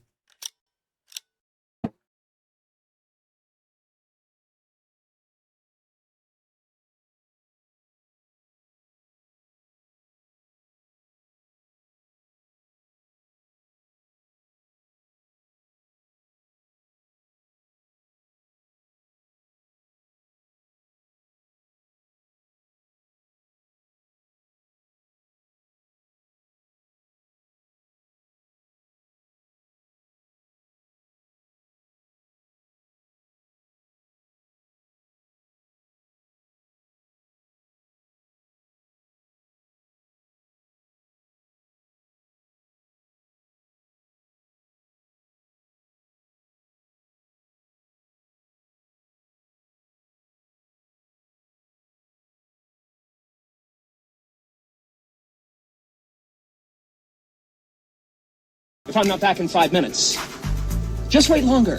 If I'm not back in 5 minutes, just wait longer.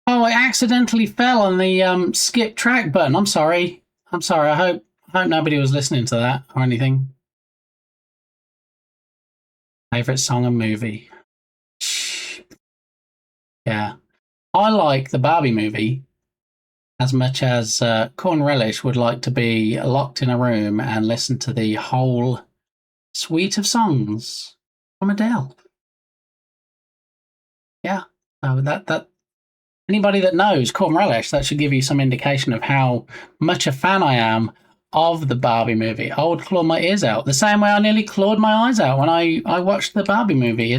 Oh, I accidentally fell on the skip track button. I'm sorry. I hope nobody was listening to that or anything. Favorite song and movie. Yeah. I like the Barbie movie as much as Corn Relish would like to be locked in a room and listen to the whole suite of songs from Adele. Yeah. So that anybody that knows Corn Relish, that should give you some indication of how much a fan I am of the Barbie movie. I would claw my ears out the same way I nearly clawed my eyes out when I watched the Barbie movie.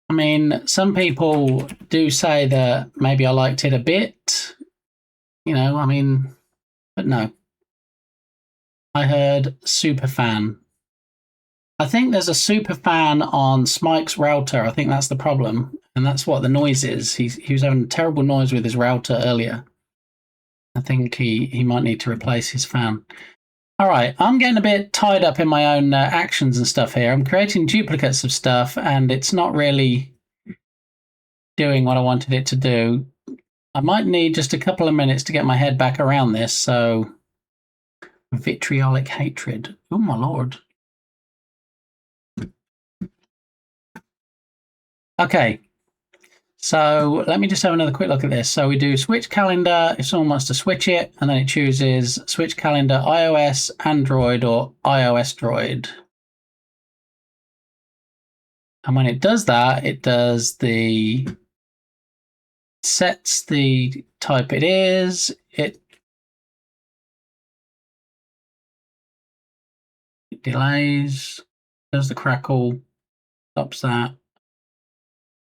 I mean, some people do say that maybe I liked it a bit, I mean, but no. I heard super fan. I think there's a super fan on Smike's router. I think that's the problem, and that's what the noise is. He was having terrible noise with his router earlier. I think he might need to replace his fan. All right, I'm getting a bit tied up in my own actions and stuff here. I'm creating duplicates of stuff, and it's not really doing what I wanted it to do. I might need just a couple of minutes to get my head back around this, so... Vitriolic hatred. Oh, my lord. Okay, so let me just have another quick look at this. So we do switch calendar if someone wants to switch it, and then it chooses switch calendar iOS, Android, or iOS Droid. And when it does that, it does the... sets the type it is, it delays, does the crackle, stops that.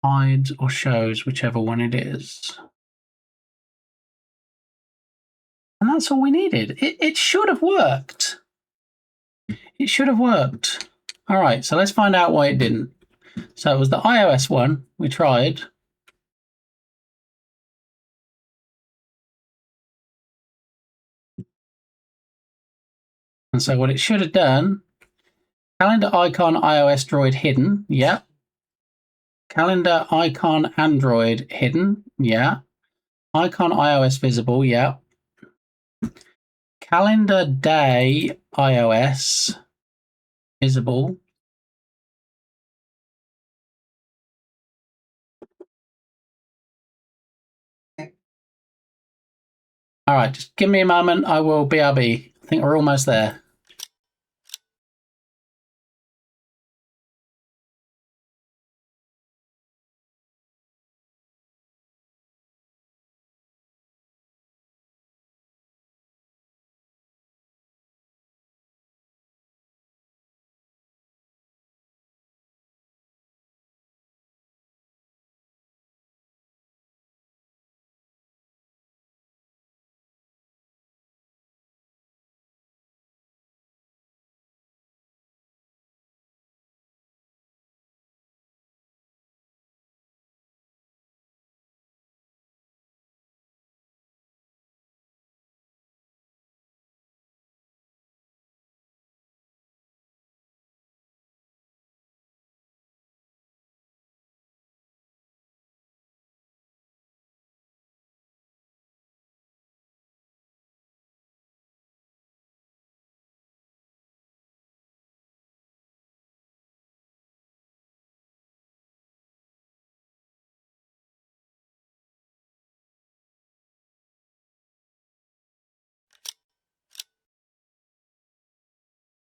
hides or shows, whichever one it is. And that's all we needed. It should have worked. It should have worked. All right, so let's find out why it didn't. So it was the iOS one we tried. And so what it should have done, calendar icon iOS Droid hidden, yeah. Calendar icon Android hidden, yeah. Icon iOS visible, yeah. Calendar day iOS visible. All right, just give me a moment. I will BRB. I think we're almost there.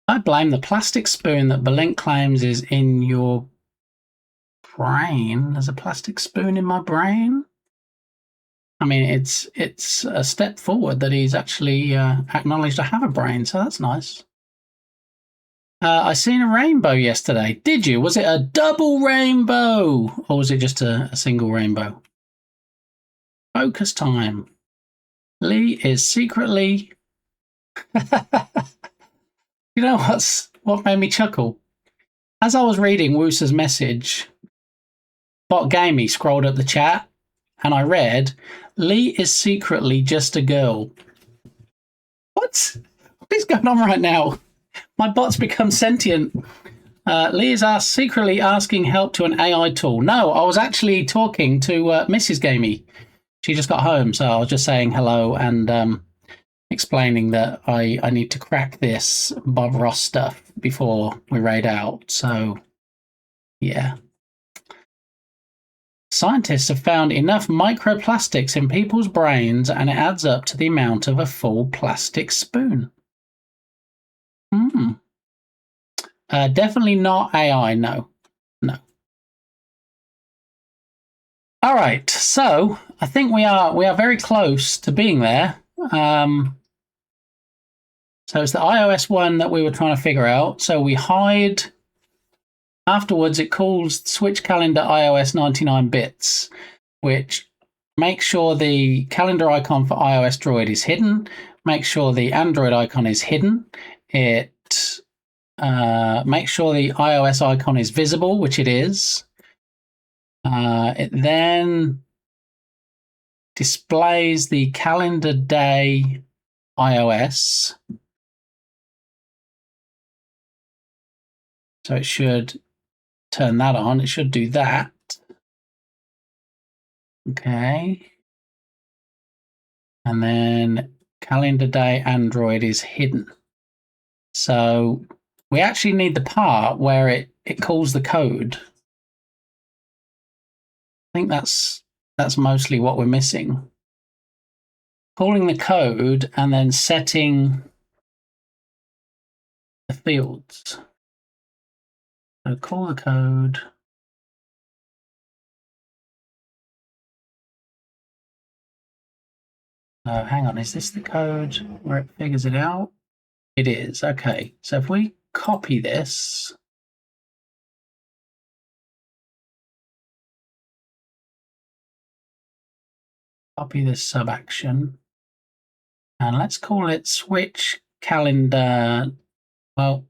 I blame the plastic spoon that Belink claims is in your brain. There's a plastic spoon in my brain. I mean, it's a step forward that he's actually acknowledged I have a brain, so that's nice. I seen a rainbow yesterday. Did you? Was it a double rainbow, or was it just a single rainbow? Focus time. Lee is secretly. You know what made me chuckle? As I was reading Woosa's message, Bot Gamey scrolled up the chat, and I read, Lee is secretly just a girl. What? What is going on right now? My bot's become sentient. Lee is secretly asking help to an AI tool. No, I was actually talking to Mrs. Gamey. She just got home, so I was just saying hello and explaining that I need to crack this Bob Ross stuff before we raid out. So, yeah. Scientists have found enough microplastics in people's brains and it adds up to the amount of a full plastic spoon. Definitely not AI, no. No. All right, so I think we are very close to being there. So it's the iOS one that we were trying to figure out. So we hide. Afterwards, it calls switch calendar iOS 99 bits, which makes sure the calendar icon for iOS Droid is hidden. Make sure the Android icon is hidden. It makes sure the iOS icon is visible, which it is. It then displays the calendar day iOS. So it should turn that on. It should do that. Okay. And then calendar day Android is hidden. So we actually need the part where it calls the code. I think that's mostly what we're missing. Calling the code and then setting the fields. So call the code. Hang on, is this the code where it figures it out? It is, okay. So if we copy this, Copy this sub action. And let's call it switch calendar. Well,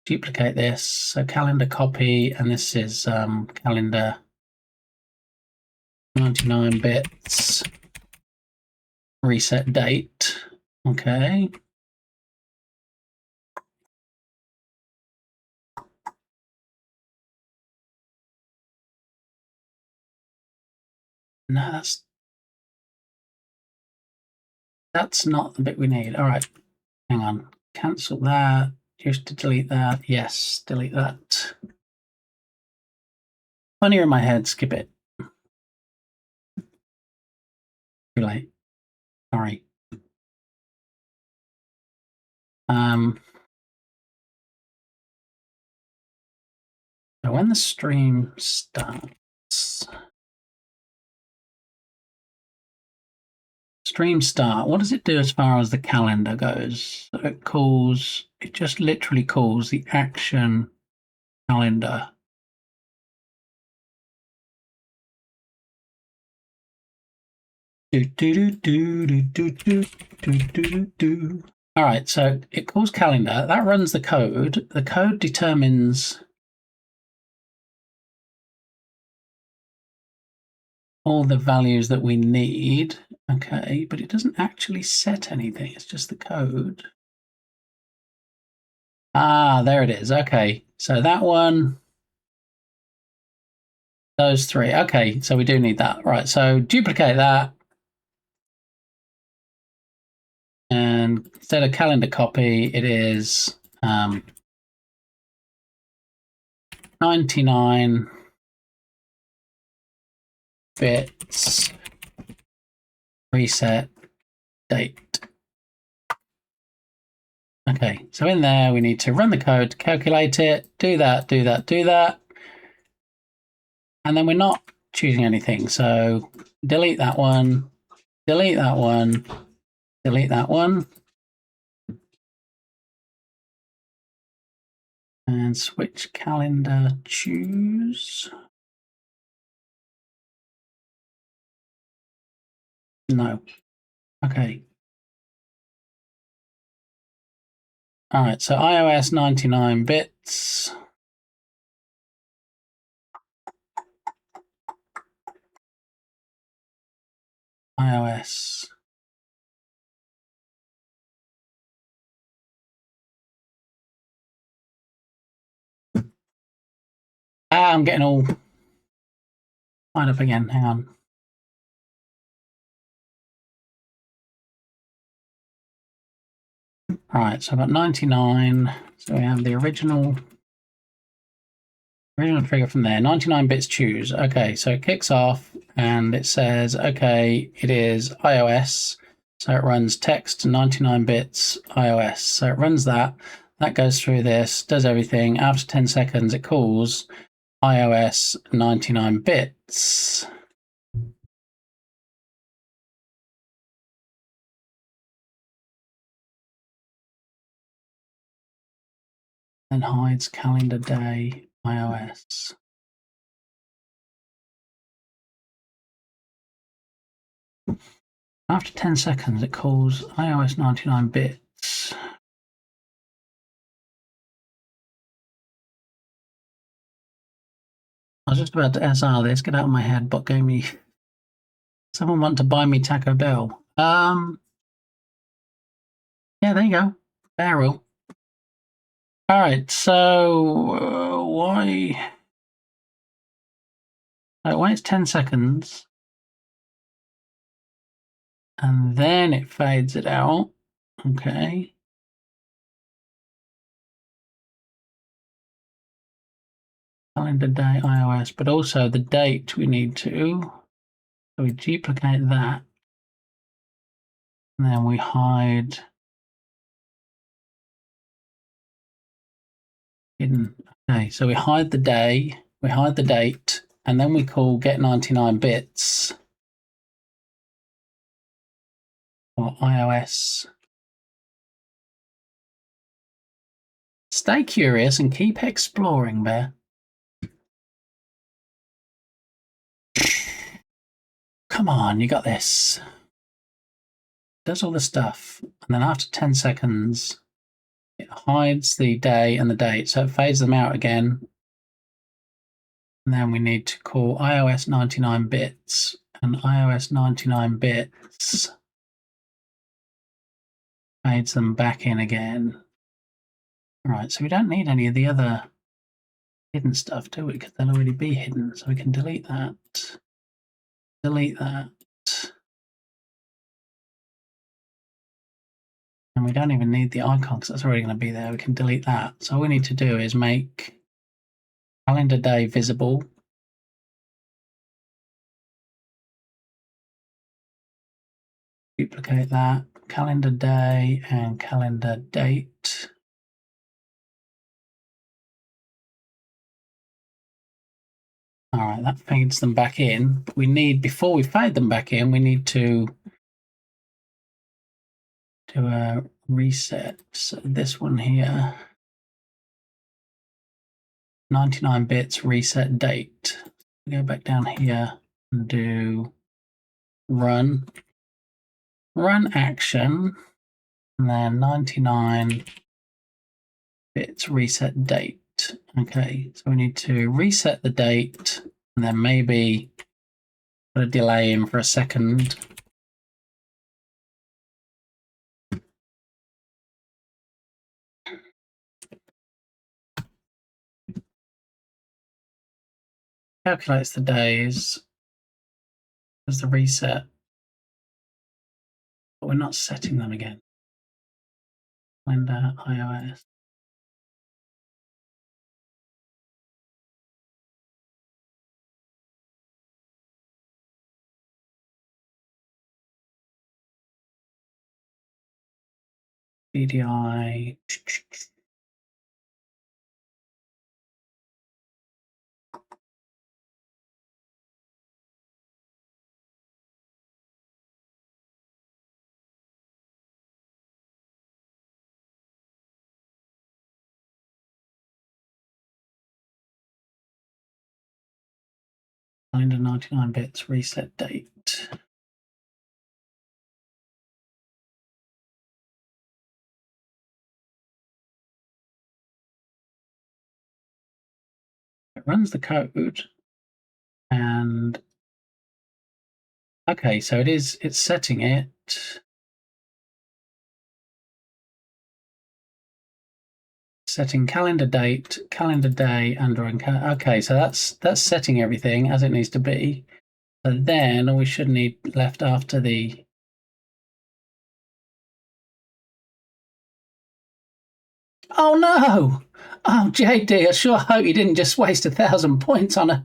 duplicate this. So calendar copy, and this is calendar 99 bits. Reset date. Okay. No, that's not the bit we need. All right, hang on. Cancel that. Just to delete that. Yes, delete that. Funny in my head. Skip it. Too late. Sorry. So when the stream starts. Stream start, what does it do as far as the calendar goes? So it just literally calls the action calendar. All right, so it calls calendar. That runs the code. The code determines all the values that we need. Okay, but it doesn't actually set anything. It's just the code. Ah, there it is. Okay, so that one, those three. Okay, so we do need that. Right, so duplicate that. And instead of calendar copy, it is 99 bits reset date. Okay, so in there we need to run the code to calculate it, do that, do that, do that. And then we're not choosing anything. So delete that one, delete that one, delete that one. And switch calendar, choose. No. Okay. All right, so iOS 99 bits. iOS. I'm getting all lined up again. Hang on. All right, so I've got 99. So we have the original trigger from there. 99 bits choose. Okay, so it kicks off and it says, okay, it is iOS. So it runs text 99 bits iOS. So it runs that. That goes through this, does everything. After 10 seconds, it calls iOS 99 bits. And hides calendar day iOS. After 10 seconds, it calls iOS 99 bits. I was just about to SR this, get out of my head. Bot gave me. Someone want to buy me Taco Bell. Yeah, there you go. Barrel. All right, so why? When it's 10 seconds, and then it fades it out. Okay. Calendar day iOS, but also the date we need to. So we duplicate that. And then we hide hidden. Okay, so we hide the day, we hide the date, and then we call get 99 bits for iOS. Stay curious and keep exploring, Bear. come on, you got this. Does all the stuff, and then after 10 seconds, it hides the day and the date, so it fades them out again. And then we need to call iOS 99 bits, and iOS 99 bits fades them back in again. All right, so we don't need any of the other hidden stuff, do we? Because they'll already be hidden, so we can delete that. Delete that. And we don't even need the icon because that's already going to be there. We can delete that. So all we need to do is make calendar day visible. Duplicate that. Calendar day and calendar date. All right, that fades them back in. We need, before we fade them back in, we need to do a reset. So this one here, 99 bits reset date. Go back down here and do run action, and then 99 bits reset date. Okay, so we need to reset the date and then maybe put a delay in for a second. Calculates the days as the reset, but we're not setting them again. Calendar iOS. BDI. Calendar 99 bits reset date. It runs the code, and okay, so it's setting it. Setting calendar date, calendar day, and okay, so that's setting everything as it needs to be. So then we should need left after the oh no! Oh JD, I sure hope you didn't just waste 1,000 points on a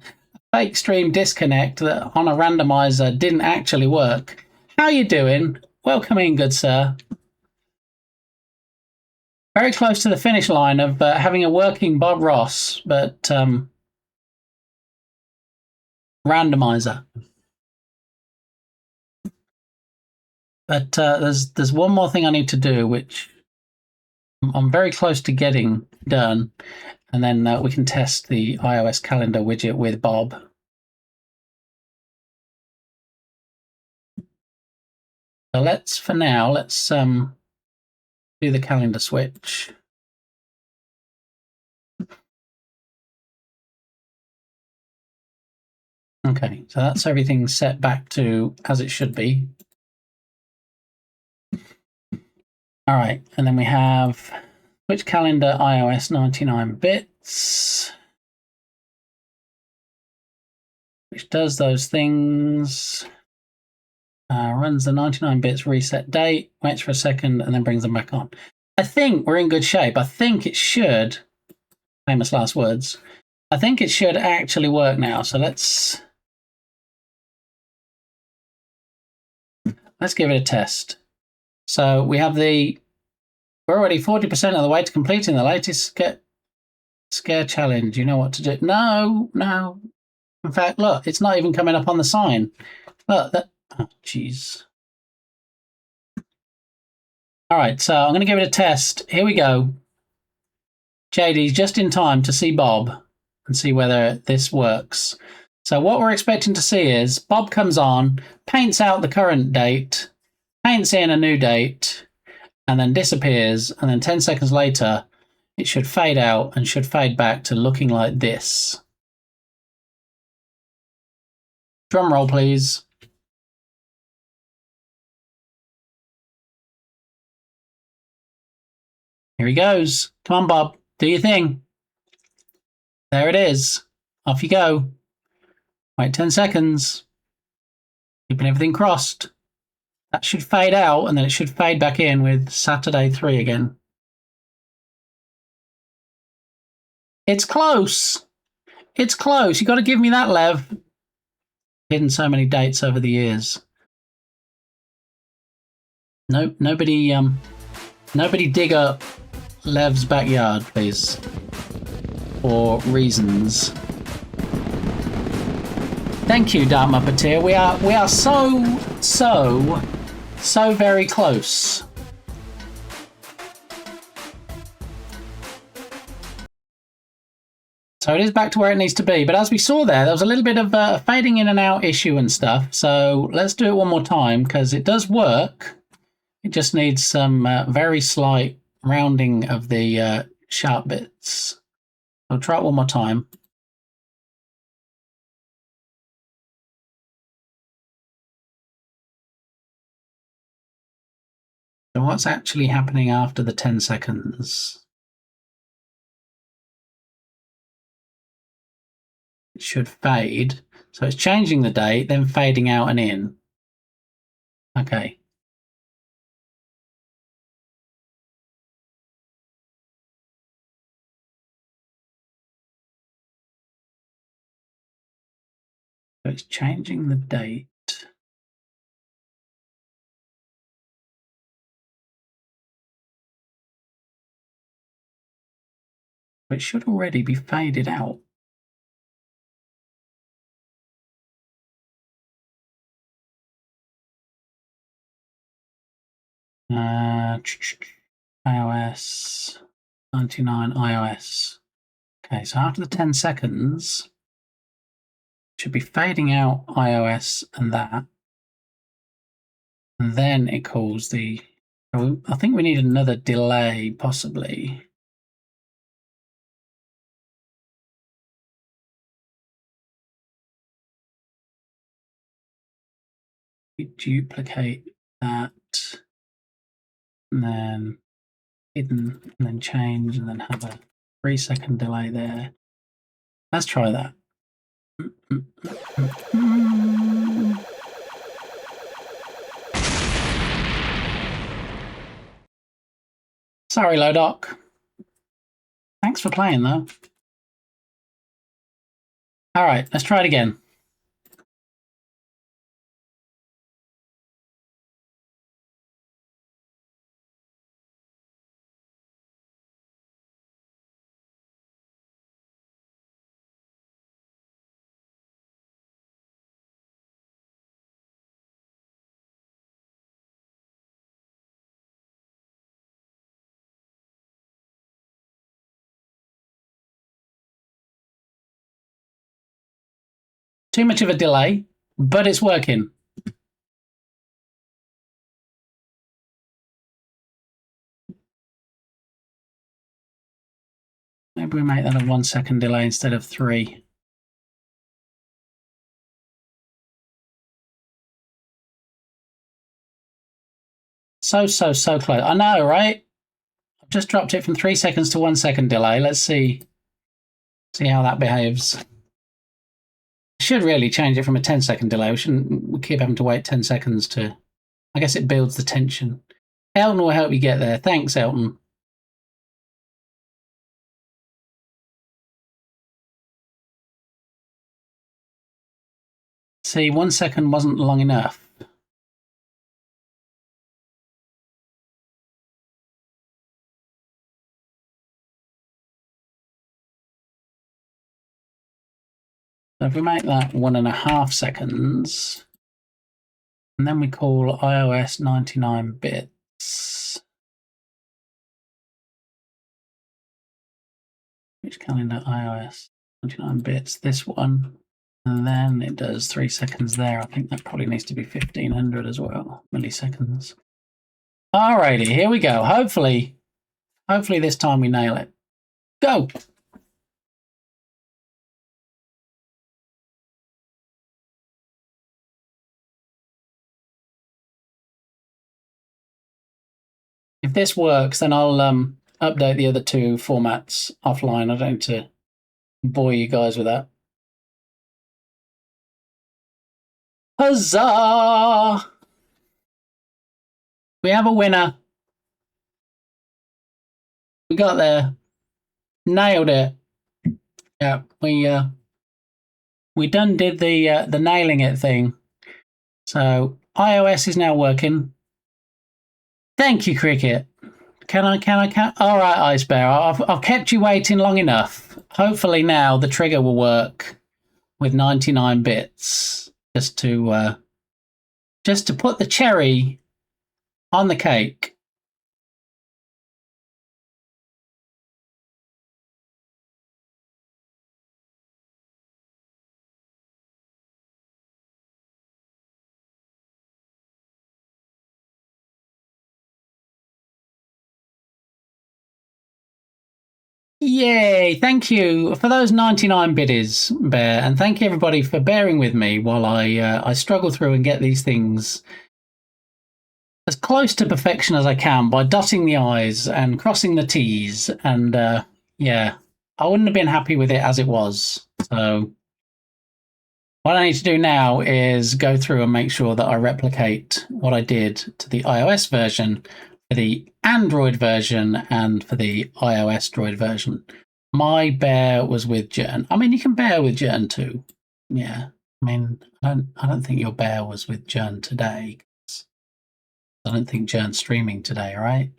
fake stream disconnect that on a randomizer didn't actually work. How you doing? Welcome in, good sir. Very close to the finish line of having a working Bob Ross, but randomizer. But there's one more thing I need to do, which I'm very close to getting done, and then we can test the iOS calendar widget with Bob. So let's do the calendar switch. Okay, so that's everything set back to as it should be. All right, and then we have switch calendar iOS 99 bits, which does those things. Runs the 99 bits reset date, waits for a second, and then brings them back on. I think we're in good shape. I think it should, famous last words, I think it should actually work now. So let's give it a test. So we have we're already 40% of the way to completing the latest scare challenge. You know what to do. No. In fact, look, it's not even coming up on the sign. Look, oh, jeez. All right, so I'm going to give it a test. Here we go. JD's just in time to see Bob and see whether this works. So what we're expecting to see is Bob comes on, paints out the current date, paints in a new date, and then disappears, and then 10 seconds later, it should fade out and should fade back to looking like this. Drum roll, please. Here he goes. Come on, Bob. Do your thing. There it is. Off you go. Wait 10 seconds. Keeping everything crossed. That should fade out, and then it should fade back in with Saturday 3 again. It's close. It's close. You got to give me that, Lev. Hidden so many dates over the years. Nope, nobody dig up Lev's backyard, please. For reasons. Thank you, Dark Muppeteer. We are so very close. So it is back to where it needs to be. But as we saw there was a little bit of a fading in and out issue and stuff. So let's do it one more time because it does work. It just needs some very slight rounding of the sharp bits. I'll try it one more time. So what's actually happening after the 10 seconds? It should fade. So it's changing the date, then fading out and in. Okay. So it's changing the date. But it should already be faded out. iOS 99 iOS. Okay, so after the 10 seconds, it should be fading out iOS and that. And then it calls the... I think we need another delay, possibly. We duplicate that. And then hidden, and then change, and then have a 3-second delay there. Let's try that. Sorry, Lodoc. Thanks for playing, though. All right, let's try it again. Too much of a delay, but it's working. Maybe we make that a 1-second delay instead of 3. So close. I know, right? I've just dropped it from 3 seconds to 1-second delay. Let's see how that behaves. Should really change it from a 10-second delay. We keep having to wait 10 seconds to... I guess it builds the tension. Elton will help you get there. Thanks, Elton. See, 1 second wasn't long enough. So if we make that 1.5 seconds, and then we call iOS 99 bits. Which calendar? iOS 99 bits. This one. And then it does 3 seconds there. I think that probably needs to be 1500 as well, milliseconds. Alrighty, here we go. Hopefully this time we nail it. Go! If this works, then I'll update the other two formats offline. I don't need to bore you guys with that. Huzzah! We have a winner. We got there. Nailed it. Yeah, we done did the nailing it thing. So iOS is now working. Thank you, Cricket. Can I? All right, Ice Bear. I've kept you waiting long enough. Hopefully now the trigger will work with 99 bits, just to put the cherry on the cake. Yay! Thank you for those 99 biddies, Bear, and thank you everybody for bearing with me while I struggle through and get these things as close to perfection as I can by dotting the I's and crossing the T's. And yeah, I wouldn't have been happy with it as it was. So what I need to do now is go through and make sure that I replicate what I did to the iOS version for the Android version and for the iOS Droid version. My bear was with Jern. I mean, you can bear with Jern too. Yeah. I mean, I don't think your bear was with Jern today. I don't think Jern's streaming today, right?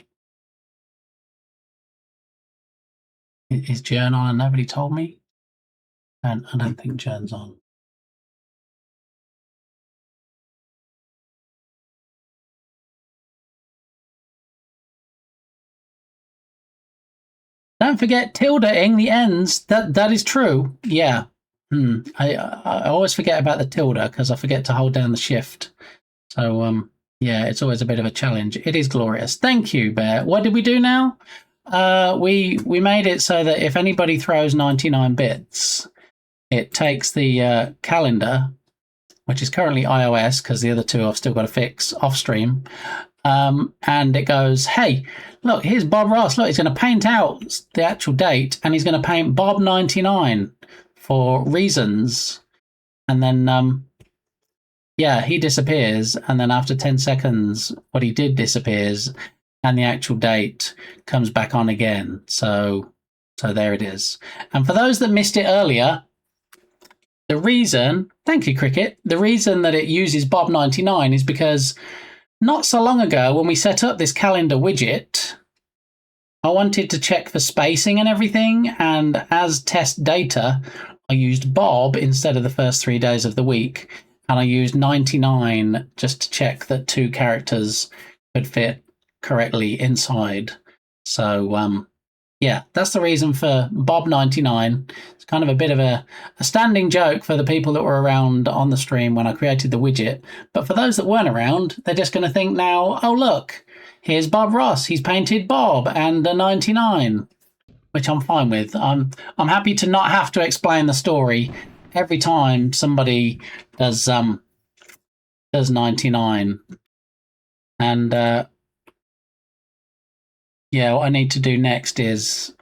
Is Jern on and nobody told me? And I don't think Jern's on. Don't forget tilde-ing the ends. That is true. Yeah. I always forget about the tilde because I forget to hold down the shift. So yeah, it's always a bit of a challenge. It is glorious. Thank you, Bear. What did we do now? We made it so that if anybody throws 99 bits, it takes the calendar, which is currently iOS because the other two I've still got to fix off stream. And it goes, hey, look, here's Bob Ross. Look, he's going to paint out the actual date and he's going to paint Bob 99 for reasons. And then, yeah, he disappears. And then after 10 seconds, what he did disappears and the actual date comes back on again. So there it is. And for those that missed it earlier, the reason, thank you, Cricket, the reason that it uses Bob 99 is because not so long ago, when we set up this calendar widget, I wanted to check for spacing and everything, and as test data, I used Bob instead of the first 3 days of the week, and I used 99 just to check that 2 characters could fit correctly inside. So, yeah, that's the reason for Bob 99. It's kind of a bit of a standing joke for the people that were around on the stream when I created the widget. But for those that weren't around, they're just going to think now, oh, look, here's Bob Ross. He's painted Bob and a 99, which I'm fine with. I'm happy to not have to explain the story every time somebody does 99. And yeah, what I need to do next is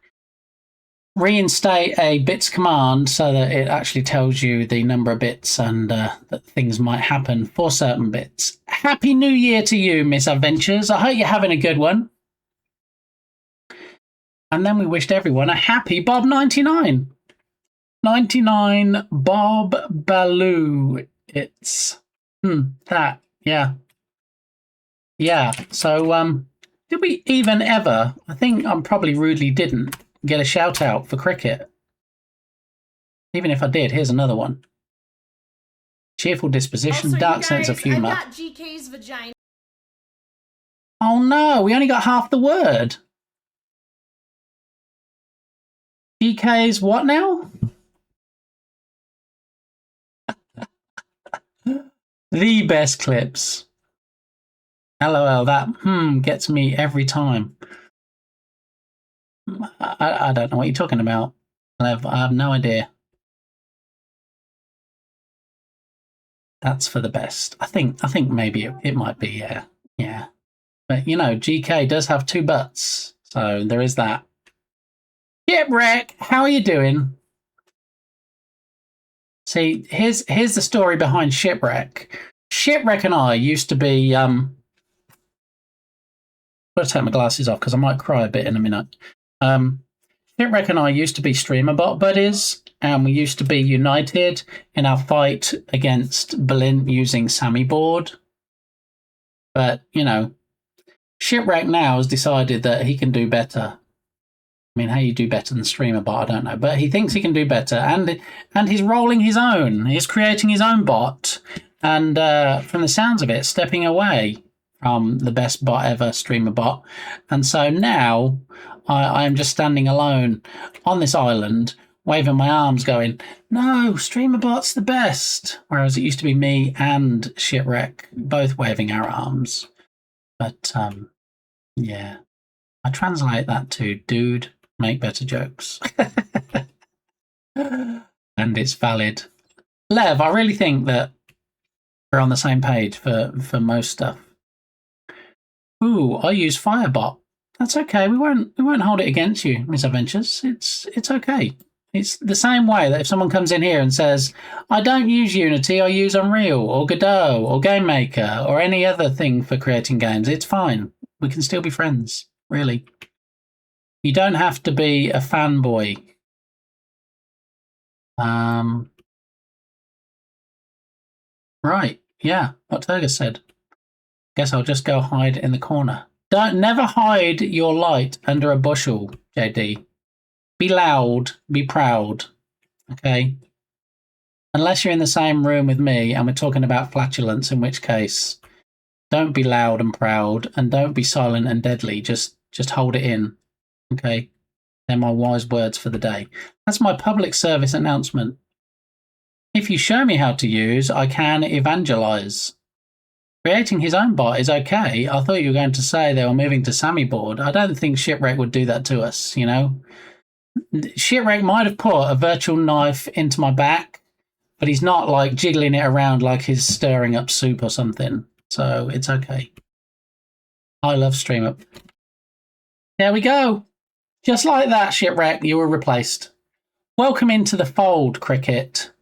reinstate a bits command so that it actually tells you the number of bits and that things might happen for certain bits. Happy New Year to you, Miss Adventures. I hope you're having a good one. And then we wished everyone a happy Bob 99. 99 Bob Baloo. It's that, yeah. Yeah, so did we even ever, I think I probably rudely didn't, get a shout out for Cricket? Even if I did, here's another one. Cheerful disposition, Also, dark you guys, sense of humour. I got GK's vagina. Oh no, we only got half the word. GK's what now? The best clips. LOL, that gets me every time. I don't know what you're talking about. I have no idea. That's for the best. I think maybe it might be, yeah. Yeah. But you know, GK does have 2 butts. So there is that. Shipwreck, how are you doing? See, here's the story behind Shipwreck. Shipwreck and I used to be I've got to take my glasses off because I might cry a bit in a minute. Shipwreck and I used to be streamer bot buddies, and we used to be united in our fight against Berlin using Sammy board. But, you know, Shipwreck now has decided that he can do better. I mean, how you do better than streamer bot, I don't know. But he thinks he can do better, and he's rolling his own. He's creating his own bot, and from the sounds of it, stepping away from the best bot ever, streamer bot. And so now I am just standing alone on this island, waving my arms, going, "No, streamer bot's the best." Whereas it used to be me and Shipwreck both waving our arms. But yeah, I translate that to "dude, make better jokes." And it's valid. Lev, I really think that we're on the same page for most stuff. Ooh, I use Firebot. That's okay. We won't hold it against you, Miss Adventures. It's okay. It's the same way that if someone comes in here and says, "I don't use Unity, I use Unreal or Godot or Game Maker or any other thing for creating games," it's fine. We can still be friends, really. You don't have to be a fanboy. Right, yeah, what Turger said. Guess I'll just go hide in the corner. Never hide your light under a bushel, JD. Be loud, be proud, okay? Unless you're in the same room with me and we're talking about flatulence, in which case, don't be loud and proud, and don't be silent and deadly. Just hold it in, okay? They're my wise words for the day. That's my public service announcement. If you show me how to use, I can evangelize. Creating his own bot is okay. I thought you were going to say they were moving to Sammy board. I don't think Shipwreck would do that to us, you know? Shipwreck might have put a virtual knife into my back, but he's not like jiggling it around like he's stirring up soup or something. So it's okay. I love Stream Up. There we go. Just like that, Shipwreck, you were replaced. Welcome into the fold, Cricket.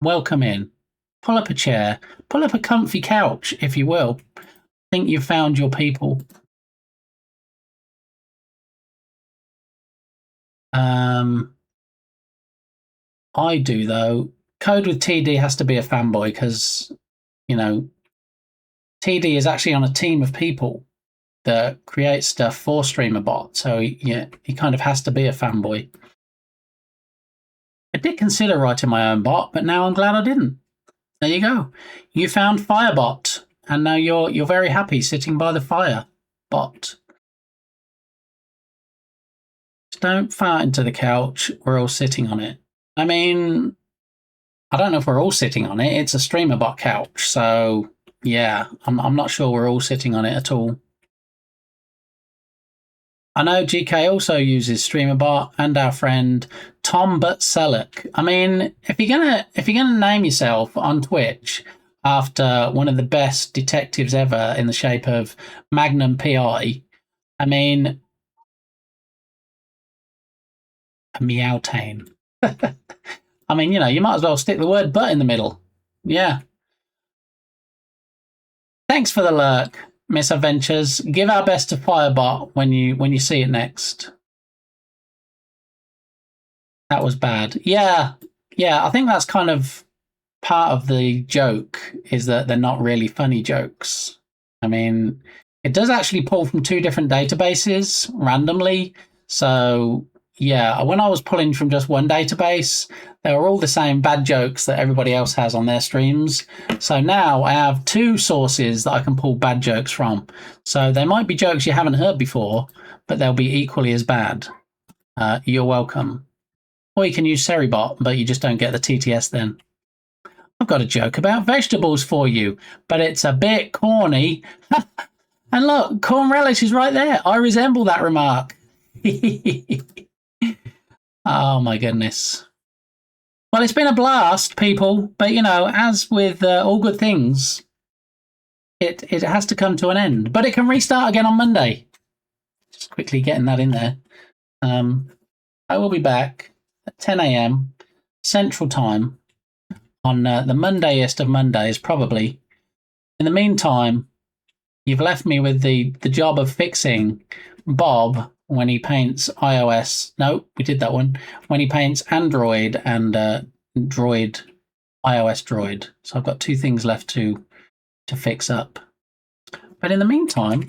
Welcome in. Pull up a chair. Pull up a comfy couch, if you will. Think you've found your people. I do, though. Code with TD has to be a fanboy because, you know, TD is actually on a team of people that create stuff for StreamerBot. So, yeah, he kind of has to be a fanboy. I did consider writing my own bot, but now I'm glad I didn't. There you go. You found Firebot, and now you're very happy sitting by the fire bot. Just don't fart into the couch. We're all sitting on it. I mean, I don't know if we're all sitting on it. It's a StreamerBot couch, so yeah, I'm not sure we're all sitting on it at all. I know GK also uses StreamerBot and our friend Tom Selleck. I mean, if you're gonna name yourself on Twitch after one of the best detectives ever in the shape of Magnum PI, I mean, a Meowtane. I mean, you know, you might as well stick the word "but" in the middle. Yeah. Thanks for the lurk, Miss Adventures. Give our best to Firebot when you see it next. That was bad. Yeah, I think that's kind of part of the joke, is that they're not really funny jokes. I mean, it does actually pull from 2 different databases randomly. So yeah, when I was pulling from just one database, they were all the same bad jokes that everybody else has on their streams. So now I have 2 sources that I can pull bad jokes from. So they might be jokes you haven't heard before, but they'll be equally as bad. You're welcome. Or you can use Seribot, but you just don't get the TTS then. I've got a joke about vegetables for you, but it's a bit corny. And look, corn relish is right there. I resemble that remark. Oh my goodness. Well, it's been a blast, people. But, you know, as with all good things, it has to come to an end. But it can restart again on Monday. Just quickly getting that in there. I will be back at 10 a.m. Central Time on the Mondayest of Mondays, probably. In the meantime, you've left me with the job of fixing Bob when he paints iOS. No, we did that one. When he paints Android and Droid, iOS Droid. So I've got 2 things left to fix up. But in the meantime,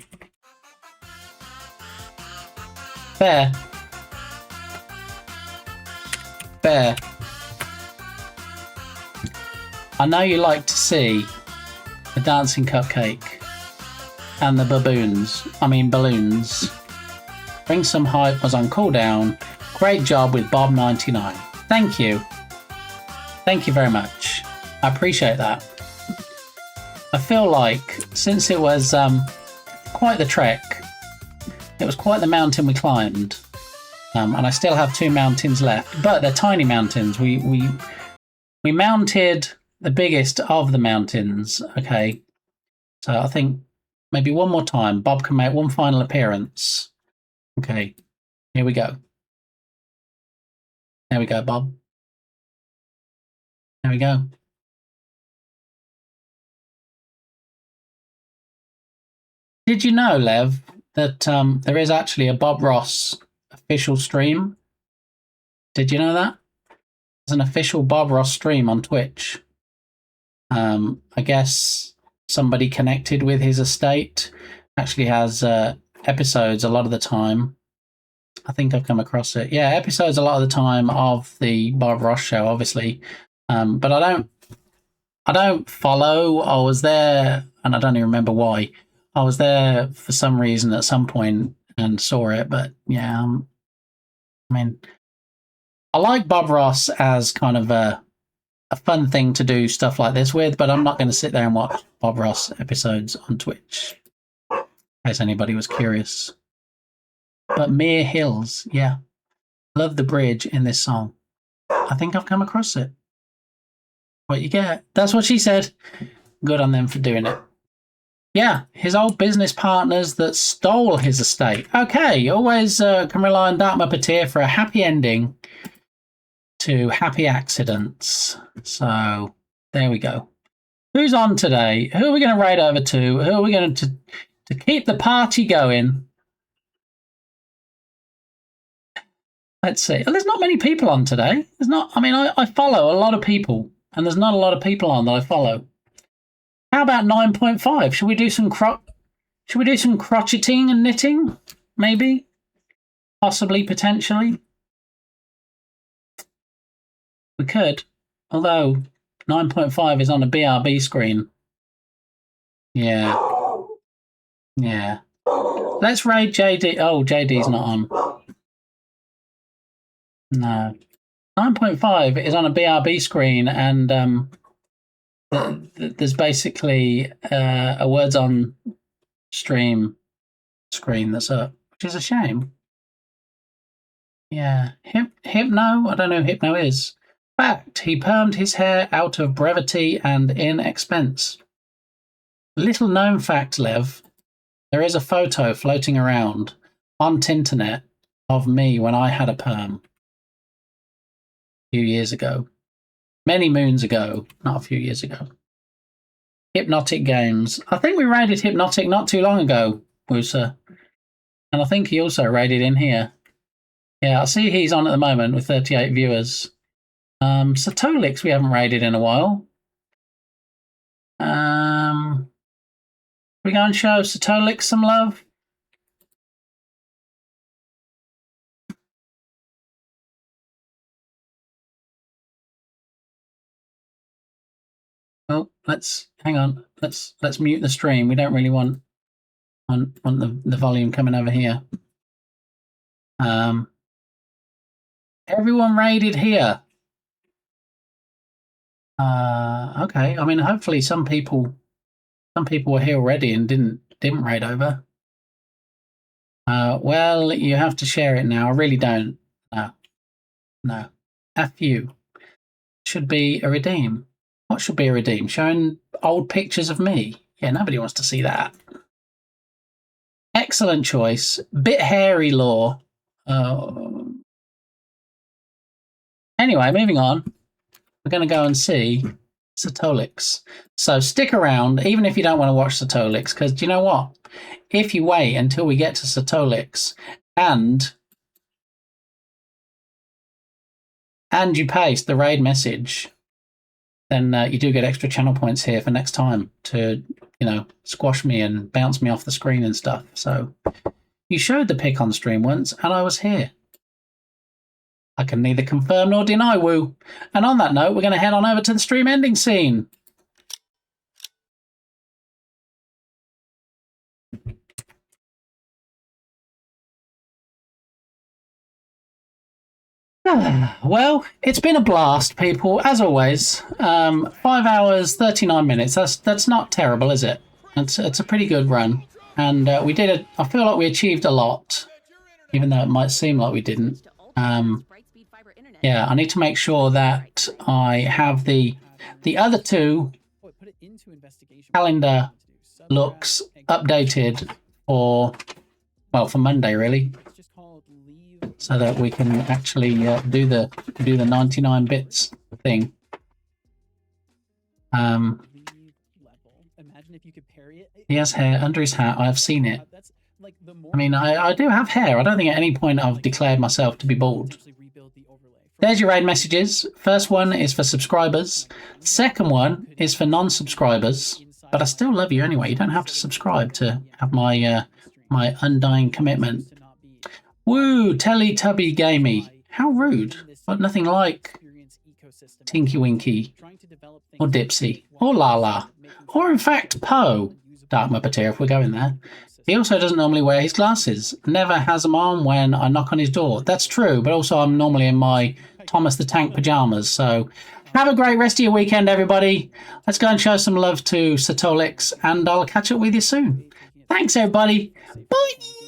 Bear. I know you like to see the dancing cupcake and the balloons. Bring Some Hype was on cooldown. Great job with Bob99. Thank you. Thank you very much. I appreciate that. I feel like since it was quite the trek, it was quite the mountain we climbed, and I still have 2 mountains left, but they're tiny mountains. We mounted the biggest of the mountains. Okay, so I think maybe one more time, Bob can make one final appearance. Okay, here we go. There we go, Bob. There we go. Did you know, Lev, that there is actually a Bob Ross official stream? Did you know that? There's an official Bob Ross stream on Twitch. I guess somebody connected with his estate actually has episodes a lot of the time. I think I've come across it. Yeah, episodes a lot of the time of the Bob Ross show, obviously. But I don't follow. I was there, and I don't even remember why. I was there for some reason at some point and saw it, but yeah, I mean, I like Bob Ross as kind of a fun thing to do stuff like this with, but I'm not going to sit there and watch Bob Ross episodes on Twitch, in case anybody was curious. But Mere Hills, yeah, love the bridge in this song. I think I've come across it. What you get? That's what she said. Good on them for doing it. Yeah, his old business partners that stole his estate. Okay, always can rely on Dark Muppeteer for a happy ending to happy accidents. So, there we go. Who's on today? Who are we going to raid over to? Who are we going to keep the party going? Let's see. Oh, there's not many people on today. There's not. I mean, I follow a lot of people, and there's not a lot of people on that I follow. How about 9.5? Should we do some crocheting and knitting? Maybe, possibly, potentially. We could, although 9.5 is on a BRB screen. Yeah. Yeah. Let's raid JD. Oh, JD's not on. No. 9.5 is on a BRB screen, and there's basically a words on stream screen that's up, which is a shame. Yeah. Hypno? I don't know who Hypno is. Fact, he permed his hair out of brevity and in expense. Little known fact, Lev, there is a photo floating around on Tinternet of me when I had a perm a few years ago. Many moons ago, not a few years ago. Hypnotic Games. I think we raided Hypnotic not too long ago, Woosa. And I think he also raided in here. Yeah, I see he's on at the moment with 38 viewers. Satolix we haven't raided in a while. We go and show Satolix some love. Oh, hang on. Let's mute the stream. We don't really want the volume coming over here. Everyone raided here. Okay. I mean, hopefully some people were here already and didn't raid over. Well, you have to share it now. I really don't. No. F you. Should be a redeem. What should be a redeem? Showing old pictures of me? Yeah, nobody wants to see that. Excellent choice. Bit hairy, Law. Anyway, moving on. We're going to go and see Satolix. So stick around, even if you don't want to watch Satolix, because do you know what? If you wait until we get to Satolix and you paste the raid message, then you do get extra channel points here for next time to, squash me and bounce me off the screen and stuff. So you showed the pic on stream once, and I was here. I can neither confirm nor deny, woo. And on that note, we're going to head on over to the stream ending scene. Well, it's been a blast, people, as always. 5 hours, 39 minutes. That's not terrible, is it? It's a pretty good run. And we did it. I feel like we achieved a lot, even though it might seem like we didn't. Yeah, I need to make sure that I have the other two calendar looks updated for Monday, really, so that we can actually do the 99 bits thing. He has hair under his hat. I have seen it. I mean, I do have hair. I don't think at any point I've declared myself to be bald. There's your raid messages. First one is for subscribers. Second one is for non-subscribers. But I still love you anyway. You don't have to subscribe to have my my undying commitment. Woo, Teletubby Gamey. How rude. But nothing like Tinky Winky or Dipsy or Lala or in fact Poe. Dark Muppeteer if we're going there. He also doesn't normally wear his glasses. Never has them on when I knock on his door. That's true, but also I'm normally in my Thomas the Tank pajamas. So have a great rest of your weekend, everybody. Let's go and show some love to Satolix, and I'll catch up with you soon. Thanks, everybody. Bye.